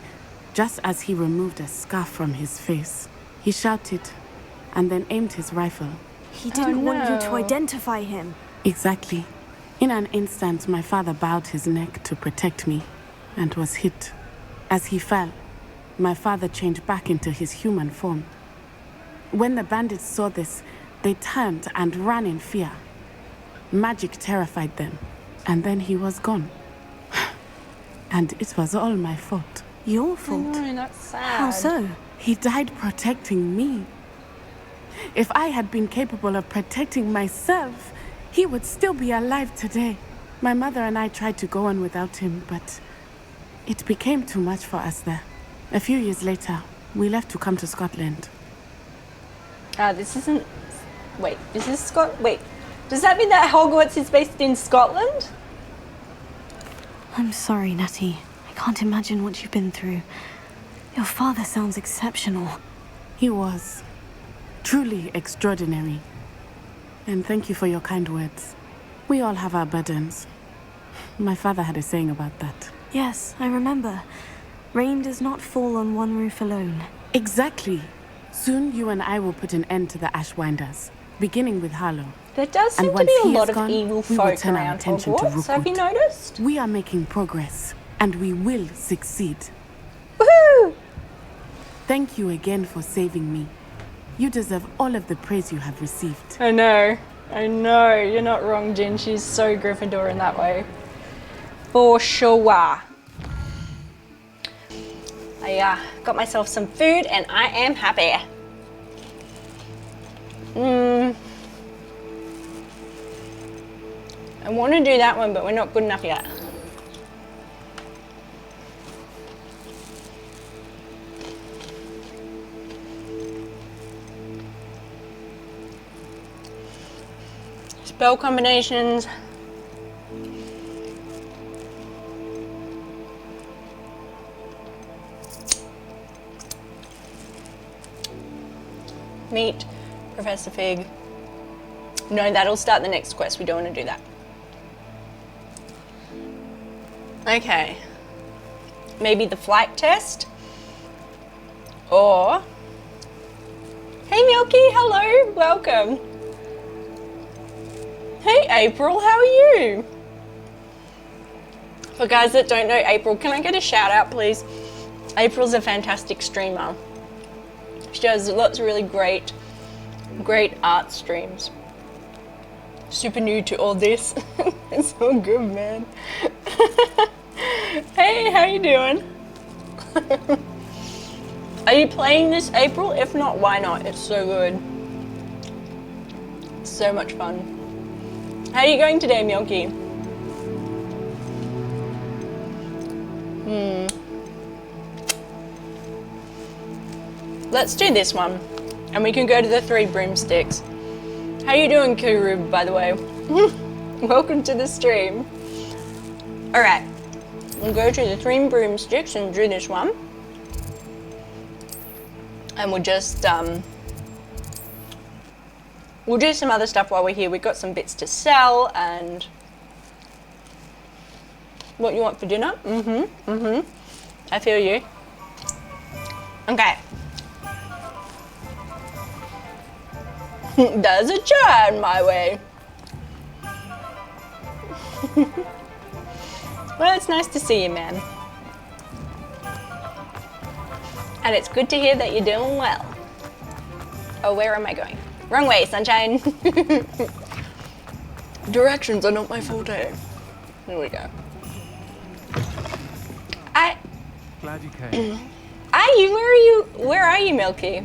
just as he removed a scarf from his face. He shouted and then aimed his rifle. He didn't want you to identify him. Exactly. In an instant, my father bowed his neck to protect me and was hit. As he fell, my father changed back into his human form. When the bandits saw this, they turned and ran in fear. Magic terrified them, and then he was gone. And it was all my fault. Your fault? No, that's sad. How so? He died protecting me. If I had been capable of protecting myself, he would still be alive today. My mother and I tried to go on without him, but it became too much for us there. A few years later, we left to come to Scotland. This isn't... Wait, this is Wait, does that mean that Hogwarts is based in Scotland? I'm sorry, Natty. I can't imagine what you've been through. Your father sounds exceptional. He was. Truly extraordinary. And thank you for your kind words. We all have our burdens. My father had a saying about that. Yes, I remember. Rain does not fall on one roof alone. Exactly. Soon you and I will put an end to the Ashwinders, beginning with Harlow. There does seem to be a lot of evil folk around Hogwarts. Have you noticed? We are making progress, and we will succeed. Woohoo! Thank you again for saving me. You deserve all of the praise you have received. I know. You're not wrong, Jin. She's so Gryffindor in that way. For sure. I got myself some food and I am happy. I want to do that one, but we're not good enough yet. Spell combinations. Meet Professor Fig. No, that'll start the next quest. We don't want to do that. Okay. Maybe the flight test? Or... Hey Milky, hello, welcome. Hey April, how are you? For guys that don't know April, can I get a shout out please? April's a fantastic streamer. She does lots of really great art streams. Super new to all this. It's so good, man. Hey, how you doing? Are you playing this, April? If not, why not? It's so good. So much fun. How are you going today, Milky? Let's do this one. And we can go to the 3 broomsticks. How you doing, Kurub, by the way? Welcome to the stream. Alright. We'll go to the 3 broomsticks and do this one. And we'll just, we'll do some other stuff while we're here. We've got some bits to sell and... What you want for dinner? I feel you. Okay. There's a chair my way. Well, it's nice to see you, man. And it's good to hear that you're doing well. Oh, where am I going? Wrong way, sunshine. Directions are not my forte. Here we go. Glad you came. Where are you, Milky?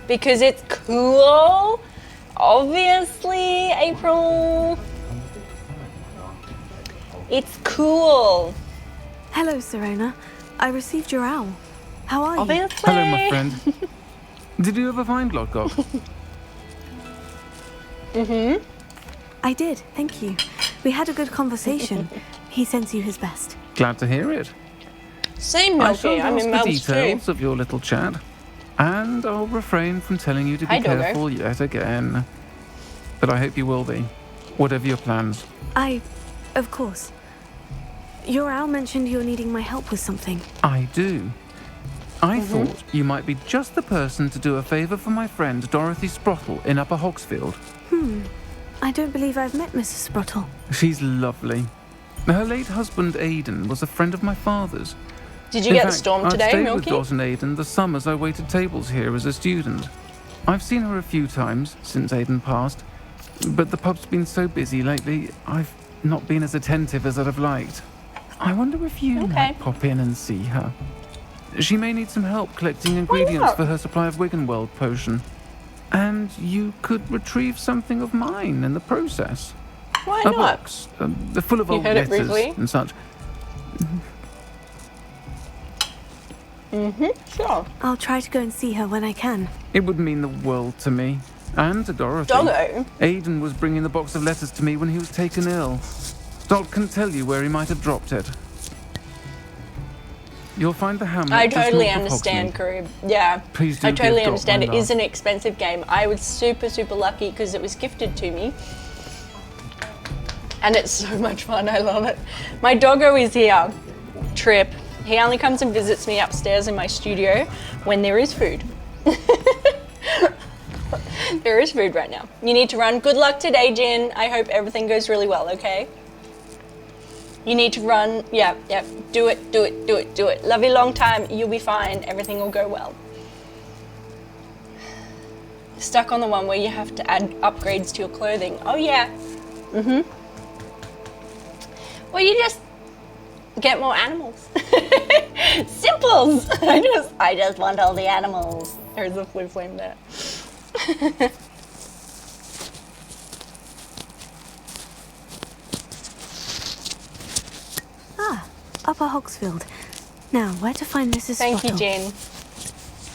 Because it's cool. Obviously, April. It's cool. Hello, Serena. I received your owl. How are you? Obviously. Hello, my friend. Did you ever find Lodgok? I did, thank you. We had a good conversation. He sends you his best. Glad to hear it. Same, I Milky. shall I'm ask in the Melbourne Australia. details of your little chat, and I'll refrain from telling you to be Hi, doggo. careful yet again. But I hope you will be, whatever your plans. Of course. Your owl mentioned you're needing my help with something. I do. I thought you might be just the person to do a favour for my friend Dorothy Sprottle in Upper Hogsfield. I don't believe I've met Mrs. Sprottle. She's lovely. Her late husband Aidan was a friend of my father's. Did you In get the fact, storm I've today, stayed Milky? with Dot and Aidan the summers I waited tables here as a student. I've seen her a few times since Aidan passed, but the pub's been so busy lately, I've not been as attentive as I'd have liked. I wonder if you might pop in and see her. She may need some help collecting ingredients for her supply of Wiggenweld potion. And you could retrieve something of mine in the process. Why A not? box, full of You old heard it letters briefly? and such. Sure. I'll try to go and see her when I can. It would mean the world to me. And to Dorothy. Doggo? Aidan was bringing the box of letters to me when he was taken ill. Dot can tell you where he might have dropped it. You'll find the hamlet I just totally north of understand, Hogsmeade. Karib. Yeah. Please do I totally give Dot understand. my It love. is an expensive game. I was super, super lucky because it was gifted to me. And it's so much fun. I love it. My doggo is here. Trip. He only comes and visits me upstairs in my studio when there is food. There is food right now. You need to run. Good luck today, Jen. I hope everything goes really well, okay? You need to run. Yeah. Do it. Love you long time. You'll be fine. Everything will go well. Stuck on the one where you have to add upgrades to your clothing. Oh, yeah. Well, you just get more animals. Simples. I just want all the animals. There's a flip flame there. Upper Hogsfield. Now, where to find Mrs. Thank you, Sprottle? Jen.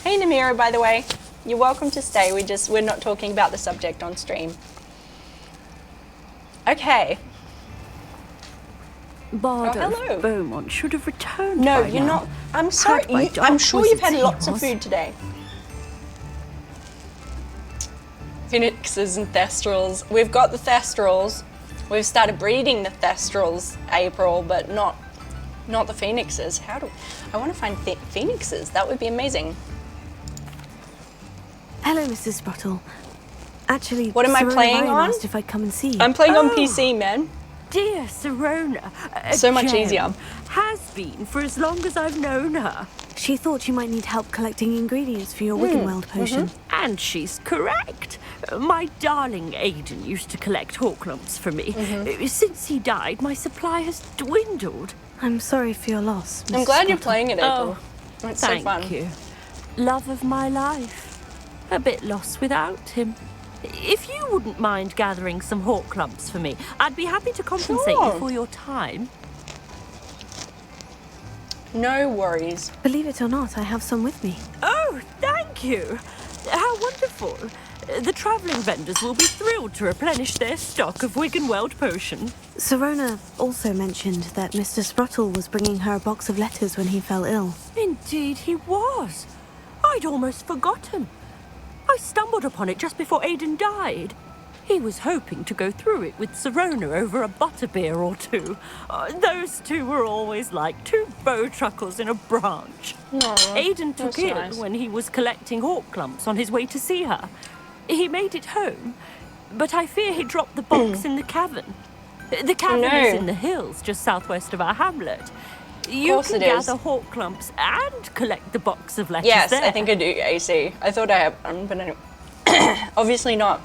Hey, Namira, by the way. You're welcome to stay. We're not talking about the subject on stream. Okay. Bardo hello. Beaumont should have returned. No, by you're now. not. I'm sorry. Had my I'm dark sure you've had wizards, lots he of was. food today. Phoenixes and Thestrals. We've got the Thestrals. We've started breeding the Thestrals, April, but not the Phoenixes. I want to find Phoenixes. That would be amazing. Hello, Mrs. Sprottle. Actually, What am I Serena playing Ryan on? asked if I'd come and see you. I'm playing on PC, man. Dear Serona. So much Jen, easier. Has been for as long as I've known her. She thought you might need help collecting ingredients for your Wiggenweld potion. And she's correct. My darling Aidan used to collect hawk lumps for me. Since he died, my supply has dwindled. I'm sorry for your loss, I'm Mrs. glad you're Potter. playing it, April. Oh, It's so fun. thank you. Love of my life. A bit lost without him. If you wouldn't mind gathering some hawk clumps for me, I'd be happy to compensate Sure. you for your time. No worries. Believe it or not, I have some with me. Oh, thank you. How wonderful. The travelling vendors will be thrilled to replenish their stock of Wiggenweld potion. Serona also mentioned that Mr. Spruttle was bringing her a box of letters when he fell ill. Indeed he was. I'd almost forgotten. I stumbled upon it just before Aidan died. He was hoping to go through it with Serona over a butterbeer or two. Those two were always like two bowtruckles in a branch. Aidan took that's ill nice. when he was collecting hawk clumps on his way to see her. He made it home, but I fear he dropped the box in the cavern. The cavern is in the hills just southwest of our hamlet. You course can it is. gather hawk clumps and collect the box of letters Yes, there. I think I do, AC. I thought I had, but anyway. Obviously not.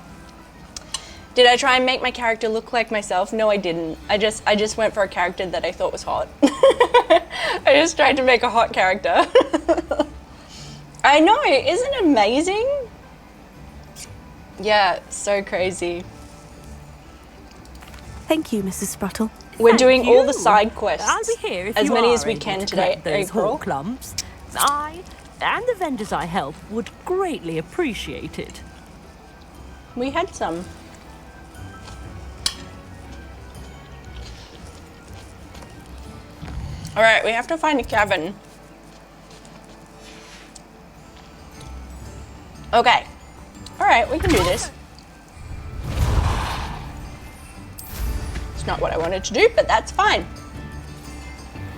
Did I try and make my character look like myself? No, I didn't. I just went for a character that I thought was hot. I just tried to make a hot character. I know, isn't it amazing? Yeah, so crazy. Thank you, Mrs. Spruttle. We're doing all the you. side quests. I'll be here if as you many are as we able can to today, collect those April. hawk clumps. I and the vendors I help would greatly appreciate it. We had some. All right, we have to find a cavern. Okay. All right, we can do this. It's not what I wanted to do, but that's fine.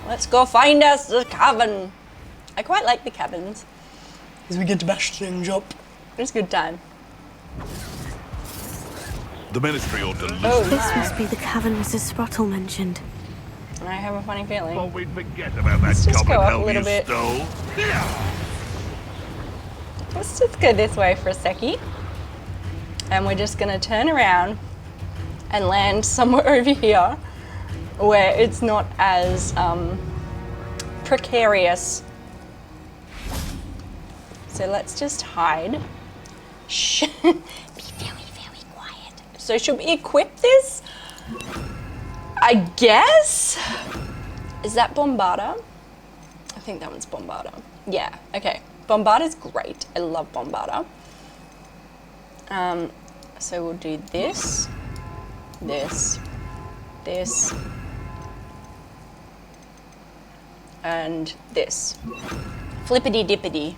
Let's go find us the cavern. I quite like the caverns. Because we get to bash things up. It's a good time. The Ministry ought to lose. Oh, This must be the cavern Mrs. Spruttle mentioned. I have a funny feeling. Thought we'd forget about that Let's just go goblin up a helm little you bit. stole. Let's just go this way for a seckie. And we're just gonna turn around and land somewhere over here where it's not as precarious. So let's just hide. Shh. Be very, very quiet. So should we equip this? I guess? Is that Bombarda? I think that one's Bombarda. Yeah, okay. Bombarda's great. I love Bombarda. So we'll do this, this, this, and this. Flippity dippity.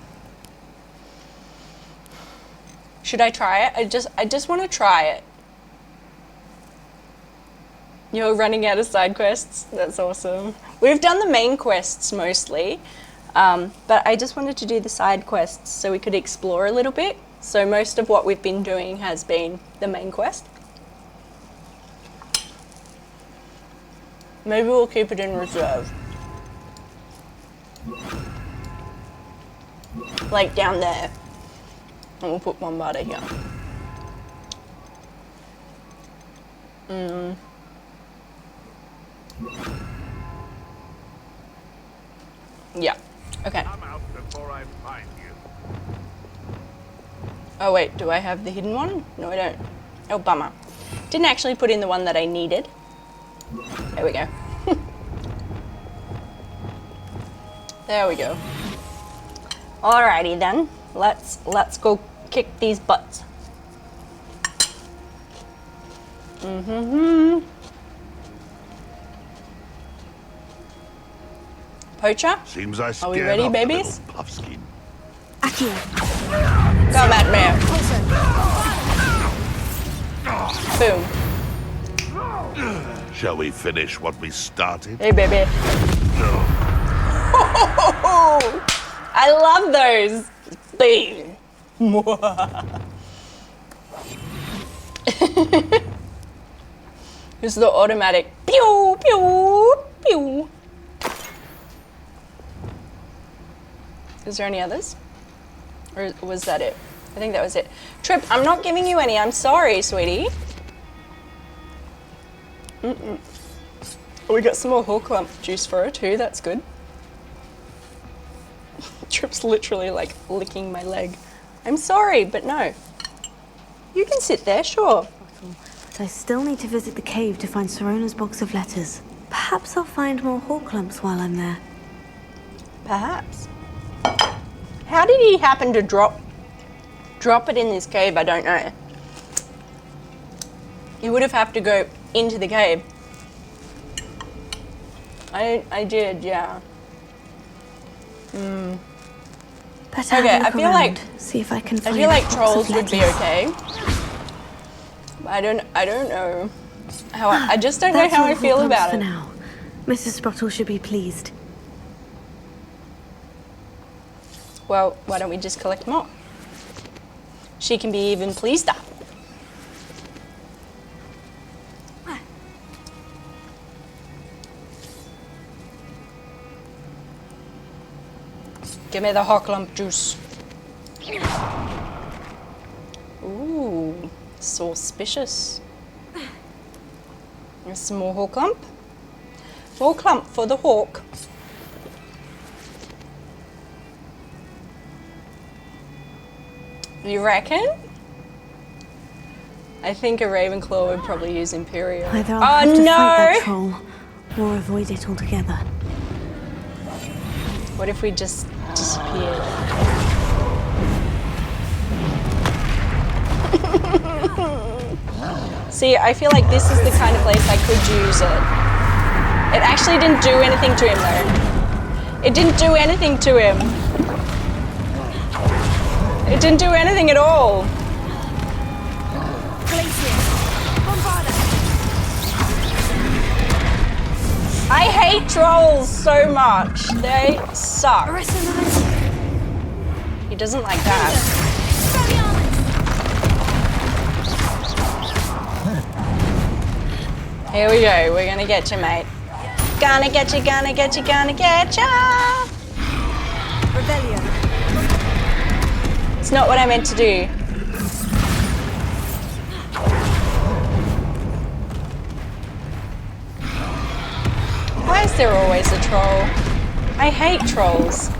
Should I try it? I just want to try it. You're running out of side quests? That's awesome. We've done the main quests mostly, but I just wanted to do the side quests so we could explore a little bit. So most of what we've been doing has been the main quest. Maybe we'll keep it in reserve. Like down there. And we'll put Bombarda here. Yeah, okay. Come out before I find you. Oh wait, do I have the hidden one? No, I don't. Oh, bummer. Didn't actually put in the one that I needed. There we go. There we go. Alrighty then. Let's go kick these butts. Poacher? Seems I Are we scared ready, off the babies? little puffskin. Accio. Come at me. Boom. Shall we finish what we started? Hey, baby. I love those. Bing. This is the automatic. Pew, pew, pew. Is there any others? Or was that it? I think that was it. Trip, I'm not giving you any. I'm sorry, sweetie. We got some more hawk lump juice for her too, that's good. Trip's literally like licking my leg. I'm sorry, but no. You can sit there, sure. But I still need to visit the cave to find Sirona's box of letters. Perhaps I'll find more hawk lumps while I'm there. Perhaps. How did he happen to drop it in this cave? I don't know. He would have to go into the cave. I did, yeah. Better Okay, have a I look feel around, like see if I can I find feel a like box trolls of would be letters. okay. I don't know how I just don't know That's how all I the feel hawk lumps about for it. now. Mrs. Sprottle should be pleased. Well, why don't we just collect more? She can be even pleased. Give me the hawk lump juice. Ooh, so suspicious. There's some more hawk lump. More clump for the hawk. You reckon? I think a Ravenclaw would probably use Imperial. Either I'll have to no! fight that troll or avoid it altogether. What if we just disappeared? See, I feel like this is the kind of place I could use it. It actually didn't do anything to him though. It didn't do anything to him. It didn't do anything at all. I hate trolls so much. They suck. He doesn't like that. Here we go. We're gonna get you, mate. Gonna get you, gonna get you, gonna get ya. Rebellion. It's not what I meant to do. Why is there always a troll? I hate trolls.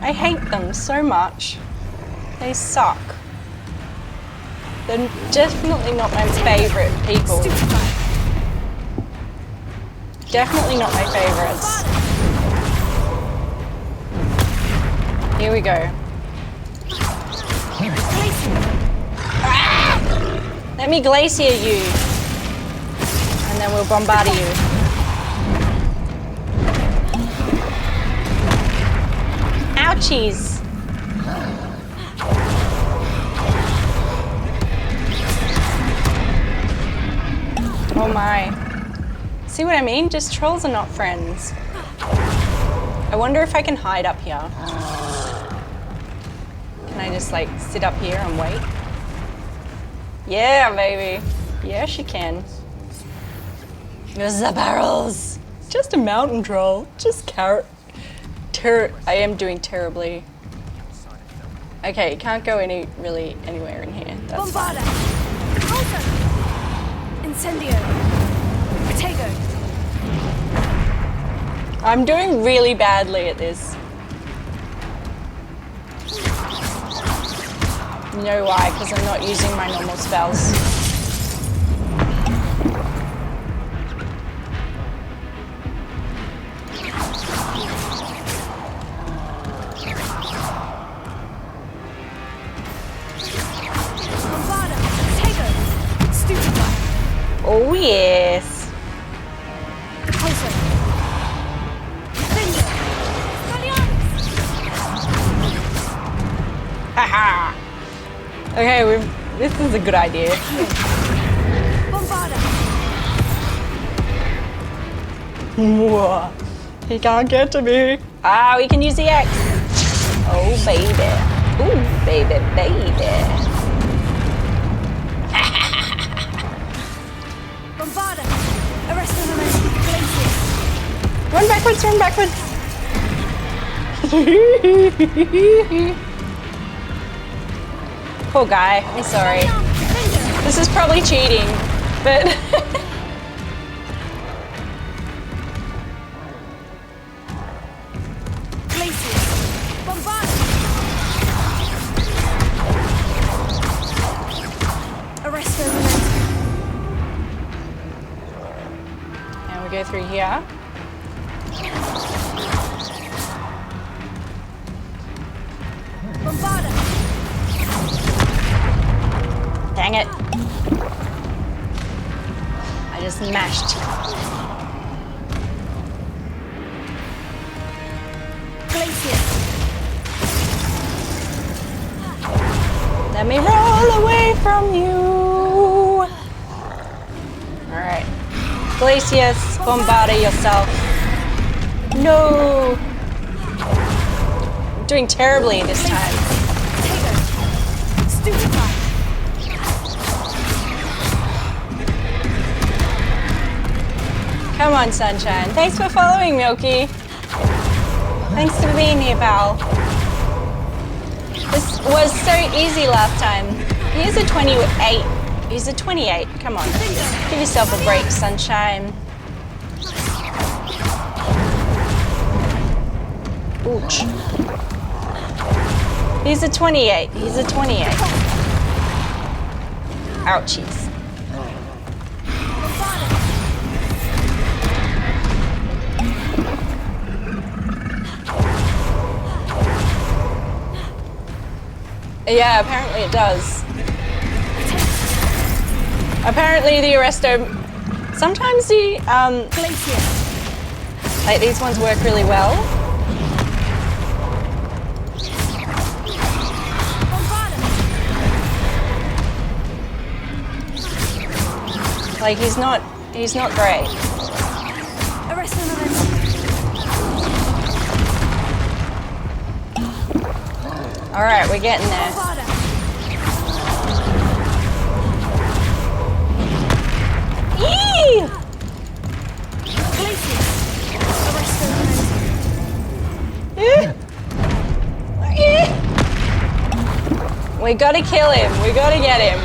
I hate them so much. They suck. They're definitely not my favourite people. Definitely not my favourites. Here we go. Ah! Let me glacier you. And then we'll bombard you. Ouchies. Oh my. See what I mean? Just trolls are not friends. I wonder if I can hide up here. Can I just like sit up here and wait? Yeah, baby. Yes, you can. There's the barrels. Just a mountain troll. Just carrot. I am doing terribly. Okay, can't go really anywhere in here. That's fine. Incendio. Protego. I'm doing really badly at this. You know why? Because I'm not using my normal spells. Oh yes. Haha. Okay, this is a good idea. Whoa. He can't get to me. Ah, we can use the X. Oh baby. Ooh, baby. Run backwards, run backwards. Poor guy, I'm sorry. This is probably cheating, but Arresto. And we go through here. Dang it. I just mashed. Let me roll away from you. Alright. Glacius, bombard yourself. No. I'm doing terribly this time. Come on, Sunshine. Thanks for following, Milky. Thanks for being here, pal. This was so easy last time. Here's a 28. He's a 28. Come on. Give yourself a break, Sunshine. Ouch. He's a 28. He's a 28. Ouchies. Yeah, apparently it does. Apparently the Arresto, sometimes the, like these ones work really well. Like he's not great. All right, we're getting there. Eee! We gotta kill him. We gotta get him.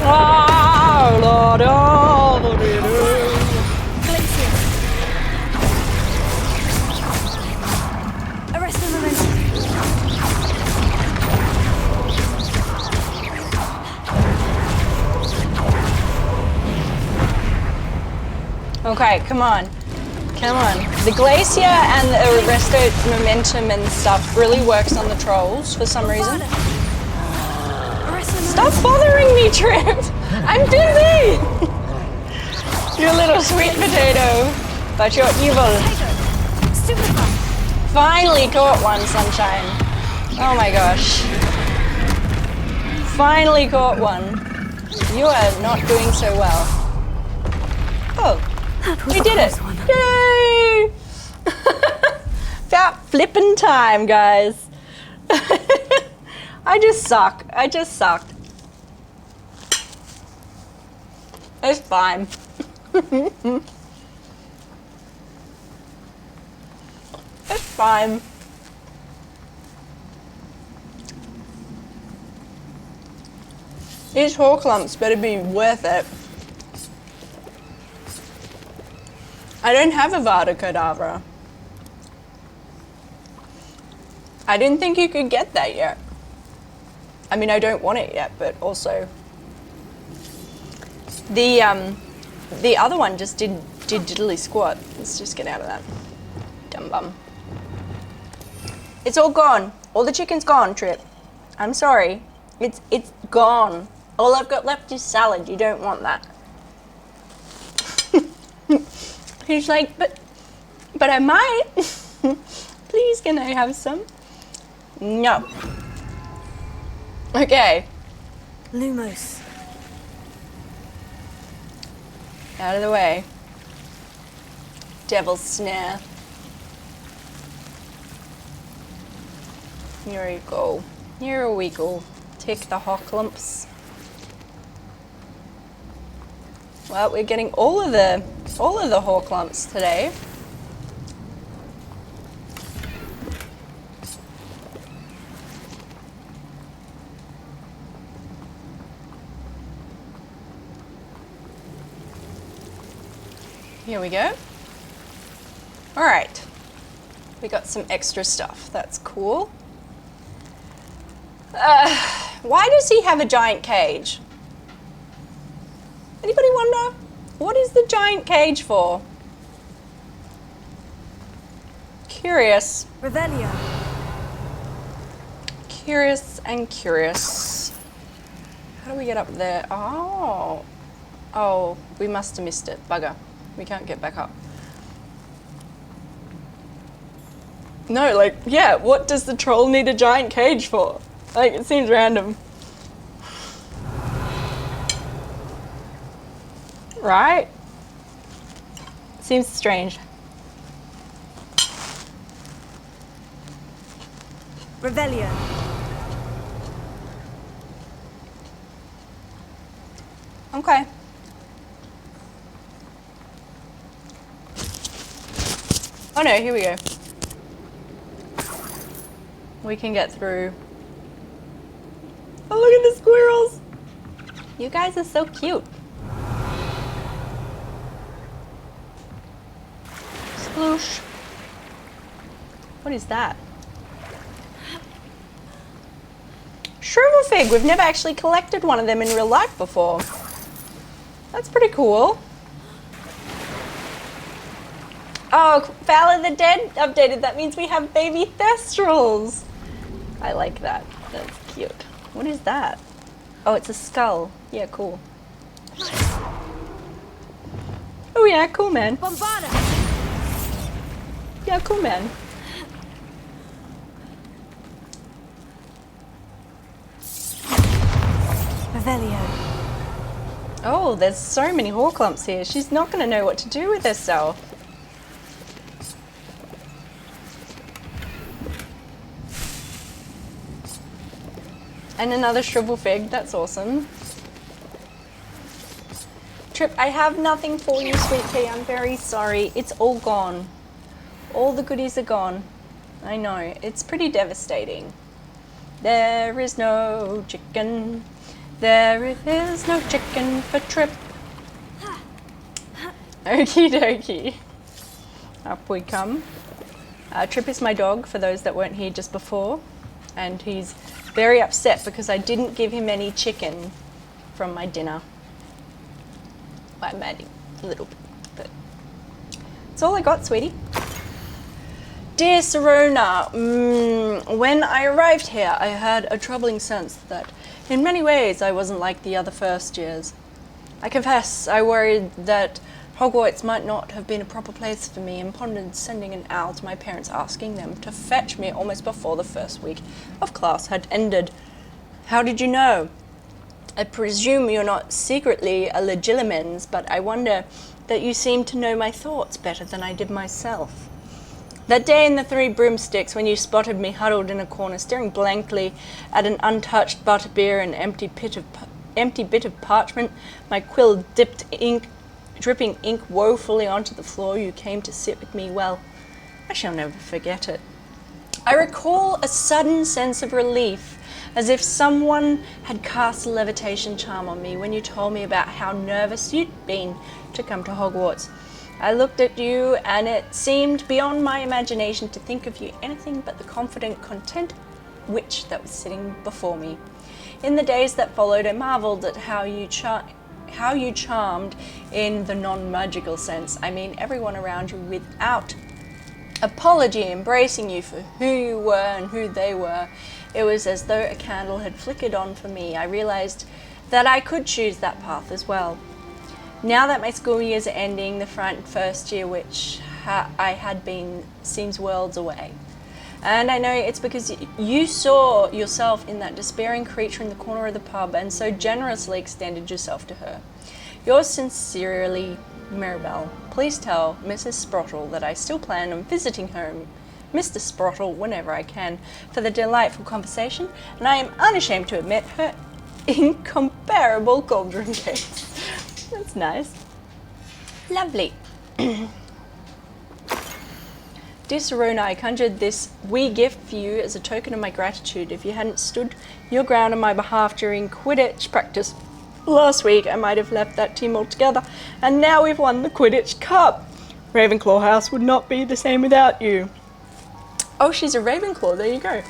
Oh, Lord, Okay, come on. Come on. The Glacier and the Arresto momentum and stuff really works on the trolls for some reason. Stop bothering me, Trip! I'm busy! You little sweet potato. But you're evil. Finally caught one, Sunshine. Oh my gosh. Finally caught one. You are not doing so well. Oh. We did it! Yay! About flippin' time, guys. I just suck. I just sucked. It's fine. It's fine. These whole clumps better be worth it. I don't have a Vada Cadavra. I didn't think you could get that yet. I mean, I don't want it yet, but also the other one just did diddly squat. Let's just get out of that. Dumb bum. It's all gone. All the chicken's gone, Trip. I'm sorry. It's gone. All I've got left is salad. You don't want that. He's like, but I might. Please, can I have some? No. Okay. Lumos. Out of the way. Devil's snare. Here we go. Here we go. Take the hawk lumps. Well, we're getting all of the hawk lumps today. Here we go. All right. We got some extra stuff. That's cool. Why does he have a giant cage? Anybody wonder? What is the giant cage for? Curious. Revelio. Curious and curious. How do we get up there? Oh. Oh, we must have missed it. Bugger. We can't get back up. No, like, yeah, what does the troll need a giant cage for? Like, it seems random. Right? Seems strange. Revelio. Okay. Oh no, here we go. We can get through. Oh, look at the squirrels! You guys are so cute. Sploosh. What is that? Shrivel fig! We've never actually collected one of them in real life before. That's pretty cool. Oh, Val of the Dead updated. That means we have baby thestrals. I like that. That's cute. What is that? Oh, it's a skull. Yeah, cool. Oh yeah, cool man. Bombarda. Yeah, cool man. Revelio. Oh, there's so many Horclumps here. She's not going to know what to do with herself. And another shrivel fig. That's awesome. Trip, I have nothing for you, sweet pea. I'm very sorry. It's all gone. All the goodies are gone. I know. It's pretty devastating. There is no chicken. There is no chicken for Trip. Okie dokie. Up we come. Trip is my dog, for those that weren't here just before. And he's very upset because I didn't give him any chicken from my dinner. I made him a little bit, but it's all I got, sweetie. Dear Serona, when I arrived here, I had a troubling sense that in many ways I wasn't like the other first years. I confess I worried that Hogwarts might not have been a proper place for me and pondered sending an owl to my parents asking them to fetch me almost before the first week of class had ended. How did you know? I presume you're not secretly a legilimens, but I wonder that you seem to know my thoughts better than I did myself. That day in the Three Broomsticks, when you spotted me huddled in a corner, staring blankly at an untouched butterbeer and empty bit of parchment, my quill dripping ink woefully onto the floor, you came to sit with me. Well, I shall never forget it. I recall a sudden sense of relief, as if someone had cast a levitation charm on me when you told me about how nervous you'd been to come to Hogwarts. I looked at you, and it seemed beyond my imagination to think of you anything but the confident, content witch that was sitting before me. In the days that followed, I marveled at how you charmed in the non-magical sense. I mean, everyone around you without apology, embracing you for who you were and who they were. It was as though a candle had flickered on for me. I realized that I could choose that path as well. Now that my school years are ending, the first year which I had been seems worlds away. And I know it's because you saw yourself in that despairing creature in the corner of the pub and so generously extended yourself to her. Yours sincerely, Mirabelle. Please tell Mrs. Sprottle that I still plan on visiting her, Mr. Sprottle, whenever I can, for the delightful conversation, and I am unashamed to admit her incomparable cauldron cakes. That's nice. Lovely. Dear Serona, I conjured this wee gift for you as a token of my gratitude. If you hadn't stood your ground on my behalf during Quidditch practice last week, I might have left that team altogether. And now we've won the Quidditch Cup. Ravenclaw House would not be the same without you. Oh, she's a Ravenclaw. There you go.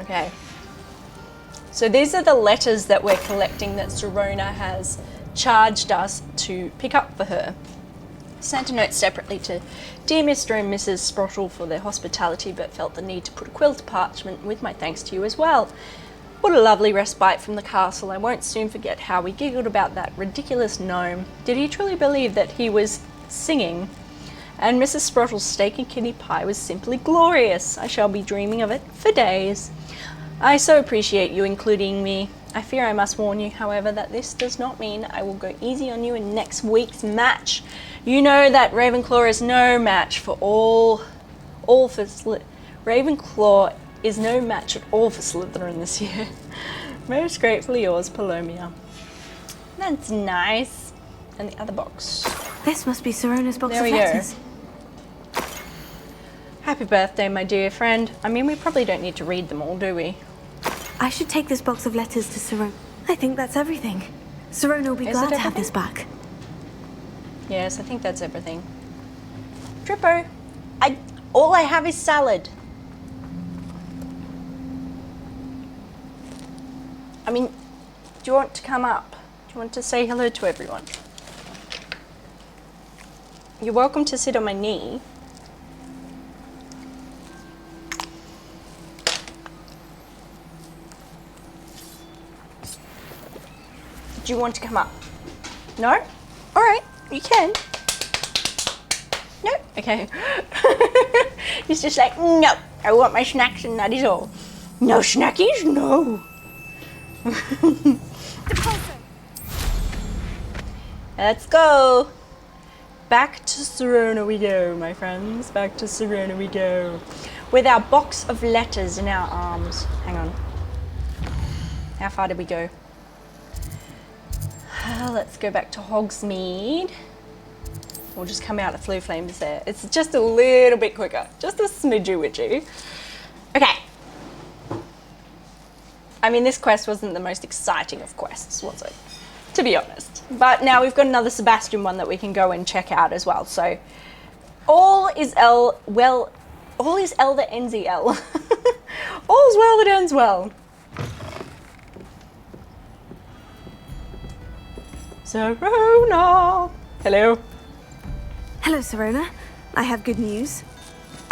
Okay. So these are the letters that we're collecting that Sirona has charged us to pick up for her. Sent a note separately to Dear Mr. and Mrs. Sprottle for their hospitality, but felt the need to put a quill to parchment with my thanks to you as well. What a lovely respite from the castle. I won't soon forget how we giggled about that ridiculous gnome. Did he truly believe that he was singing? And Mrs. Sprottle's steak and kidney pie was simply glorious. I shall be dreaming of it for days. I so appreciate you including me. I fear I must warn you, however, that this does not mean I will go easy on you in next week's match. You know that Ravenclaw is no match for Ravenclaw is no match at all for Slytherin this year. Most gratefully yours, Palomia. That's nice. And the other box. This must be Sirona's box there of we letters. Go. Happy birthday, my dear friend. I mean, we probably don't need to read them all, do we? I should take this box of letters to Sirona. I think that's everything. Sirona will be glad to have this back. Yes, I think that's everything. Trippo, all I have is salad. I mean, do you want to come up? Do you want to say hello to everyone? You're welcome to sit on my knee. Do you want to come up? No? All right, you can. No? Okay. He's just like, no, I want my snacks and that is all. No snackies? No. Let's go. Back to Sirona we go, my friends. Back to Sirona we go. With our box of letters in our arms. Hang on. How far did we go? Let's go back to Hogsmeade. We'll just come out of Flue Flames there. It's just a little bit quicker. Just a smidgy witchy. Okay. I mean, this quest wasn't the most exciting of quests, was it? To be honest. But now we've got another Sebastian one that we can go and check out as well. So, all is well that ends L. All's well that ends well. Sirona! Hello. Hello, Sirona. I have good news.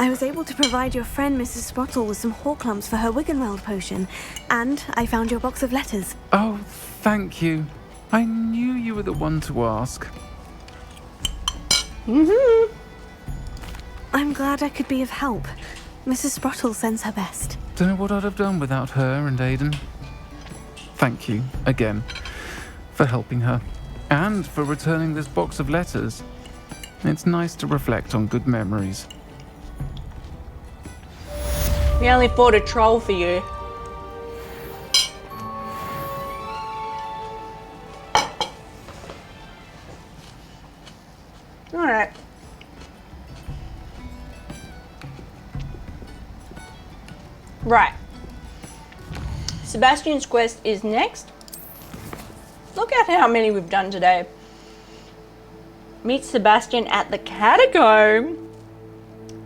I was able to provide your friend Mrs. Sprottle with some Horklumps for her Wiggenweld potion, and I found your box of letters. Oh, thank you. I knew you were the one to ask. I'm glad I could be of help. Mrs. Sprottle sends her best. Don't know what I'd have done without her and Aidan. Thank you, again, for helping her. And for returning this box of letters. It's nice to reflect on good memories. We only fought a troll for you. Alright. Right. Sebastian's quest is next. Look at how many we've done today. Meet Sebastian at the Catacomb.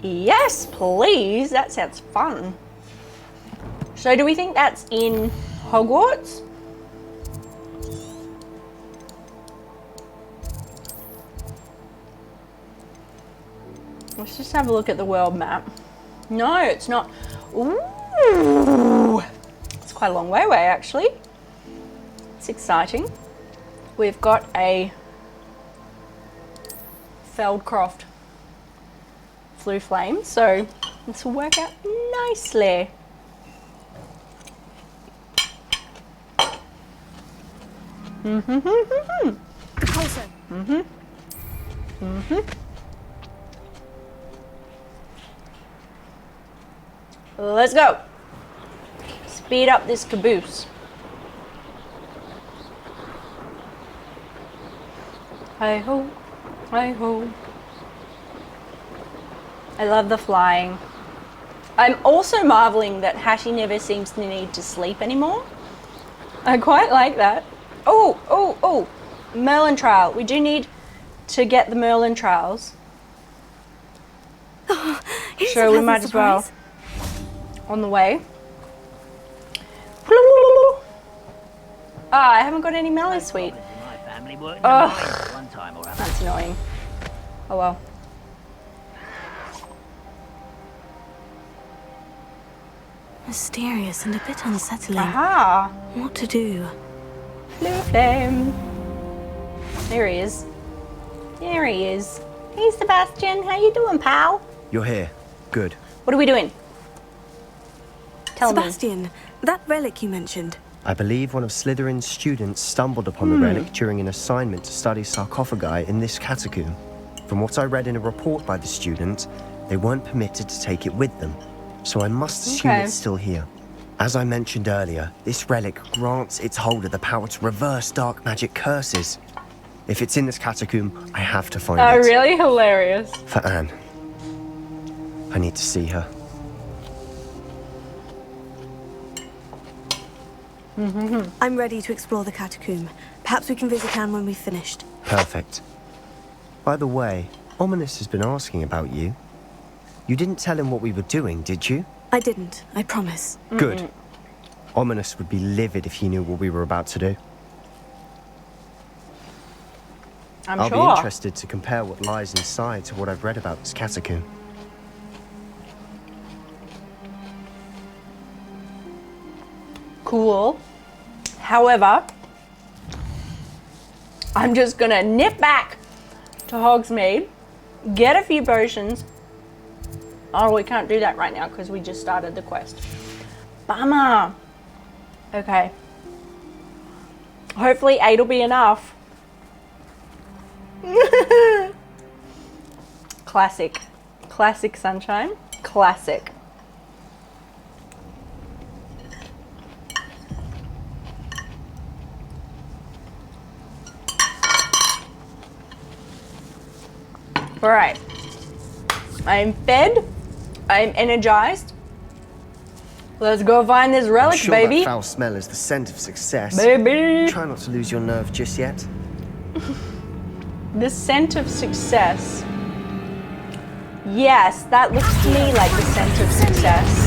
Yes, please. That sounds fun. So do we think that's in Hogwarts? Let's just have a look at the world map. No, it's not. Ooh. It's quite a long way away, actually. It's exciting. We've got a Feldcroft Flue Flame, so this will work out nicely. Let's go. Speed up this caboose. Hi ho, hi ho. I love the flying. I'm also marveling that Hattie never seems to need to sleep anymore. I quite like that. Oh, Merlin Trail. We do need to get the Merlin Trails. Here's So a we pleasant might as well. surprise. On the way. I haven't got any mallow sweet. Ugh. That's annoying. Oh well. Mysterious and a bit unsettling. Aha! What to do? Blue flame. There he is. There he is. Hey Sebastian, how you doing, pal? You're here. Good. What are we doing? Tell me. Sebastian, that relic you mentioned. I believe one of Slytherin's students stumbled upon the relic during an assignment to study sarcophagi in this catacomb. From what I read in a report by the student, they weren't permitted to take it with them, so I must assume it's still here. As I mentioned earlier, this relic grants its holder the power to reverse dark magic curses. If it's in this catacomb, I have to find it. Oh, really? Hilarious. For Anne. I need to see her. I'm ready to explore the catacomb. Perhaps we can visit Anne when we've finished. Perfect. By the way, Ominous has been asking about you. You didn't tell him what we were doing, did you? I didn't, I promise. Good. Ominous would be livid if he knew what we were about to do. I'll be interested to compare what lies inside to what I've read about this catacomb. Cool. However, I'm just gonna nip back to Hogsmeade, get a few potions. Oh, we can't do that right now because we just started the quest. Bummer. Okay. Hopefully 8 will be enough. Classic. Classic sunshine. Classic. All right. I'm fed. I'm energized. Let's go find this relic, I'm sure baby. that foul smell is the scent of success. Baby. Try not to lose your nerve just yet. The scent of success. Yes, that looks to me like the scent of success.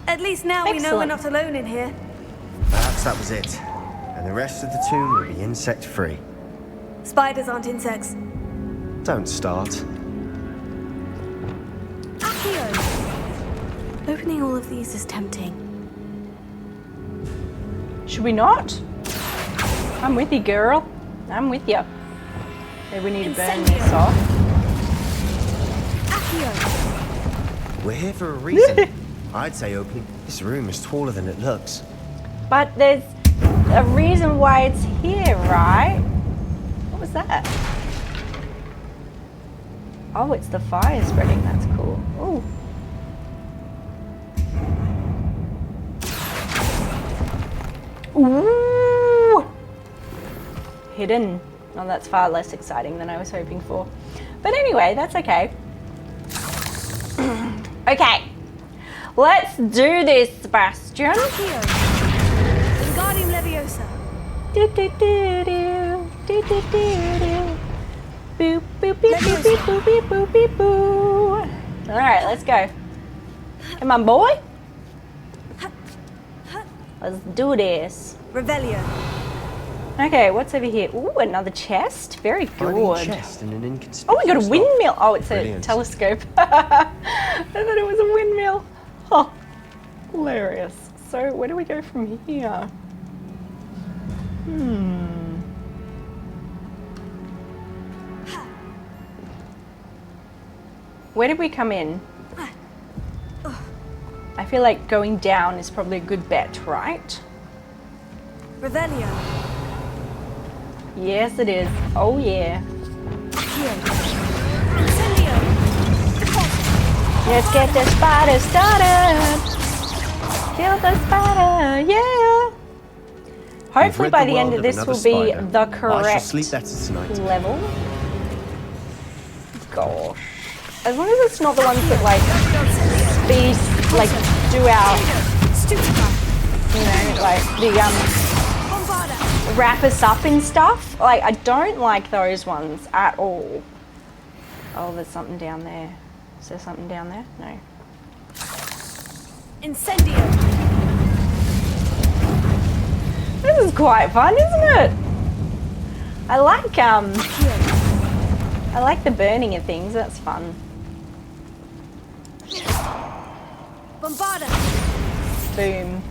At least now we know we're not alone in here. Perhaps that was it. And the rest of the tomb will be insect-free. Spiders aren't insects. Don't start. Opening all of these is tempting. Should we not? I'm with you, girl. I'm with you. Maybe we need to burn this off. We're here for a reason. I'd say opening. This room is taller than it looks. But there's a reason why it's here, right? What was that? Oh, it's the fire spreading. That's cool. Ooh. Ooh! Hidden. Oh, that's far less exciting than I was hoping for. But anyway, that's okay. Okay. Let's do this, Sebastian. Wingardium Leviosa. Do do do do do do do do. Boop boop beep boop beep boop beep boop beep boo. All right, let's go. Come on, boy. Let's do this. Revelio. Okay, what's over here? Ooh, another chest. Very good. Chest in an inconspicuous Oh, we got a windmill. Oh, it's Brilliant. a telescope. I thought it was a windmill. Oh, hilarious. So, where do we go from here? Where did we come in? I feel like going down is probably a good bet, right? Revelio. Yes, it is. Oh, yeah. Let's get the spider started. Kill the spider, yeah. Hopefully by the end of this will be the correct sleep better tonight. level. gosh. As long as it's not the ones that like do our, you know, like the wrap us up and stuff. Like, I don't like those ones at all. Oh, there's something down there. Is there something down there? No. Incendio. This is quite fun, isn't it? I like the burning of things. That's fun. Bombarda. Boom.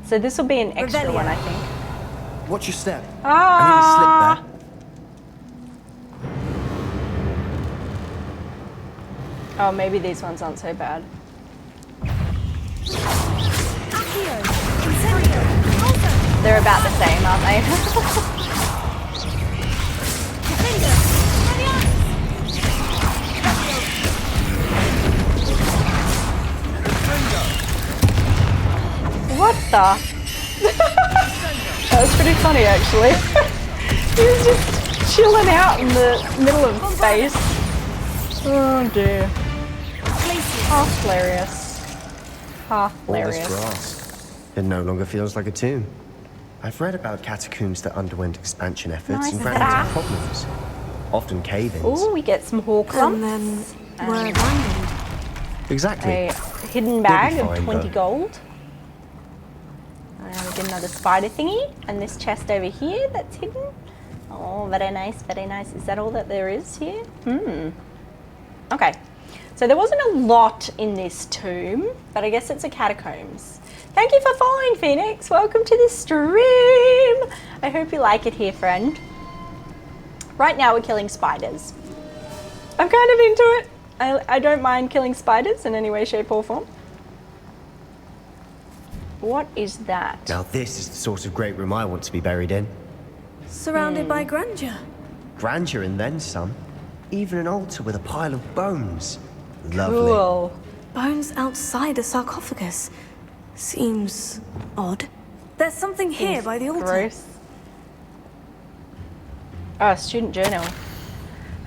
So this will be an extra one, I think. Watch your step. Ah! I need a slip there. Oh, maybe these ones aren't so bad. They're about the same, aren't they? What the? That was pretty funny, actually. He was just chilling out in the middle of space. Oh dear. Half hilarious. Half hilarious. All this grass. It no longer feels like a tomb. I've read about catacombs that underwent expansion efforts and ran into problems. Often cave-ins. Oh, we get some hawk lumps. And then we're abandoned. Exactly. A hidden bag You'll of be fine, 20 gold. And we get another spider thingy. And this chest over here that's hidden. Oh, very nice, very nice. Is that all that there is here? Okay. So there wasn't a lot in this tomb, but I guess it's a catacombs. Thank you for following, Phoenix. Welcome to the stream. I hope you like it here, friend. Right now we're killing spiders. I'm kind of into it. I don't mind killing spiders in any way, shape or form. What is that? Now this is the sort of great room I want to be buried in. Surrounded by grandeur. Grandeur and then some. Even an altar with a pile of bones. Lovely. Cool. Bones outside a sarcophagus. Seems odd. There's something here by the altar. Gross. Oh, student journal.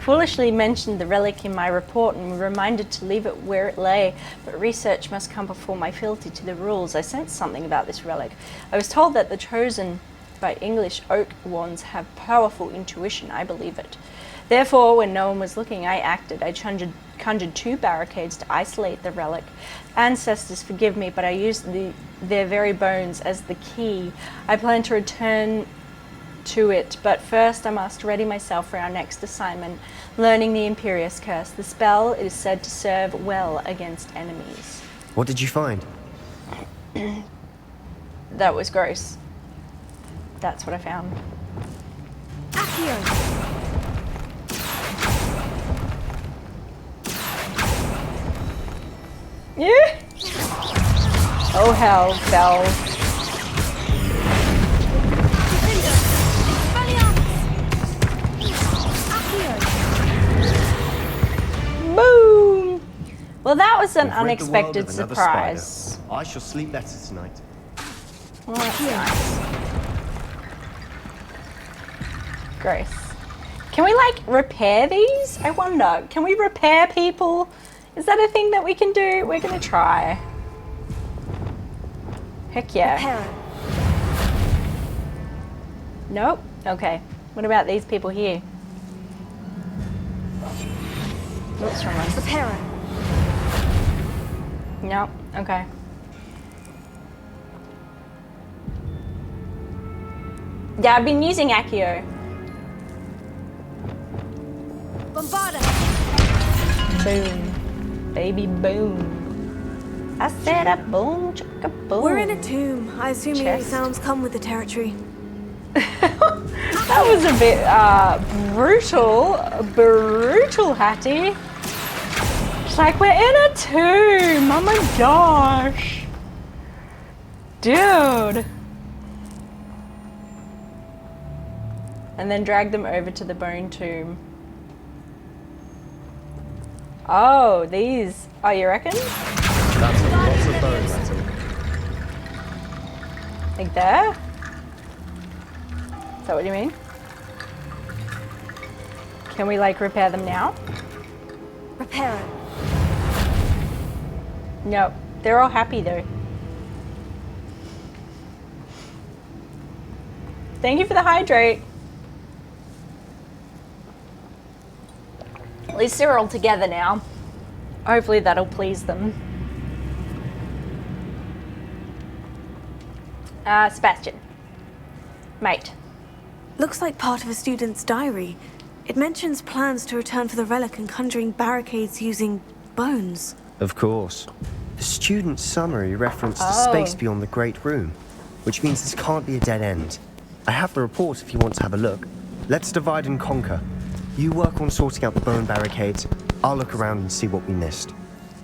Foolishly mentioned the relic in my report and were reminded to leave it where it lay, but research must come before my fealty to the rules. I sensed something about this relic. I was told that the chosen by English oak wands have powerful intuition. I believe it. Therefore, when no one was looking, I acted. I conjured 2 barricades to isolate the relic. Ancestors, forgive me, but I used their very bones as the key. I plan to return to it, but first I must ready myself for our next assignment, learning the Imperious Curse. The spell is said to serve well against enemies. What did you find? That was gross. That's what I found. Accio. Yeah. Oh hell, bells. Boom! Well, that was an unexpected surprise. I shall sleep better tonight. Well, that's nice. Gross. Can we, like, repair these? I wonder. Can we repair people? Is that a thing that we can do? We're gonna try. Heck yeah. Nope. Okay. What about these people here? Oops, wrong one. Repairer. Nope. Okay. Yeah, I've been using Accio. Bombarda. Boom. Baby boom. I said a boom, chicka boom. We're in a tomb. I assume eerie sounds come with the territory. That was a bit brutal, Hattie. It's like we're in a tomb. Oh my gosh. Dude. And then drag them over to the bone tomb. Oh, these. Oh, you reckon? That's a lot of bone metal. Like there? Is that what you mean? Can we like repair them now? Repair it. Nope. They're all happy though. Thank you for the hydrate. At least they're all together now. Hopefully that'll please them. Sebastian. Mate. Looks like part of a student's diary. It mentions plans to return for the relic and conjuring barricades using bones. Of course. The student's summary referenced the space beyond the Great Room, which means this can't be a dead end. I have the report if you want to have a look. Let's divide and conquer. You work on sorting out the bone barricades. I'll look around and see what we missed.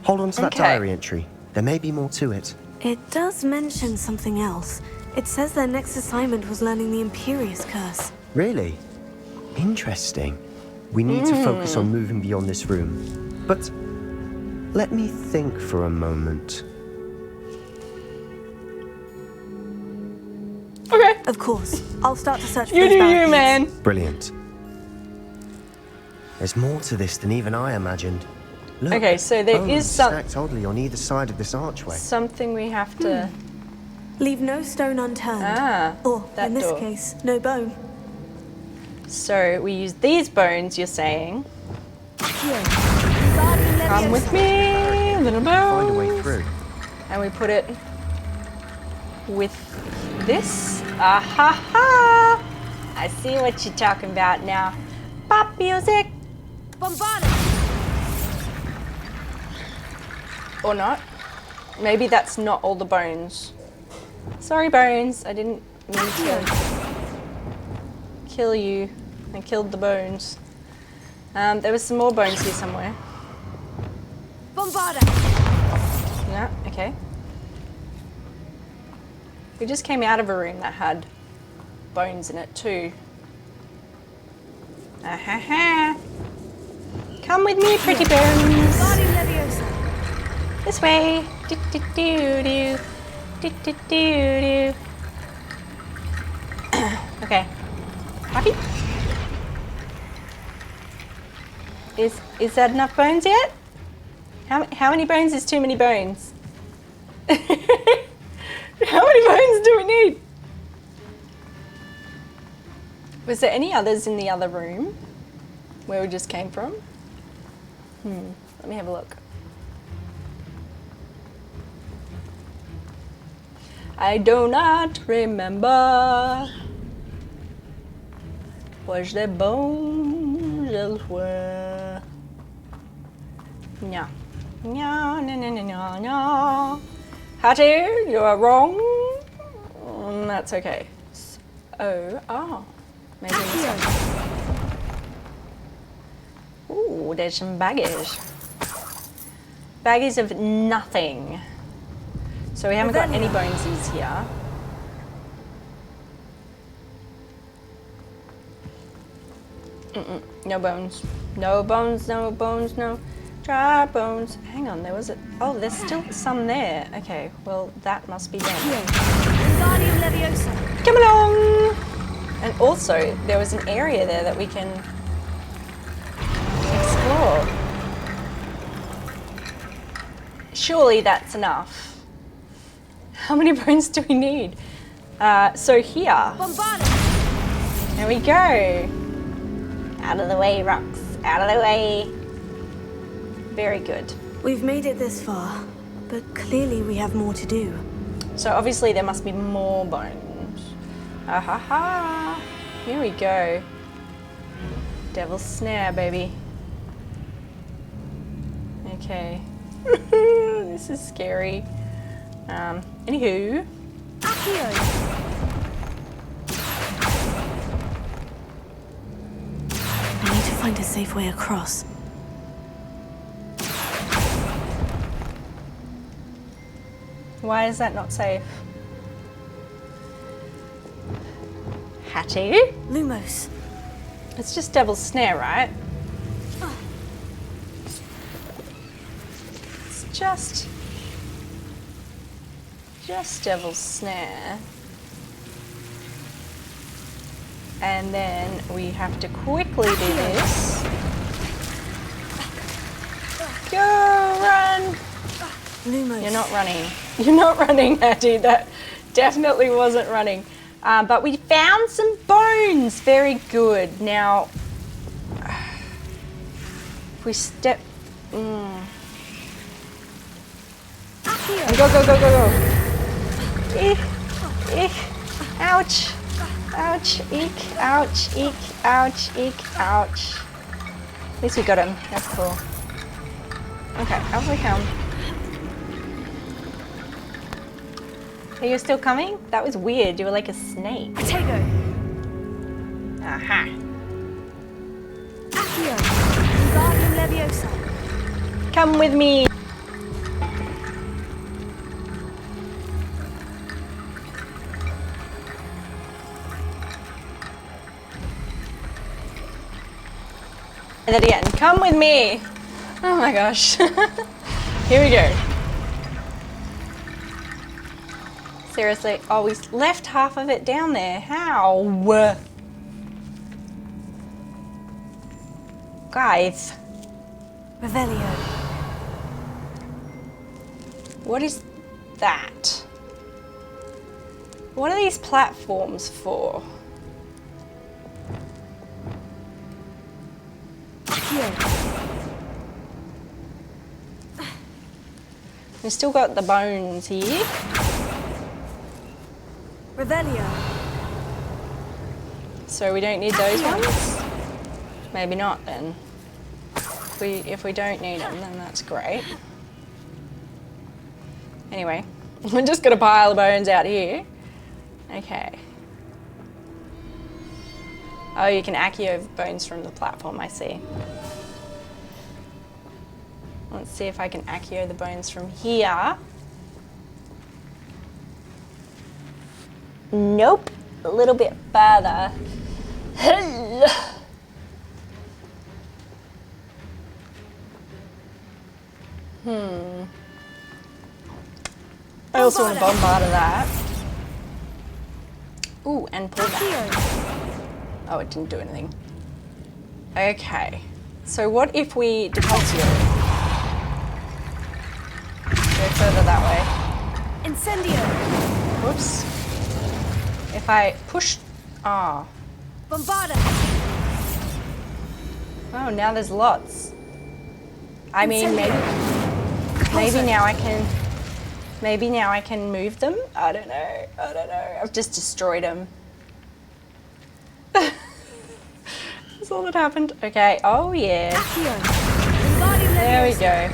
Hold on to that diary entry. There may be more to it. It does mention something else. It says their next assignment was learning the Imperious Curse. Really? Interesting. We need to focus on moving beyond this room. But let me think for a moment. Okay. Of course. I'll start to search for You those do you, barricades. man. Brilliant. There's more to this than even I imagined. Look, Okay, so there is stacked oddly on either side of this archway. something we have to... Leave no stone unturned. Or, that in this door. case, no bone. So we use these bones, you're saying. Come with me, little bone. Find a way through. And we put it with this. Ah ha ha! I see what you're talking about now. Pop music. Bombarded! Or not. Maybe that's not all the bones. Sorry, bones. I didn't mean to kill you. I killed the bones. There was some more bones here somewhere. Bombarded! Yeah, okay. We just came out of a room that had bones in it too. Ah ha ha! Come with me, pretty bones. This way. Do do do do. Do do do do. Okay. Happy? Is that enough bones yet? How many bones is too many bones? How many bones do we need? Was there any others in the other room where we just came from? Let me have a look. I do not remember. Was there bones elsewhere? No. No, no, no, no, no, no. Hattie, you are wrong. That's okay. Oh. Maybe this one. Ooh, there's some baggage. Baggage of nothing. So we haven't got any bonesies here. No bones. No bones, no bones, no dry bones. Hang on, there was a... Oh, there's still some there. Okay, well, that must be them. Come along! And also, there was an area there that we can explore. Surely that's enough. How many bones do we need? So here. There we go. Out of the way, rocks. Out of the way. Very good. We've made it this far, but clearly we have more to do. So obviously there must be more bones. Ah ha ha. Here we go. Devil's snare, baby. Okay. This is scary. Anywho. I need to find a safe way across. Why is that not safe? Hattie? Lumos. It's just Devil's Snare, right? It's just Devil's Snare. And then we have to quickly do this. Go, run! Lumos. You're not running. You're not running, Natty. That definitely wasn't running. But we found some bones. Very good. Now, if we step... Go, go, go, go, go. Ouch. Ouch, eek, ouch, eek, ouch, eek, ouch. At least we got him. That's cool. Okay, up we come. Are you still coming? That was weird. You were like a snake. Potato. Aha. Accio. Wingardium Leviosa. Come with me. And then again, come with me. Oh my gosh. Here we go. Seriously, oh, we left half of it down there. How? Guys. Revelio. What is that? What are these platforms for? We've still got the bones here. Revelio. So we don't need those ones? Maybe not then. If we don't need them, then that's great. Anyway, we're just gonna pile the bones out here. Okay. Oh, you can accio bones from the platform, I see. Let's see if I can accio the bones from here. Nope, a little bit further. I also want to bombard that. Ooh, and pull that. Oh, it didn't do anything. Okay, so what if we Depulsio? Go further that way. Incendio. Whoops. If I push... Ah. Oh. Bombarda. Oh, now there's lots. I mean, maybe now I can... Maybe now I can move them? I don't know. I don't know. I've just destroyed them. That's all that happened. Okay. Oh, yeah. There we go.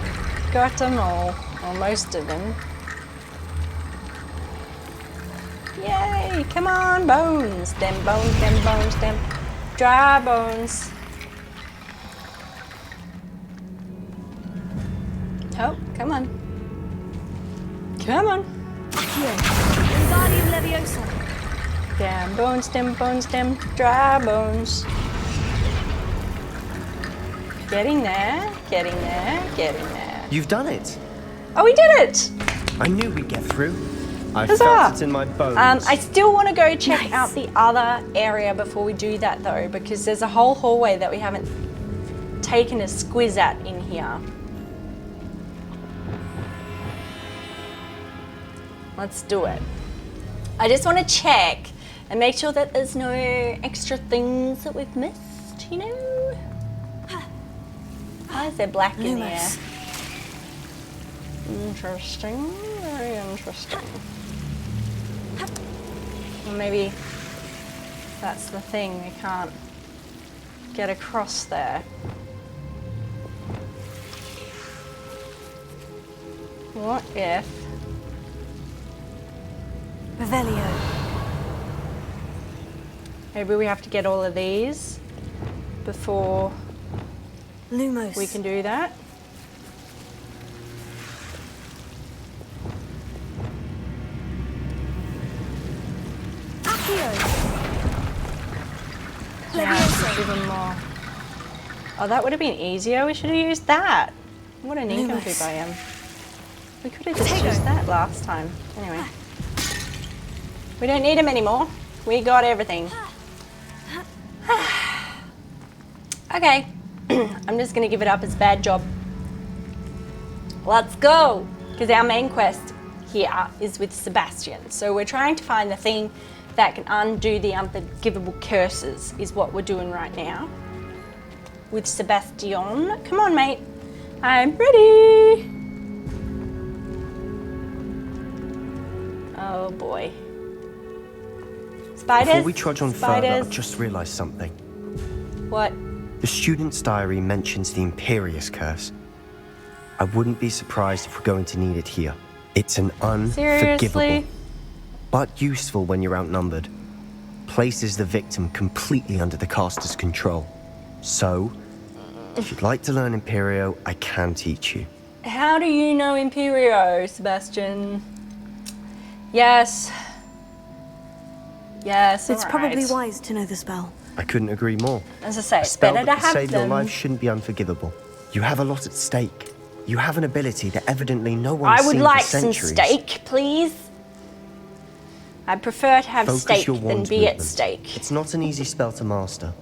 Got them all. Or most of them. Yay! Come on, bones. Them bones, them bones, them dry bones. Oh, come on. Come on. Wingardium Leviosa. Damn bones, them dry bones. Getting there, getting there, getting there. You've done it. Oh, we did it! I knew we'd get through. I Huzzah! felt it in my bones. I still want to go check out the other area before we do that though, because there's a whole hallway that we haven't taken a squiz at in here. Let's do it. I just want to check and make sure that there's no extra things that we've missed, you know? Why is there black in there? Interesting, very interesting. Or maybe that's the thing, we can't get across there. What if... Revelio. Maybe we have to get all of these before Lumos. we can do that. Even more. Oh, that would have been easier. We should have used that. What a nincompoop I am. We could have just used that last time. Anyway. We don't need them anymore. We got everything. Okay. I'm just gonna give it up as a bad job. Let's go! Because our main quest here is with Sebastian. So we're trying to find the thing that can undo the unforgivable curses, is what we're doing right now. With Sebastian. Come on, mate. I'm ready! Oh boy. Spiders? Before we trudge on further, I've just realised something. What? The student's diary mentions the Imperious curse. I wouldn't be surprised if we're going to need it here. It's an unforgivable, Seriously? but useful when you're outnumbered. Places the victim completely under the caster's control. So, if you'd like to learn Imperio, I can teach you. How do you know Imperio, Sebastian? Yes. Yes, It's all probably right. wise to know the spell. I couldn't agree more. As I say, A it's spell better that to could have save your them. life shouldn't be unforgivable. You have a lot at stake. You have an ability that evidently no one's I would seen like for some centuries. steak, please. I prefer to have Focus steak your than wand be at movement. stake. It's not an easy spell to master.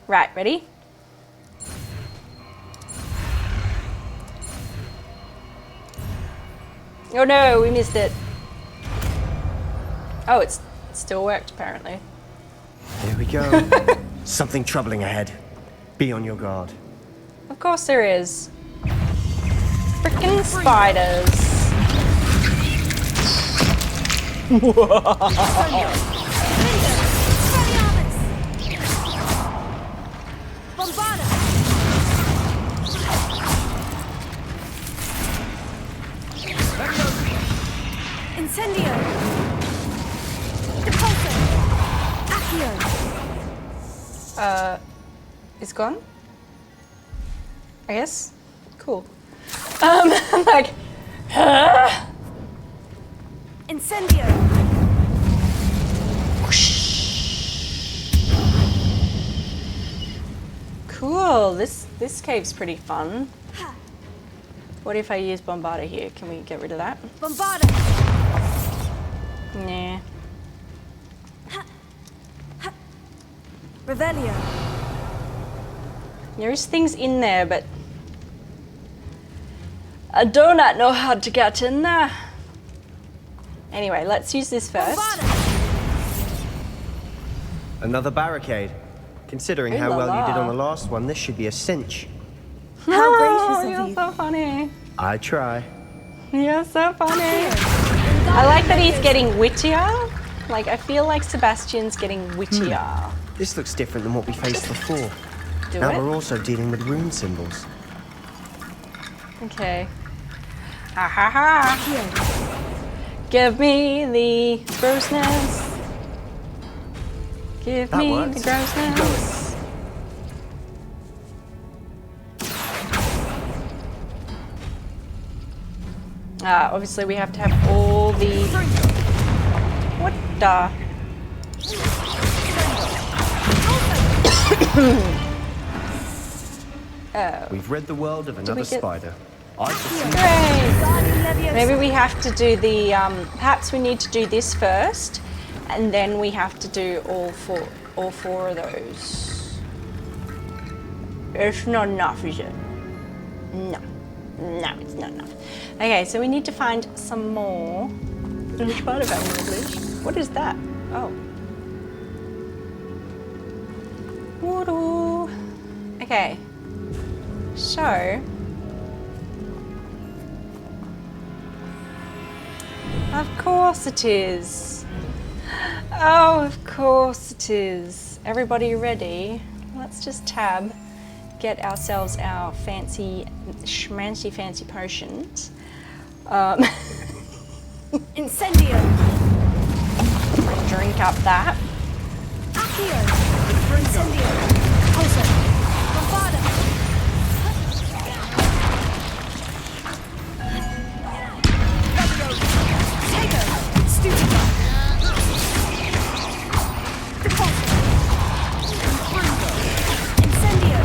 Right, ready? Oh no, we missed it. Oh, it still worked apparently. Here we go. Something troubling ahead. Be on your guard. Of course there is. Frickin' spiders. Incendio! Repulsor! Accio! It's gone? I guess? Cool. I'm like, huh? Incendio! Cool, this cave's pretty fun. What if I use Bombarda here? Can we get rid of that? Bombarda! Nah. Revelio! There is things in there, but I do not know how to get in there. Anyway, let's use this first. Another barricade. Considering Ooh how la well you did la. on the last one, this should be a cinch. How gracious of You're you. so funny. I try. You're so funny. I like that he's getting wittier. Like, I feel like Sebastian's getting wittier. This looks different than what we faced before. Do now it? we're also dealing with rune symbols. Okay. Ha ha ha. Give me the grossness. Give That me worked. the grossness. Obviously we have to have all the... What the... Oh. We've read the world of another we get- spider. I just Great. Maybe we have to do the, perhaps we need to do this first, and then we have to do all four of those. It's not enough, is it? No. No, it's not enough. Okay, so we need to find some more. Which part of Animal Bleach? What is that? Oh. Woo-doo. Okay. So... Of course it is. Oh, of course it is. Everybody ready? Let's just tab, get ourselves our fancy, schmancy fancy potions. Incendio! Drink up that. Accio! Incendio! Repulsor! Bombarda! Tego! Stupido! Repulsor! Incendio!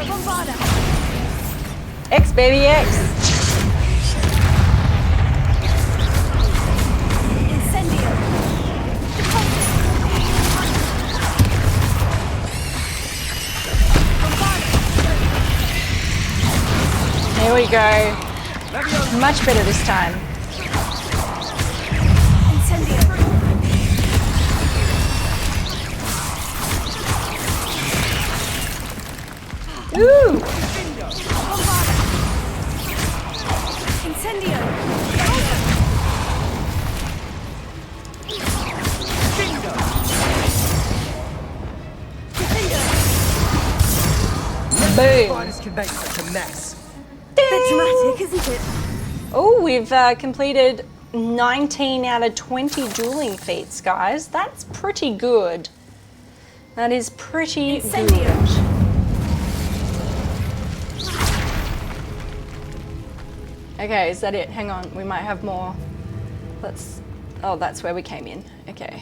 Bombarda! X, baby, X! Incendio! go. Much better this time. Ooh! Incendio! Boom! Spiders can make such a mess. Bit dramatic, isn't it? Oh, we've completed 19 out of 20 dueling feats, guys. That's pretty good. That is pretty good. Okay, is that it? Hang on, we might have more. Oh, that's where we came in. Okay.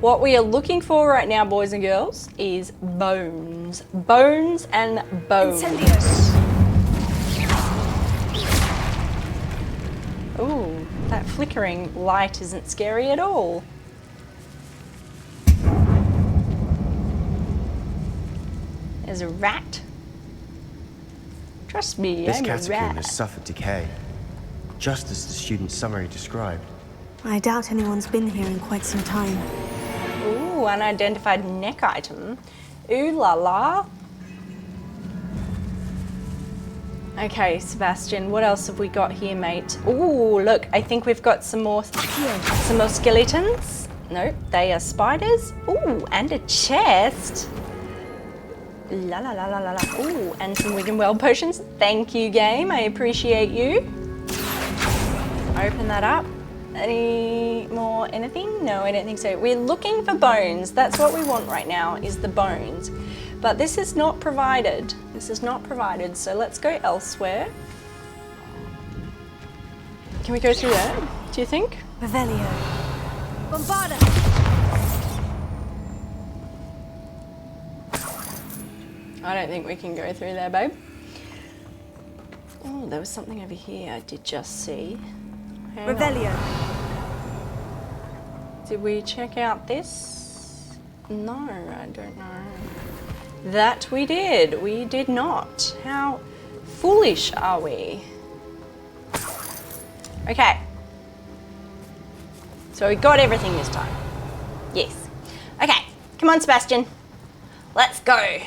What we are looking for right now, boys and girls, is bones. Bones and bones. Ooh, that flickering light isn't scary at all. There's a rat. Trust me, This I'm a catacomb rat. has suffered decay, just as the student's summary described. I doubt anyone's been here in quite some time. Ooh, unidentified neck item. Ooh la la. Okay, Sebastian, what else have we got here, mate? Ooh, look, I think we've got some more skeletons. Nope, they are spiders. Ooh, and a chest. La la la la la la. Ooh, and some Wig and Weld potions. Thank you, game. I appreciate you. Open that up. Any more anything? No, I don't think so. We're looking for bones. That's what we want right now, is the bones. But this is not provided. This is not provided, so let's go elsewhere. Can we go through there, do you think? Revelio. Bombarda! I don't think we can go through there, babe. Oh, there was something over here I did just see. Hang on. Revelio. Did we check out this? No, I don't know. That we did. We did not. How foolish are we? Okay. So we got everything this time. Yes. Okay. Come on, Sebastian. Let's go.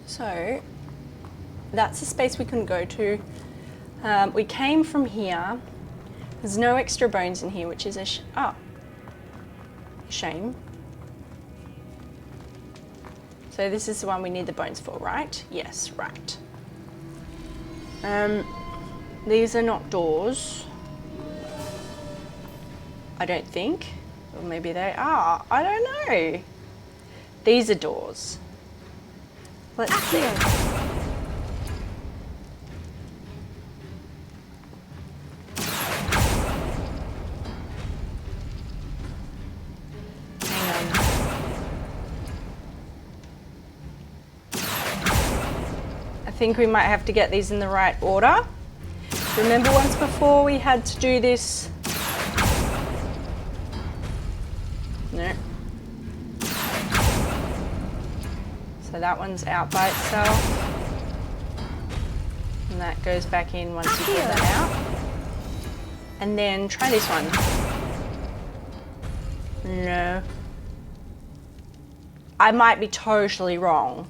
So that's the space we couldn't go to. We came from here. There's no extra bones in here, which is a shame. So this is the one we need the bones for, right? Yes, right. These are not doors. I don't think. Or maybe they are. I don't know. These are doors. Let's see. I think we might have to get these in the right order. Remember once before we had to do this? No. So that one's out by itself. And that goes back in once you get that out. And then try this one. No. I might be totally wrong.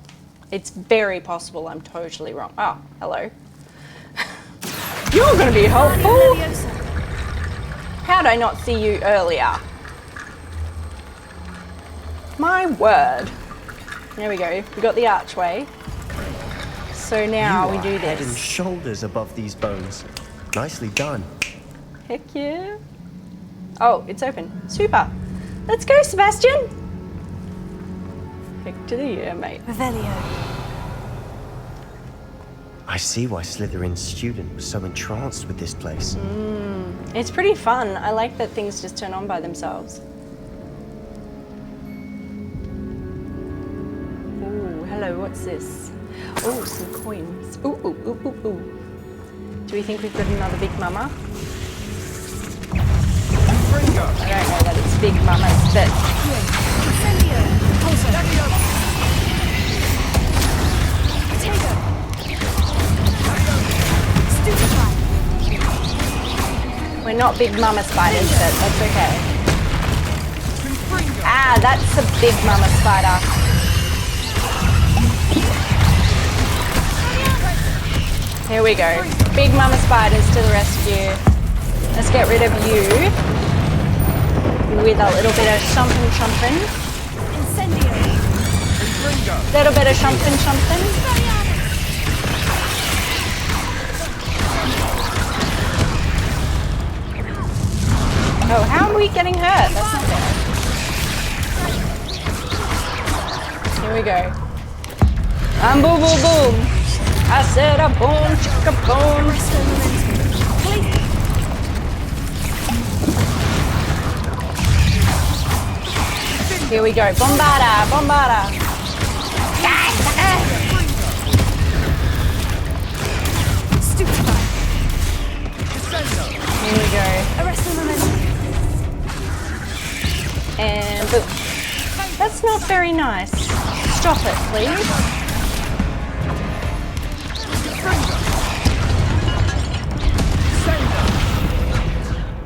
It's very possible I'm totally wrong. Oh, hello. You're going to be helpful. How'd I not see you earlier? My word. There we go. We got the archway. So now we do Head and this. shoulders above these bones. Nicely done. Heck yeah. Oh, it's open. Super. Let's go, Sebastian. Heck to the yeah, mate. Revelio. I see why Slytherin's student was so entranced with this place. It's pretty fun. I like that things just turn on by themselves. Ooh, hello, what's this? Oh, some coins. Ooh, ooh, ooh, ooh, ooh. Do we think we've got another Big Mama? I don't know that it's Big Mama's, but... We're not big mama spiders, but that's okay. Ah, that's a big mama spider. Here we go. Big mama spiders to the rescue. Let's get rid of you. With a little bit of something. Little bit of something. Oh, how are we getting hurt? That's not fair. Here we go. Boom, boom, boom. I said a boom, chicka boom. Here we go. Bombarda, bombarda. Here we go. And boom. That's not very nice. Stop it, please.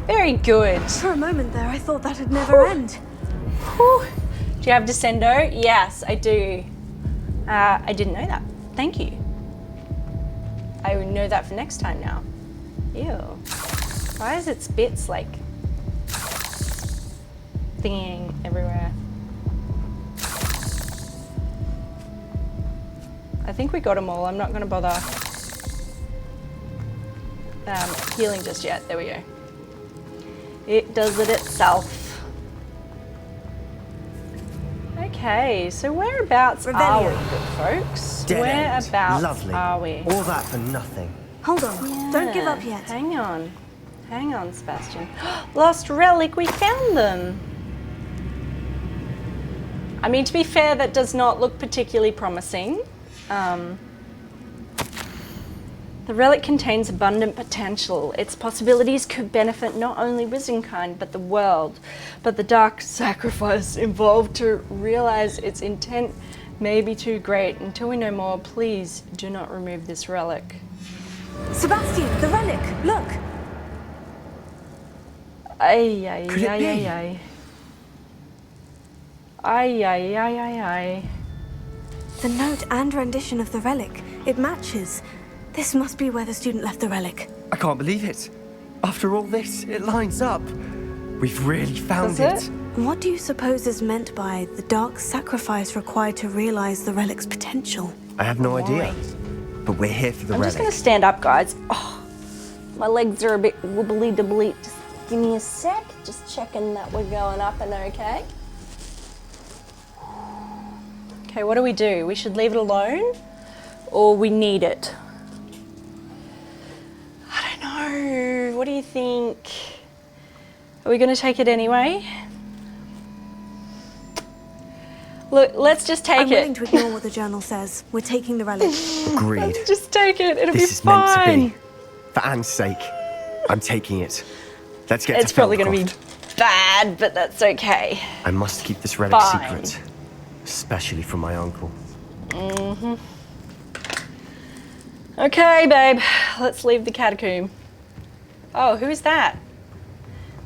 Very good. For a moment there, I thought that'd never end. Whew. Do you have Descendo? Yes, I do. I didn't know that. Thank you. I would know that for next time now. Ew. Why is its bits like thingying everywhere? I think we got them all. I'm not going to bother healing just yet. There we go. It does it itself. Okay, so whereabouts are we, good folks? Whereabouts are we? All that for nothing. Hold on. Don't give up yet. Hang on. Hang on, Sebastian. Lost relic, we found them. I mean, to be fair, that does not look particularly promising. The relic contains abundant potential. Its possibilities could benefit not only Wizenkind, but the world. But the dark sacrifice involved to realize its intent may be too great. Until we know more, please do not remove this relic. Sebastian, the relic, look! Ay, ay, Could it ay, be? ay, ay. Ay, ay, ay, ay, ay. The note and rendition of the relic, it matches. This must be where the student left the relic. I can't believe it. After all this, it lines up. We've really found it. What do you suppose is meant by the dark sacrifice required to realize the relic's potential? I have no idea. But we're here for the I'm relic. just going to stand up, guys. Oh, my legs are a bit wobbly-doubly. Just give me a sec. Just checking that we're going up and okay. Okay, what do? We should leave it alone? Or we need it? I don't know. What do you think? Are we going to take it anyway? Look, let's just take I'm it. willing to ignore what the journal says. We're taking the relic. Agreed. Let's just take it. It'll This be is fine. meant to be. For Anne's sake, I'm taking it. Let's get It's to probably going to be Felcroft. bad, but that's okay. I must keep this relic Fine. secret. Especially from my uncle. Mm-hmm. Okay, babe. Let's leave the catacomb. Oh, who is that?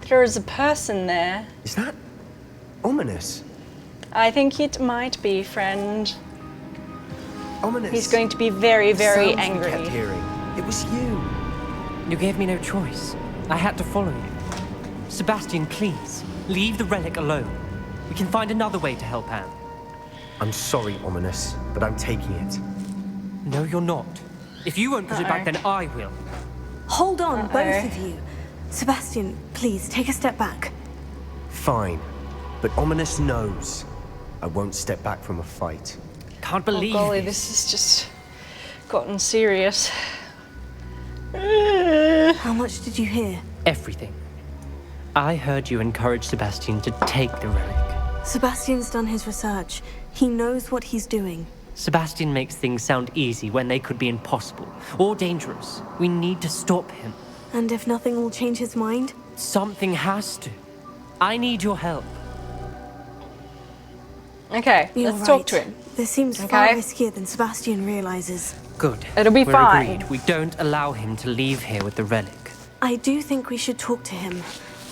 There is a person there. Is that ominous? I think it might be, friend. Ominous. He's going to be very, very Sounds we angry. kept hearing. It was you. You gave me no choice. I had to follow you. Sebastian, please, leave the relic alone. We can find another way to help Anne. I'm sorry, Ominous, but I'm taking it. No, you're not. If you won't put it back, then I will. Hold on, both of you. Sebastian, please, take a step back. Fine. But Ominous knows I won't step back from a fight. Can't Oh, believe golly, this has just gotten serious. How much did you hear? Everything. I heard you encourage Sebastian to take the relic. Sebastian's done his research. He knows what he's doing. Sebastian makes things sound easy when they could be impossible or dangerous. We need to stop him. And if nothing will change his mind? Something has to. I need your help. Okay, You're let's talk right. to him. This seems far riskier than Sebastian realizes. Good. It'll be We're fine. Agreed. We don't allow him to leave here with the relic. I do think we should talk to him,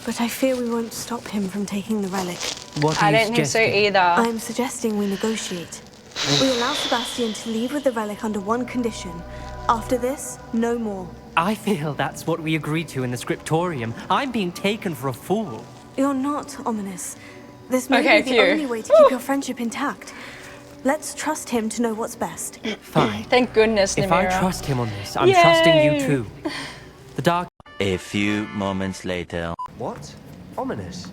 but I fear we won't stop him from taking the relic. What are you I don't think so either. I'm suggesting we negotiate. We allow Sebastian to leave with the relic under one condition. After this, no more. I feel that's what we agreed to in the scriptorium. I'm being taken for a fool. You're not ominous. This may Okay, be the phew. only way to keep your friendship intact. Let's trust him to know what's best. Fine. Thank goodness, If I Namira. trust him on this, I'm trusting you too. The dark... A few moments later. What? Ominous?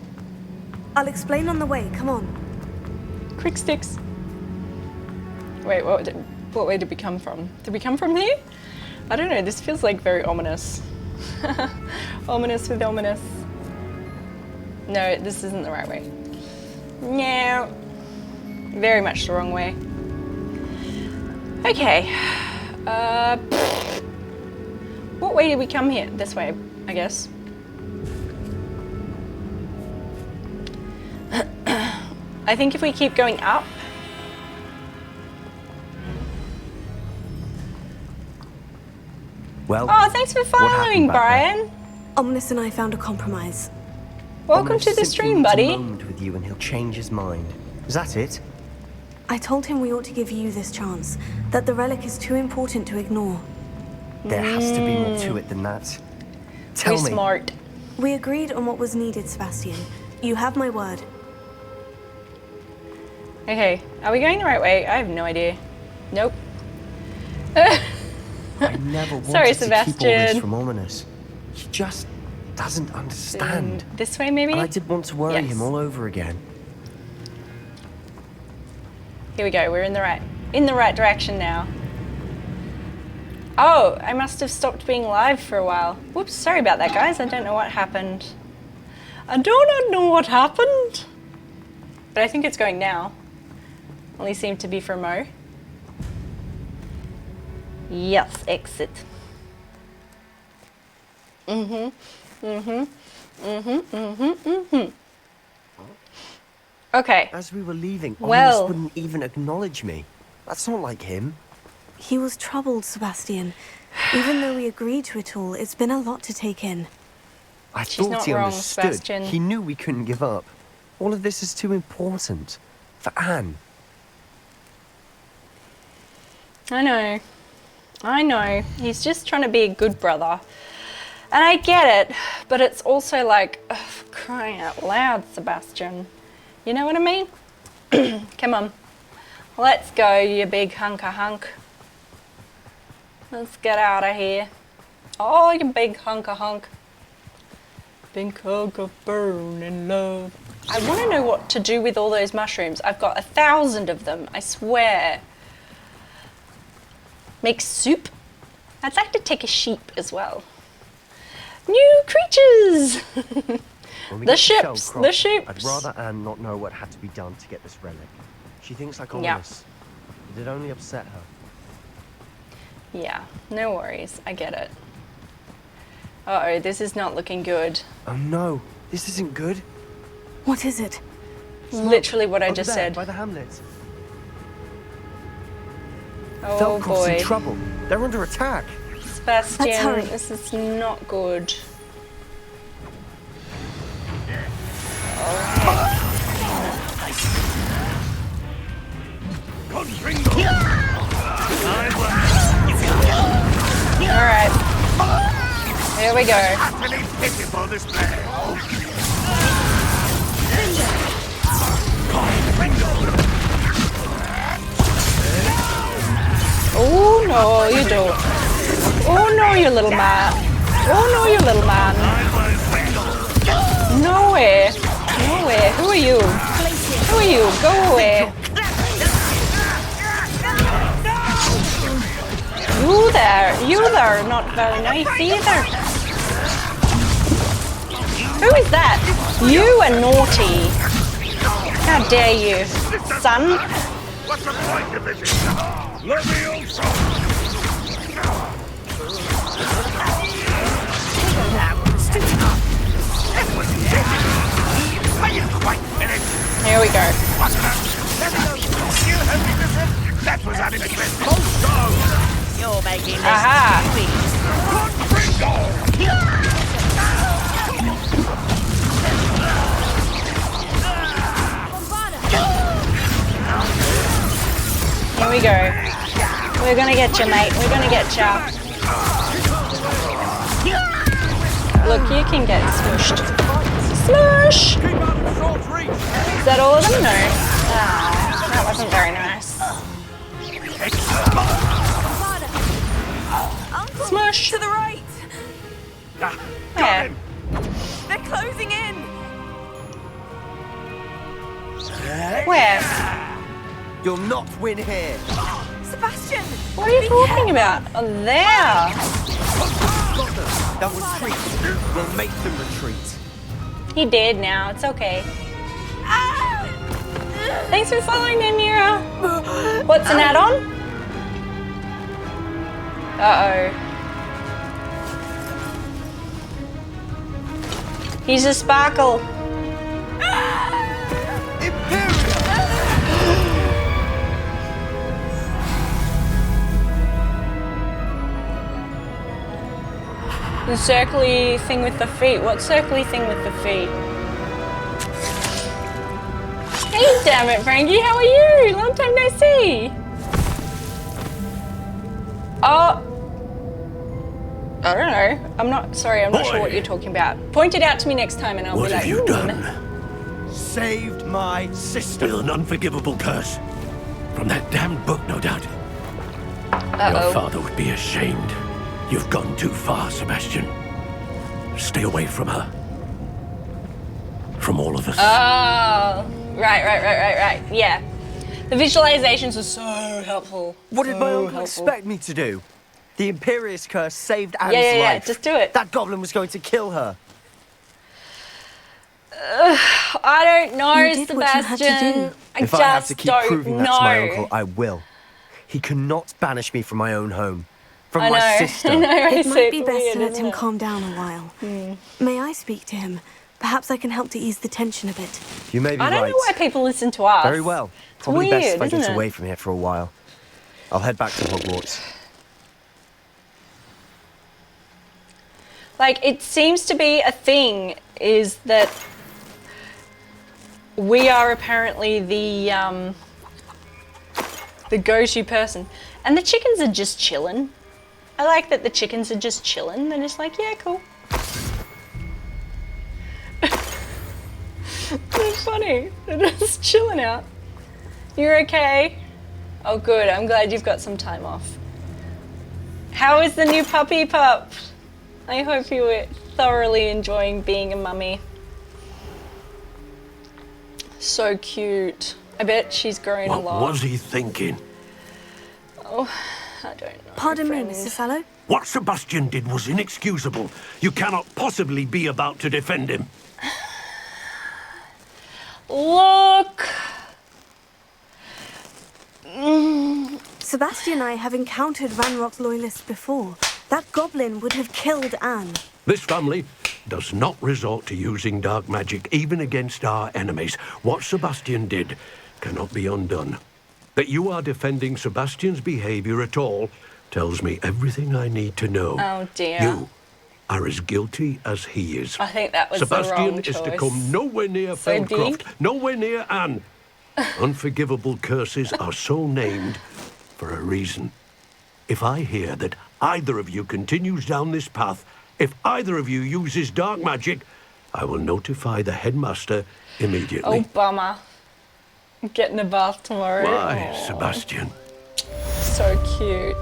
I'll explain on the way, come on. Quick sticks. Wait, what way did we come from? Did we come from here? I don't know, this feels like very ominous. Ominous with ominous. No, this isn't the right way. No. Very much the wrong way. Okay. What way did we come here? This way, I guess. I think if we keep going up. Well, Oh, thanks for following, Brian. Ominous and I found a compromise. Welcome to the stream, buddy. Moment with you and he'll change his mind. Is that it? I told him we ought to give you this chance, that the relic is too important to ignore. There has to be more to it than that. Tell We're me. smart. We agreed on what was needed, Sebastian. You have my word. Okay, are we going the right way? I have no idea. Nope. I never wanted Sorry, to keep all this Sebastian. from Ominous. He just doesn't understand. This way, maybe? And I did want to worry Yes. him all over again. Here we go. We're in the right direction now. Oh, I must have stopped being live for a while. Whoops, sorry about that, guys. I don't know what happened. I do not know what happened. But I think it's going now. Only seemed to be for Mo. Yes, exit. Okay. As we were leaving, Well. Ominous wouldn't even acknowledge me. That's not like him. He was troubled, Sebastian. Even though we agreed to it all, it's been a lot to take in. I She's thought not he wrong, understood. Sebastian. He knew we couldn't give up. All of this is too important. For Anne. I know. I know. He's just trying to be a good brother. And I get it, but it's also like, ugh, for crying out loud, Sebastian. You know what I mean? Come on. Let's go, you big hunker hunk. Let's get out of here. Oh, you big hunker hunk. Big hunk of burning love. I want to know what to do with all those mushrooms. I've got 1,000 of them, I swear. Make soup? I'd like to take a sheep as well. New creatures! When we The get to ships, Shellcroft, the ships. I'd rather Anne not know what had to be done to get this relic. She thinks like Yeah. Ominous. It'd only upset her. Yeah, no worries. I get it. Uh-oh, this is not looking good. Oh no, this isn't good. What is it? Literally what I Over just there, said. by the hamlet. Oh Felcroft's in boy. trouble. They're under attack. Sebastian, Let's hurry. this is not good. Alright. Here we go. Oh no, you don't. Oh no, you little man. Oh no, you little man. No way. No way. Who are you? Who are you? Go away. You there, not very nice either. Who is that? You are naughty. How dare you, son? What's the point of this? Let me also. Here we go. Aha! Here we go. We're gonna get you, mate. We're gonna get you. Look, you can get smushed. Smush! Is that all of them? No. Ah, that wasn't very nice. Smush! To the right! Where? They're closing in! Where? You'll not win here. Sebastian! What are you talking about? Oh, there! They'll retreat. We'll make them retreat. He did now. It's okay. Thanks for following me, Mira. What's an add-on? Uh-oh. He's a sparkle. The circly thing with the feet. What circly thing with the feet? Hey, damn it, Frankie. How are you? Long time no see. Oh. I don't know. I'm not sure what you're talking about. Point it out to me next time and I'll What be like, have you done? Saved my sister. With an unforgivable curse. From that damned book, no doubt. Your father would be ashamed. You've gone too far, Sebastian. Stay away from her. From all of us. Oh, right. Yeah. The visualizations were so helpful. What did my uncle expect me to do? The Imperious curse saved Anne's Yeah, life. just do it. That goblin was going to kill her. I don't know, You did what you had to Sebastian. do. If I have to keep proving that to my uncle, I will. He cannot banish me from my own home. From my sister. It might be best weird, to let isn't him it? calm down a while. May I speak to him? Perhaps I can help to ease the tension a bit. You may be I don't right. know why people listen to us. Very well. It's Probably weird, best if I isn't get it? away from here for a while. I'll head back to Hogwarts. Like, it seems to be a thing, is that we are apparently the go-to person. And the chickens are just chilling. I like that the chickens are just chilling. They're just like, yeah, cool. It's funny. They're just chilling out. You're okay? Oh, good. I'm glad you've got some time off. How is the new puppy pup? I hope you were thoroughly enjoying being a mummy. So cute. I bet she's grown a lot. What was he thinking? Oh, I don't know. Pardon me, Mr. Sallow. What Sebastian did was inexcusable. You cannot possibly be about to defend him. Look! Sebastian and I have encountered Ranrock loyalists before. That goblin would have killed Anne. This family does not resort to using dark magic even against our enemies. What Sebastian did cannot be undone. That you are defending Sebastian's behavior at all tells me everything I need to know. Oh dear. You are as guilty as he is. I think that was Sebastian the wrong is to choice. come nowhere near So Feldcroft, deep. nowhere near Anne. Unforgivable curses are so named for a reason. If I hear that either of you continues down this path, if either of you uses dark magic, I will notify the headmaster immediately. Oh, bummer. I'm getting a bath tomorrow. Why, Aw. Sebastian? So cute.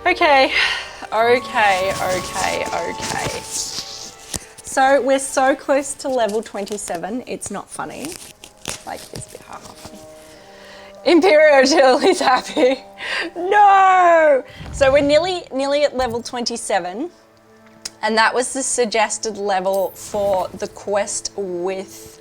Okay. So we're so close to level 27, it's not funny. Like, it's a bit funny. Imperial Jill is happy. No! So we're nearly at level 27. And that was the suggested level for the quest with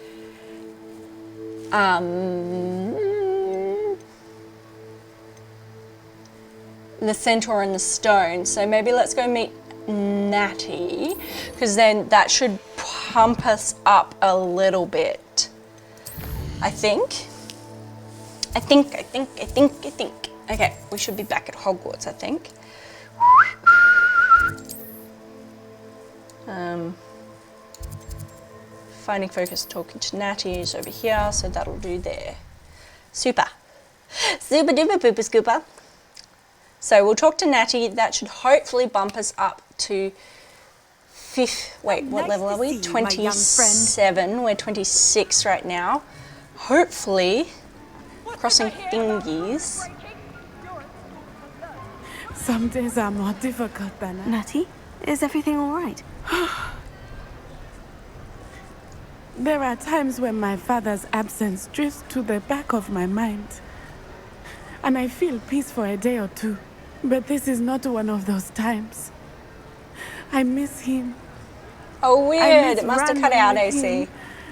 the centaur and the stone. So maybe let's go meet Natty, because then that should pump us up a little bit. I think. Okay, we should be back at Hogwarts, I think. Finding focus, talking to Natty is over here, so that'll do there. Super. Super duper pooper scooper. So we'll talk to Natty. That should hopefully bump us up to what level are we? 27. We're 26 right now. Hopefully, crossing fingies. Some days are more difficult than others. Natty, is everything all right? There are times when my father's absence drifts to the back of my mind, and I feel peace for a day or two. But this is not one of those times. I miss him. Oh, weird. It must have cut out, AC.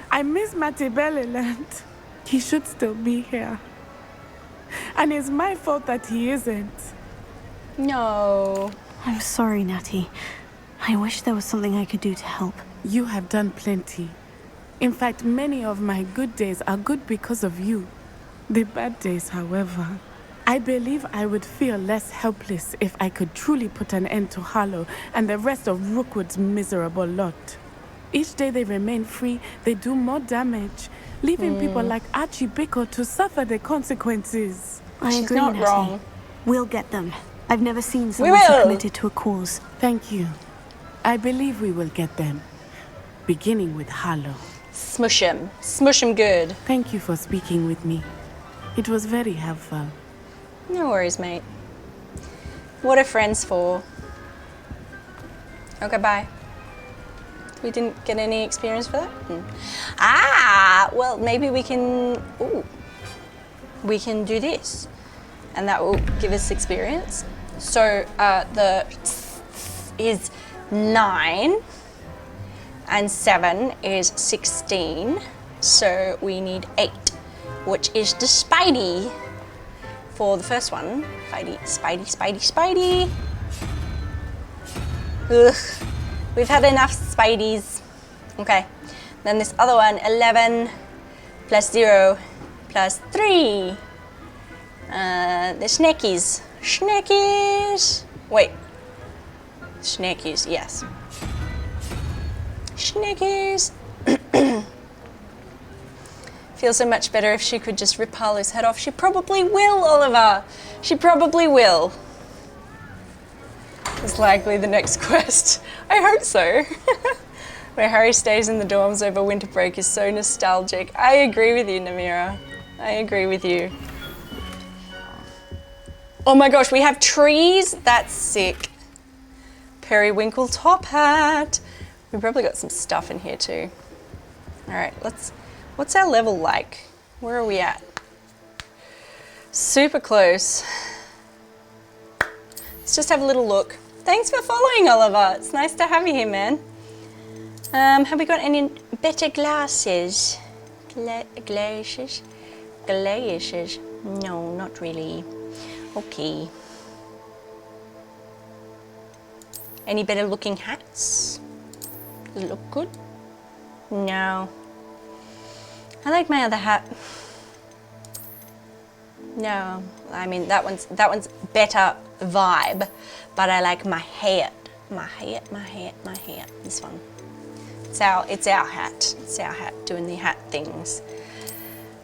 I miss Mattibelliland. He should still be here. And it's my fault that he isn't. No. I'm sorry, Natty. I wish there was something I could do to help. You have done plenty. In fact, many of my good days are good because of you. The bad days, however, I believe I would feel less helpless if I could truly put an end to Harlow and the rest of Rookwood's miserable lot. Each day they remain free, they do more damage, leaving people like Archie Bickle to suffer the consequences. I agree, not Natty. wrong. We'll get them. I've never seen someone so committed to a cause. Thank you. I believe we will get them. Beginning with Harlow. Smush him. Smush him good. Thank you for speaking with me. It was very helpful. No worries, mate. What are friends for? Okay, bye. We didn't get any experience for that? Ah, well, maybe we can... Ooh. We can do this. And that will give us experience. So, the is 9. And 7 is 16. So we need 8, which is the Spidey for the first one. Spidey. Ugh. We've had enough Spideys. Okay. Then this other one, 11 plus 0 plus 3. The Snackies. Wait. Snackies, yes. Snackies. Feels so much better if she could just rip Harlow's head off. She probably will, Oliver. She probably will. It's likely the next quest. I hope so. Where Harry stays in the dorms over winter break is so nostalgic. I agree with you, Namira. I agree with you. Oh my gosh, we have trees? That's sick. Periwinkle top hat. We probably got some stuff in here too. All right, what's our level like? Where are we at? Super close. Let's just have a little look. Thanks for following, Oliver. It's nice to have you here, man. Have we got any better glasses? Glasses? No, not really. Okay. Any better looking hats? Does it look good? No. I like my other hat. No, I mean that one's better vibe, but I like my hat. My hat. This one. It's our hat. It's our hat doing the hat things.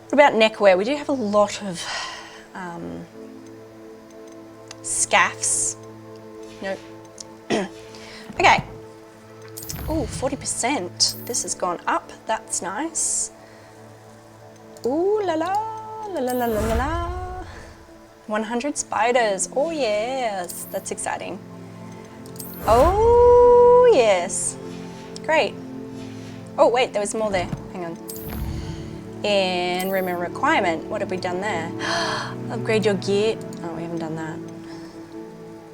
What about neckwear? We do have a lot of scaffs. Nope. Okay. Ooh, 40%. This has gone up. That's nice. Ooh la la la la la la la. 100 spiders. Oh yes, that's exciting. Oh yes, great. Oh wait, there was more there. Hang on. In room and requirement, what have we done there? Upgrade your gear. Oh, we haven't done that.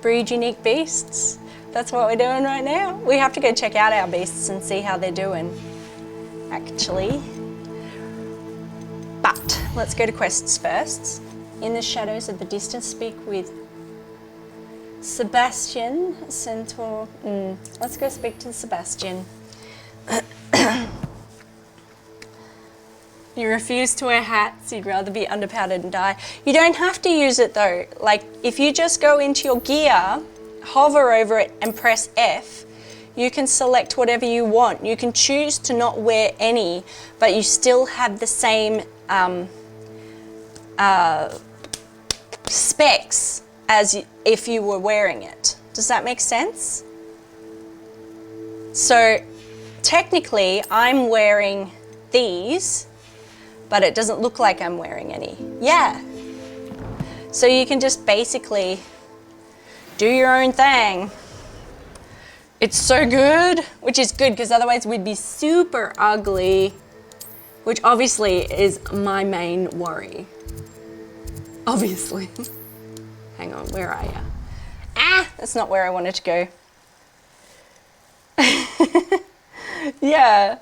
Breed unique beasts. That's what we're doing right now. We have to go check out our beasts and see how they're doing, actually. But let's go to quests first. In the shadows of the distance, speak with Sebastian, centaur. Let's go speak to Sebastian. You refuse to wear hats, you'd rather be underpowered and die. You don't have to use it though. Like, if you just go into your gear, hover over it and press F, you can select whatever you want. You can choose to not wear any, but you still have the same specs as if you were wearing it. Does that make sense? So technically I'm wearing these, but it doesn't look like I'm wearing any. Yeah. So you can just basically do your own thing. It's so good, which is good because otherwise we'd be super ugly, which obviously is my main worry. Obviously. Hang on, where are you? Ah, that's not where I wanted to go. Yeah.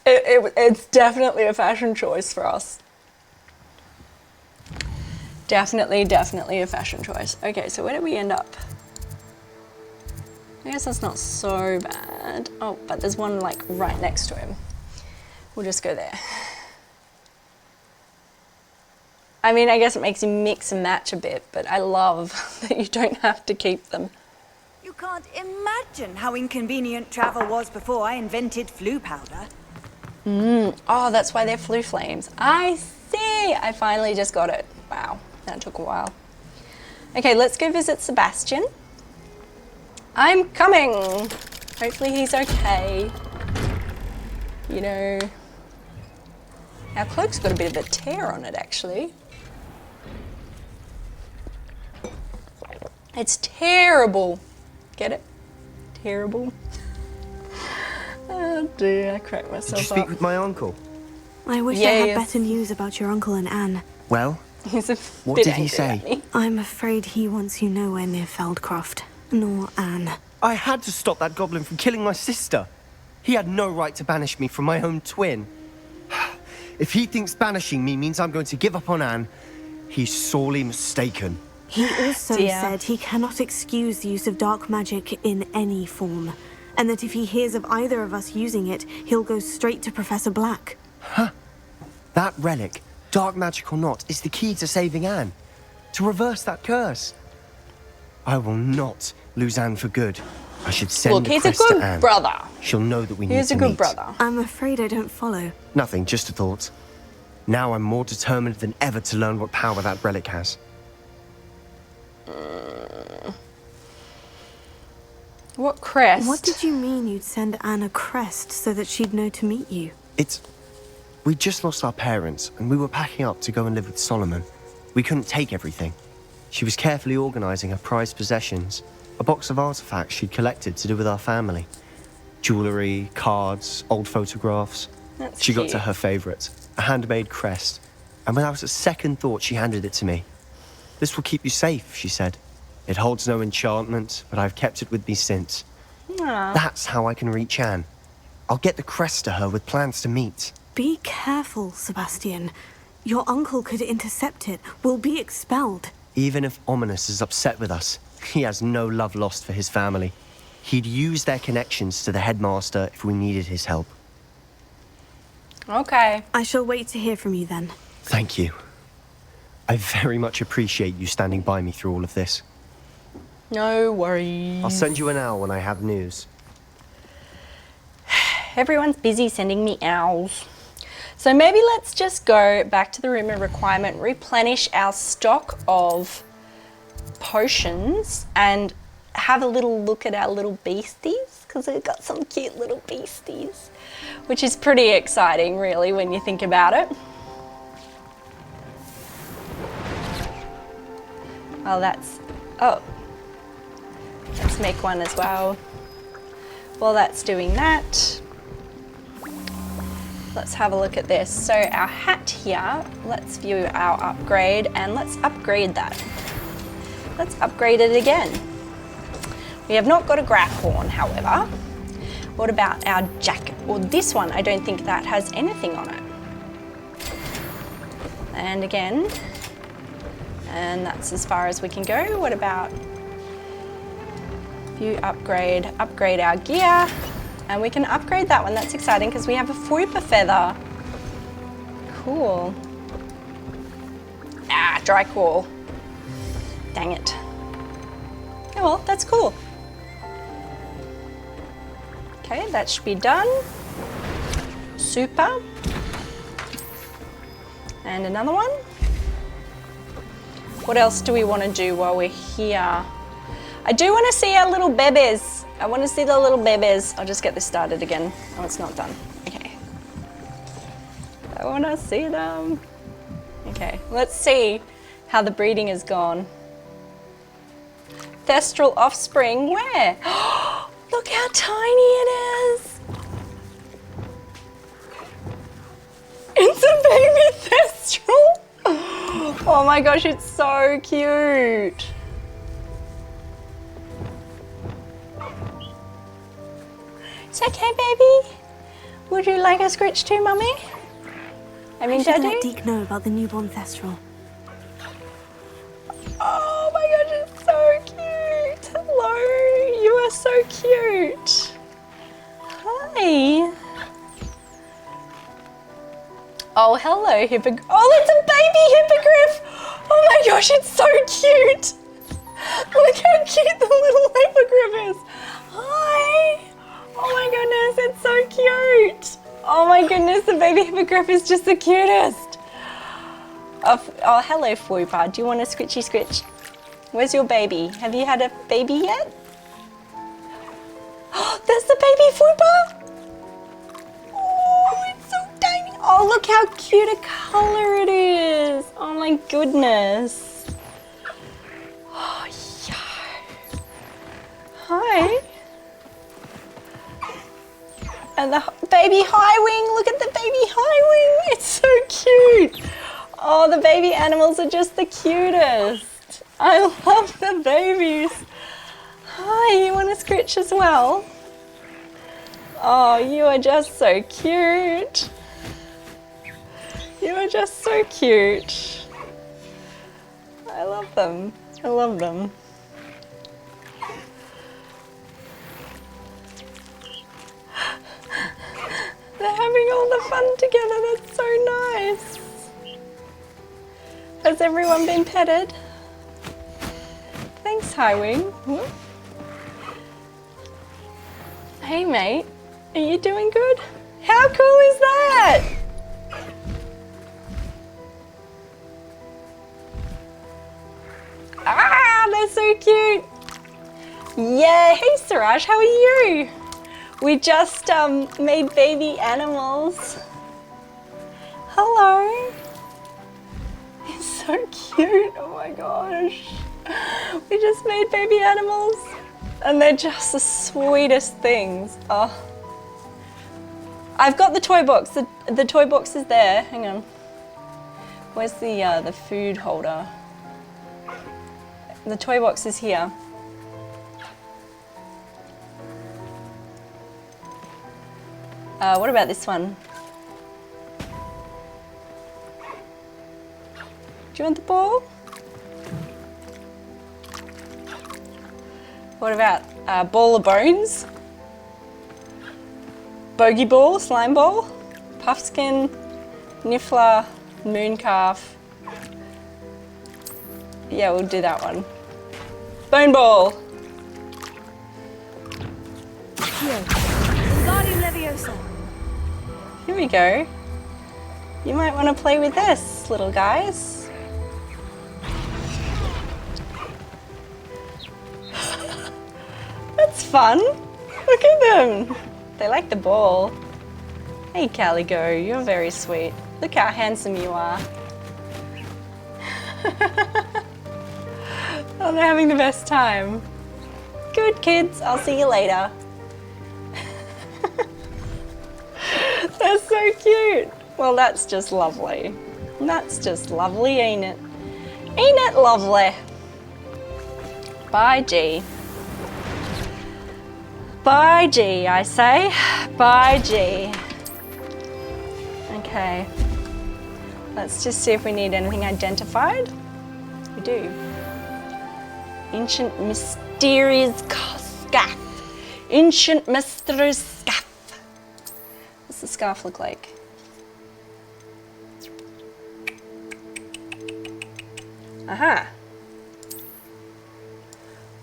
It's definitely a fashion choice for us. Definitely a fashion choice. Okay, so where did we end up? I guess that's not so bad. Oh, but there's one like right next to him. We'll just go there. I mean, I guess it makes you mix and match a bit, but I love that you don't have to keep them. You can't imagine how inconvenient travel was before I invented flu powder. Oh, that's why they're flu flames. I see. I finally just got it. Wow, that took a while. Okay, let's go visit Sebastian. I'm coming. Hopefully he's okay. You know, our cloak's got a bit of a tear on it, actually. It's terrible. Get it? Terrible. Oh dear, I cracked myself up. Did you speak with my uncle? I wish I had better news about your uncle and Anne. Well, He's a what bit did he angry say? at me. I'm afraid he wants you nowhere near Feldcroft, nor Anne. I had to stop that goblin from killing my sister. He had no right to banish me from my own twin. If he thinks banishing me means I'm going to give up on Anne, he's sorely mistaken. He also said he cannot excuse the use of dark magic in any form, and that if he hears of either of us using it, he'll go straight to Professor Black. Huh? That relic, dark magic or not, is the key to saving Anne. To reverse that curse. I will not lose Anne for good. I should send Look, he's a crest to good Anne. brother. She'll know that we need to meet. He's a good brother. I'm afraid I don't follow. Nothing, just a thought. Now I'm more determined than ever to learn what power that relic has. What crest? What did you mean you'd send Anne a crest so that she'd know to meet you? We just lost our parents, and we were packing up to go and live with Solomon. We couldn't take everything. She was carefully organising her prized possessions, a box of artifacts she'd collected to do with our family. Jewellery, cards, old photographs. She got to her favourite, a handmade crest, and without a second thought she handed it to me. This will keep you safe, she said. It holds no enchantment, but I've kept it with me since. Aww. That's how I can reach Anne. I'll get the crest to her with plans to meet. Be careful, Sebastian. Your uncle could intercept it. We'll be expelled. Even if Ominous is upset with us, he has no love lost for his family. He'd use their connections to the headmaster if we needed his help. Okay. I shall wait to hear from you then. Thank you. I very much appreciate you standing by me through all of this. No worries. I'll send you an owl when I have news. Everyone's busy sending me owls. So maybe let's just go back to the room of requirement, replenish our stock of potions, and have a little look at our little beasties, because we've got some cute little beasties, which is pretty exciting, really, when you think about it. Oh, let's make one as well. While that's doing that, let's have a look at this. So our hat here, let's view our upgrade, and let's upgrade that. Let's upgrade it again. We have not got a graph horn, however. What about our jacket? Well, this one, I don't think that has anything on it. And again, and that's as far as we can go. What about view upgrade our gear, and we can upgrade that one. That's exciting because we have a Fupa feather. Cool. Ah, dry cool. Dang it. Oh well, that's cool. Okay, that should be done. Super. And another one. What else do we want to do while we're here? I do want to see our little bebes. I want to see the little bebes. I'll just get this started again. Oh, it's not done. Okay. I want to see them. Okay, let's see how the breeding has gone. Thestral offspring, where? Look how tiny it is. It's a baby thestral. Oh my gosh, it's so cute. It's okay, baby. Would you like a scritch too, Mummy? I mean, should Daddy? let Deek know about the newborn thestral. Oh my gosh, it's so cute. Hello, you are so cute. Hi. Oh, hello, hippogriff. Oh, it's a baby hippogriff. Oh my gosh, it's so cute. Look how cute the little hippogriff is. Hi. Oh my goodness, it's so cute. Oh my goodness, the baby hippogriff is just the cutest. Oh, hello, Fwooper. Do you want a scritchy scritch? Where's your baby? Have you had a baby yet? Oh, there's the baby Fwooper. Oh, it's so tiny. Oh, look how cute a color it is. Oh my goodness. Oh, yeah. Hi. And the baby high wing. Look at the baby high wing. It's so cute. Oh, the baby animals are just the cutest. I love the babies. Hi, you want a scritch as well? Oh, you are just so cute. You are just so cute. I love them. I love them. They're having all the fun together. That's so nice. Has everyone been petted? Thanks, Highwing. Hey, mate. Are you doing good? How cool is that? Ah, they're so cute. Yeah, hey, Suraj, how are you? We just made baby animals. Hello. It's so cute. Oh my gosh. We just made baby animals and they're just the sweetest things. Oh. I've got the toy box. The toy box is there. Hang on. Where's the food holder? The toy box is here. What about this one? Do you want the ball? What about ball of bones? Bogey ball, slime ball, puffskin, niffler, mooncalf. Yeah, we'll do that one. Bone ball. Here we go. You might want to play with this, little guys. That's fun. Look at them. They like the ball. Hey, Caligo, you're very sweet. Look how handsome you are. Oh, they're having the best time. Good, kids. I'll see you later. That's so cute. Well, that's just lovely. That's just lovely, ain't it? Ain't it lovely? Bye, G. Bye, G, I say. Bye, G. Okay. Let's just see if we need anything identified. We do. Ancient Mysterious Scarf. Ancient Mysterious Scarf. What's the scarf look like? Aha.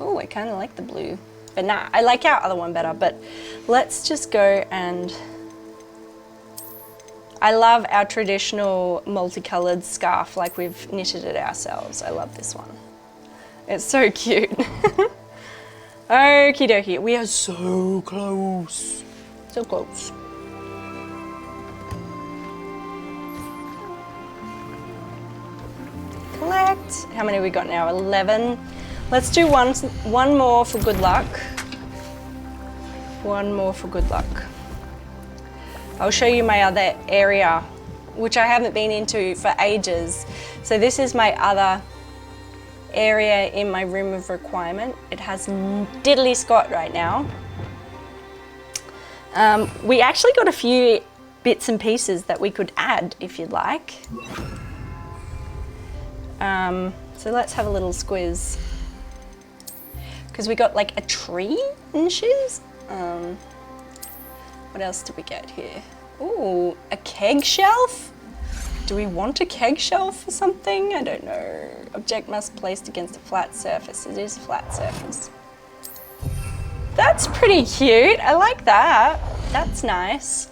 Oh, I kind of like the blue. But nah, I like our other one better. But let's just go and... I love our traditional multicolored scarf, like we've knitted it ourselves. I love this one. It's so cute. Okie dokie, we are so close. So close. Collect. How many we got now? 11. Let's do one more for good luck. One more for good luck. I'll show you my other area, which I haven't been into for ages. So this is my other area in my room of requirement. It has diddly squat right now. We actually got a few bits and pieces that we could add if you'd like. So let's have a little squiz. Because we got like a tree and shoes. What else did we get here? Ooh, a keg shelf? Do we want a keg shelf or something? I don't know. Object must be placed against a flat surface. It is a flat surface. That's pretty cute. I like that. That's nice.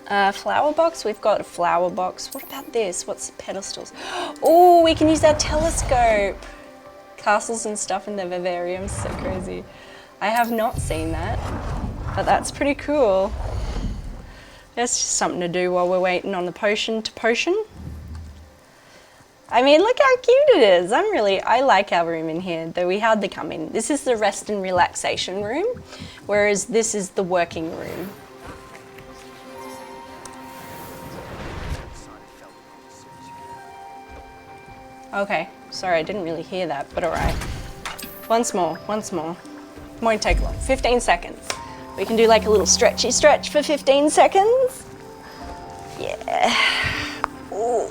Flower box. We've got a flower box. What about this? What's the pedestals? Oh, we can use our telescope. Castles and stuff in the vivarium. So crazy. I have not seen that. But that's pretty cool. That's just something to do while we're waiting on the potion to potion. I mean, look how cute it is. I like our room in here, though we hardly come in. This is the rest and relaxation room, whereas this is the working room. Okay, sorry, I didn't really hear that, but all right. Once more. Won't take long, 15 seconds. We can do like a little stretchy stretch for 15 seconds. Yeah. Ooh.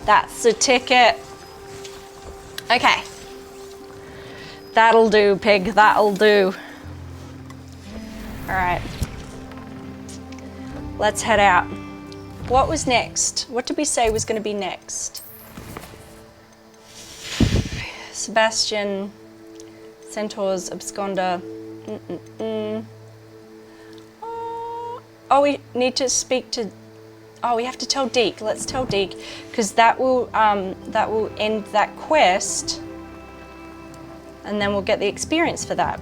That's the ticket. Okay. That'll do, pig, that'll do. All right. Let's head out. What was next? What did we say was going to be next? Sebastian, centaurs, absconder. Oh, we need to speak to. Oh, we have to tell Deek. Let's tell Deek, because that will end that quest, and then we'll get the experience for that.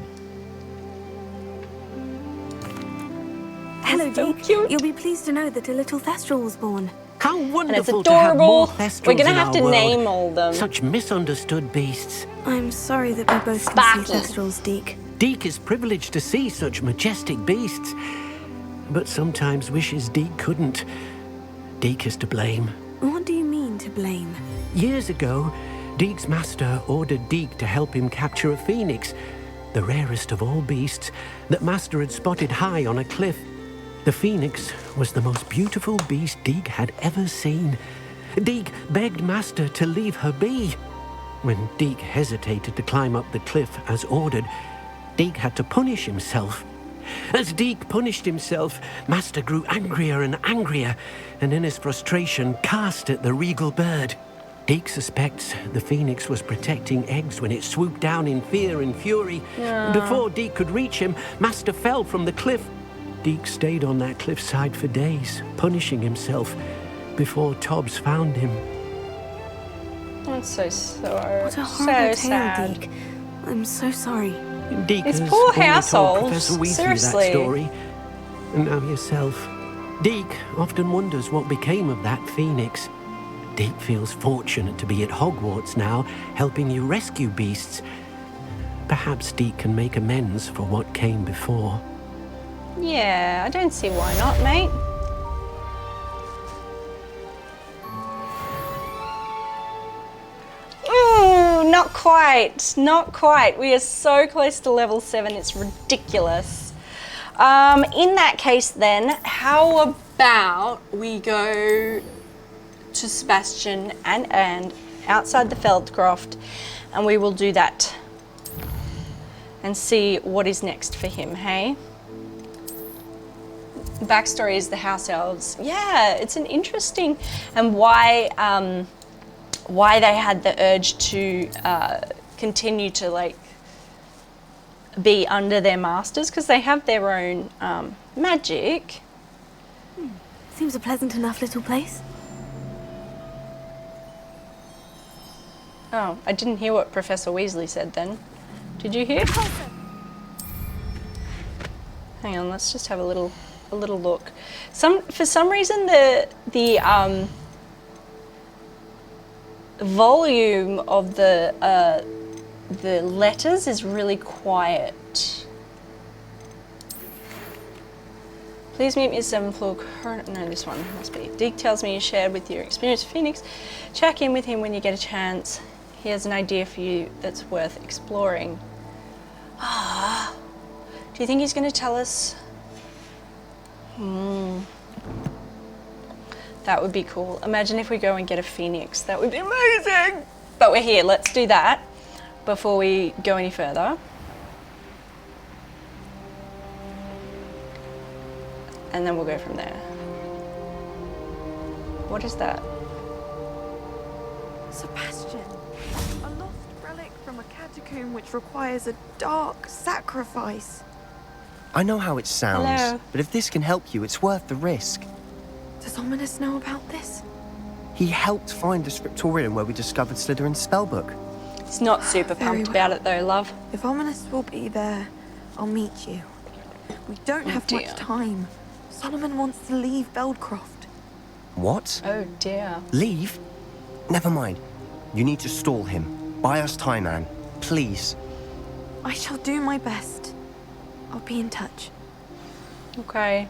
Hello, Deek. You'll be pleased to know that a little Thestral was born. How wonderful and it's to have more adorable. Thestrals We're gonna in have our to world. name all them. Such misunderstood beasts. I'm sorry that we both can see Thestrals, Deek. Deek is privileged to see such majestic beasts, but sometimes wishes Deek couldn't. Deek is to blame. What do you mean, to blame? Years ago, Deek's master ordered Deek to help him capture a phoenix, the rarest of all beasts, that master had spotted high on a cliff. The phoenix was the most beautiful beast Deek had ever seen. Deek begged master to leave her be. When Deek hesitated to climb up the cliff as ordered, Deek had to punish himself. As Deek punished himself, master grew angrier and angrier, and in his frustration cast at the regal bird. Deek suspects the phoenix was protecting eggs when it swooped down in fear and fury. Before Deek could reach him, master fell from the cliff. Deek stayed on that cliffside for days, punishing himself, before Tobbs found him. That's so sorry. What a horrible so tale, sad. Deek. I'm so sorry. Deek His has poor only told household. Professor Weasley Seriously. that story. And now yourself. Deek often wonders what became of that phoenix. Deek feels fortunate to be at Hogwarts now, helping you rescue beasts. Perhaps Deek can make amends for what came before. Yeah, I don't see why not, mate. Ooh, not quite. Not quite. We are so close to level 7, it's ridiculous. In that case then, how about we go to Sebastian and outside the Feldcroft, and we will do that and see what is next for him, hey? Backstory is the house elves. Yeah, it's an interesting, and why why they had the urge to continue to like be under their masters, because they have their own magic. Seems a pleasant enough little place. Oh, I didn't hear what Professor Weasley said then. Did you hear? Hang on, let's just have a little look. For some reason the volume of the letters is really quiet. Please meet me at 7th floor. No, this one must be. Deek tells me you shared with your experience with Phoenix. Check in with him when you get a chance. He has an idea for you that's worth exploring. Ah, do you think he's going to tell us? That would be cool. Imagine if we go and get a Phoenix. That would be amazing. But we're here. Let's do that before we go any further. And then we'll go from there. What is that? Sebastian, a lost relic from a catacomb which requires a dark sacrifice. I know how it sounds, Hello. but if this can help you, it's worth the risk. Does Ominous know about this? He helped find the scriptorium where we discovered Slytherin's spellbook. He's not super pumped about it though, love. If Ominous will be there, I'll meet you. We don't have much time. Solomon wants to leave Feldcroft. What? Oh dear. Leave? Never mind. You need to stall him. Buy us time, Anne. Please. I shall do my best. I'll be in touch. Okay.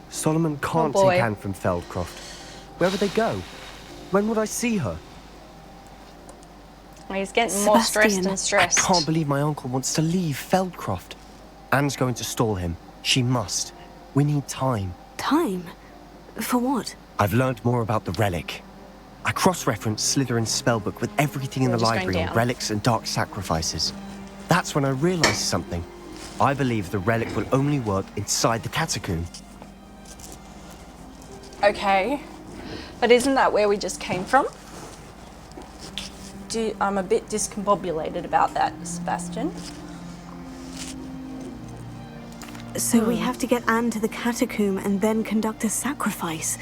Solomon can't boy. take Anne from Feldcroft. Where would they go? When would I see her? He's getting more stressed and stressed. I can't believe my uncle wants to leave Feldcroft. Anne's going to stall him. She must. We need time. Time? For what? I've learned more about the relic. I cross-referenced Slytherin's spellbook with everything in the library on relics and dark sacrifices. That's when I realized something. I believe the relic will only work inside the Catacomb. Okay. But isn't that where we just came from? I'm a bit discombobulated about that, Sebastian. So we have to get Anne to the Catacomb and then conduct a sacrifice.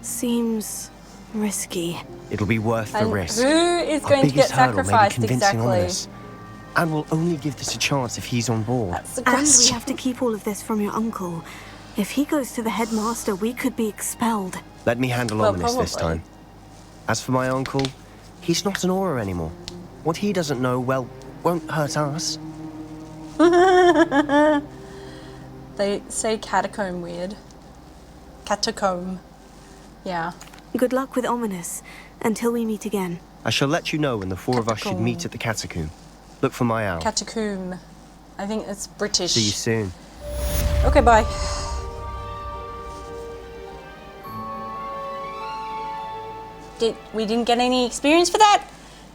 Seems risky. It'll be worth the risk. Who is Our going to get biggest hurdle may be sacrificed convincing exactly? Ominous. Anne will only give this a chance if he's on board. And we have to keep all of this from your uncle. If he goes to the headmaster, we could be expelled. Let me handle Ominous this time. As for my uncle, he's not an Auror anymore. What he doesn't know, well, won't hurt us. They say catacomb weird. Catacomb. Yeah. Good luck with Ominous, until we meet again. I shall let you know when the four of us should meet at the Catacomb. Look for my owl. Catacomb. I think it's British. See you soon. Okay, bye. We didn't get any experience for that?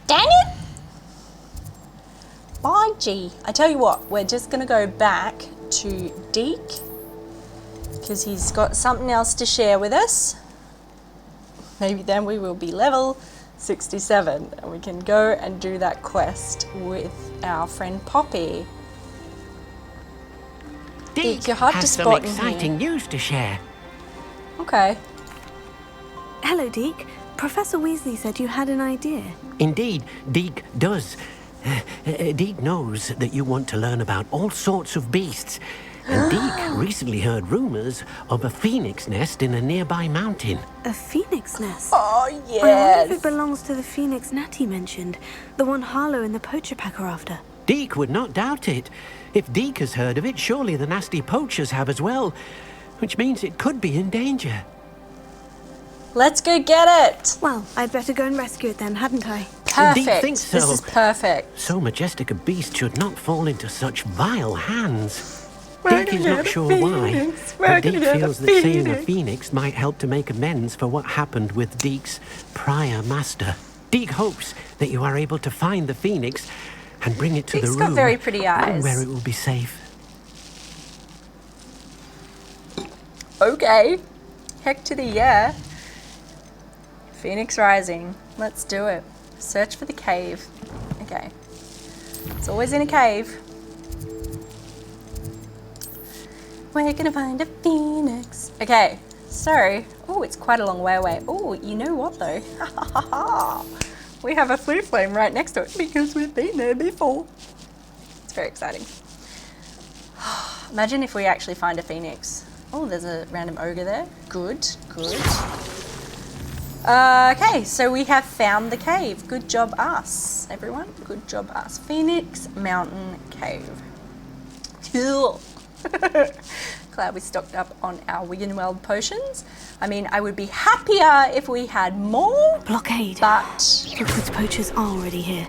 Dang it! Bye, G. I tell you what, we're just gonna go back to Deek because he's got something else to share with us. Maybe then we will be level 67 and we can go and do that quest with our friend Poppy. Deek you're hard to has some spot in exciting here. news to share. Okay. Hello, Deek. Professor Weasley said you had an idea. Indeed, Deek does. Deek knows that you want to learn about all sorts of beasts. And Deek recently heard rumors of a phoenix nest in a nearby mountain. A phoenix nest? Oh, yes. I wonder if it belongs to the phoenix Natty mentioned. The one Harlow and the poacher pack are after. Deek would not doubt it. If Deek has heard of it, surely the nasty poachers have as well. Which means it could be in danger. Let's go get it. Well, I'd better go and rescue it then, hadn't I? Perfect. Deek thinks so. This is perfect. So majestic a beast should not fall into such vile hands. Deek is not sure why, but Deek feels that seeing a phoenix might help to make amends for what happened with Deek's prior master. Deek hopes that you are able to find the phoenix and bring it to Deek's the got room very pretty eyes. where it will be safe. Okay. Heck to the yeah. Phoenix Rising. Let's do it. Search for the cave. Okay. It's always in a cave. We're gonna find a phoenix. Okay, so, oh, it's quite a long way away. Oh, you know what though? We have a flue flame right next to it because we've been there before. It's very exciting. Imagine if we actually find a phoenix. Oh, there's a random ogre there. Good, good. Okay, so we have found the cave. Good job us, everyone. Good job us. Phoenix Mountain Cave. Cool. Glad we stocked up on our Wiggenweld potions. I mean, I would be happier if we had more. Blockade. But Rookwood's poachers are already here.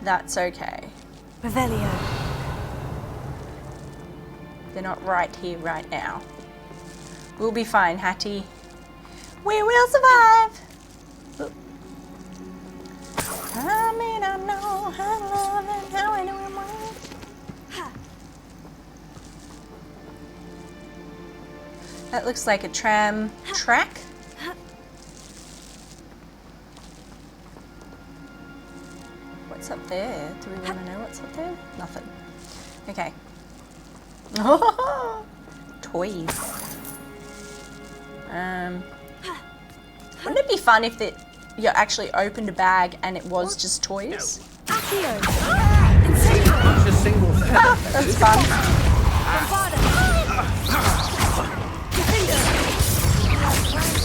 That's okay. Revelio. They're not right here, right now. We'll be fine, Hattie. We will survive. Oop. I may not know how to love and how I know it won't. That looks like a tram track. What's up there? Do we want to know what's up there? Nothing. Okay. Toys. Wouldn't it be fun if you actually opened a bag and it was just toys? Accio. It's a single thing. That's fun.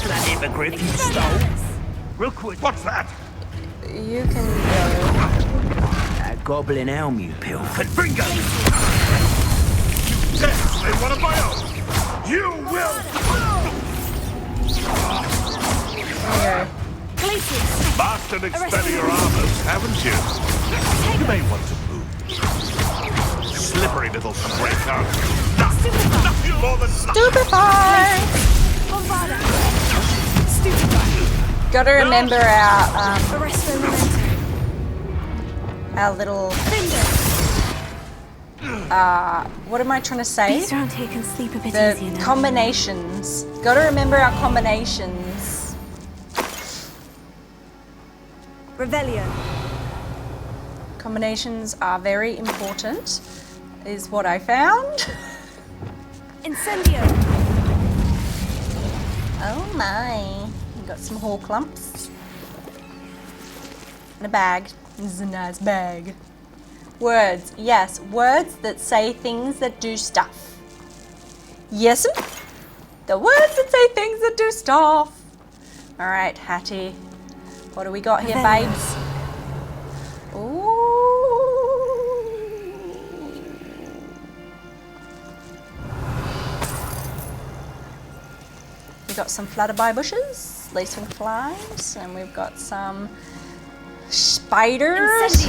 That hippogriff you stole. Rookwood. What's that? You can go. That goblin elm you pilfered. Bringo! Yes, and one of my own. You will. Mastered expelling your armors, haven't you? You may want to move. Slippery little spray car. Nothing more than Stupefy! Gotta remember our little what am I trying to say? Beasts around here can sleep a bit The easier now. combinations. Gotta remember our combinations. Revelio. Combinations are very important, is what I found. Incendio. Oh my. We got some whole clumps. And a bag. This is a nice bag. Words. Yes, words that say things that do stuff. Yes, the words that say things that do stuff. All right, Hattie. What do we got here, babes? Ooh. We got some flutterby bushes, lacewing flies, and we've got some spiders.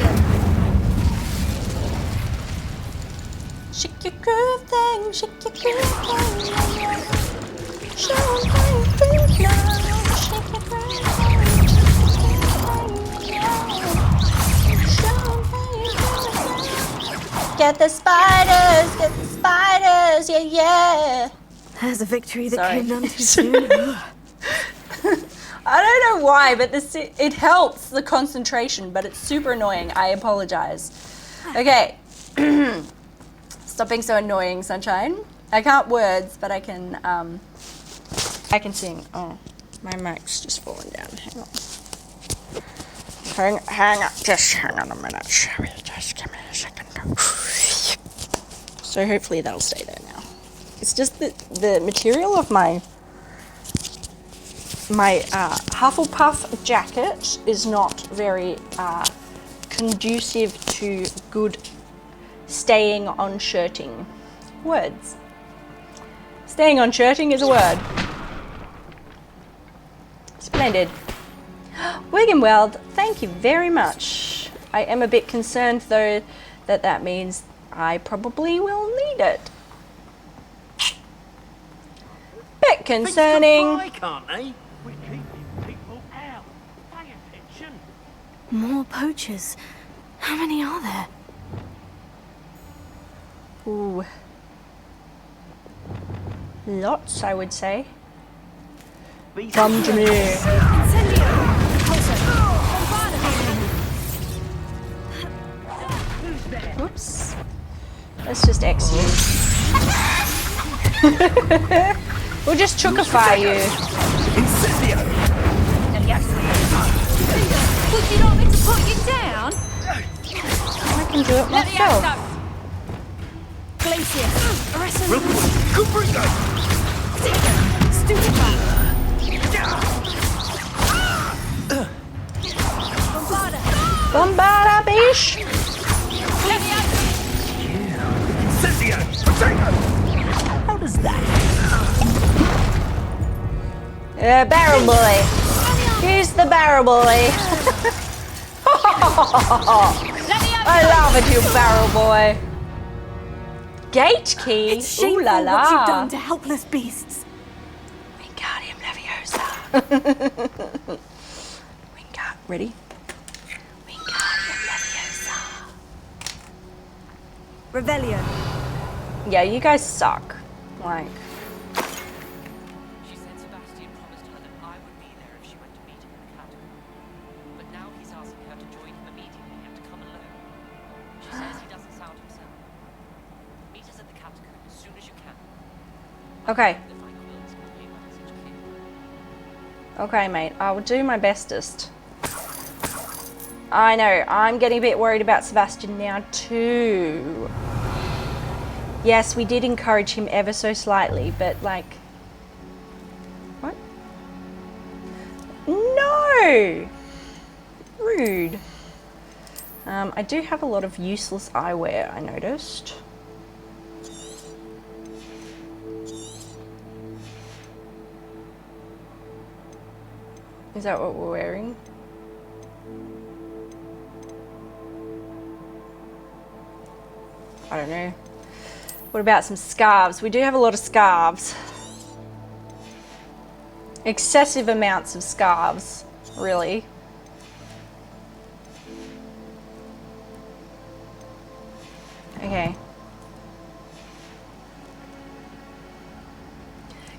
Shake your groove thing, shake your groove thing. Show 'em how you feel now. Shake your groove thing. Get the spiders, yeah, yeah. There's a victory that Sorry. came none too soon. I don't know why, but it helps the concentration, but it's super annoying. I apologize. Okay. Stop being so annoying, Sunshine. I can't words, but I can sing. Oh, my mic's just falling down. Hang on, just hang on a minute. Just give me a second. So hopefully that'll stay there now. It's just that the material of my Hufflepuff jacket is not very conducive to good staying on shirting. Words. Staying on shirting is a word. Splendid. Wiggenweld, thank you very much. I am a bit concerned though that means I probably will need it. Bit concerning. Can't they? We're keeping people out. Pay attention. More poachers. How many are there? Ooh. Lots, I would say. Come to me. Oops. Let's just X you. We'll just chookify you. Would you like me to put you down? I can do it myself. Glacier. Bombarda, bish! How does that? Barrel boy. Here's the barrel boy. I love it, you barrel boy. Gate key. It's shameful Ooh la la. what you've done to helpless beasts. Wingardium Leviosa. Ready? Wingardium Leviosa. Revelio. Yeah, you guys suck. Like. She said Sebastian promised her that I would be there if she went to meet him in the Catacomb. But now he's asking her to join him immediately and to come alone. She says he doesn't sound himself. Meet us at the Catacomb as soon as you can. Okay. Okay, mate. I will do my bestest. I know. I'm getting a bit worried about Sebastian now too. Yes, we did encourage him ever so slightly, but like... What? No! Rude. I do have a lot of useless eyewear, I noticed. Is that what we're wearing? I don't know. What about some scarves? We do have a lot of scarves. Excessive amounts of scarves, really. Okay.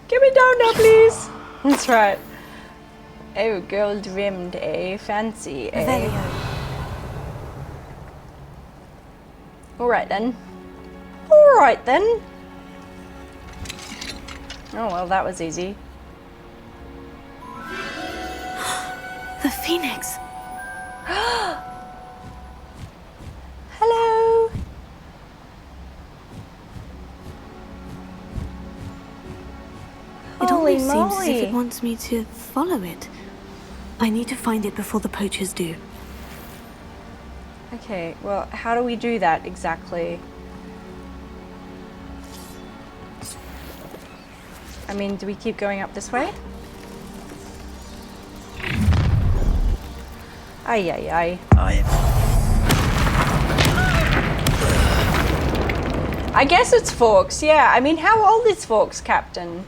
Get me down now, please. That's right. Oh, gold rimmed, eh? Fancy, eh? Alright then. Alright then. Oh well, that was easy. The Phoenix. Hello. It Holy almost seems as if moly. it wants me to follow it. I need to find it before the poachers do. Okay, well, how do we do that exactly? I mean, do we keep going up this way? Ay, ay, ay. I guess it's Forks, yeah. I mean, how old is Forks, Captain?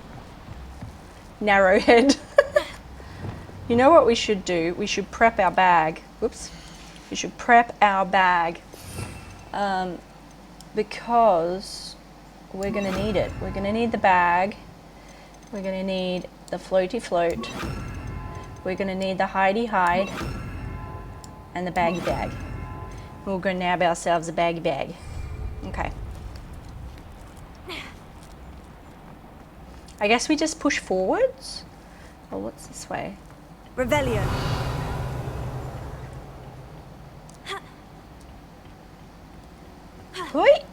Narrowhead. You know what we should do? We should prep our bag. Whoops. We should prep our bag. Because we're going to need it. We're going to need the bag. We're going to need the floaty float. We're going to need the hidey hide. And the baggy bag. We're going to nab ourselves a baggy bag. Okay. I guess we just push forwards? Or what's this way? Revelio. Oi!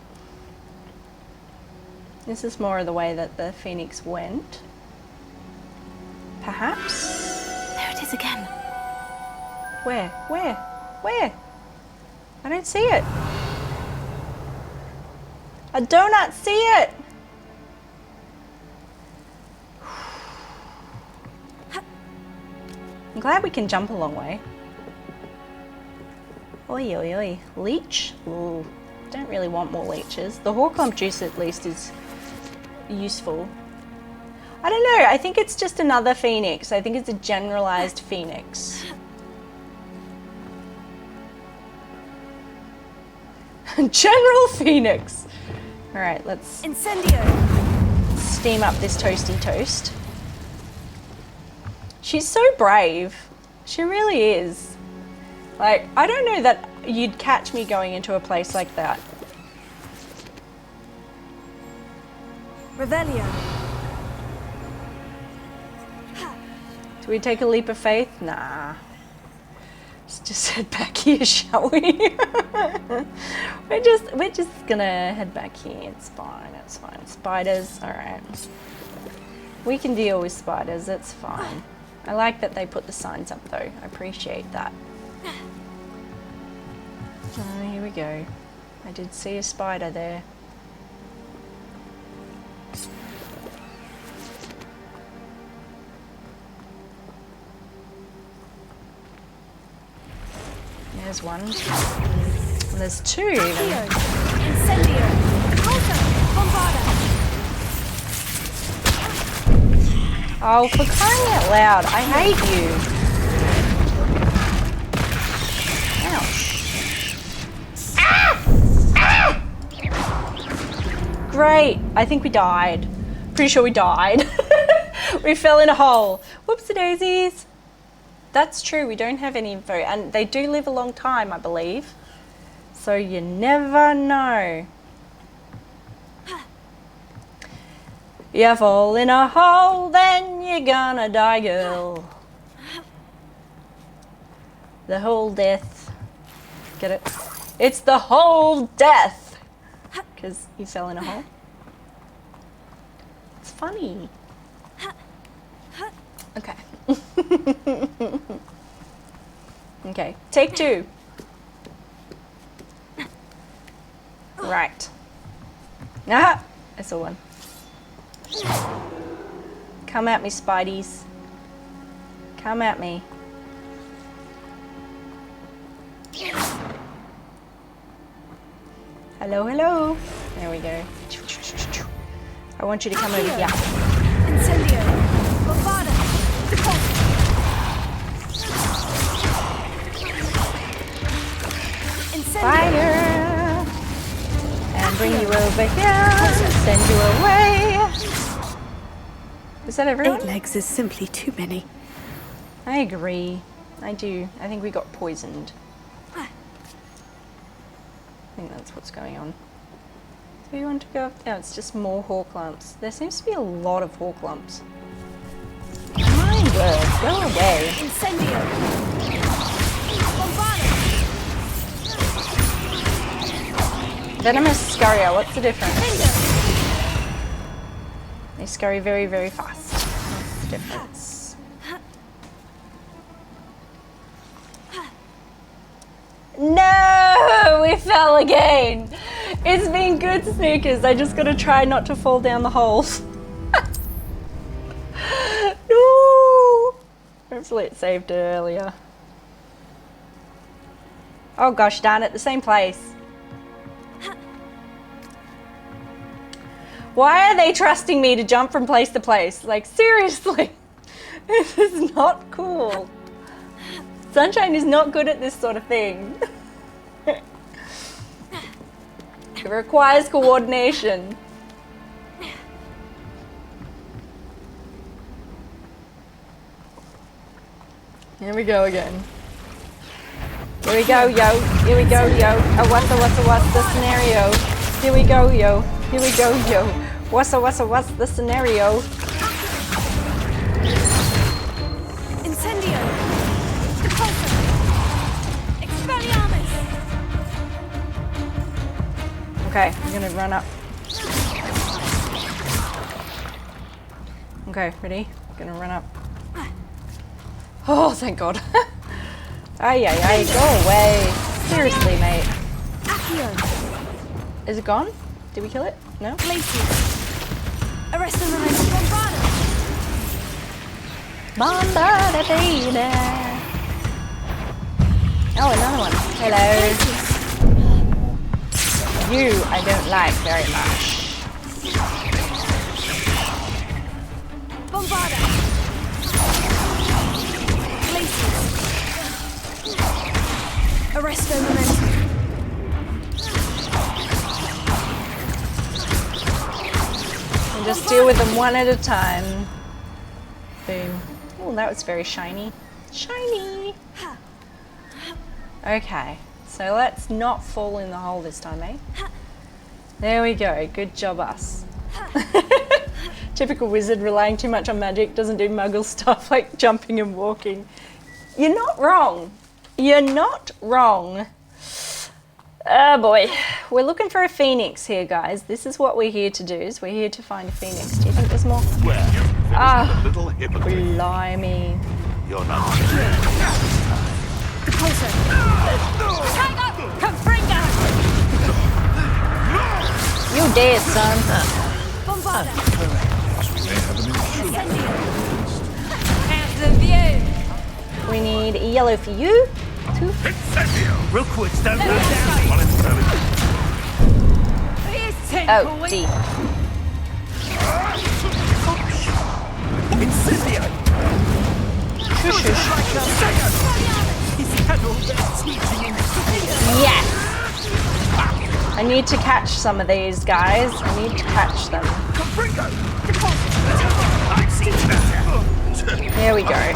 This is more of the way that the Phoenix went. Perhaps? There it is again. Where? Where? Where? I don't see it. I do not see it! I'm glad we can jump a long way. Oi, oi, oi. Leech? Ooh, don't really want more leeches. The Horklump juice at least is useful. I don't know, I think it's just another phoenix. I think it's a generalized phoenix. General phoenix! Alright, let's Incendio. steam up this toasty toast. She's so brave. She really is. Like, I don't know that you'd catch me going into a place like that. Revelio. Do we take a leap of faith? Nah. Let's just head back here, shall we? we're just gonna head back here. It's fine, it's fine. Spiders, alright. We can deal with spiders, it's fine. I like that they put the signs up though. I appreciate that. Oh, here we go. I did see a spider there. There's one. And there's two even. Incendio. Bombarda. Oh, for crying out loud, I hate you. Ouch. Ah! Ah! Great. I think we died. Pretty sure we died. We fell in a hole. Whoopsie daisies. That's true, we don't have any info, and they do live a long time, I believe. So you never know. You fall in a hole, then you're gonna die, girl. The whole death. Get it? It's the whole death! Because you fell in a hole. It's funny. Okay. Okay, take two. Right. Ah! I saw one. Come at me, Spideys. Come at me. Hello, hello. There we go. I want you to come over here. Incendio. Bombarda. Fire! And bring you over here, send you away. Is that everyone? 8 legs is simply too many. I agree. I do. I think we got poisoned. I think that's what's going on. Do you want to go? No, it's just more hawk lumps. There seems to be a lot of hawk lumps. My word, go away. Incendio. Bombarda. Venomous scurrier, what's the difference? They scurry very, very fast. What's the difference? No! We fell again! It's been good, Snookers. I just gotta try not to fall down the holes. No! Hopefully it saved it earlier. Oh gosh darn it, the same place. Why are they trusting me to jump from place to place? Like, seriously. This is not cool. Sunshine is not good at this sort of thing. It requires coordination. Here we go again. Here we go, yo. Here we go, yo. What's the scenario? Here we go, yo. Here we go, yo. What's the scenario? Incendio. Repulsor. Expelliarmus. Okay, I'm gonna run up. Okay, ready? Gonna run up. Oh, thank God. Ay, ay, ay, go away. Seriously, mate. Is it gone? Did we kill it? No? Arrest the momentum. Bombarda. Bombarda, baby. Oh, another one. Hello. You, I don't like very much. Bombarda. Arrest the momentum. And just deal with them one at a time. Boom. Oh, that was very shiny. Shiny! Okay, so let's not fall in the hole this time, eh? There we go. Good job, us. Typical wizard relying too much on magic, doesn't do muggle stuff like jumping and walking. You're not wrong. You're not wrong. Oh boy. We're looking for a phoenix here, guys. This is what we're here to do, is we're here to find a phoenix. Do you think there's more? Ah, blimey. You're not. The pulsar. Tango! Confringo! You dead, son. Bombarda. How's the view? We need a yellow for you. 2. Rookwoods don't go down. Oh, D. Incendio! Yes! I need to catch some of these guys. I need to catch them. There we go.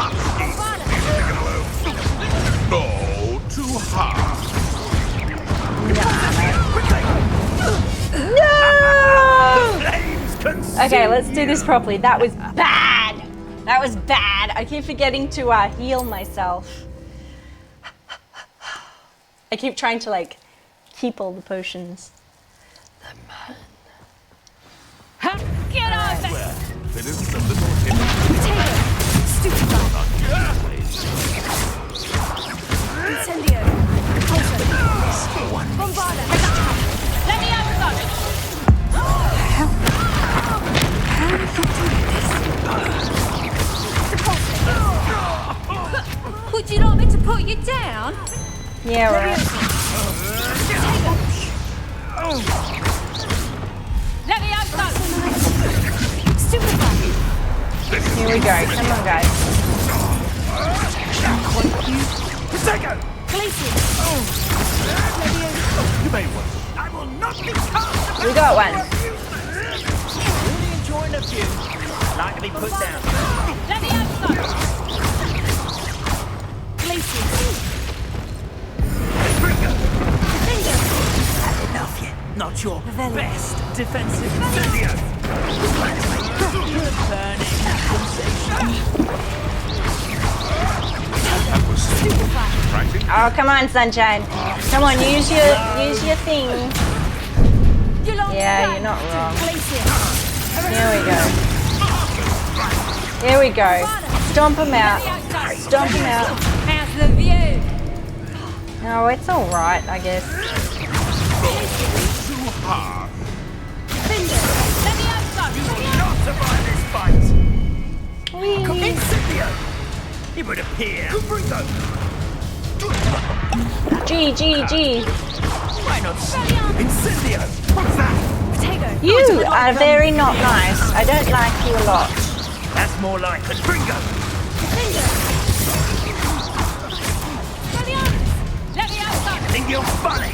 No, too hard. No! Okay, let's do this properly. That was bad. That was bad. I keep forgetting to heal myself. I keep trying to like keep all the potions. Get over! It is a little hidden. Incendio. Pulsar. Bombarda. Let me out of it. Would you like me to put you down? Yeah, right. Let me out of Stupefy. Here we go. Come on, guys. I will not be cast. We got one. Really enjoying a few. Like to be put down. Let me out of Enough yet. Not your best defensive video. Oh, come on, sunshine. Come on, use your thing. Yeah, you're not wrong. Here we go. Here we go. Stomp him out. Stomp him out. How's the view? Oh, it's all right, I guess. Too hard. Let me out Not survive this fight. Incendio. It would appear. G. Why not? Incendio. What's that? You are very not nice. I don't like you a lot. That's more like a Gringo. Let me out I think you're funny.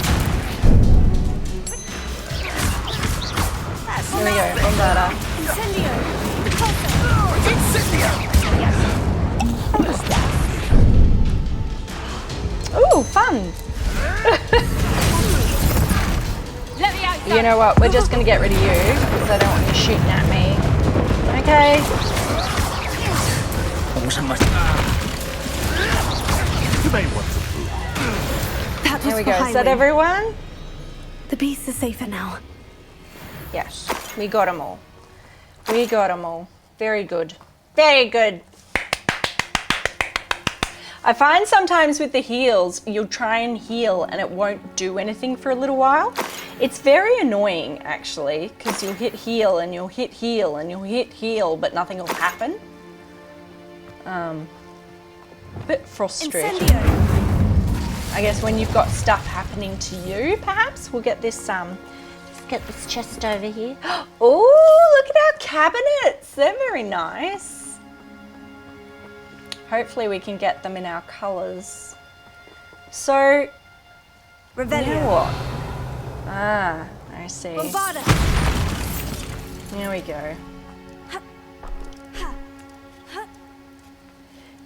Here we go. Bombarda. Incendio. Incendio. Ooh, fun. Let me out. You know what? We're just going to get rid of you because I don't want you shooting at me. Okay. Here we go. Is that everyone? The beasts are safer now. Yes. We got them all. We got them all. Very good. Very good. I find sometimes with the heals, you'll try and heal and it won't do anything for a little while. It's very annoying actually, because you'll hit heal and you'll hit heal and you'll hit heal, but nothing will happen. A bit frustrating. Incendio. I guess when you've got stuff happening to you, perhaps we'll get this let's get this chest over here. Oh, look at our cabinets. They're very nice. Hopefully we can get them in our colours. So, you know what? Ah, I see. Bombarda. Here we go.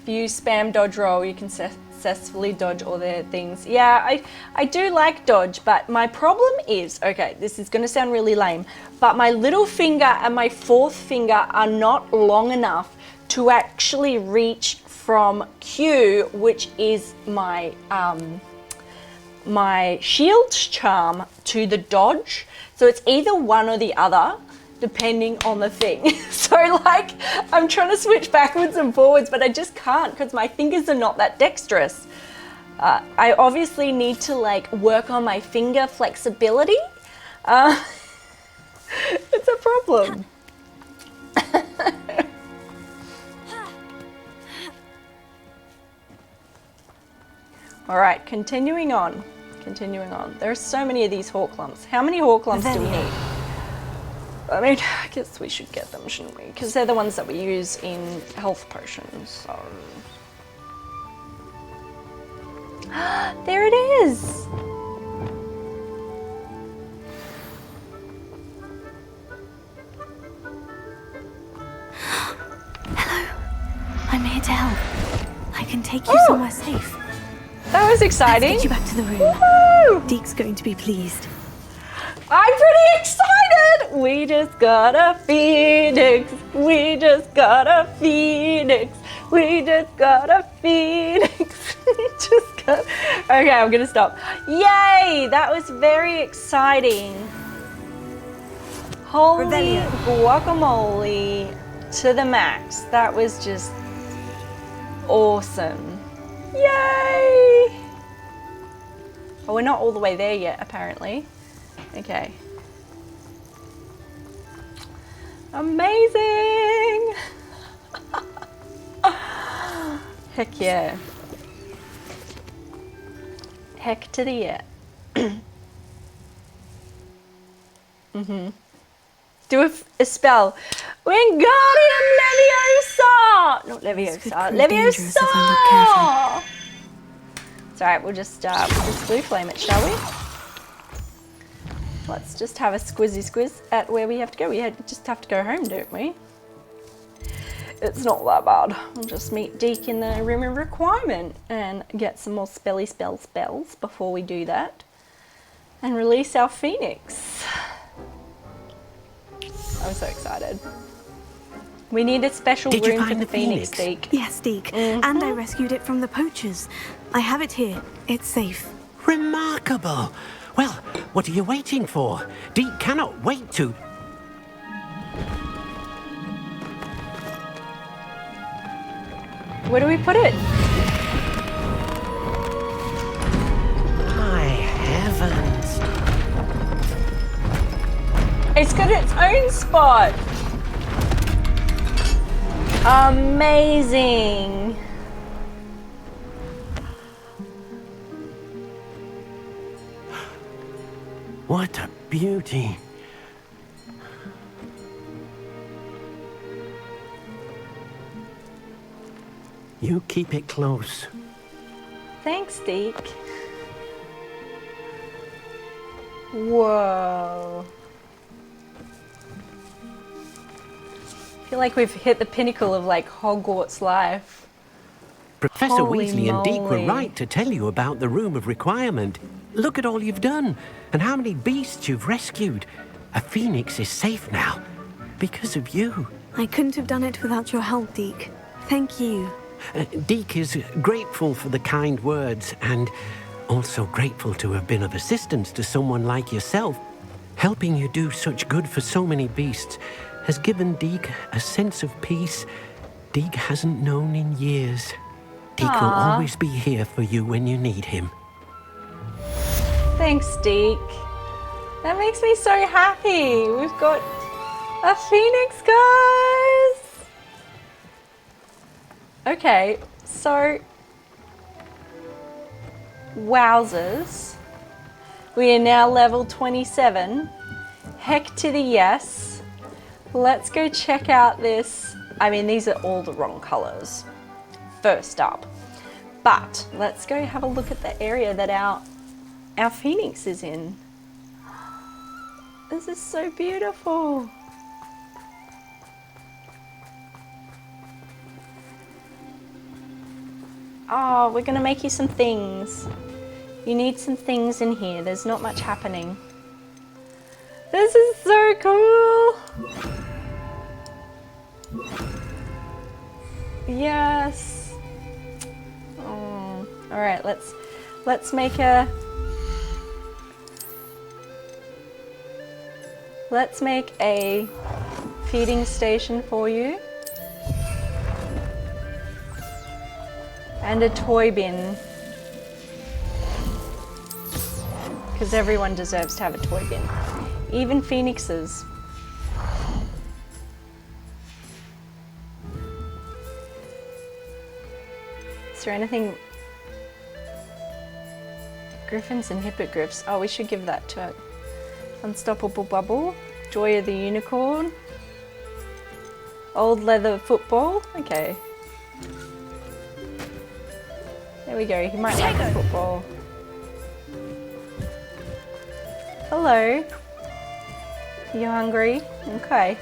If you spam dodge roll, you can set successfully dodge all their things. Yeah, I do like dodge, but my problem is, okay, this is going to sound really lame, but my little finger and my fourth finger are not long enough to actually reach from Q, which is my my shield charm, to the dodge. So it's either one or the other, depending on the thing. So like, I'm trying to switch backwards and forwards, but I just can't because my fingers are not that dexterous. I obviously need to like work on my finger flexibility. It's a problem. All right, continuing on. There are so many of these hawk lumps. How many hawk lumps do we need? I mean, I guess we should get them, shouldn't we? Because they're the ones that we use in health potions. So. There it is! Hello. I'm here to help. I can take you somewhere safe. That was exciting. Let's get you back to the room. Woohoo! Deek's going to be pleased. I'm pretty excited! We just got a phoenix. We just got a phoenix. We just got a phoenix. Okay, I'm gonna stop. Yay! That was very exciting. Holy guacamole to the max. That was just awesome. Yay! Oh, we're not all the way there yet, apparently. Okay. Amazing! Heck yeah. Heck to the yeah. Do a spell. Wingardium Leviosa! Not Leviosa. Leviosa! It's alright, we'll just blue flame it, shall we? Let's just have a squizzy at where we have to go. We just have to go home, don't we? It's not that bad. We'll just meet Deek in the room of requirement and get some more spells before we do that. And release our phoenix. I'm so excited. We need a special room for the phoenix, Deek. Yes, Deek. And I rescued it from the poachers. I have it here. It's safe. Remarkable. Well, what are you waiting for? Deek cannot wait to... Where do we put it? My heavens. It's got its own spot. Amazing. What a beauty. You keep it close. Thanks, Deek. Whoa. I feel like we've hit the pinnacle of like Hogwarts life. Professor Holy Weasley and Deek were moly. right to tell you about the Room of Requirement. Look at all you've done, and how many beasts you've rescued. A phoenix is safe now, because of you. I couldn't have done it without your help, Deek. Thank you. Deek is grateful for the kind words, and also grateful to have been of assistance to someone like yourself. Helping you do such good for so many beasts has given Deek a sense of peace Deek hasn't known in years. Deek will Aww. always be here for you when you need him. Thanks, Deek. That makes me so happy. We've got a phoenix, guys. Okay, so wowzers. We are now level 27. Heck to the yes. Let's go check out this. I mean, these are all the wrong colors. First up. But let's go have a look at the area that our phoenix is in. This is so beautiful. Oh, we're gonna make you some things. You need some things in here. There's not much happening. This is so cool. Yes. Oh, all right. Let's make a. Let's make a feeding station for you. And a toy bin. Because everyone deserves to have a toy bin. Even phoenixes. Is there anything? Griffins and hippogriffs. Oh, we should give that to it. Unstoppable Bubble. Joy of the Unicorn. Old leather football. Okay. There we go. He might like the football. Hello. You hungry? Okay.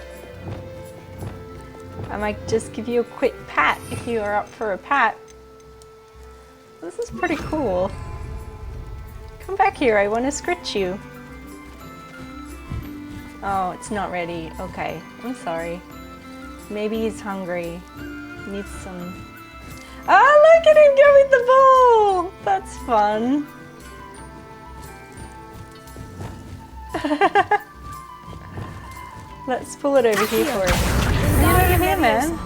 I might just give you a quick pat if you are up for a pat. This is pretty cool. Come back here. I want to scratch you. Oh, it's not ready. Okay. I'm sorry. Maybe he's hungry. Needs some... Oh, look at him go with the ball! That's fun. Let's pull it over here for him. Bring it over here, man.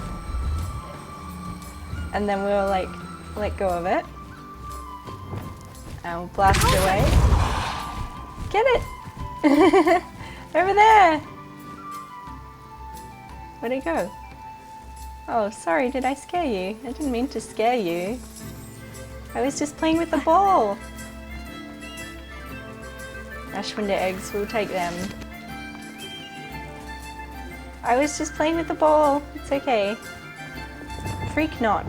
And then we'll like let go of it. And we'll blast it away. Get it! Over there! Where'd it go? Oh, sorry, did I scare you? I didn't mean to scare you. I was just playing with the ball. Ashwinder eggs, we'll take them. I was just playing with the ball. It's okay. Freak not.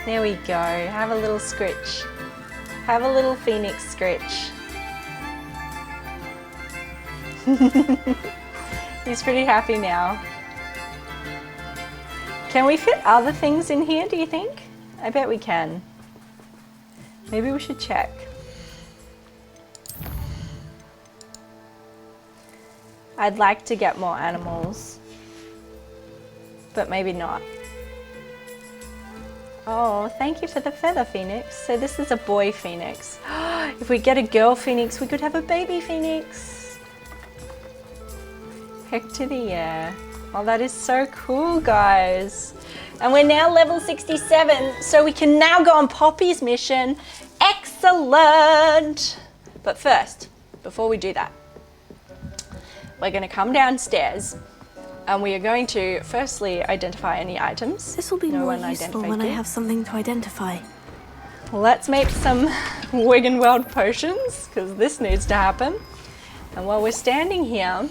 There we go. Have a little scritch. Have a little phoenix scritch. He's pretty happy now. Can we fit other things in here, do you think? I bet we can. Maybe we should check. I'd like to get more animals, but maybe not. Oh, thank you for the feather phoenix. So this is a boy phoenix. If we get a girl phoenix, we could have a baby phoenix. Heck to the yeah. Oh, that is so cool, guys. And we're now level 67, so we can now go on Poppy's mission. Excellent! But first, before we do that, we're going to come downstairs and we are going to firstly identify any items. This will be more useful when I have something to identify. Let's make some Wiggenweld potions, because this needs to happen. And while we're standing here,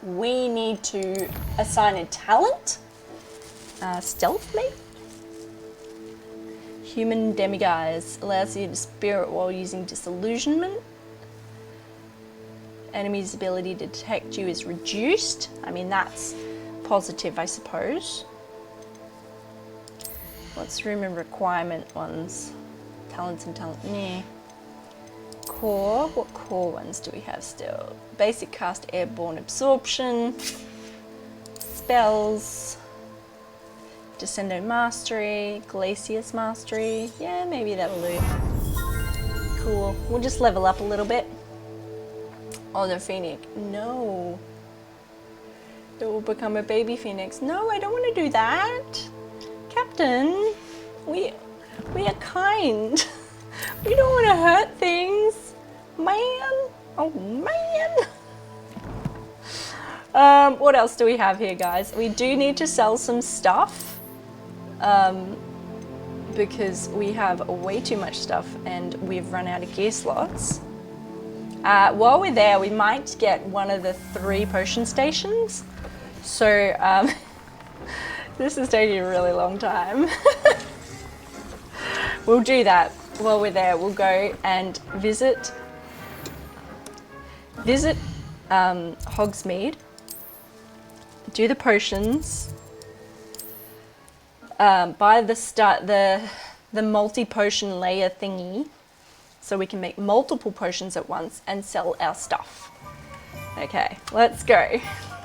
we need to assign a talent. Stealth, maybe? Human Demiguise allows you to spirit while using disillusionment. Enemy's ability to detect you is reduced. I mean, that's positive, I suppose. What's room and requirement ones? Talents and talent, yeah. Core, what core ones do we have still? Basic cast airborne absorption. Spells. Descendo mastery, Glacius mastery. Yeah, maybe that'll do. Cool, we'll just level up a little bit. Oh, the phoenix. No. It will become a baby phoenix. No, I don't want to do that. Captain, we are kind. We don't want to hurt things. Man. Oh, man. What else do we have here, guys? We do need to sell some stuff. Because we have way too much stuff and we've run out of gear slots. While we're there, we might get one of the 3 potion stations. So, this is taking a really long time. We'll do that while we're there. We'll go and visit Hogsmeade do the potions. Buy the multi-potion layer thingy, so we can make multiple potions at once and sell our stuff. Okay, let's go.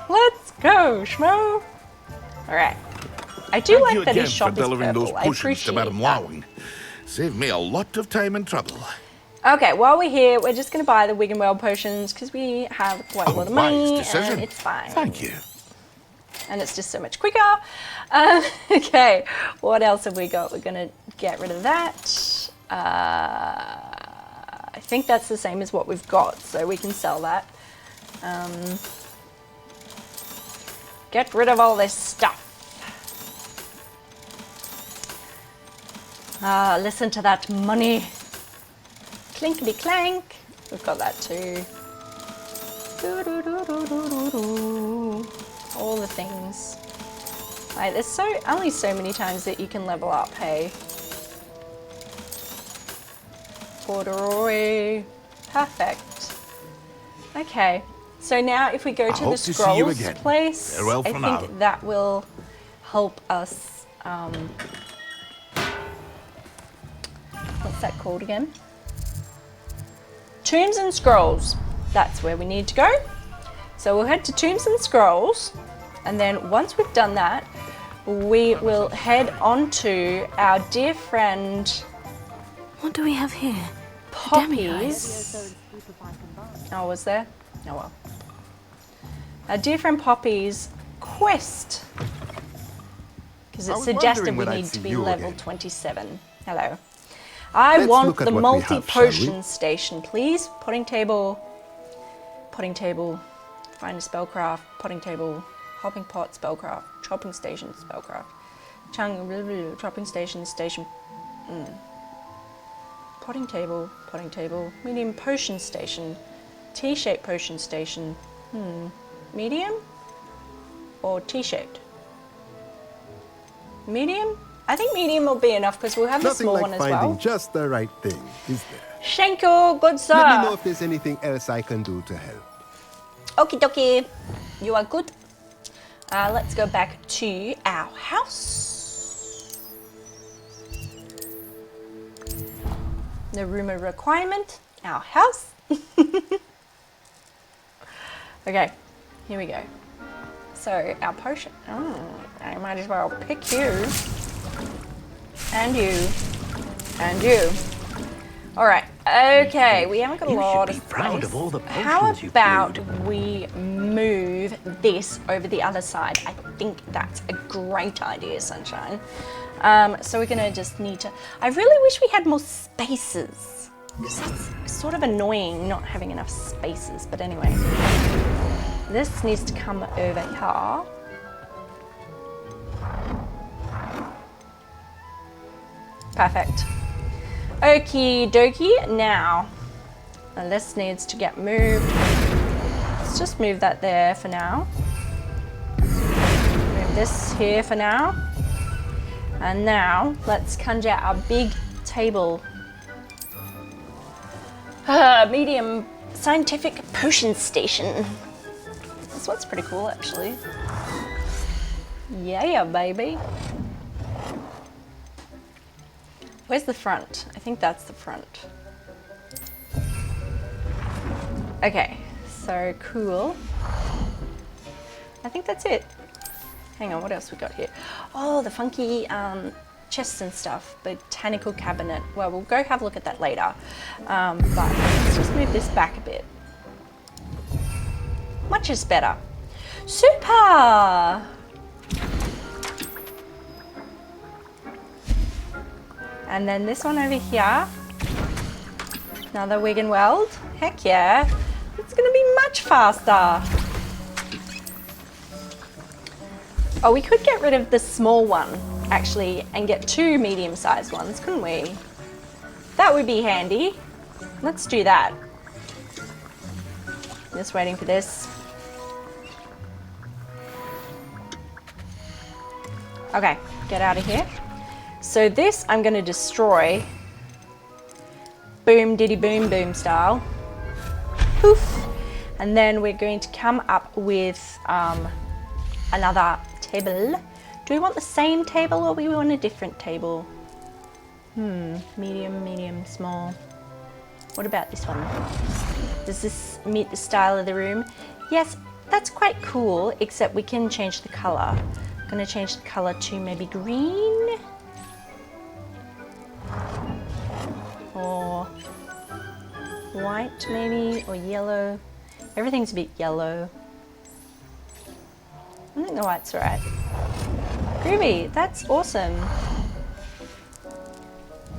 Let's go, Schmo. All right. I do like that his shop is purple. I appreciate that. Saved me a lot of time and trouble. Okay, while we're here, we're just going to buy the Wig and Well potions because we have quite a lot of money and it's fine. Thank you. And it's just so much quicker. Okay, what else have we got? We're going to get rid of that. I think that's the same as what we've got, so we can sell that. Get rid of all this stuff. Listen to that money. Clinkety clank. We've got that too. All the things. Like, there's only so many times that you can level up, hey. Corduroy. Perfect. Okay. So now if we go to the scrolls place, I think that will help us, what's that called again? Tombs and Scrolls. That's where we need to go. So we'll head to Tombs and Scrolls, and then once we've done that, we will head on to our dear friend... What do we have here? Poppy's. Oh, was there? Oh well. Our dear friend Poppy's quest. Because it suggested we need to be level 27. Hello. I want the multi-potion station, please. Potting table, find a spellcraft, potting table, hopping pot, spellcraft, chopping station, spellcraft, chopping station, potting table, medium potion station, T-shaped potion station, medium or T-shaped? Medium? I think medium will be enough because we'll have the small one as well. Nothing like finding just the right thing, is there? Shanko, good sir. Let me know if there's anything else I can do to help. Okie dokie. You are good. Let's go back to our house. The room of requirement, our house. Okay, here we go. So our potion, I might as well pick you. And you. And you. Alright, okay, we haven't got a lot of space. How about we move this over the other side? I think that's a great idea, Sunshine. So we're gonna just need to... I really wish we had more spaces. Because it's sort of annoying not having enough spaces, but anyway. This needs to come over here. Perfect. Okie dokie. Now, this needs to get moved. Let's just move that there for now. Move this here for now. And now, let's conjure our big table. Medium scientific potion station. This one's pretty cool, actually. Yeah, baby. Where's the front? I think that's the front. Okay, so cool. I think that's it. Hang on, what else we got here? Oh, the funky chests and stuff. Botanical cabinet. Well, we'll go have a look at that later. But let's just move this back a bit. Much is better. Super! And then this one over here. Another Wig and Weld. Heck yeah. It's gonna be much faster. Oh, we could get rid of the small one, actually, and get 2 medium-sized ones, couldn't we? That would be handy. Let's do that. Just waiting for this. Okay, get out of here. So this I'm going to destroy. Boom, diddy, boom, boom style. Poof. And then we're going to come up with another table. Do we want the same table or we want a different table? Medium, medium, small. What about this one? Does this meet the style of the room? Yes, that's quite cool, except we can change the color. I'm gonna change the color to maybe green. Or white maybe, or yellow. Everything's a bit yellow. I think the white's right. Groovy, that's awesome.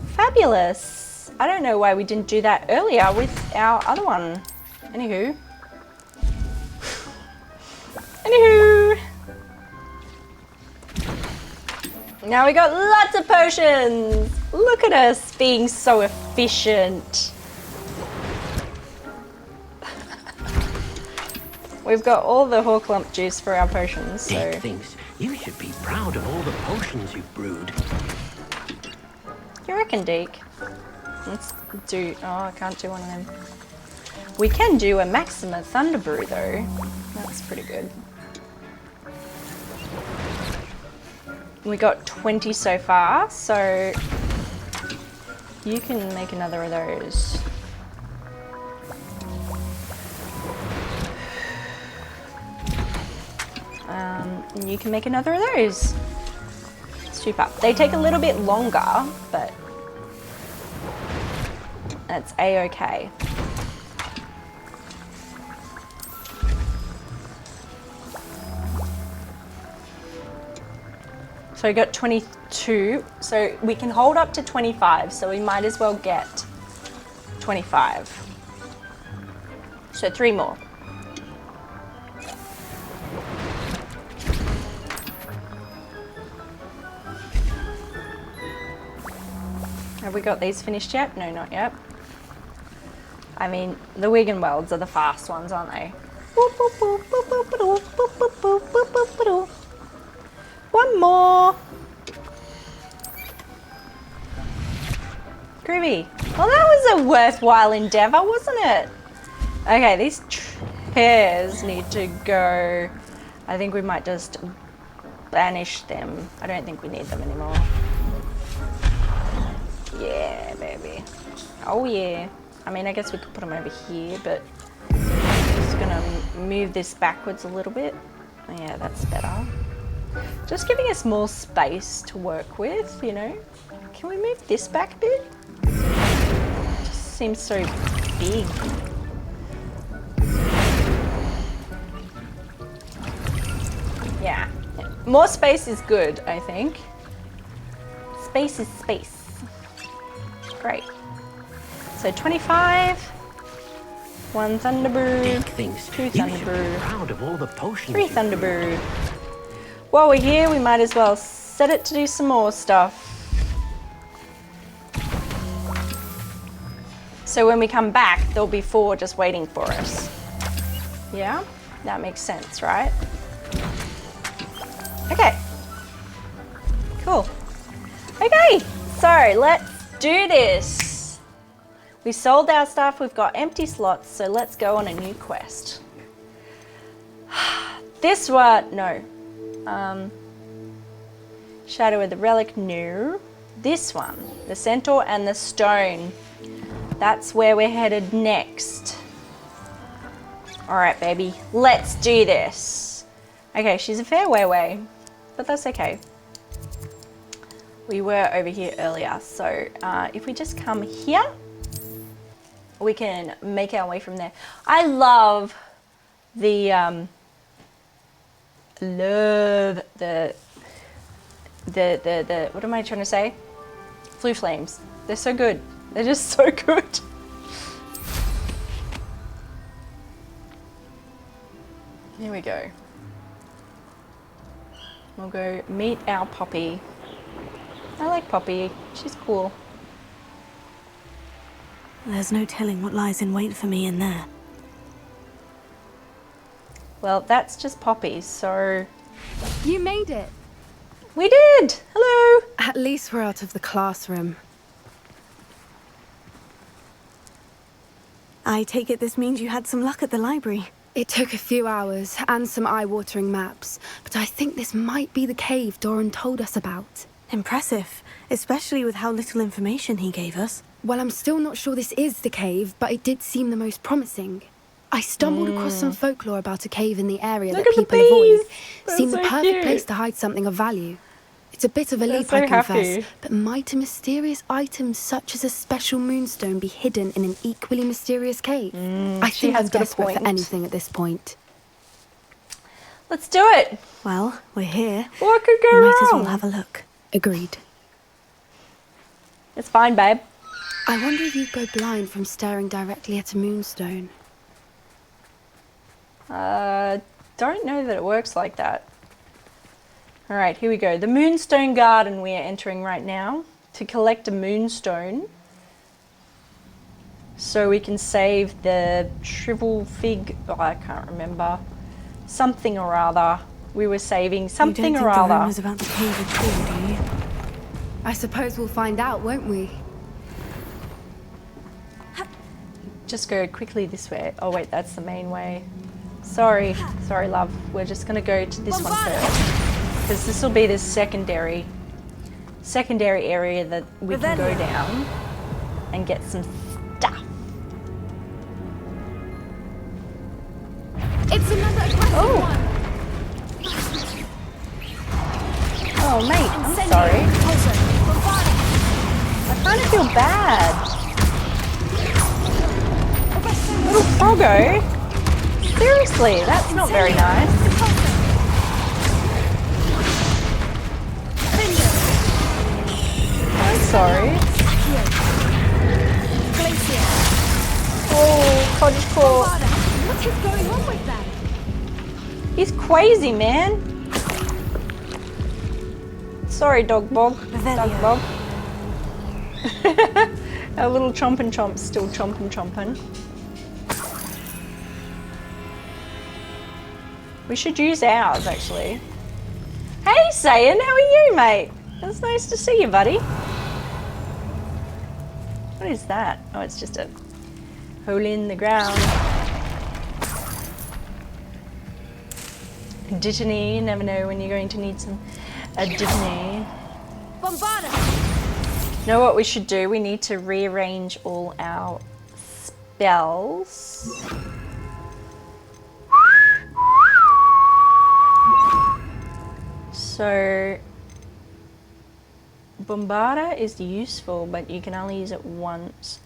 Fabulous. I don't know why we didn't do that earlier with our other one. Anywho. Now we got lots of potions. Look at us being so efficient. We've got all the Horklump juice for our potions, so... Deek thinks you should be proud of all the potions you've brewed. You reckon, Deek? Let's do... Oh, I can't do one of them. We can do a Maxima Thunder Brew, though. That's pretty good. We got 20 so far, so... You can make another of those. And you can make another of those. Super. They take a little bit longer, but that's a-okay. So we got 22, so we can hold up to 25, so we might as well get 25. So 3 more. Have we got these finished yet? No, not yet. I mean, the Wigan Welds are the fast ones, aren't they? One more. Groovy. Well, that was a worthwhile endeavour, wasn't it? Okay, these chairs need to go. I think we might just banish them. I don't think we need them anymore. Yeah, baby. Oh, yeah. I mean, I guess we could put them over here, but I'm just gonna move this backwards a little bit. Oh, yeah, that's better. Just giving us more space to work with, you know. Can we move this back a bit? It just seems so big. Yeah. More space is good, I think. Space is space. Great. So 25. 1 Thunder Brew. 2 Thunder Brew. Proud of all the potions. 3 Thunder Brew. While we're here, we might as well set it to do some more stuff. So when we come back, there'll be 4 just waiting for us. Yeah? That makes sense, right? Okay. Cool. Okay, so let's do this. We sold our stuff, we've got empty slots, so let's go on a new quest. This one, no. Shadow of the Relic, no. This one, the Centaur and the Stone. That's where we're headed next. All right, baby, let's do this. Okay, she's a fair way away, but that's okay. We were over here earlier, so if we just come here, we can make our way from there. I love the what am I trying to say? Flue flames. They're so good. They're just so good. Here we go. We'll go meet our Poppy. I like Poppy. She's cool. There's no telling what lies in wait for me in there. Well, that's just Poppy, so... You made it. We did! Hello! At least we're out of the classroom. I take it this means you had some luck at the library. It took a few hours and some eye-watering maps, but I think this might be the cave Doran told us about. Impressive, especially with how little information he gave us. Well, I'm still not sure this is the cave, but it did seem the most promising. I stumbled across some folklore about a cave in the area that people avoid. Seemed the perfect place to hide something of value. It's a bit of a leap, I confess, but might a mysterious item such as a special moonstone be hidden in an equally mysterious cave? I think I'm desperate for anything at this point. Let's do it. Well, we're here. What could go wrong? wrong? Might as well have a look. Agreed. It's fine, babe. I wonder if you'd go blind from staring directly at a moonstone. Don't know that it works like that. All right, here we go. The Moonstone Garden we are entering right now to collect a moonstone so we can save the shrivel fig. Oh, I can't remember. Something or other. We were saving something or other. You don't think the rumors about the cave are true, do you? I suppose we'll find out, won't we? Just go quickly this way. Oh wait, that's the main way. Sorry, love. We're just gonna go to this one first. Because this will be the secondary area that we can go down and get some stuff. It's another aggressive one. Oh mate, I'm sorry. I kind of feel bad. Little froggo. Seriously, that's not very nice. I'm sorry. Oh, cottage core. What is going on with them? He's crazy, man. Sorry, dog bog. Dog bog. Our little chompin' still chompin'. We should use ours, actually. Hey, Sayan, how are you, mate? It's nice to see you, buddy. What is that? Oh, it's just a hole in the ground. Dittany, you never know when you're going to need a dittany. Know what we should do? We need to rearrange all our spells. So, Bombarda is useful, but you can only use it once.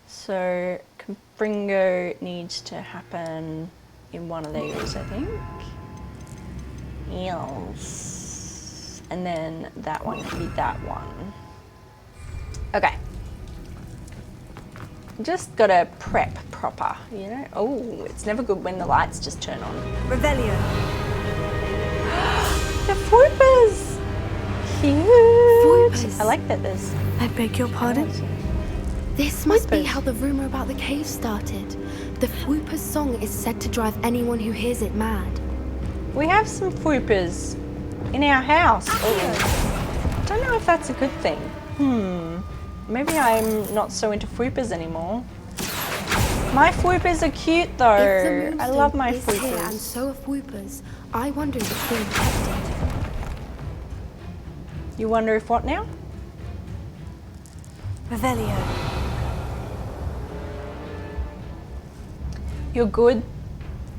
So, Confringo needs to happen in one of these, I think. Yes. And then that one could be that one. Okay. Just gotta prep proper, you know? Oh, it's never good when the lights just turn on. Revelio. The Foopers! Cute! Foopers. I like that there's... I beg your pardon? This must be how the rumor about the cave started. The Foopers song is said to drive anyone who hears it mad. We have some Foopers in our house. Oh. Don't know if that's a good thing. Maybe I'm not so into Foopers anymore. My Foopers are cute though. I love my Foopers. And so are Foopers. I wonder if it's being protected. You wonder if what now? Revelio. You're good.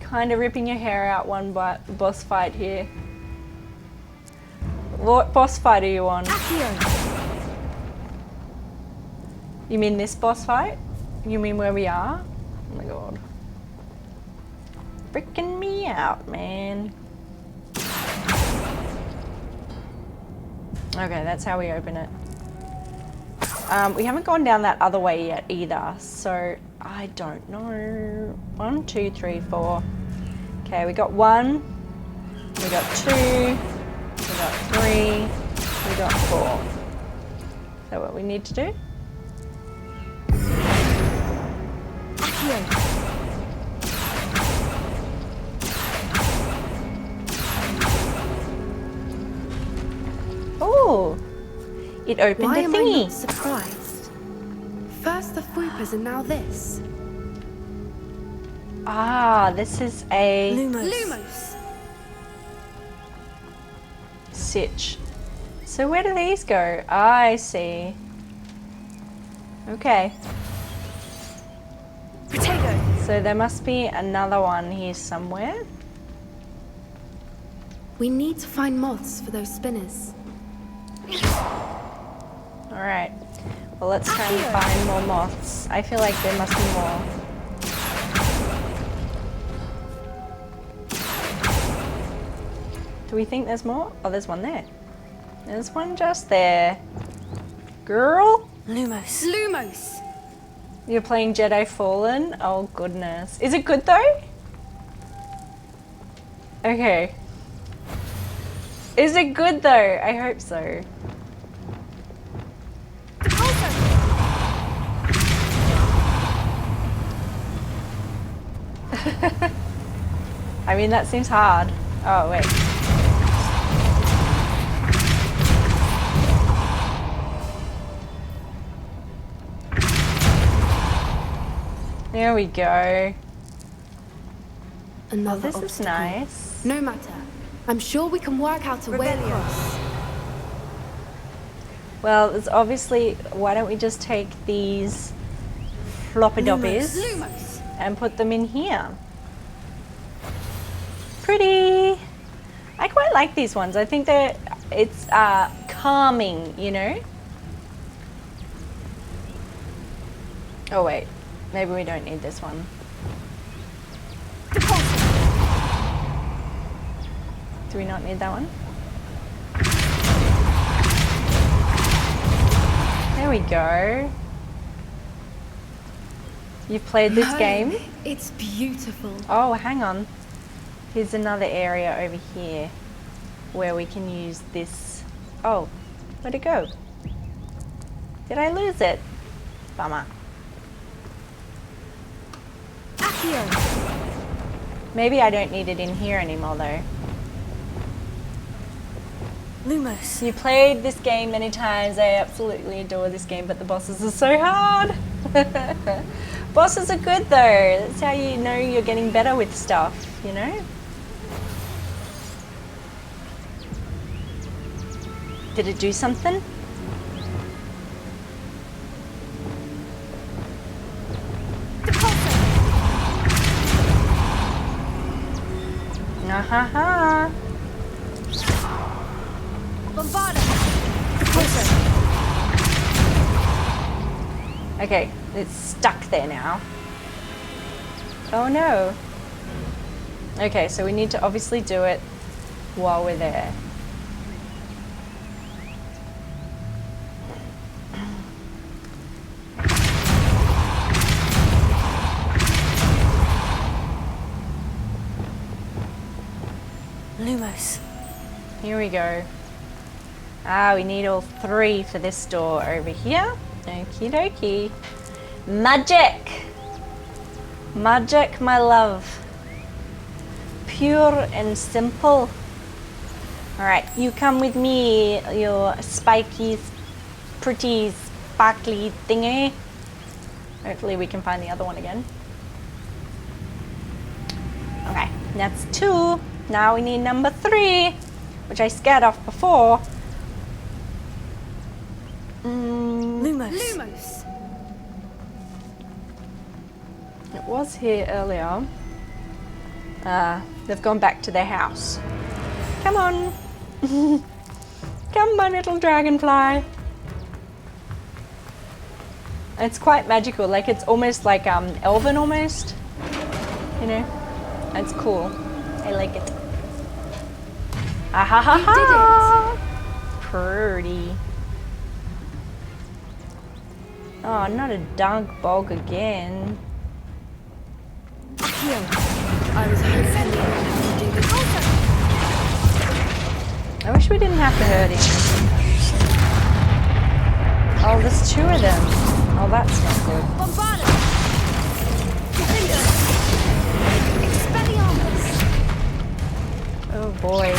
Kind of ripping your hair out one boss fight here. What boss fight are you on? You mean this boss fight? You mean where we are? Oh my god. Freaking me out, man. Okay, that's how we open it. We haven't gone down that other way yet either, so I don't know. 1, 2, 3, 4. Okay, we got 1, we got 2, we got 3, we got 4. Is that what we need to do? Oh, it opened Why a am I thingy. not surprised? First the Foopers and now this. Ah, this is a Lumos. sitch. So where do these go? I see. Okay. Potato. So there must be another one here somewhere. We need to find moths for those spinners. Alright. Well, let's try and find more moths. I feel like there must be more. Do we think there's more? Oh, there's one there. There's one just there. Girl? Lumos. Lumos. You're playing Jedi Fallen? Oh, goodness. Is it good, though? Okay. Is it good, though? I hope so. I mean, that seems hard. Oh, wait. There we go. Another this obstacle. Is nice. No matter. I'm sure we can work out a way across. Well, it's obviously, why don't we just take these floppy dobbies and put them in here? Pretty. I quite like these ones. I think it's calming, you know? Oh wait, maybe we don't need this one. Do we not need that one? There we go. You've played this game? It's beautiful. Oh, hang on. Here's another area over here where we can use this. Oh, where'd it go? Did I lose it? Bummer. Maybe I don't need it in here anymore though. Lumos. You played this game many times. I absolutely adore this game, but the bosses are so hard. Bosses are good though. That's how you know you're getting better with stuff, you know? Did it do something? Ha. Okay, it's stuck there now. Oh no. Okay, so we need to obviously do it while we're there. Lumos. Here we go. Ah, we need all three for this door over here. Okie dokie. Magic! Magic, my love. Pure and simple. Alright, you come with me, your spiky, pretty, sparkly thingy. Hopefully we can find the other one again. Okay, that's 2. Now we need number 3, which I scared off before. Lumos. It was here earlier. They've gone back to their house. Come on. Come, my little dragonfly. It's quite magical. Like, it's almost like elven almost. You know? It's cool. I like it. Ah ha ha ha! Pretty. Oh, not a dunk bog again. I was hoping you wouldn't have to do this. I wish we didn't have to hurt him. Oh, there's 2 of them. Oh, that's not good. Oh boy.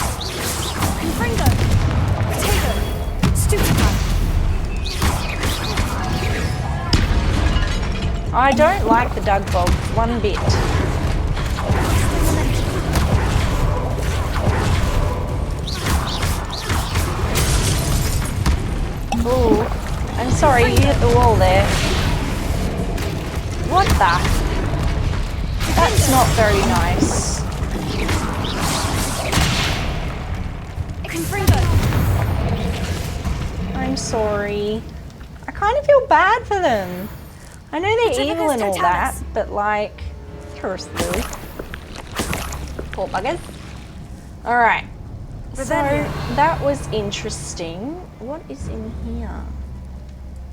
I don't like the dug bogs one bit. Oh, I'm sorry, you hit the wall there. What the? That's not very nice. I'm sorry. I kind of feel bad for them. I know they're evil and all that, but like, seriously. Poor buggers. Alright. So, that was interesting. What is in here?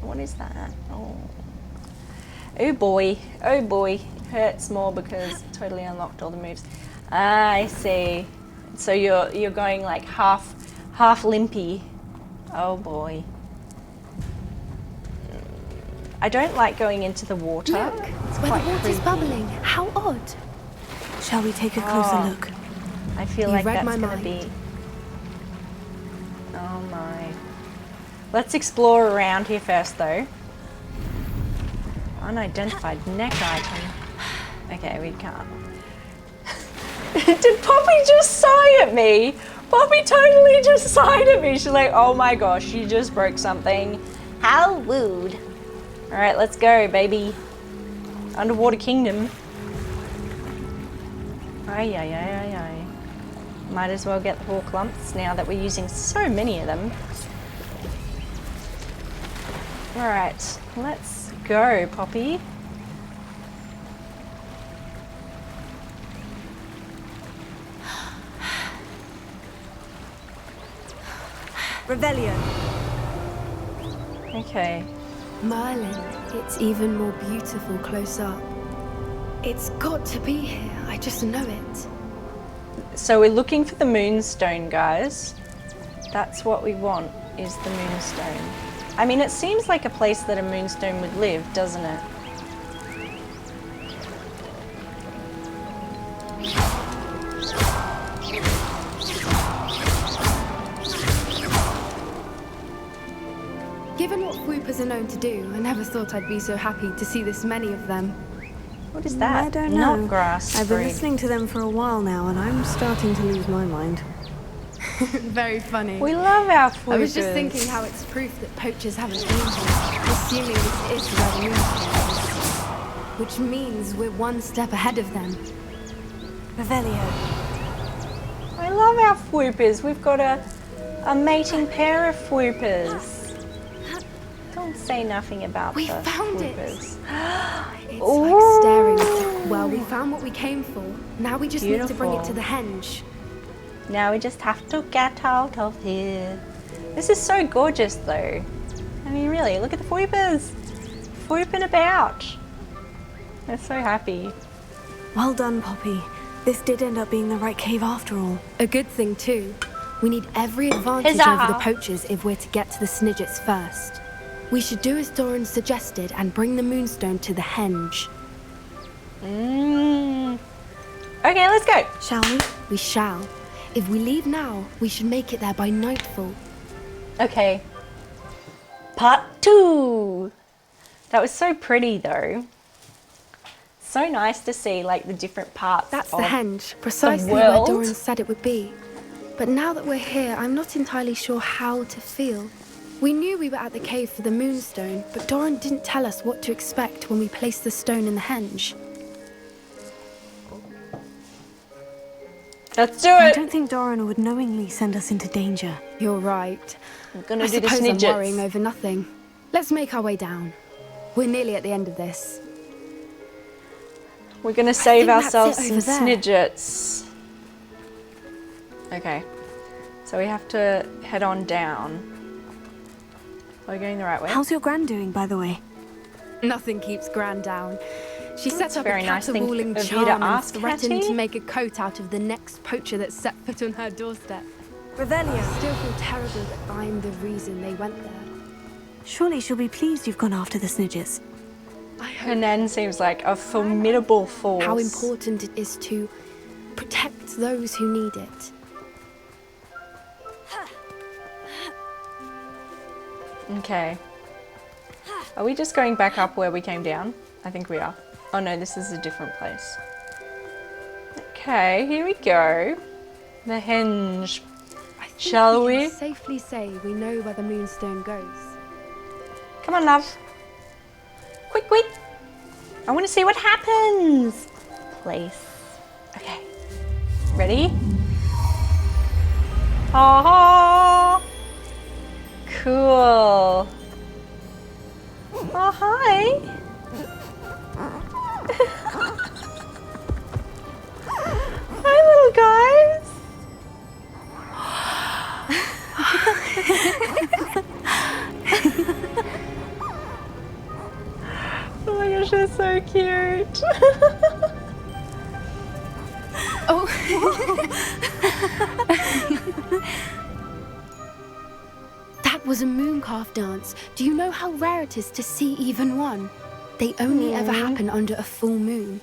What is that? Oh. Oh boy. Oh boy. It hurts more because it totally unlocked all the moves. Ah, I see. So you're going like half limpy. Oh boy. I don't like going into the water. Look, it's where the water's bubbling. How odd. Shall we take a closer look? I feel like that's going to be... Oh my. Let's explore around here first though. Unidentified neck item. Okay, we can't. Did Poppy just sigh at me? Poppy totally just sighed at me. She's like, oh my gosh, you just broke something. How rude. Alright, let's go, baby. Underwater kingdom. Ay, ay, ay, ay, ay. Might as well get the hawk lumps now that we're using so many of them. Alright, let's go, Poppy. Revelio. Okay. Merlin, it's even more beautiful close up. It's got to be here, I just know it. So we're looking for the moonstone, guys. That's what we want, is the moonstone. I mean, it seems like a place that a moonstone would live, doesn't it? Given what swoopers are known to do, I never thought I'd be so happy to see this many of them. What is that? I don't know. Not grass. I've been listening to them for a while now, and I'm starting to lose my mind. Very funny. We love our swoopers. I was just thinking how it's proof that poachers haven't been here, assuming this is where the moonstone is. Which means we're one step ahead of them. Revelio. I love our swoopers. We've got a mating pair of swoopers. Don't say nothing about we the found swoopers. It's like staring at it. Well, we found what we came for. Now we just need to bring it to the henge. Now we just have to get out of here. This is so gorgeous though. I mean really, look at the swoopers. Swooping about. They're so happy. Well done, Poppy. This did end up being the right cave after all. A good thing too. We need every advantage over the poachers if we're to get to the Snidgets first. We should do as Doran suggested and bring the moonstone to the henge. Okay, let's go. Shall we? We shall. If we leave now, we should make it there by nightfall. Okay. Part 2. That was so pretty though. So nice to see like the different parts. That's of the henge, precisely the where world. Doran said it would be. But now that we're here, I'm not entirely sure how to feel. We knew we were at the cave for the moonstone, but Doran didn't tell us what to expect when we placed the stone in the henge. Let's do it! I don't think Doran would knowingly send us into danger. You're right. I'm gonna I do the suppose I'm Snidgets. worrying over nothing. Let's make our way down. We're nearly at the end of this. We're gonna save think that's ourselves it some over there. Snidgets. Okay. So we have to head on down. Are we going the right way? How's your gran doing, by the way? Nothing keeps Gran down. She That's set up very a nice thing caterwauling of you to charm and ask, threatened Hattie. to make a coat out of the next poacher that set foot on her doorstep. Revelio. I still feel terrible that I'm the reason they went there. Surely she'll be pleased you've gone after the Snidgets. Her nan seems like a formidable force. How important it is to protect those who need it. Okay. Are we just going back up where we came down? I think we are. Oh no, this is a different place. Okay, here we go. The henge. Shall We we? can safely say we know where the moonstone goes. Come on, love. Quick, quick. I want to see what happens. Place. Okay. Ready? Oh, cool. Oh, hi. Hi, little guys. Oh my gosh, they're so cute. Oh. That was a mooncalf dance. Do you know how rare it is to see even one? They only ever happen under a full moon.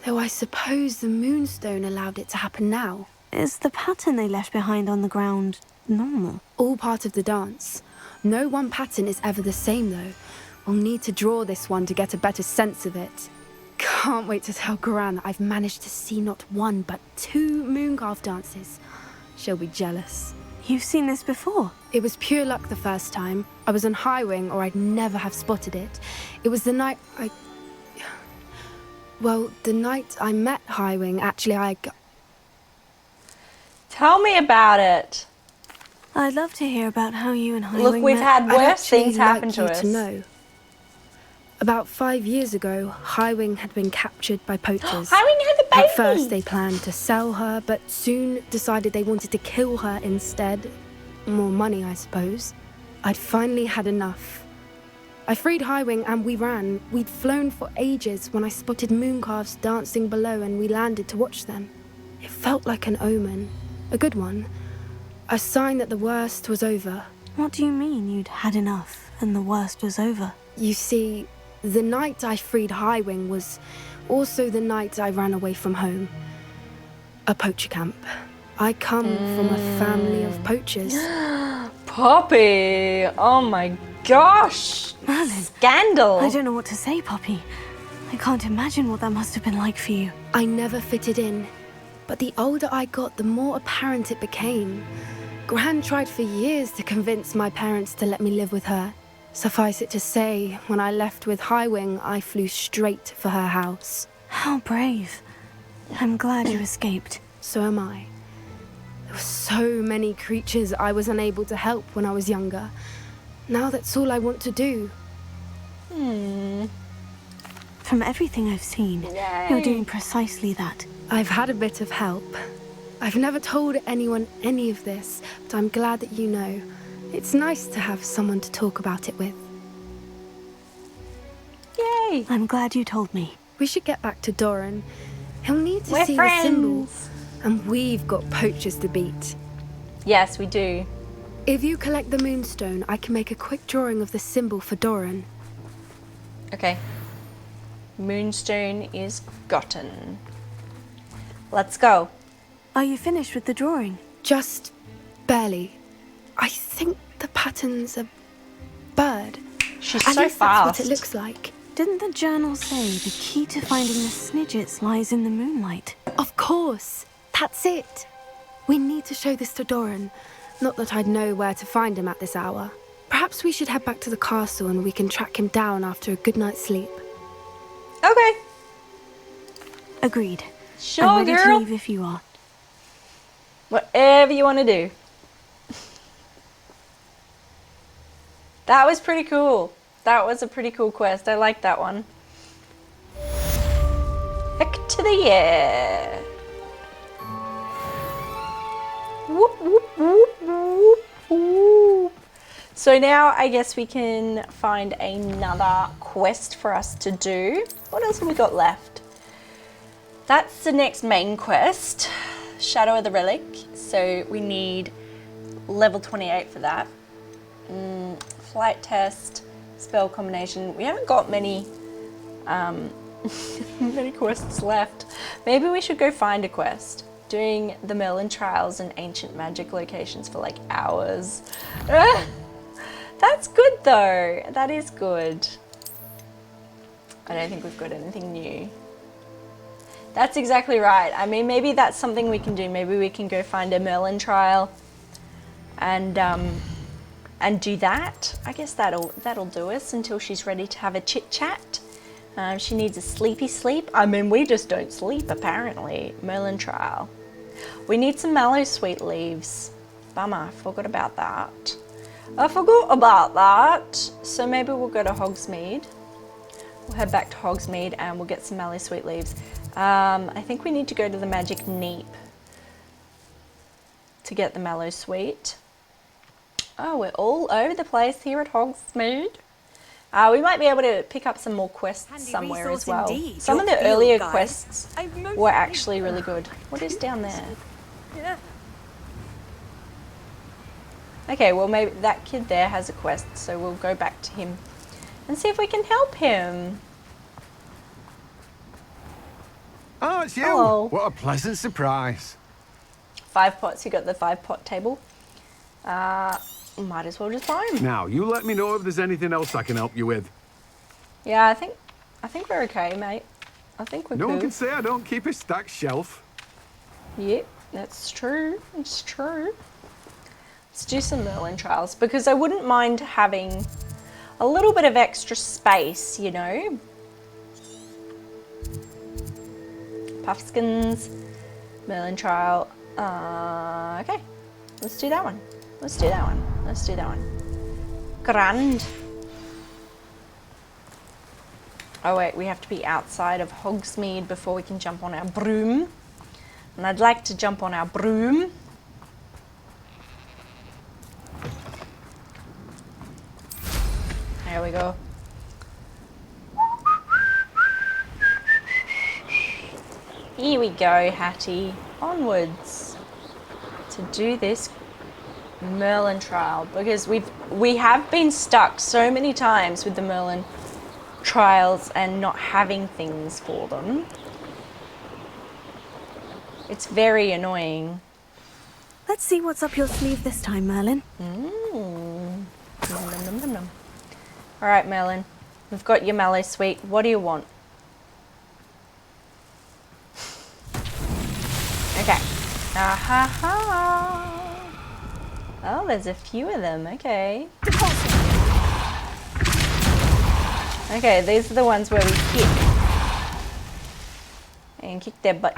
Though I suppose the moonstone allowed it to happen now. Is the pattern they left behind on the ground normal? All part of the dance. No one pattern is ever the same though. We'll need to draw this one to get a better sense of it. Can't wait to tell Gran that I've managed to see not one but 2 mooncalf dances. She'll be jealous. You've seen this before? It was pure luck the first time. I was on High Wing or I'd never have spotted it. It was the night the night I met High Wing, actually Tell me about it. I'd love to hear about how you and High Look, Wing we've met. had worse I'd actually things happen like to you us. to know. About 5 years ago, High Wing had been captured by poachers. High Wing had the baby. At first, they planned to sell her, but soon decided they wanted to kill her instead. More money, I suppose. I'd finally had enough. I freed High Wing and we ran. We'd flown for ages when I spotted mooncalves dancing below and we landed to watch them. It felt like an omen. A good one. A sign that the worst was over. What do you mean you'd had enough and the worst was over? You see, the night I freed High Wing was also the night I ran away from home. A poacher camp. I come from a family of poachers. Poppy! Oh my gosh! Merlin. Scandal! I don't know what to say, Poppy. I can't imagine what that must have been like for you. I never fitted in. But the older I got, the more apparent it became. Gran tried for years to convince my parents to let me live with her. Suffice it to say, when I left with High Wing, I flew straight for her house. How brave. I'm glad you escaped. So am I. There were so many creatures I was unable to help when I was younger. Now that's all I want to do. From everything I've seen, you're doing precisely that. I've had a bit of help. I've never told anyone any of this, but I'm glad that you know. It's nice to have someone to talk about it with. Yay! I'm glad you told me. We should get back to Doran. He'll need to We're see friends. the symbol. And we've got poachers to beat. Yes, we do. If you collect the moonstone, I can make a quick drawing of the symbol for Doran. Okay. Moonstone is gotten. Let's go. Are you finished with the drawing? Just barely. I think the pattern's a bird. She's At so least fast. that's what it looks like. Didn't the journal say the key to finding the Snidgets lies in the moonlight? Of course. That's it. We need to show this to Doran. Not that I'd know where to find him at this hour. Perhaps we should head back to the castle and we can track him down after a good night's sleep. Okay. Agreed. Sure, I'm ready girl. to leave if you are. Whatever you want to do. That was pretty cool. That was a pretty cool quest. I like that one. Back to the air. Whoop, whoop, whoop, whoop, whoop. So now I guess we can find another quest for us to do. What else have we got left? That's the next main quest, Shadow of the Relic. So we need level 28 for that. Flight test, spell combination. We haven't got many many quests left. Maybe we should go find a quest. Doing the Merlin trials and ancient magic locations for like hours. That's good though. That is good. I don't think we've got anything new. That's exactly right. I mean, maybe that's something we can do. Maybe we can go find a Merlin trial and and do that. I guess that'll do us until she's ready to have a chit chat. She needs a sleepy sleep. I mean, we just don't sleep apparently. Merlin trial. We need some mallow sweet leaves. Bummer, I forgot about that. So maybe we'll go to Hogsmeade. We'll head back to Hogsmeade and we'll get some mallow sweet leaves. I think we need to go to the magic neep to get the mallow sweet. Oh, we're all over the place here at Hogsmeade. We might be able to pick up some more quests somewhere as well. Indeed. Some of Your the field earlier guide. quests I've were actually really good. What is down there? Yeah. Okay, well maybe that kid there has a quest, so we'll go back to him and see if we can help him. Oh, it's you! Hello. What a pleasant surprise. 5 pots, you got the 5-pot table. Might as well just buy him. Now, you let me know if there's anything else I can help you with. Yeah, I think we're okay, mate. I think we're No good. one can say I don't keep a stacked shelf. Yep, that's true. It's true. Let's do some Merlin trials because I wouldn't mind having a little bit of extra space, you know. Puffskins, Merlin trial. Okay, let's do that one. Let's do that one. Let's do that one. Grand. Oh wait, we have to be outside of Hogsmeade before we can jump on our broom. And I'd like to jump on our broom. There we go. Here we go, Hattie. Onwards to do this Merlin trial because we have been stuck so many times with the Merlin trials and not having things for them. It's very annoying. Let's see what's up your sleeve this time, Merlin. Nom, nom, nom, nom, nom. All right, Merlin, we've got your mallow sweet. What do you want? Okay. Ah-ha-ha. Oh, there's a few of them. Okay. Okay, these are the ones where we kick. And kick their butt.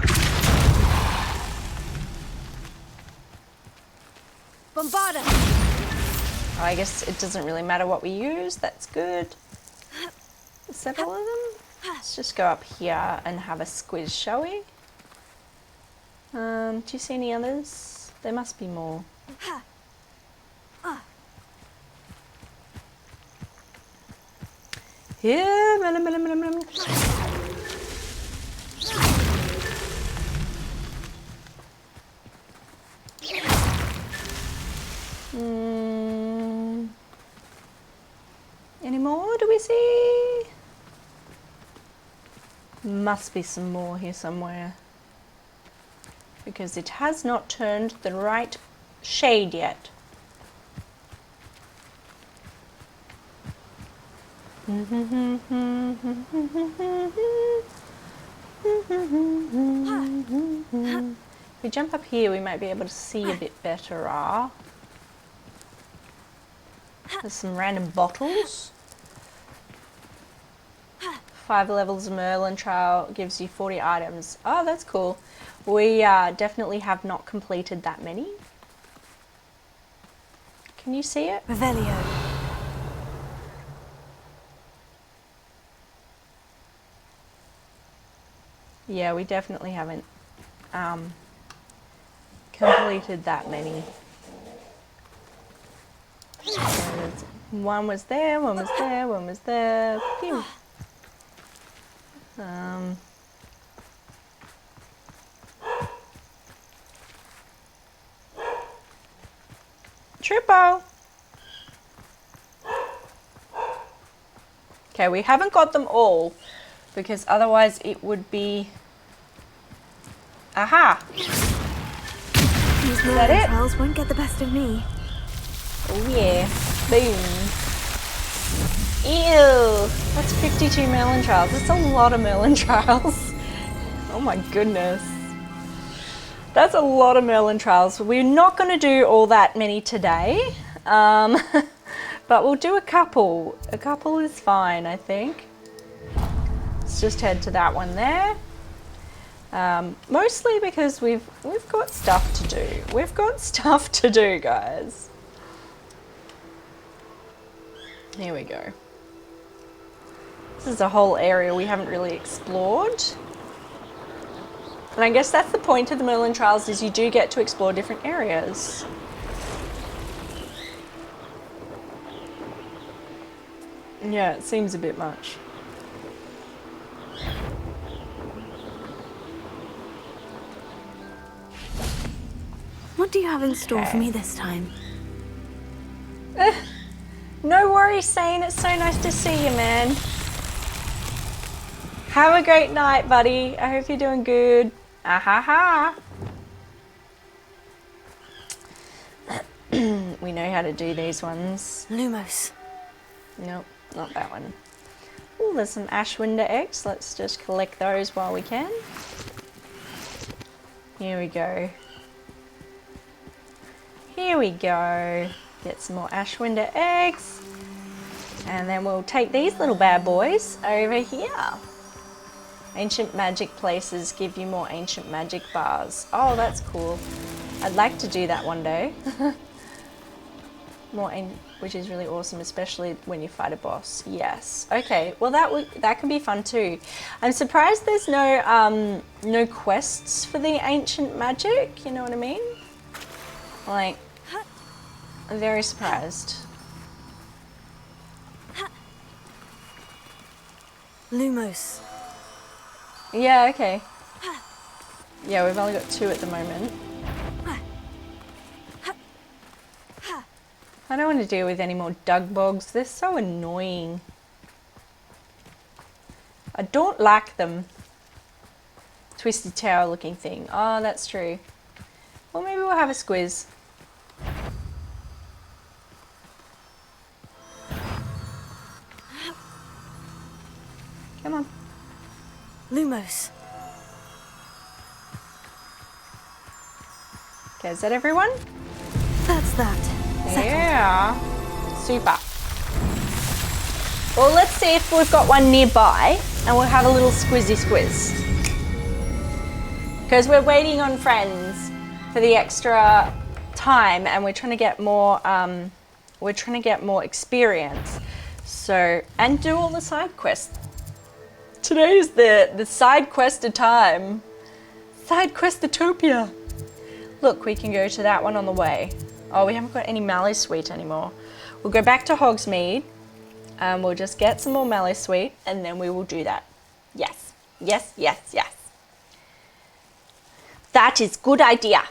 Bombarda! Oh, I guess it doesn't really matter what we use. That's good. Several of them. Let's just go up here and have a squiz, shall we? Do you see any others? There must be more. Yeah, any more do we see? Must be some more here somewhere. Because it has not turned the right shade yet. If we jump up here, we might be able to see a bit better. There's some random bottles. 5 levels of Merlin trial gives you 40 items. Oh, that's cool. We definitely have not completed that many. Can you see it? Revelio. Yeah, we definitely haven't completed that many. One was there, one was there, one was there. Phew. Tripo. Okay, we haven't got them all because otherwise it would be. Aha! These Is that it? trials won't get the best of me. Oh yeah. Boom. Ew. That's 52 Merlin trials. That's a lot of Merlin trials. Oh my goodness. That's a lot of Merlin trials. We're not going to do all that many today. But we'll do a couple. A couple is fine, I think. Let's just head to that one there. Mostly because we've got stuff to do. We've got stuff to do, guys. Here we go. This is a whole area we haven't really explored. And I guess that's the point of the Merlin Trials, is you do get to explore different areas. Yeah, it seems a bit much. What do you have in store for me this time? No worries, Sane. It's so nice to see you, man. Have a great night, buddy. I hope you're doing good. Ah ha ha. We know how to do these ones. Lumos. Nope, not that one. Oh, there's some Ashwinder eggs. Let's just collect those while we can. Here we go. Here we go. Get some more Ashwinder eggs. And then we'll take these little bad boys over here. Ancient magic places give you more ancient magic bars. Oh, that's cool. I'd like to do that one day. Which is really awesome, especially when you fight a boss. Yes. Okay. Well, that can be fun too. I'm surprised there's no quests for the ancient magic. You know what I mean? Like, I'm very surprised. Lumos. Yeah. Okay. Yeah, we've only got 2 at the moment. I don't want to deal with any more dug bogs. They're so annoying. I don't like them. Twisted tower looking thing. Oh, that's true. Well, maybe we'll have a squiz. Come on. Lumos. Okay, is that everyone? That's that. Yeah. Super. Well, let's see if we've got one nearby and we'll have a little squizzy squiz. Because we're waiting on friends for the extra time and we're trying to get more experience. So, and do all the side quests. Today is the side quest of time. Side quest-utopia. Look, we can go to that one on the way. Oh, we haven't got any mallow sweet anymore. We'll go back to Hogsmeade. We'll just get some more mallow sweet and then we will do that. Yes, yes, yes, yes. That is good idea.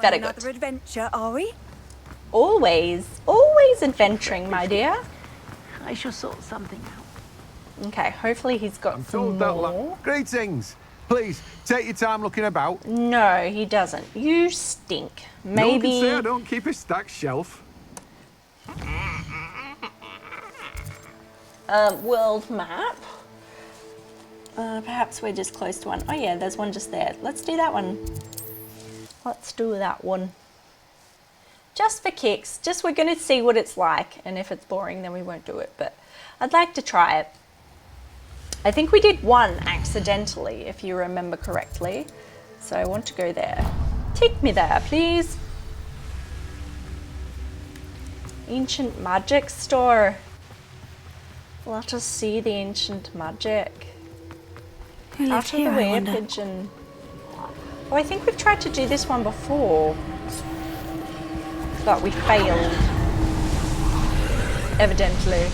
Very good. Another adventure, are we? Always, always adventuring, my dear. I shall sort something out. Okay, hopefully he's got some more. Greetings. Please, take your time looking about. No, he doesn't. You stink. Maybe... No one can say I don't keep a stacked shelf. World map. Perhaps we're just close to one. Oh yeah, there's one just there. Let's do that one. Let's do that one. Just for kicks. Just we're going to see what it's like. And if it's boring, then we won't do it. But I'd like to try it. I think we did one accidentally, if you remember correctly. So I want to go there. Take me there, please. Ancient magic store. Let us see the ancient magic. Who lived Out of the here, I way, wonder? pigeon. Oh, I think we've tried to do this one before. But we failed. Evidently.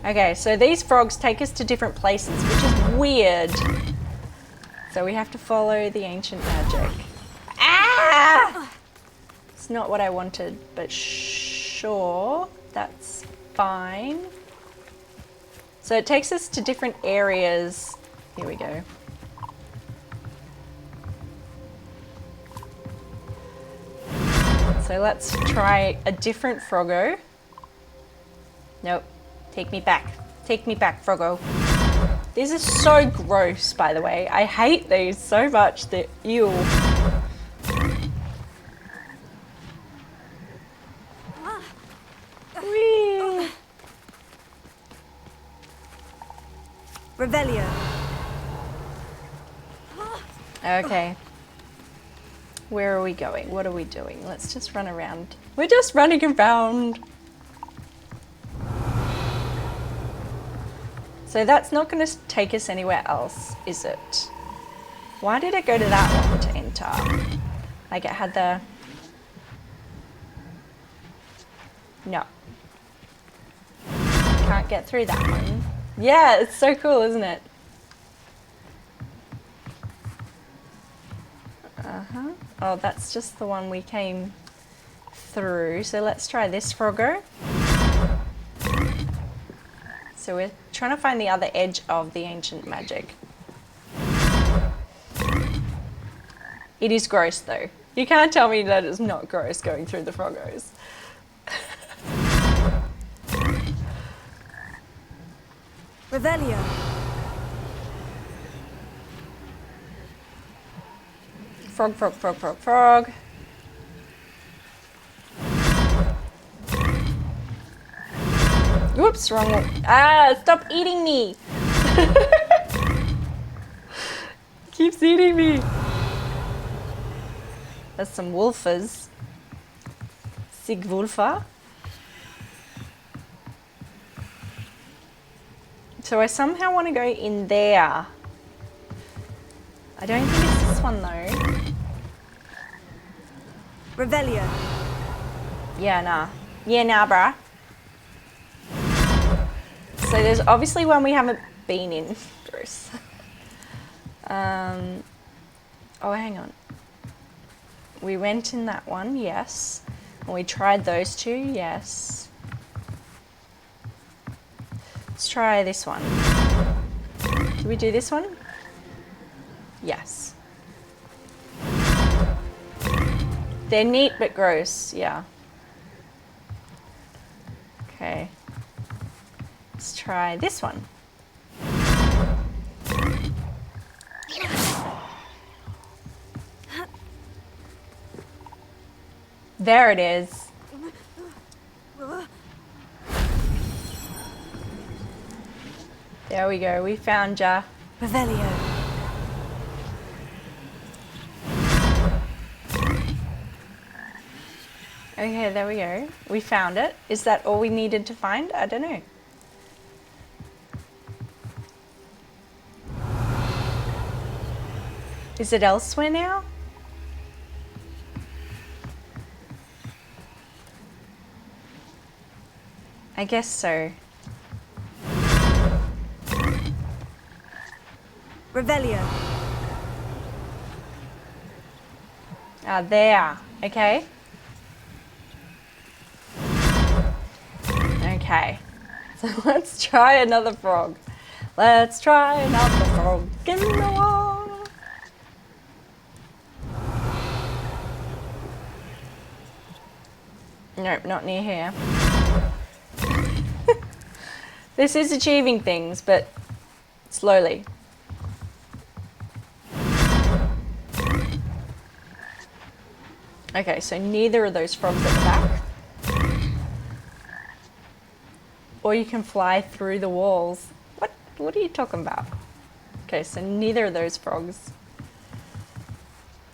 Okay, so these frogs take us to different places, which is weird. So we have to follow the ancient magic. Ah! It's not what I wanted, but sure, that's fine. So it takes us to different areas. Here we go. So let's try a different froggo. Nope. Take me back. Take me back, froggo. These are so gross, by the way. I hate these so much. They're ew. Okay. Where are we going? What are we doing? Let's just run around. We're just running around. So that's not going to take us anywhere else, is it? Why did it go to that one to enter? Like it had the... No. Can't get through that one. Yeah, it's so cool, isn't it? Uh-huh. Oh, that's just the one we came through. So let's try this frogger. So we're trying to find the other edge of the ancient magic. It is gross though. You can't tell me that it's not gross going through the froggos. Revelio. Frog, frog, frog, frog, frog. Whoops, wrong one. Ah, stop eating me. Keeps eating me. That's some wolfers. Sigwulfa. So I somehow want to go in there. I don't think it's this one though. Revelio. Yeah, nah. Yeah, nah, bruh. So there's obviously one we haven't been in. Bruce. Oh, hang on. We went in that one, yes. And we tried those two, yes. Let's try this one. Did we do this one? Yes. They're neat but gross, yeah. Okay. Let's try this one. There it is. There we go, we found ya. Revelio. Okay, there we go. We found it. Is that all we needed to find? I don't know. Is it elsewhere now? I guess so. Revelio. Ah, there. Okay. Okay. So let's try another frog. Let's try another frog in the wall. Nope, not near here. This is achieving things, but slowly. Okay, so neither of those frogs at the back. Or you can fly through the walls. What are you talking about? Okay, so neither of those frogs.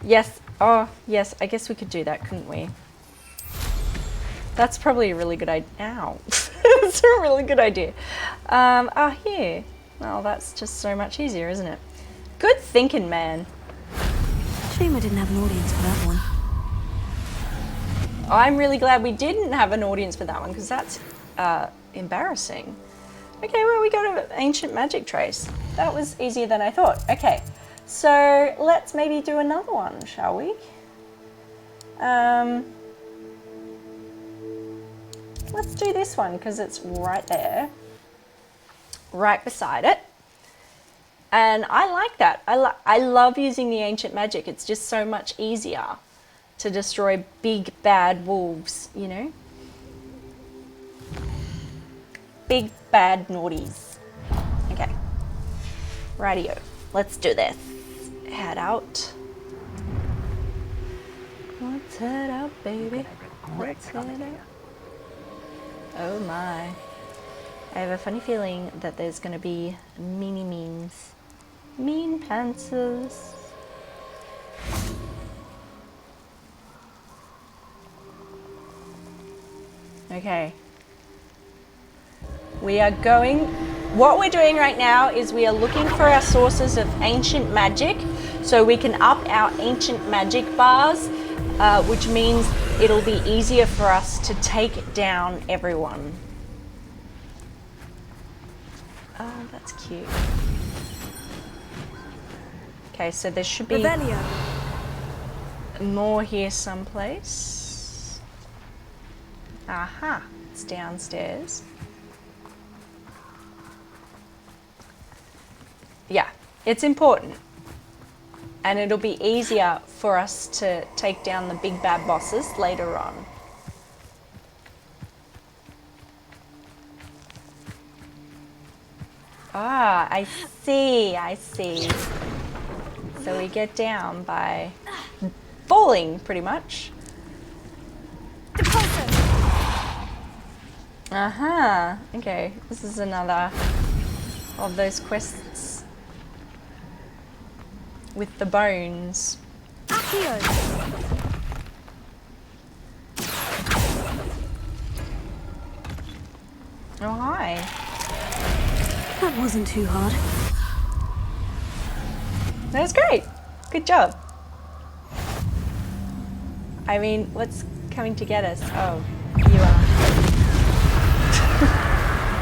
Yes, oh, yes, I guess we could do that, couldn't we? That's probably a really good idea. Ow. That's a really good idea. Here. Well, that's just so much easier, isn't it? Good thinking, man. Shame I didn't have an audience for that one. I'm really glad we didn't have an audience for that one, because that's embarrassing. Okay, well, we got an ancient magic trace. That was easier than I thought. Okay, so let's maybe do another one, shall we? Let's do this one, because it's right there. Right beside it. And I like that. I love using the ancient magic. It's just so much easier to destroy big bad wolves, you know? Big bad naughties. Okay. Rightio. Let's do this. Head out. Let's head out, baby. Let's head out. Oh my. I have a funny feeling that there's gonna be meanie means. Mean pantsers. Okay. We are going... What we're doing right now is we are looking for our sources of ancient magic so we can up our ancient magic bars, which means it'll be easier for us to take down everyone. Oh, that's cute. Okay, so there should be more here someplace. Aha, it's downstairs. Yeah, it's important. And it'll be easier for us to take down the big bad bosses later on. Ah, I see, I see. So we get down by falling, pretty much. Uh-huh, okay. This is another of those quests with the bones. Oh, hi. That wasn't too hard. That was great. Good job. I mean, what's coming to get us? Oh, you are.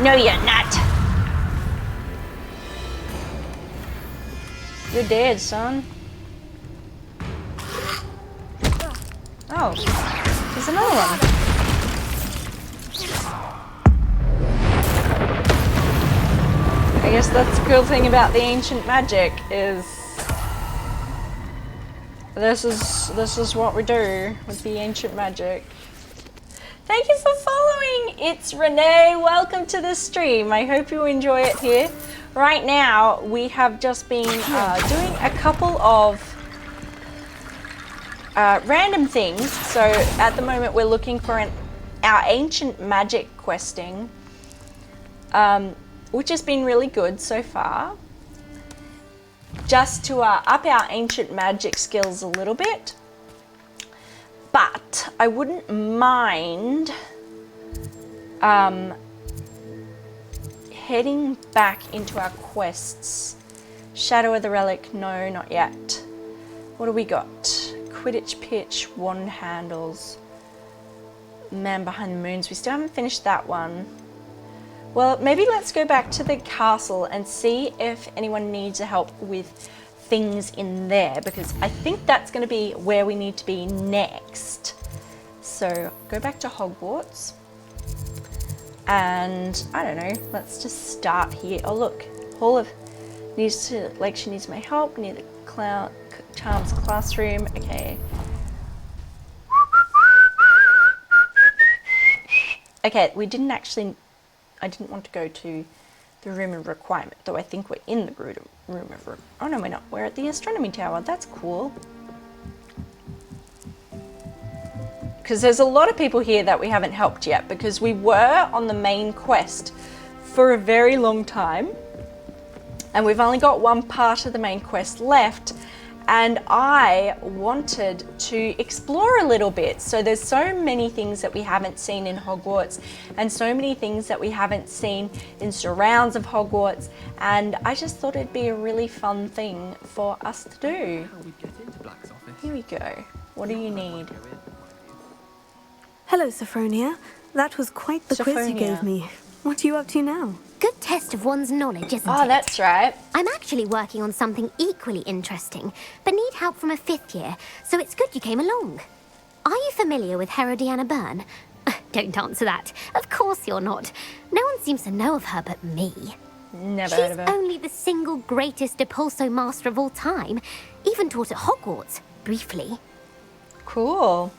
No, you're not. You're dead, son. Oh, there's another one. I guess that's the cool thing about the ancient magic is this is what we do with the ancient magic. Thank you for following. It's Renee. Welcome to the stream. I hope you enjoy it here. Right now, we have just been doing a couple of random things. So at the moment, we're looking for our ancient magic questing, which has been really good so far. Just to up our ancient magic skills a little bit. But I wouldn't mind heading back into our quests. Shadow of the Relic, no, not yet. What do we got? Quidditch pitch, wand handles, Man Behind the Moons. We still haven't finished that one. Well, maybe let's go back to the castle and see if anyone needs help with things in there, because I think that's going to be where we need to be next. So go back to Hogwarts. And I don't know, let's just start here. Oh look, Hall of needs to, like, she needs my help near the Charms classroom. Okay. Okay, we didn't actually, I didn't want to go to the room of requirement, though I think we're in the room of, oh no we're not, we're at the astronomy tower. That's cool. Because there's a lot of people here that we haven't helped yet, because we were on the main quest for a very long time and we've only got one part of the main quest left, and I wanted to explore a little bit. So there's so many things that we haven't seen in Hogwarts and so many things that we haven't seen in surrounds of Hogwarts, and I just thought it'd be a really fun thing for us to do. Here we go. What do you need? Hello, Sophronia. That was quite the quiz you gave me. What are you up to now? Good test of one's knowledge, isn't it? Oh, that's right. I'm actually working on something equally interesting, but need help from a 5th year, so it's good you came along. Are you familiar with Herodiana Byrne? Don't answer that. Of course you're not. No one seems to know of her but me. Never heard of her. She's only the single greatest Depulso master of all time. Even taught at Hogwarts, briefly. Cool.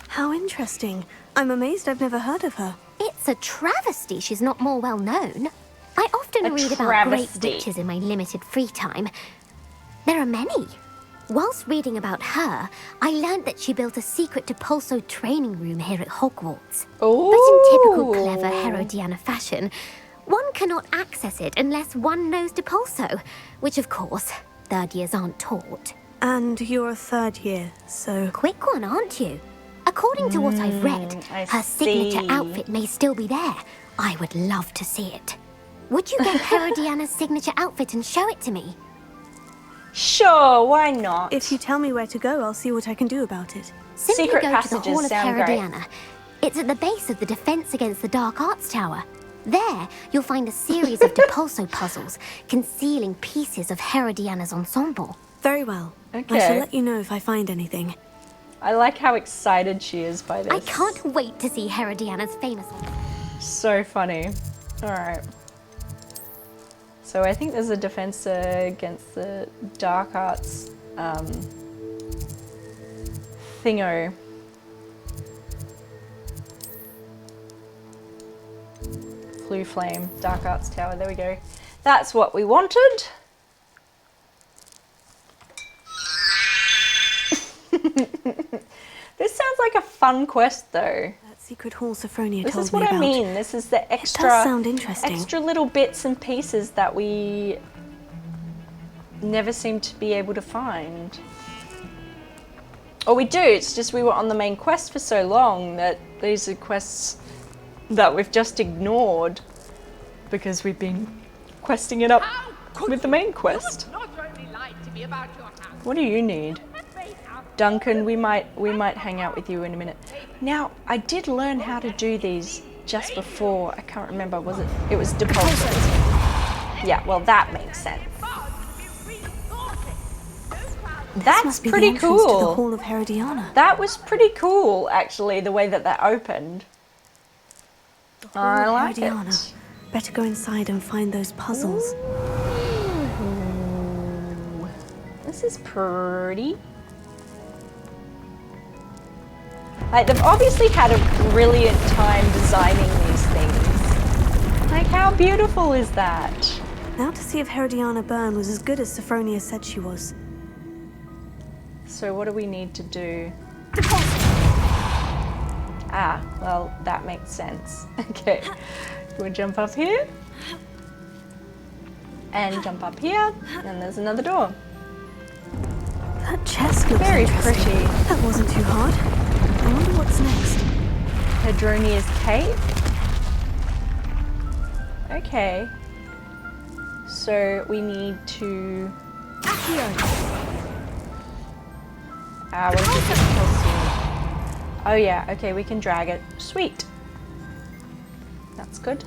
How interesting. I'm amazed I've never heard of her. It's a travesty she's not more well known. I often read about great witches in my limited free time. There are many. Whilst reading about her, I learned that she built a secret Depulso training room here at Hogwarts. Ooh. But in typical clever Herodiana fashion, one cannot access it unless one knows Depulso, which of course, 3rd years aren't taught. And you're a 3rd year, so... Quick one, aren't you? A According to what I've read, I her signature see. outfit may still be there. I would love to see it. Would you get Herodiana's signature outfit and show it to me? Sure, why not? If you tell me where to go, I'll see what I can do about it. Simply Secret go to the passages Hall of sound great. Herodiana. It's at the base of the Defense Against the Dark Arts Tower. There, you'll find a series of Depulso puzzles concealing pieces of Herodiana's ensemble. Very well. Okay. I shall let you know if I find anything. I like how excited she is by this. I can't wait to see Herodiana's famous one. So funny. Alright. So I think there's a defense against the dark arts thingo. Blue flame, dark arts tower, there we go. That's what we wanted. This sounds like a fun quest though. That secret hall Sophronia This told is me what about. I mean. This is the extra, It does sound interesting. extra little bits and pieces that we never seem to be able to find. Or we do, it's just we were on the main quest for so long that these are quests that we've just ignored because we've been questing it up with the main quest. What do you need? Duncan, we might hang out with you in a minute. Now, I did learn how to do these just before. I can't remember, was it? It was Depulso. Yeah, well that makes sense. That's must be pretty the entrance cool. to the Hall of Herodiana. That was pretty cool, actually, the way that that opened. I like Herodiana. it. Better go inside and find those puzzles. Ooh. This is pretty. Like, they've obviously had a brilliant time designing these things. Like, how beautiful is that? Now to see if Herodiana Byrne was as good as Sophronia said she was. So what do we need to do? Ah, well, that makes sense. Okay, we'll jump up here. And jump up here, and there's another door. That chest looks very interesting. pretty. That wasn't too hard. I wonder what's next. Hedronia's Cave. Okay. So we need to... what is this supposed to? Oh yeah, okay, we can drag it. Sweet. That's good.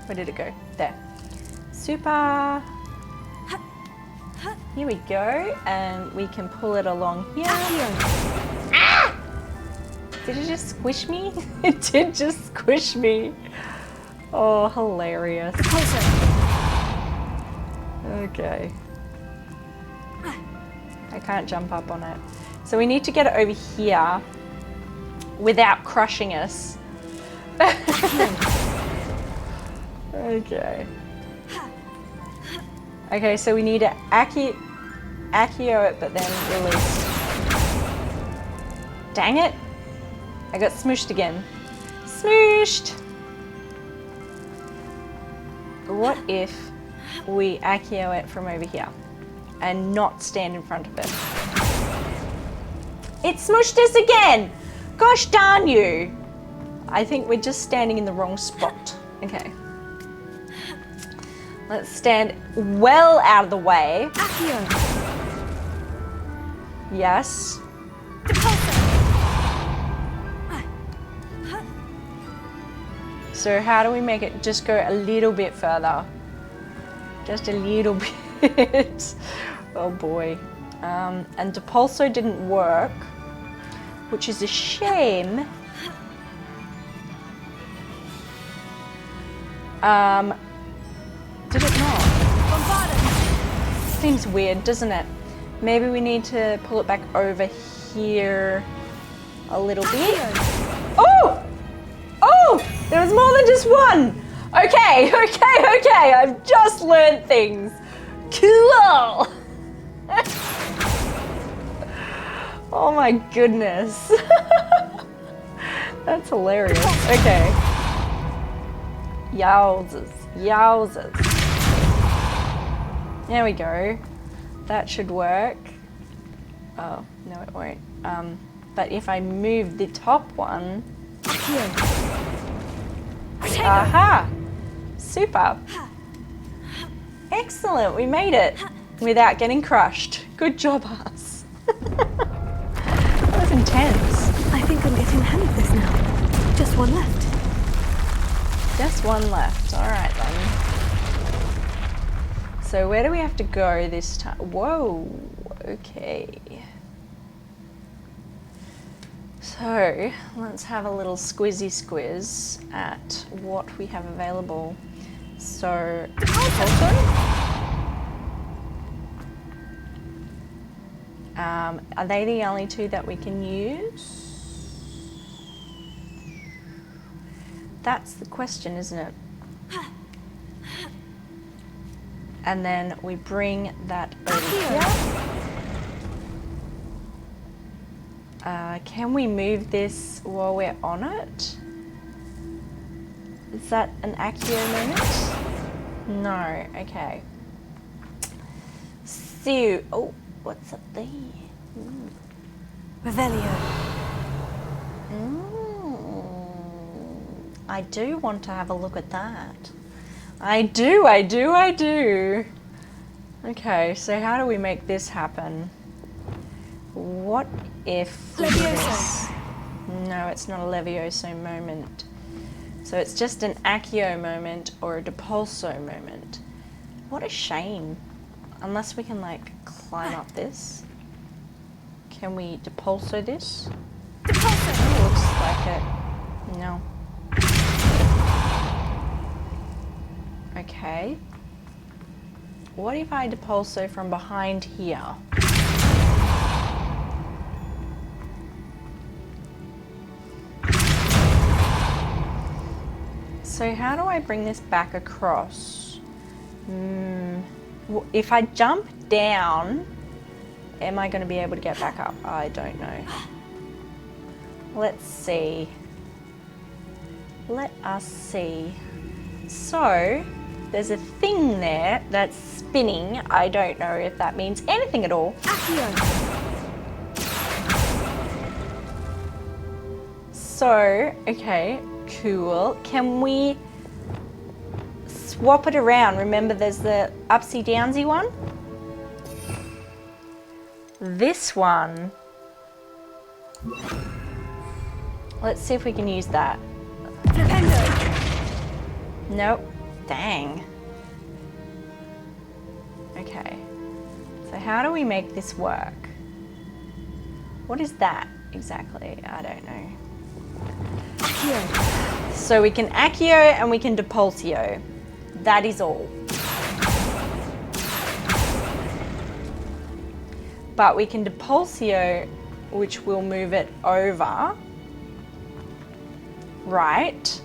Where did it go? There. Super. Here we go, and we can pull it along here. Ah! Did it just squish me? It did just squish me. Oh, hilarious. Okay. I can't jump up on it. So we need to get it over here without crushing us. Okay. Okay, so we need to accio it, but then release. Dang it! I got smooshed again. Smooshed! What if we accio it from over here and not stand in front of it? It smooshed us again! Gosh darn you! I think we're just standing in the wrong spot. Okay. Let's stand well out of the way. Yes. So how do we make it just go a little bit further? Just a little bit. Oh boy. And Depulso didn't work, which is a shame. Did it not? Seems weird, doesn't it? Maybe we need to pull it back over here a little bit. Oh! Oh! There was more than just one! Okay, okay. I've just learned things. Cool! Oh my goodness. That's hilarious. Okay. Yowzers. Yowzers. There we go. That should work. Oh, no it won't. But if I move the top one... Aha! Super! Excellent, we made it without getting crushed. Good job, us. That was intense. I think I'm getting the hang of this now. Just one left. Just one left. Alright then. So where do we have to go this time? Whoa, okay. So let's have a little squizzy squiz at what we have available. So, also, are they the only two that we can use? That's the question, isn't it? And then we bring that over here. Can we move this while we're on it? Is that an Accio moment? No, okay. So, oh, what's up there? Revelio. I do want to have a look at that. I do. Okay, so how do we make this happen? What if... Levioso. No, it's not a Levioso moment. So it's just an Accio moment or a Depulso moment. What a shame. Unless we can, like, climb up this. Can we Depulso this? Depulso! Oh, looks like it. No. Okay. What if I Depulso from behind here? So how do I bring this back across? If I jump down, am I going to be able to get back up? I don't know. Let's see. Let us see. So, there's a thing there that's spinning. I don't know if that means anything at all. So, okay, cool. Can we swap it around? Remember there's the upsy downsy one? This one. Let's see if we can use that. Nope. Dang. Okay. So how do we make this work? What is that exactly? I don't know. So we can Accio and we can Depulsio. That is all. But we can Depulsio, which will move it over. Right?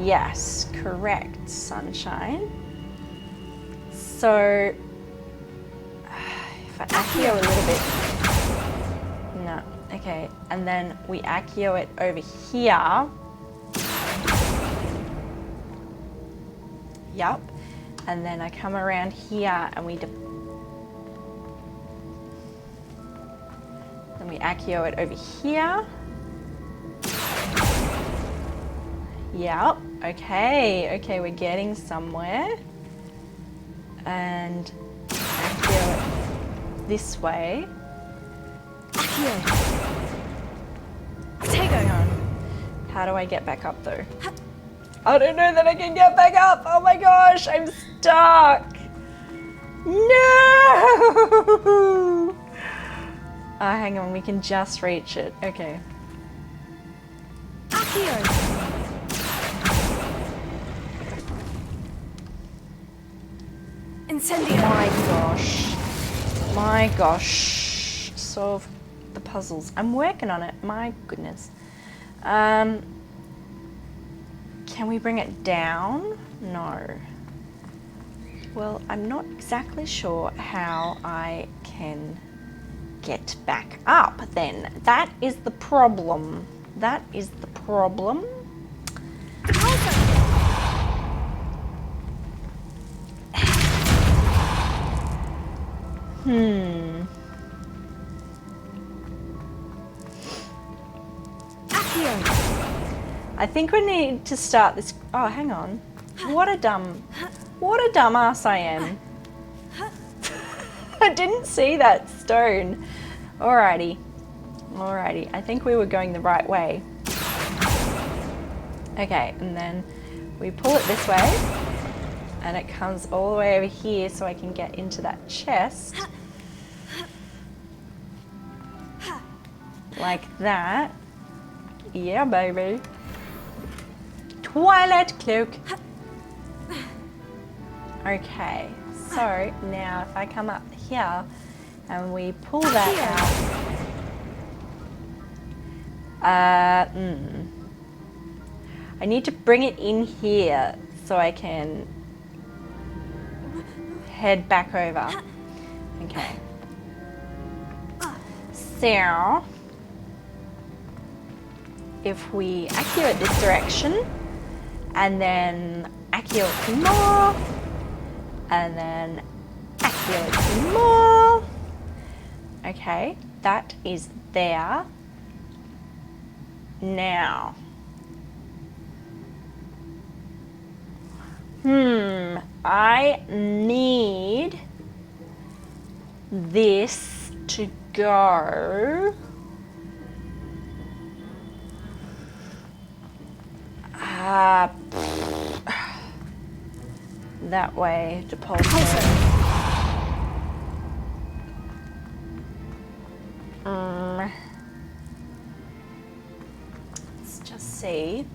Yes, correct, sunshine. So, if I Accio a little bit. No, okay. And then we Accio it over here. Yup. And then I come around here and we Accio it over here. Yep, okay, we're getting somewhere. And Accio it this way. Hang on. How do I get back up though? I don't know that I can get back up. Oh my gosh, I'm stuck. No! Hang on, we can just reach it. Okay. Incendio. My gosh. Solve the puzzles. I'm working on it. My goodness. Can we bring it down? No. Well, I'm not exactly sure how I can get back up then. That is the problem. That is the problem. I think we need to start this. Oh, hang on. What a dumbass I am. I didn't see that stone. Alrighty. I think we were going the right way. Okay, and then we pull it this way, and it comes all the way over here so I can get into that chest. Like that. Yeah, baby. Twilight cloak. Okay, so now if I come up here and we pull that out. I need to bring it in here so I can head back over. Okay. So, if we accio it this direction, and then accio it some more, and then accio it some more. Okay, that is there. Now. I need this to go that way to pulse. Let's just see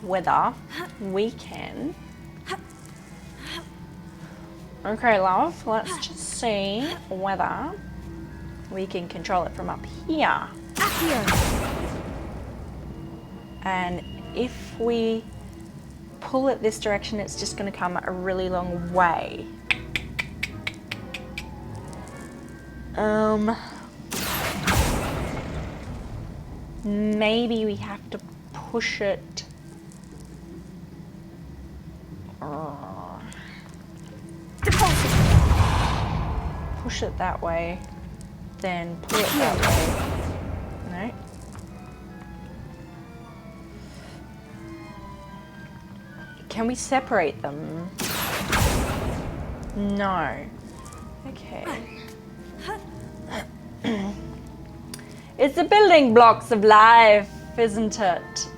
whether we can. Okay, love, let's just see whether we can control it from up here. And if we pull it this direction, it's just going to come a really long way. Maybe we have to push it. Push it that way, then pull it that way. No. Can we separate them? No. Okay. It's the building blocks of life, isn't it?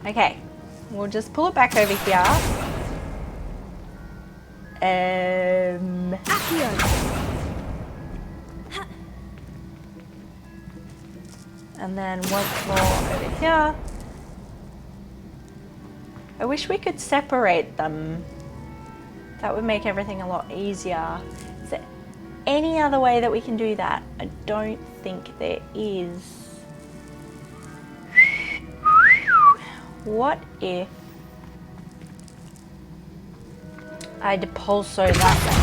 Okay. We'll just pull it back over here. And then once more over here. I wish we could separate them. That would make everything a lot easier. Is there any other way that we can do that? I don't think there is. What if I depulso that way?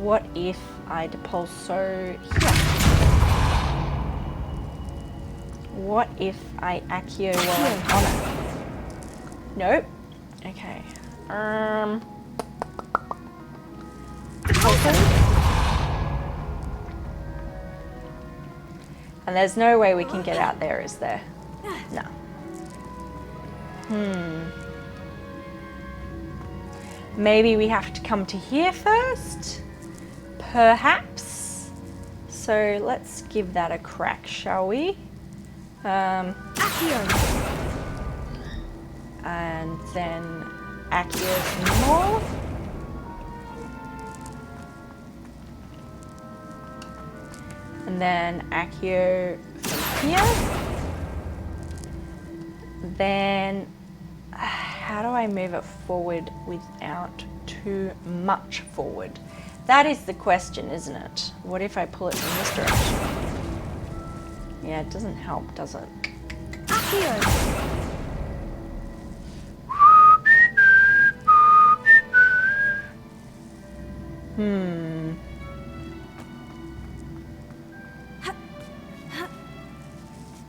What if I depulso here? What if I accio while I'm on it? Nope. Okay. And there's no way we can get out there, is there? No. Maybe we have to come to here first? Perhaps? So let's give that a crack, shall we? And then accio some more. And then accio from here. Then how do I move it forward without too much forward? That is the question, isn't it? What if I pull it in this direction? Yeah, it doesn't help, does it?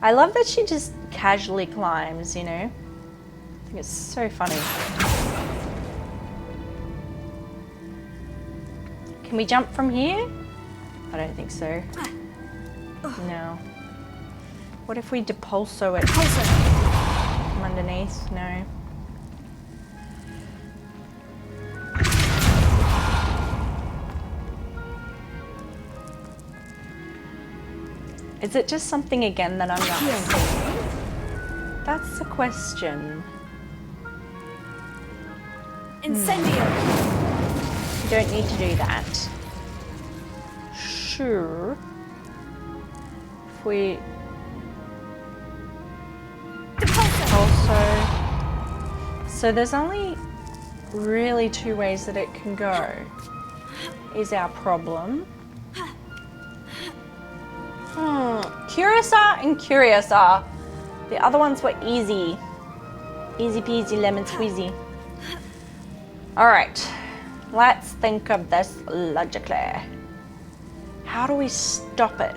I love that she just casually climbs, you know? I think it's so funny. Can we jump from here? I don't think so. No. What if we depulso it from underneath? No. Is it just something again that I'm not seeing? That's the question. Incendio. You don't need to do that. Sure. If we also, so there's only really two ways that it can go. Is our problem. Curiouser and Curiouser. The other ones were easy. Easy peasy lemon squeezy. Alright, let's think of this logically. How do we stop it?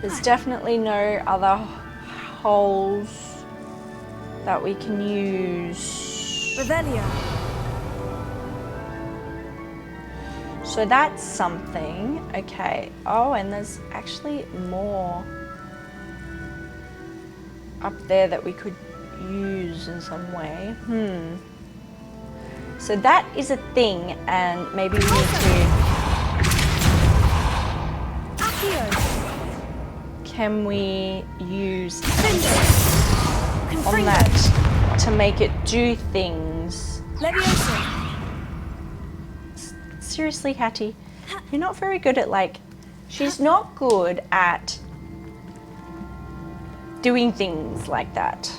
There's definitely no other holes that we can use. Revelia. So that's something. Okay. Oh, and there's actually more up there that we could use in some way. So that is a thing, and maybe we need to... Can we use on that to make it do things? Seriously, Hattie, you're not very good at, like, she's not good at doing things like that.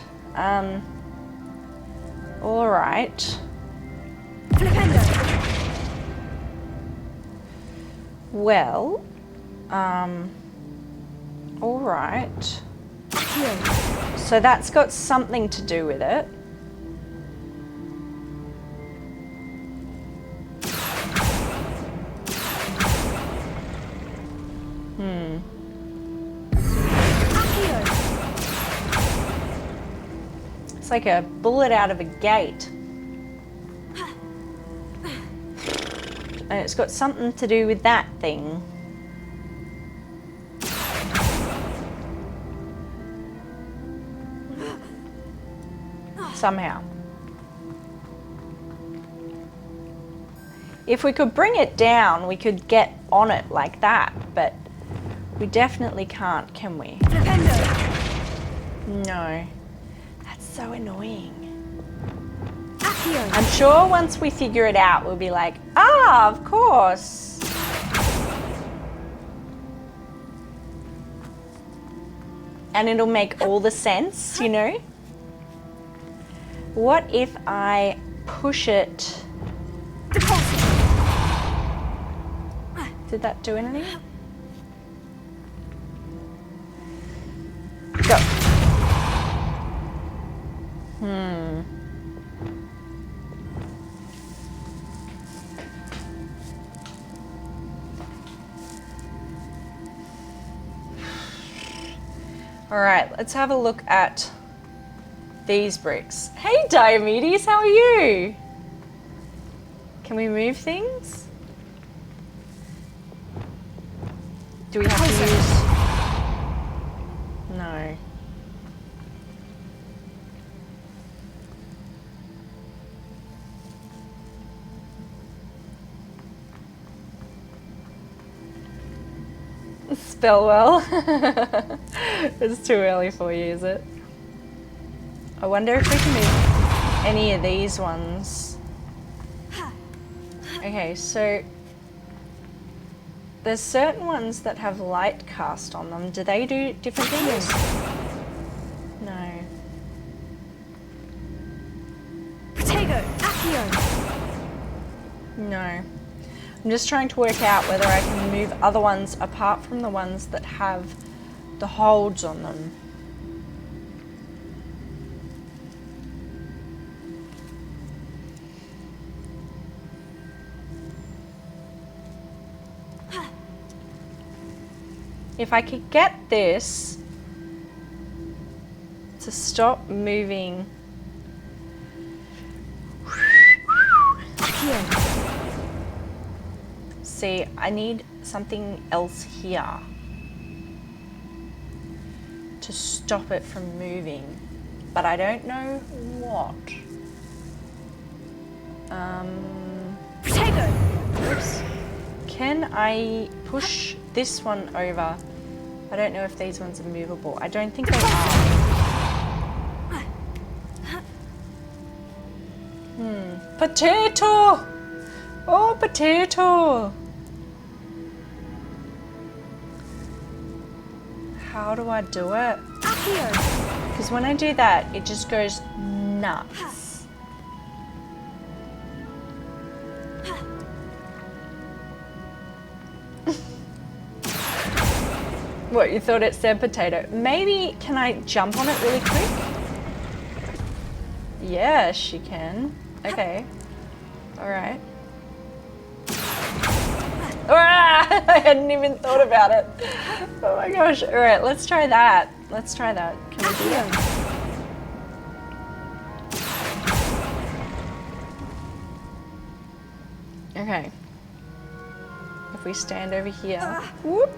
All right. Well, all right. So that's got something to do with it. It's like a bullet out of a gate. And it's got something to do with that thing. Somehow. If we could bring it down, we could get on it like that, but we definitely can't, can we? No. That's so annoying. I'm sure once we figure it out, we'll be like, ah, of course. And it'll make all the sense, you know? What if I push it? Did that do anything? Go. All right, let's have a look at these bricks. Hey Diomedes, how are you? Can we move things? Do we have to use... No. Spell well. It's too early for you, is it? I wonder if we can move any of these ones. Okay, so there's certain ones that have light cast on them. Do they do different things? No. Protego, Accio. No. I'm just trying to work out whether I can move other ones apart from the ones that have the holds on them. If I could get this to stop moving. See, I need something else here to stop it from moving, but I don't know what. Potato! Oops. Can I push this one over? I don't know if these ones are movable. I don't think they are. Potato! Oh, potato! How do I do it? Because when I do that, it just goes nuts. What, you thought it said potato? Maybe, can I jump on it really quick? Yes, she can. Okay. Alright. I hadn't even thought about it. Oh my gosh. Alright, let's try that. Let's try that. Can we do that? Okay. If we stand over here, whoop,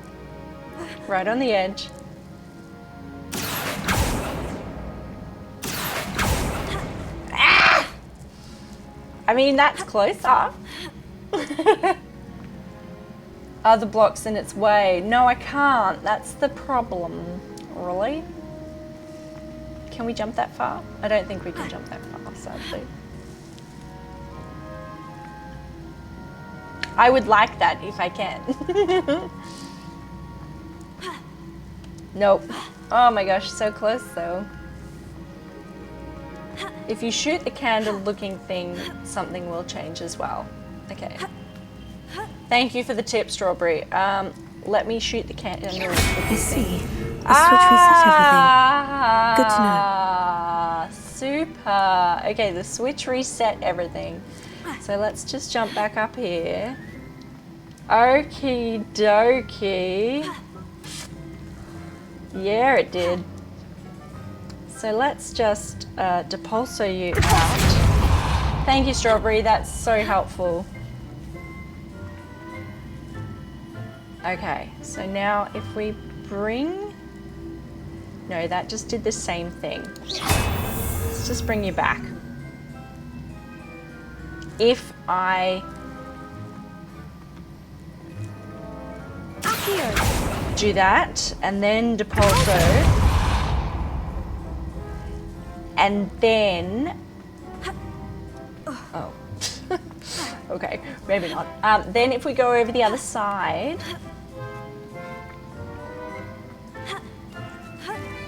right on the edge. Ah! I mean, that's closer. Are the blocks in its way? No, I can't. That's the problem. Really? Can we jump that far? I don't think we can jump that far, sadly. I would like that if I can. Nope. Oh my gosh, so close though. If you shoot the candle looking thing, something will change as well. Okay. Thank you for the tip, Strawberry. Let me shoot the candle. I see. The switch reset everything. Good to know. Super. Okay, the switch reset everything. So let's just jump back up here. Okie dokie. Yeah, it did. So let's just depulso you out. Thank you, Strawberry. That's so helpful. Okay, so now if we bring... No, that just did the same thing. Let's just bring you back. If I... do that, and then depulso, and then... Oh. Okay, maybe not. Then if we go over the other side,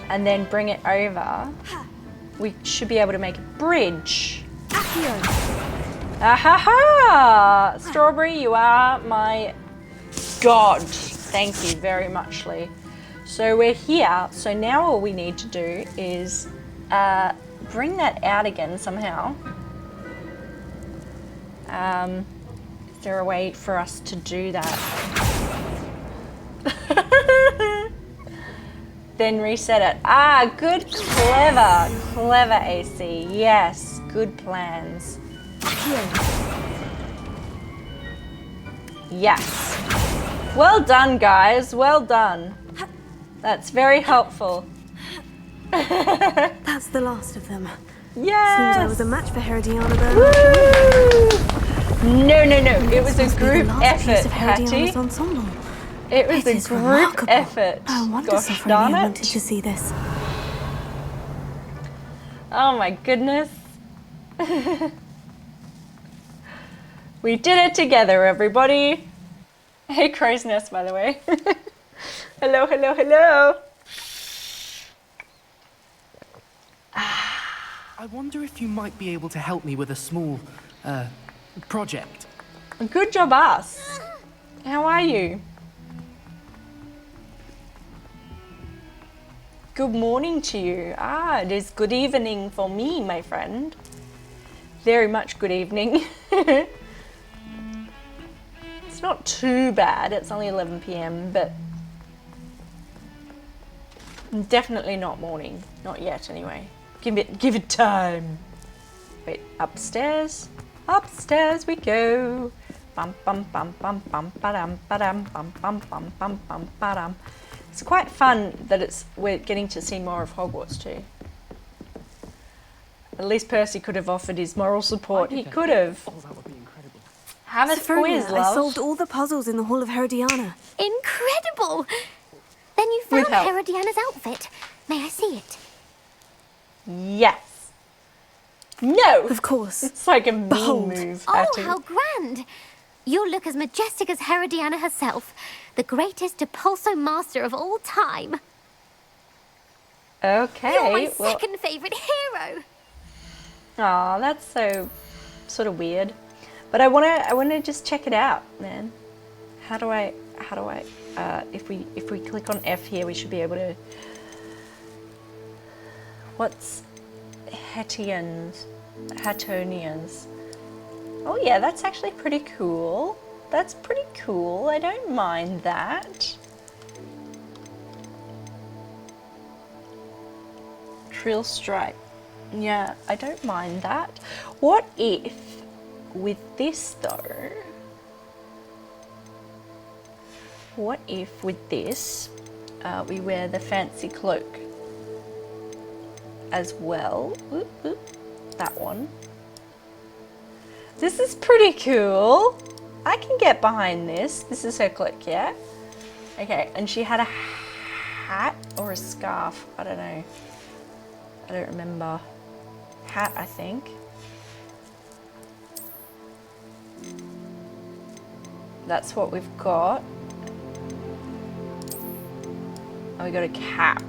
and then bring it over, we should be able to make a bridge. Ahaha! Strawberry, you are my god. Thank you very much, Lee. So we're here. So now all we need to do is bring that out again somehow. Is there a way for us to do that? Then reset it. Ah, good, clever AC. Yes, good plans. Yes. Well done, guys. Well done. That's very helpful. That's the last of them. Yes. Seems I was a match for Herodiana then. No. It was a group effort, Hattie. It was a group effort. No wonder Gosh darn Sophronia it. wanted to see this. Oh my goodness. We did it together, everybody. Hey, Crow's Nest, by the way. Hello. I wonder if you might be able to help me with a small, project. Good job, us. How are you? Good morning to you. Ah, it is good evening for me, my friend. Very much good evening. It's not too bad. It's only 11 p.m, but Definitely not morning. Not yet, anyway. Give it time. Wait, upstairs. Upstairs we go. Bum bum bum bum bum ba-dum ba-dum bum bum bum bum bum ba-dum. It's quite fun that we're getting to see more of Hogwarts too. At least Percy could have offered his moral support. He could have. Oh, that would be incredible. Have a Sophronia, quiz, love. I solved all the puzzles in the Hall of Herodiana. Incredible! Then you found Herodiana's outfit. May I see it? Yes. No! Of course. It's like a mean Behold. move. Oh, Hattie. how grand! You'll look as majestic as Herodiana herself, the greatest Depulso master of all time. Okay. You're my second favourite hero. Aw, that's so sort of weird. But I wanna just check it out, man. How do I if we click on F here, we should be able to. What's Hattonians? Oh yeah, that's actually pretty cool. That's pretty cool. I don't mind that. Trill Stripe. Yeah, I don't mind that. What if with this though? What if with this we wear the fancy cloak as well? Oop, oop, that one. This is pretty cool. I can get behind this. This is her cloak, yeah? Okay, and she had a hat or a scarf. I don't know. I don't remember. Hat, I think. That's what we've got. Oh, we got a cap.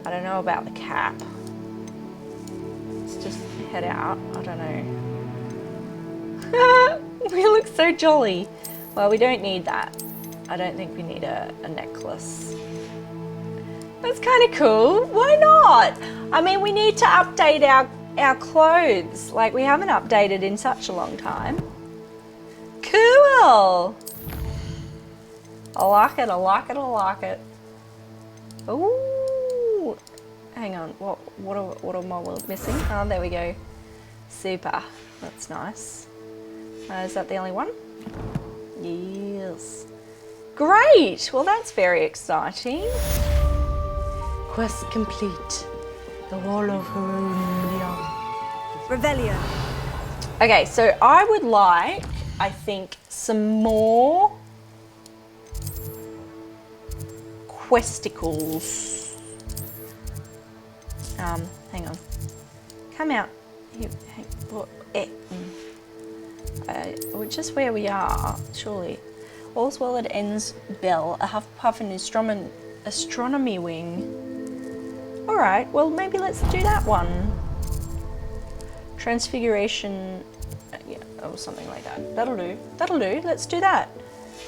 I don't know about the cap. Let's just head out. I don't know. We look so jolly. Well, we don't need that. I don't think we need a necklace. That's kind of cool. Why not? I mean, we need to update our clothes. Like, we haven't updated in such a long time. Cool. I like it, I like it, I like it. Ooh. Hang on, what am I missing? Oh, there we go. Super. That's nice. Is that the only one? Yes. Great. Well, that's very exciting. Quest complete. The Hall of Herodiana. Revelio. Okay, so I would like, I think, some more questicles. Hang on. Come out. Just where we are, surely. All's well that ends bell, a Hufflepuff and astronomy wing. Alright, well maybe let's do that one. Transfiguration, yeah, or something like that. That'll do, let's do that.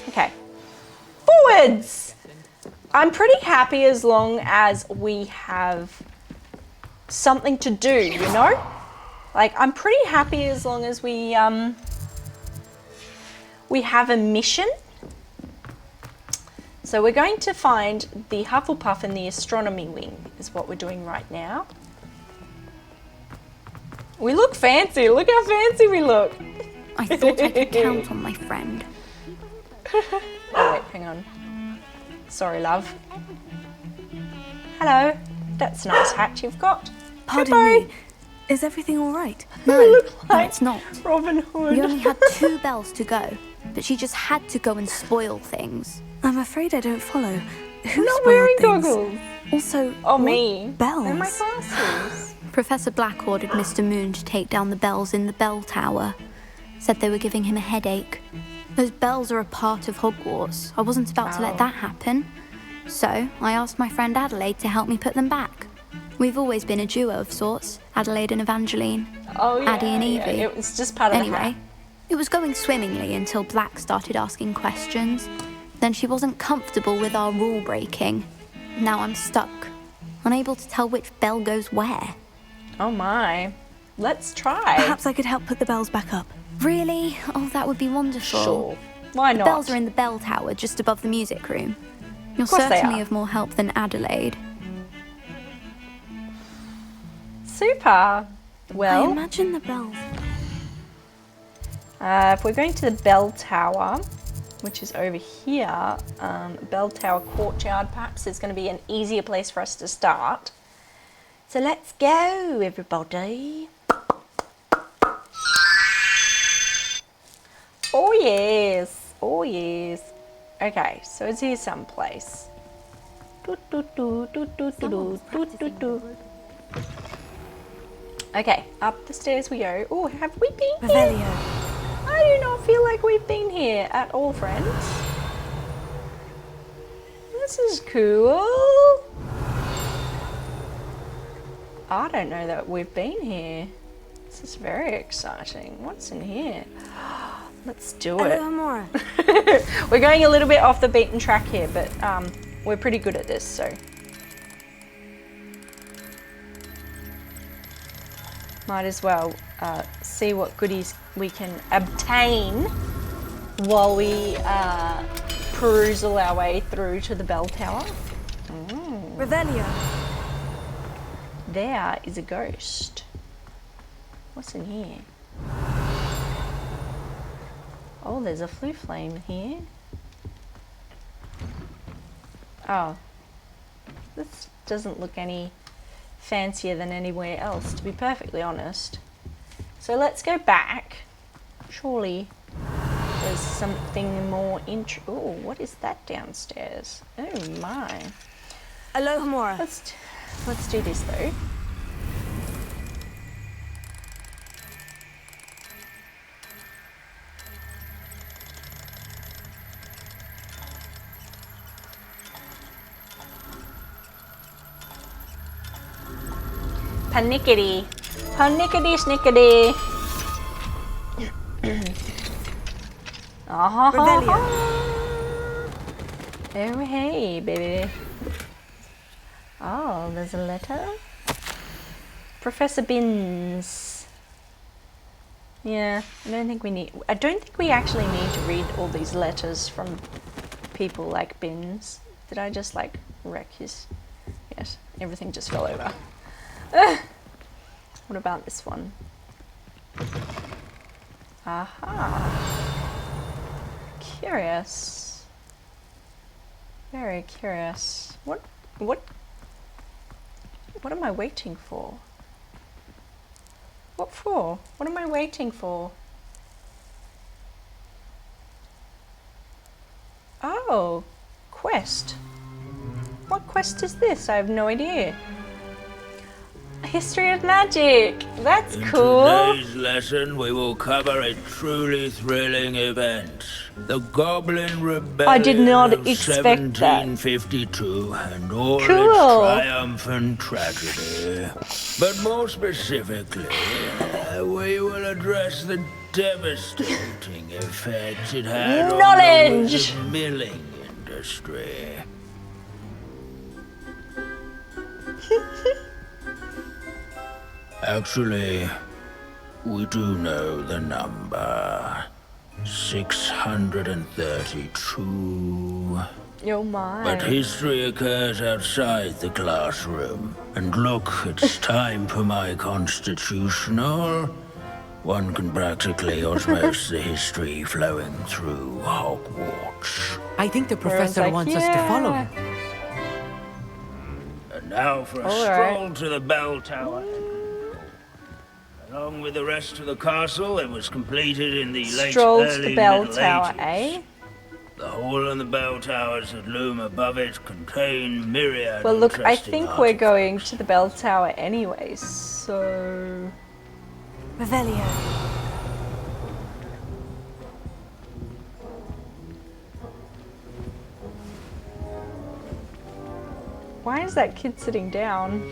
Okay, forwards! I'm pretty happy as long as we have something to do, you know? Like, I'm pretty happy as long as we have a mission. So we're going to find the Hufflepuff and the astronomy wing is what we're doing right now. We look fancy. Look how fancy we look. I thought I could count on my friend. Oh wait, hang on. Sorry, love. Hello. That's a nice hat you've got. Pardon me. Is everything all right? No, no, it's not. Robin Hood. We only had 2 bells to go, but she just had to go and spoil things. I'm afraid I don't follow. Who's not wearing goggles? Also, me. Bells. And my glasses. Professor Black ordered Mr. Moon to take down the bells in the bell tower. Said they were giving him a headache. Those bells are a part of Hogwarts. I wasn't about to let that happen. So I asked my friend Adelaide to help me put them back. We've always been a duo of sorts, Adelaide and Evangeline. Oh yeah, Addie and Evie. Yeah. It was just part of the hat. Anyway, it was going swimmingly until Black started asking questions. Then she wasn't comfortable with our rule breaking. Now I'm stuck, unable to tell which bell goes where. Oh my. Let's try. Perhaps I could help put the bells back up. Really? Oh, that would be wonderful. Sure. Why not? The bells are in the bell tower just above the music room. You're Of course they certainly are. of more help than Adelaide. Super. Well, I imagine the bells. If we're going to the bell tower, which is over here, bell tower courtyard, perhaps is going to be an easier place for us to start. So let's go, everybody. Oh yes, oh yes. Okay, so it's here someplace. Okay, up the stairs we go. Oh, have we been here? I do not feel like we've been here at all, friends. This is cool. I don't know that we've been here. This is very exciting. What's in here? Let's do it. We're going a little bit off the beaten track here, but we're pretty good at this, so. Might as well see what goodies we can obtain while we perusal our way through to the bell tower. Revelio. There is a ghost. What's in here? Oh, there's a flue flame here. Oh. This doesn't look any fancier than anywhere else, to be perfectly honest. So let's go back. Surely there's something more oh, what is that downstairs? Oh my. Alohomora. Let's do this though. Panickety. Panickety snickety. Oh, hey, baby. Oh, there's a letter. Professor Binns. Yeah, I don't think we actually need to read all these letters from people like Binns. Did I just like wreck his... Yes, everything just fell over. What about this one? Aha. Curious. Very curious. What am I waiting for? What for? What am I waiting for? Oh, quest. What quest is this? I have no idea. History of magic. That's cool. In today's lesson, we will cover a truly thrilling event. The Goblin Rebellion I did not of expect that. 1752 and all its Cool. triumph and tragedy. But more specifically, we will address the devastating effects it had on the Knowledge. wizard milling industry. Actually, we do know the number. 632. Oh my. But history occurs outside the classroom. And look, it's time for my constitutional. One can practically osmose the history flowing through Hogwarts. I think the professor wants us to follow him. And now for a stroll to the bell tower. Along with the rest of the castle, it was completed in the Stroll to early the bell Middle tower, Ages. eh? The hall and the bell towers that loom above it contain myriad Well, look, I interesting think we're going to the bell tower anyway, so... Revelio. Why is that kid sitting down?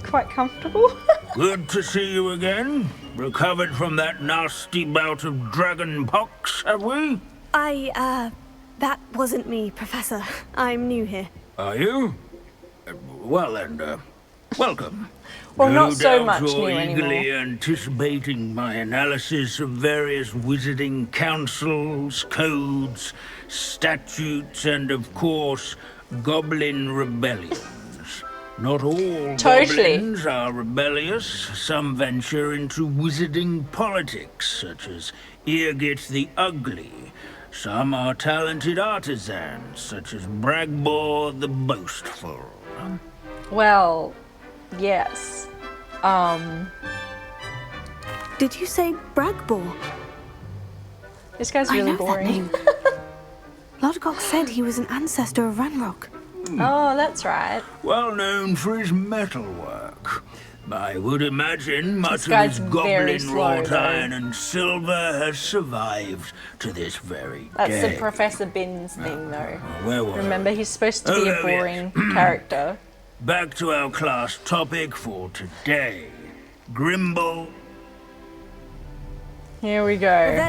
Quite comfortable. Good to see you again. Recovered from that nasty bout of dragon pox, have we? That wasn't me, Professor. I'm new here. Are you? Well then, Welcome. Well, no not so doubt much you're new eagerly anymore. anticipating my analysis of various wizarding councils, codes, statutes, and of course, goblin rebellions. Not all goblins are rebellious. Some venture into wizarding politics, such as Irgit the Ugly. Some are talented artisans, such as Bragbor the Boastful. Well, yes. Did you say Bragbor? This guy's I really know boring. That name. Lodgok said he was an ancestor of Ranrock. Oh, that's right. Well known for his metalwork. I would imagine much of guy's his very goblin slow, wrought though. iron and silver has survived to this very That's day. the Professor Binns thing, though. Where were Remember, he's supposed to be a boring character. Back to our class topic for today. Grimble. Here we go.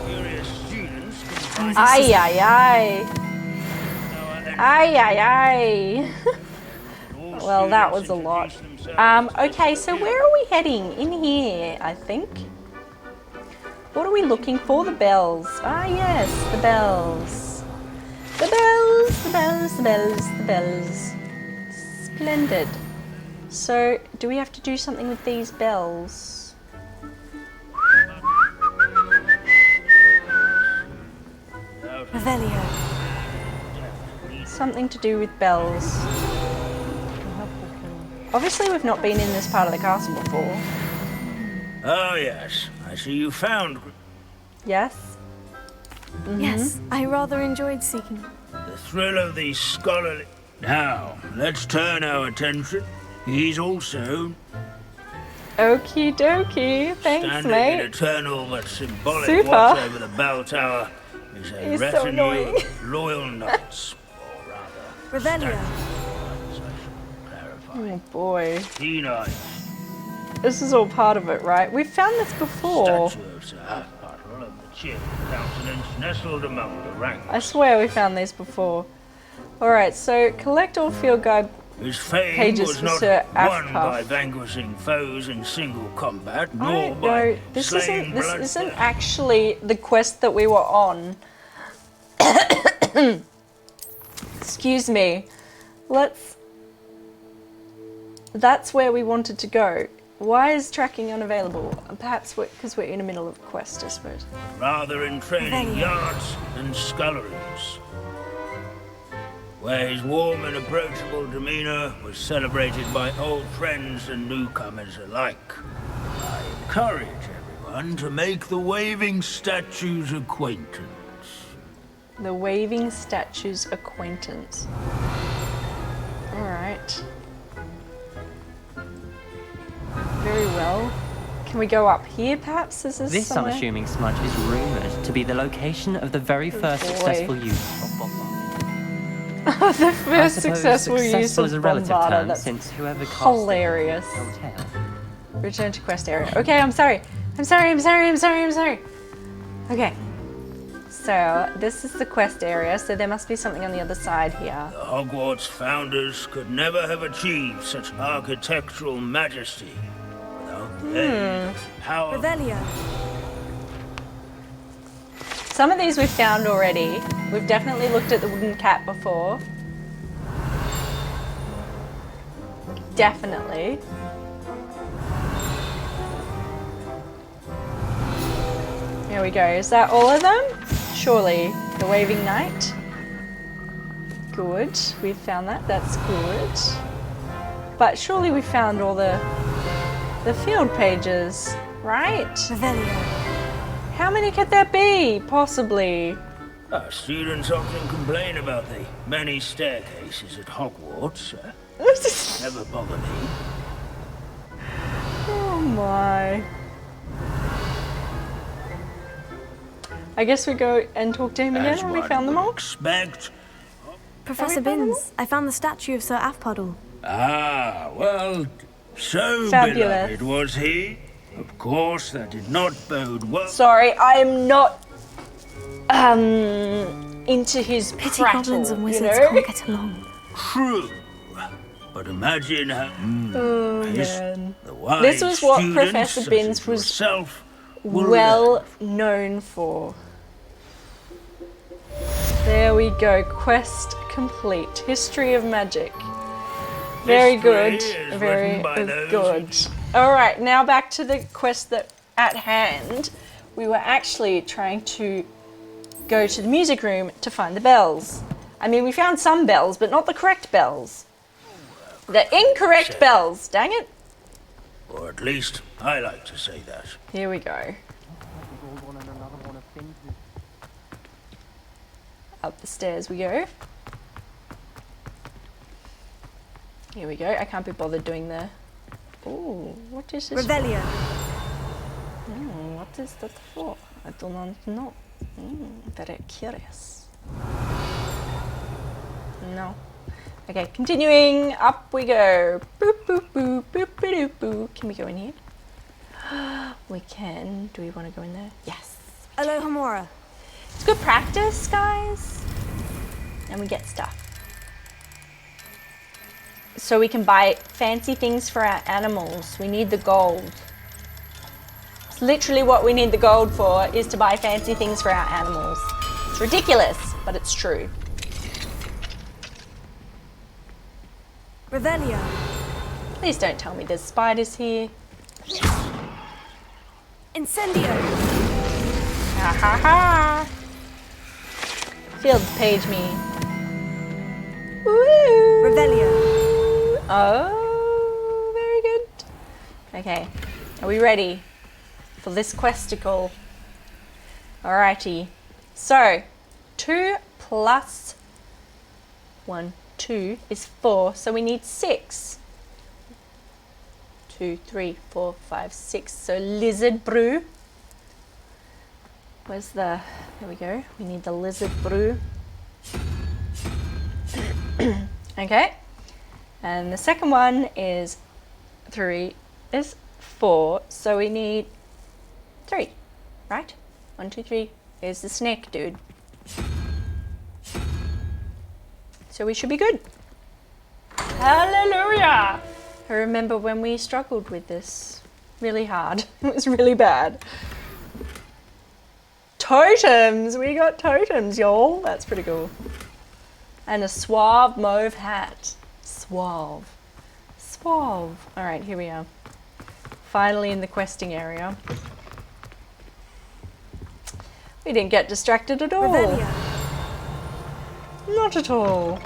Curious students can find Ay, ay, ay. Ay, ay, ay. Well, that was a lot. Okay, so where are we heading? In here, I think. What are we looking for? The bells. Ah, yes, the bells. The bells, the bells, the bells, the bells. Splendid. So, do we have to do something with these bells? Revelio. Something to do with bells. Obviously, we've not been in this part of the castle before. Oh yes, I see you found Yes? Yes, I rather enjoyed seeking. the thrill of these scholarly... Now, let's turn our attention. He's also Okie dokie. Thanks, standing mate. in eternal but symbolic Super. watch over the bell tower is a He's so retinue annoying. of loyal knights. Revelio. Oh boy. Denied. This is all part of it, right? We've found this before. Statue of Sir Half-Bottle of the Chin countenance nestled among the ranks. I swear we found these before. Alright, so collect all field guide His fame pages was for not Sir won Afpuff. by vanquishing foes in single combat, I nor don't by know. This slaying isn't actually the quest that we were on. Excuse me. That's where we wanted to go. Why is tracking unavailable? Perhaps because we're in the middle of a quest, I suppose. rather in training yards and sculleries, where his warm and approachable demeanor was celebrated by old friends and newcomers alike. I encourage everyone to make the waving statue's acquaintance. The waving statue's acquaintance. Alright. Very well. Can we go up here, perhaps? Is this This somewhere? unassuming smudge is rumoured to be the location of the very first boy. successful use of bombardment. The I first suppose successful use successful of is a relative Bombarda. term, That's since whoever cast hilarious. it will tell. Return to quest area. Okay, I'm sorry. I'm sorry. Okay. So, this is the quest area, so there must be something on the other side here. The Hogwarts founders could never have achieved such architectural majesty without the aid and power. Revelio. Some of these we've found already. We've definitely looked at the wooden cat before. Definitely. Here we go. Is that all of them? Surely. The Waving Knight. Good. We've found that. That's good. But surely we found all the field pages, right? Revelio. How many could there be, possibly? Our students often complain about the many staircases at Hogwarts. Never bother me. Oh my. I guess we go and talk to him again As when we one found them would all. expect. Professor Binns, I found the statue of Sir Afpuddle. Ah, well, so Fabulous. beloved was he. Of course, that did not bode well. Sorry, I am not into his Pity prattle, goblins and you wizards know? can't get along. True. But imagine how... Oh, this, man. the wise This was what students, Professor such Binns as was yourself, will well known for. There we go. Quest complete. History of magic. Very good. Very good. Alright, now back to the quest that at hand. We were actually trying to go to the music room to find the bells. I mean, we found some bells, but not the correct bells. The incorrect bells, dang it. Or at least, I like to say that. Here we go. Up the stairs we go. Here we go. I can't be bothered doing the... Ooh, what is this? Revelio. What is that for? I do not know. Very curious. No. Okay, continuing. Up we go. Boop, boop, boop, boop, boop, boop. Can we go in here? We can. Do we want to go in there? Yes. Alohomora. It's good practice, guys. And we get stuff. So we can buy fancy things for our animals. We need the gold. It's literally what we need the gold for, is to buy fancy things for our animals. It's ridiculous, but it's true. Revelio. Please don't tell me there's spiders here. Incendio. Ha ha ha. Fields page me. Woo. Revelio. Oh, very good. Okay, are we ready for this questicle? Alrighty. So, 2 plus 1, 2 is 4, so we need 6. 2, 3, 4, 5, 6. So lizard brew. Where's the... There we go. We need the lizard brew. Okay. And the second one is 4, so we need 3, right? 1, 2, 3. Here's the snake, dude. So we should be good. Hallelujah! I remember when we struggled with this really hard. It was really bad. Totems! We got totems, y'all. That's pretty cool. And a suave mauve hat. Suave. Suave. Alright, here we are. Finally in the questing area. We didn't get distracted at all. Revelio. Not at all.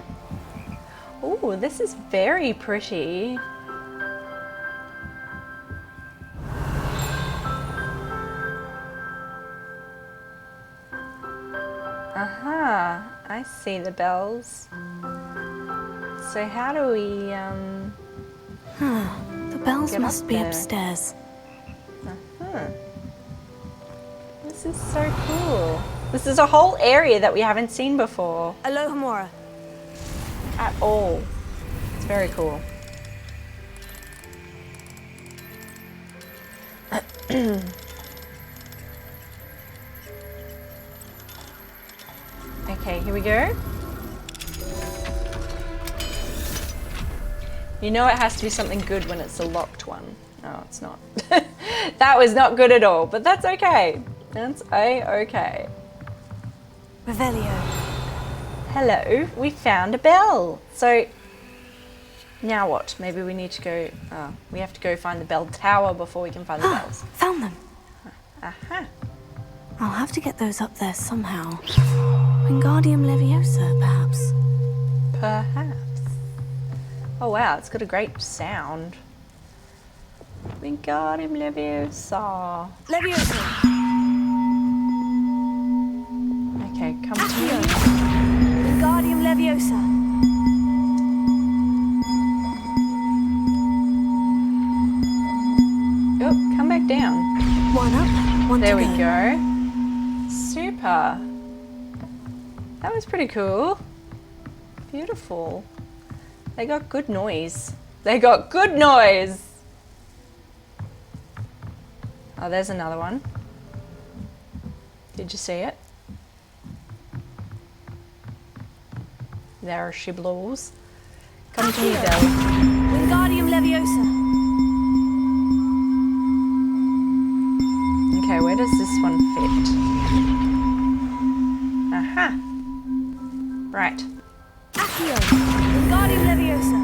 Oh, this is very pretty. Aha, I see the bells. So how do we, The bells get must up be there? upstairs. This is so cool. This is a whole area that we haven't seen before. Alohomora. At all. It's very cool. Okay, here we go. You know it has to be something good when it's a locked one. No, it's not. That was not good at all, but that's okay. That's a-okay. Revelio. Hello, we found a bell. So, now what? Maybe we need to go, we have to go find the bell tower before we can find the bells. Found them. Aha. I'll have to get those up there somehow. Wingardium Leviosa, perhaps. Perhaps. Oh wow, it's got a great sound. Wingardium Leviosa. Leviosa. Okay, come to me. Wingardium Leviosa. Oh, come back down. One up, one There to we go. Super. That was pretty cool. Beautiful. They got good noise. They got good noise. Oh, there's another one. Did you see it? There she blows. Come to me, Belle. Wingardium Leviosa. Okay, where does this one fit? Aha. Right. Accio. Wingardium Leviosa.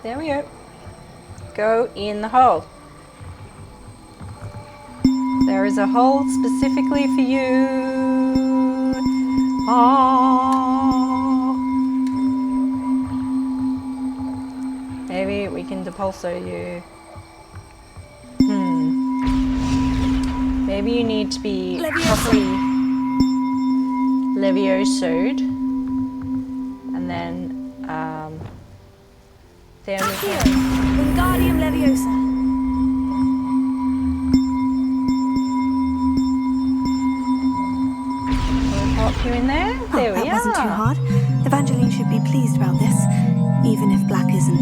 There we go. Go in the hole. There is a hole specifically for you. Oh. Maybe we can depulso you. Maybe you need to be properly leviosoed. And then, there we go. Wingardium Leviosa. Pop you in there. There we are. That wasn't too hard. Evangeline should be pleased about this, even if Black isn't.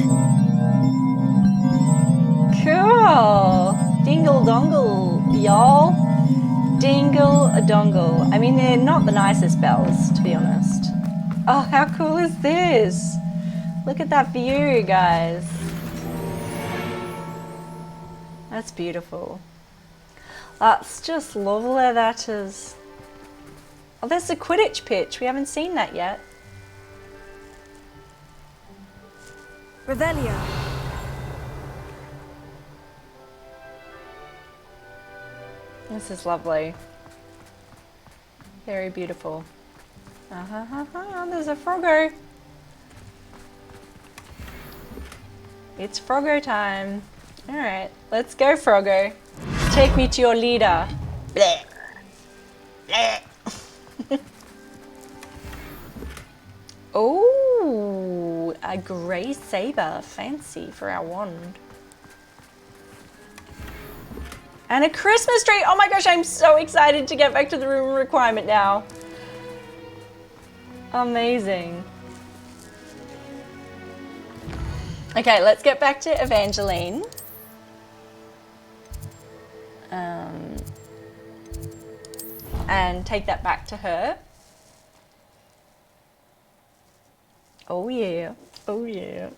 Cool. Dingle dongle, y'all. Dingle a dongle. I mean, they're not the nicest bells, to be honest. Oh, how cool is this? Look at that view, guys. That's beautiful. That's just lovely, that is. Oh, there's the Quidditch pitch. We haven't seen that yet. Revelio. This is lovely. Very beautiful. There's a Froggo. It's Froggo time. Alright, let's go, Froggo. Take me to your leader. Blech. Blech. Oh, a grey saber. Fancy for our wand. And a Christmas tree. Oh my gosh, I'm so excited to get back to the room requirement now. Amazing. Okay, let's get back to Evangeline. And take that back to her. Oh yeah, oh yeah.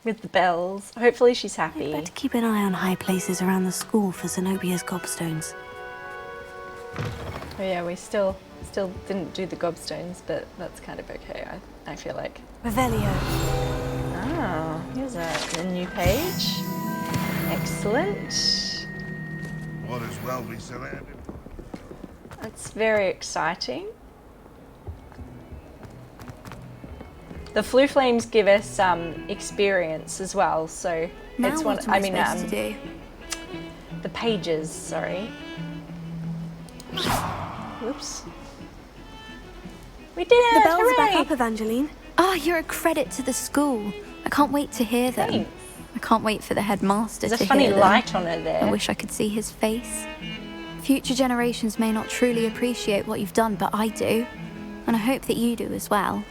With the bells. Hopefully she's happy. Better keep an eye on high places around the school for Zenobia's gobstones. Oh yeah, we still didn't do the gobstones, but that's kind of okay, I feel like. Revelio. Oh, here's a new page. Excellent. What is well be surrounded. That's very exciting. The Floo Flames give us experience as well, so now it's what one. am I supposed to do? The pages. Sorry. Whoops. We did it! The bells Hooray! are back up, Evangeline. Ah, you're a credit to the school. I can't wait to hear them. Thanks. I can't wait for the headmaster There's to a funny hear them. light on it there. I wish I could see his face. Future generations may not truly appreciate what you've done, but I do. And I hope that you do as well.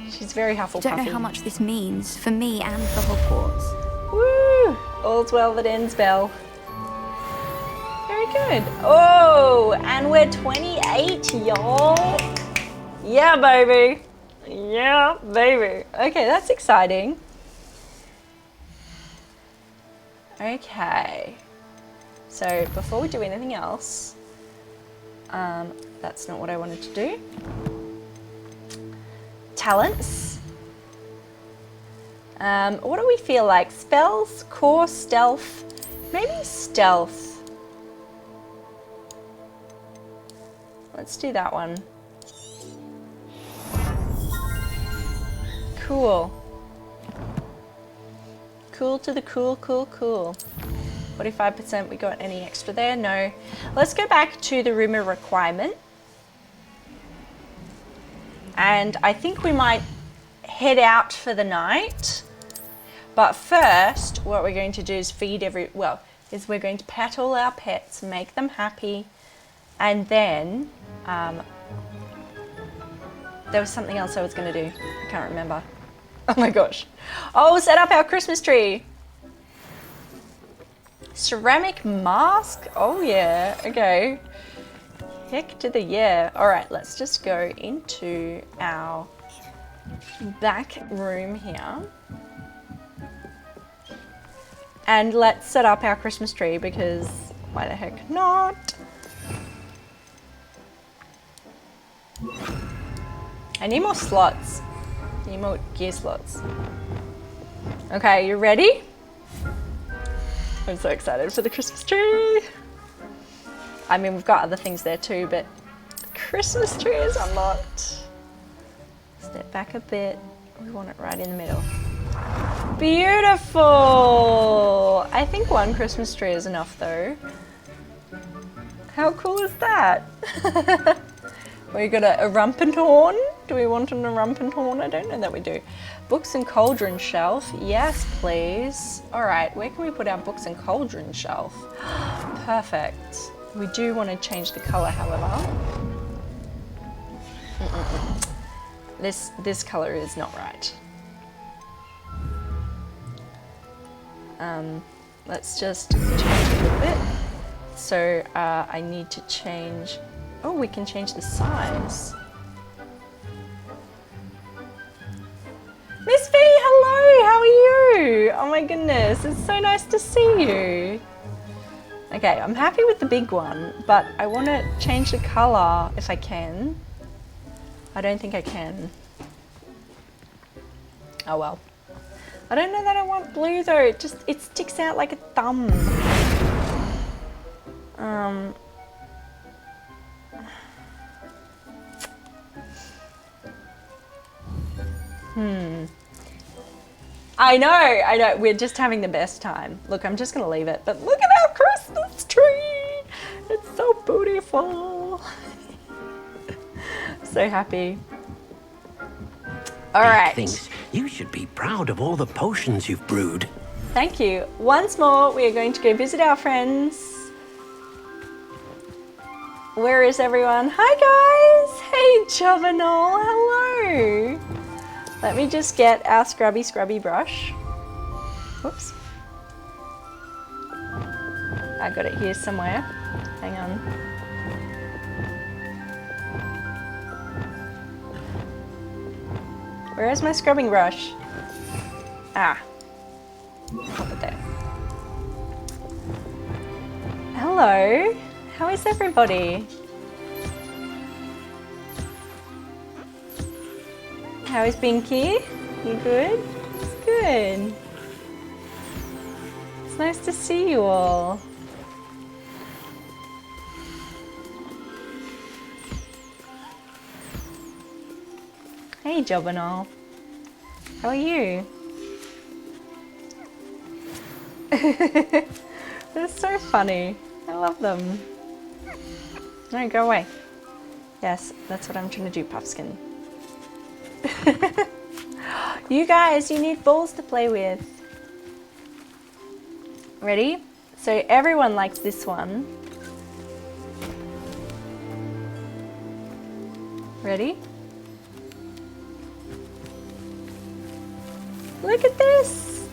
She's very Hufflepuffy. I don't know how much this means for me and for Hogwarts. Woo! All's well that ends well. Very good. Oh, and we're 28, y'all. Yeah, baby. Yeah, baby. Okay, that's exciting. Okay. So before we do anything else, that's not what I wanted to do. Talents. What do we feel like? Spells, core, stealth. Maybe stealth. Let's do that one. Cool. Cool to the cool, cool, cool. 45%, we got any extra there? No. Let's go back to the rumor requirement. And I think we might head out for the night. But first, what we're going to do is is we're going to pet all our pets, make them happy. And then, there was something else I was going to do. I can't remember. Oh my gosh. Oh, set up our Christmas tree. Ceramic mask? Oh yeah, okay. Heck to the yeah. All right, let's just go into our back room here. And let's set up our Christmas tree because why the heck not? I need more slots. I need more gear slots. Okay, you ready? I'm so excited for the Christmas tree. I mean, we've got other things there too, but the Christmas tree is unlocked. Step back a bit. We want it right in the middle. Beautiful! I think one Christmas tree is enough though. How cool is that? We got a Rumpenhorn. Do we want an Rumpenhorn? I don't know that we do. Books and cauldron shelf. Yes, please. All right, where can we put our books and cauldron shelf? Perfect. We do want to change the color, however. This color is not right. Let's just change it a little bit. So I need to change. Oh, we can change the size. Miss V, hello, how are you? Oh my goodness, it's so nice to see you. Okay, I'm happy with the big one, but I want to change the color if I can. I don't think I can. Oh well. I don't know that I want blue though, it sticks out like a thumb. I know, we're just having the best time. Look, I'm just gonna leave it, but look at our Christmas tree! It's so beautiful. So happy. All right. Thinks you should be proud of all the potions you've brewed. Thank you. Once more, we are going to go visit our friends. Where is everyone? Hi guys! Hey Jovenel, hello! Let me just get our scrubby brush. Whoops. I got it here somewhere. Hang on. Where is my scrubbing brush? Ah. Pop it there. Hello. How is everybody? How is Binky? You good? It's good. It's nice to see you all. Hey Jobanol. How are you? They're so funny. I love them. No, go away. Yes, that's what I'm trying to do, Puffskin. You guys, you need balls to play with. Ready? So everyone likes this one. Ready? Look at this!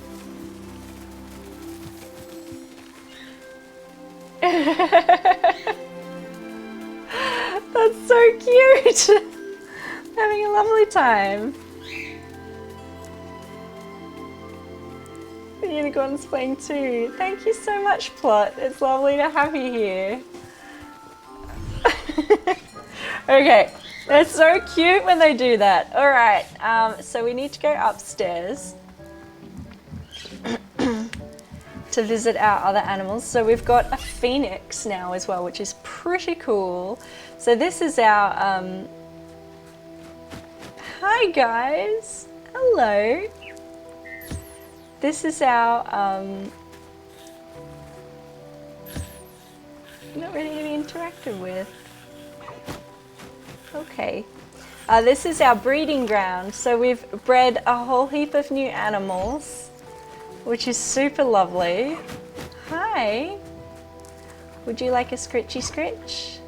That's so cute! Having a lovely time. The unicorn's playing too. Thank you so much, Plot. It's lovely to have you here. Okay, they're so cute when they do that. All right, so we need to go upstairs to visit our other animals. So we've got a phoenix now as well, which is pretty cool. So this is our, hi guys, hello. This is our, not really to be interacted with. Okay. This is our breeding ground. So we've bred a whole heap of new animals, which is super lovely. Hi. Would you like a scritchy scritch?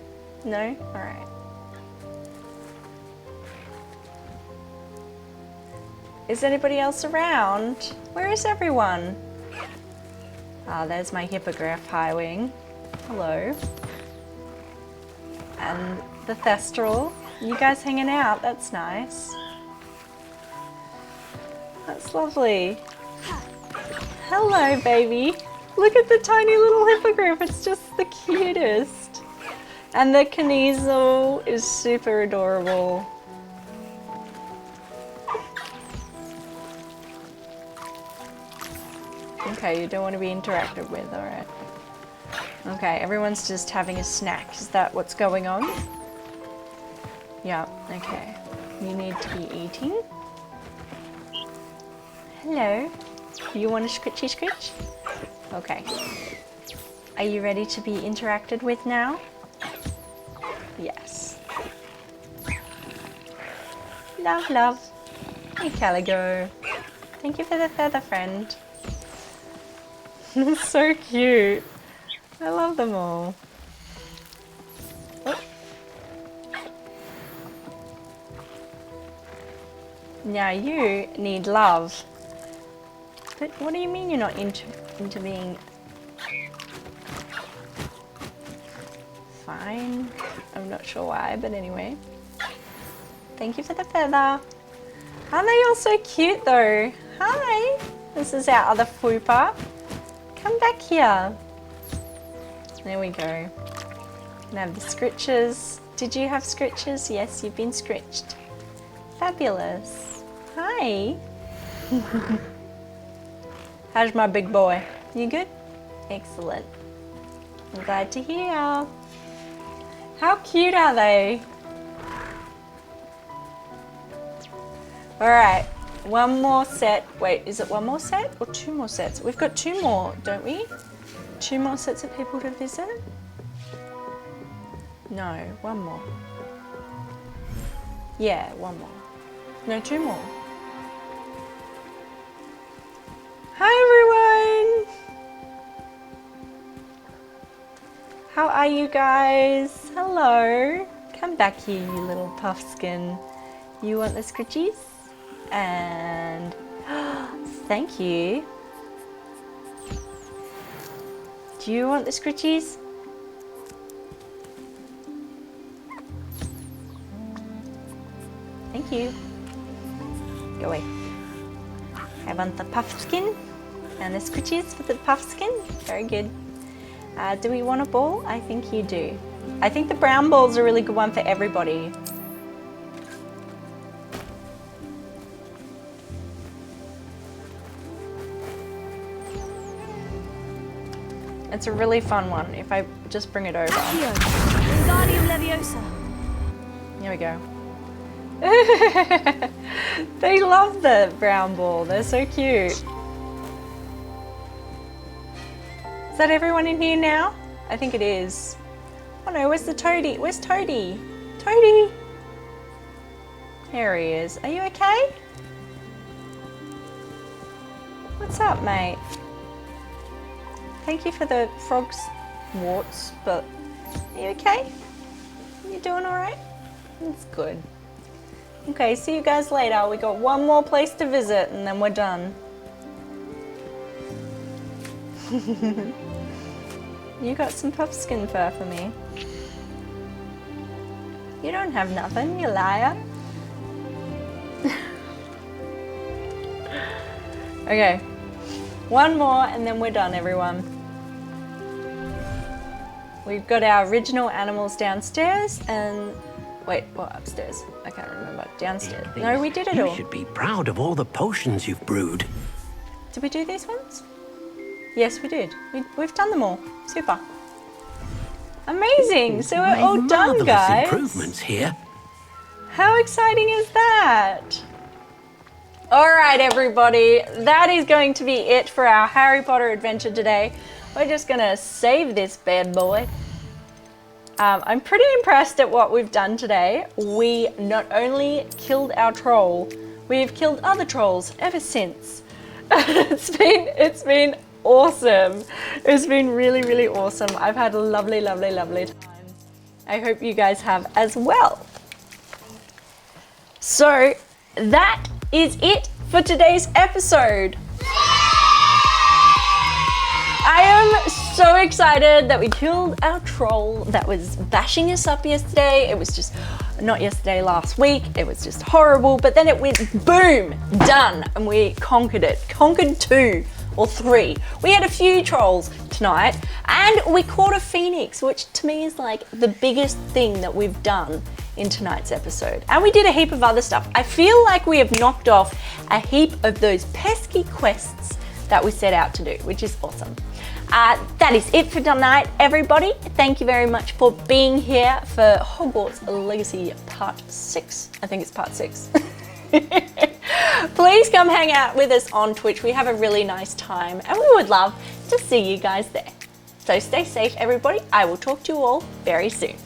No? All right. Is anybody else around? Where is everyone? There's my hippogriff highwing. Hello. And the thestral. You guys hanging out, that's nice. That's lovely. Hello, baby. Look at the tiny little hippogriff, it's just the cutest. And the Kneasel is super adorable. Okay, you don't want to be interacted with, alright. Okay, everyone's just having a snack. Is that what's going on? Yeah, okay. You need to be eating. Hello. You want a scritchy scritch? Okay. Are you ready to be interacted with now? Yes. Love, love. Hey, Caligo. Thank you for the feather, friend. So cute. I love them all. Oh. Now you need love. But what do you mean you're not into being... Fine. I'm not sure why, but anyway. Thank you for the feather. Aren't they all so cute though? Hi! This is our other fooper. Come back here. There we go. And have the scritches. Did you have scritches? Yes, you've been scritched. Fabulous. Hi. How's my big boy? You good? Excellent. I'm glad to hear. How cute are they? Alright, one more set. Wait, is it one more set or two more sets? We've got two more, don't we? Two more sets of people to visit? No, one more. Yeah, one more. No, two more. Hi everyone! How are you guys? Hello. Come back here, you little puffskin. You want the scritchies? And thank you. Do you want the scritchies? Thank you. Go away. I want the puffskin and the scritchies for the puffskin. Very good. Do we want a ball? I think you do. I think the brown ball's a really good one for everybody. It's a really fun one if I just bring it over. Wingardium Leviosa. Here we go. They love the brown ball. They're so cute. Is that everyone in here now? I think it is. Oh no, where's the Toady? Where's Toady? Toady! There he is. Are you okay? What's up, mate? Thank you for the frog's warts, but are you okay? You doing alright? That's good. Okay, see you guys later. We got one more place to visit and then we're done. You got some puffskin fur for me. You don't have nothing, you liar. Okay, one more and then we're done, everyone. We've got our original animals downstairs and... Wait, what, upstairs? I can't remember. Downstairs. No, we did it all. You should be proud of all the potions you've brewed. Did we do these ones? Yes, we did. We've done them all. Super. Amazing! So we're all done, guys. Improvements here. How exciting is that? All right, everybody. That is going to be it for our Harry Potter adventure today. We're just gonna save this bad boy. I'm pretty impressed at what we've done today. We not only killed our troll, we've killed other trolls ever since. It's been awesome. It's been really, really awesome. I've had a lovely, lovely, lovely time. I hope you guys have as well. So that is it for today's episode. I am so excited that we killed our troll that was bashing us up yesterday. It was just, not yesterday, last week. It was just horrible, but then it went boom, done, and we conquered it. Conquered 2 or 3. We had a few trolls tonight, and we caught a phoenix, which to me is like the biggest thing that we've done in tonight's episode. And we did a heap of other stuff. I feel like we have knocked off a heap of those pesky quests that we set out to do, which is awesome. That is it for tonight, everybody. Thank you very much for being here for Hogwarts Legacy Part 6. I think it's Part 6. Please come hang out with us on Twitch. We have a really nice time, and we would love to see you guys there. So stay safe, everybody. I will talk to you all very soon.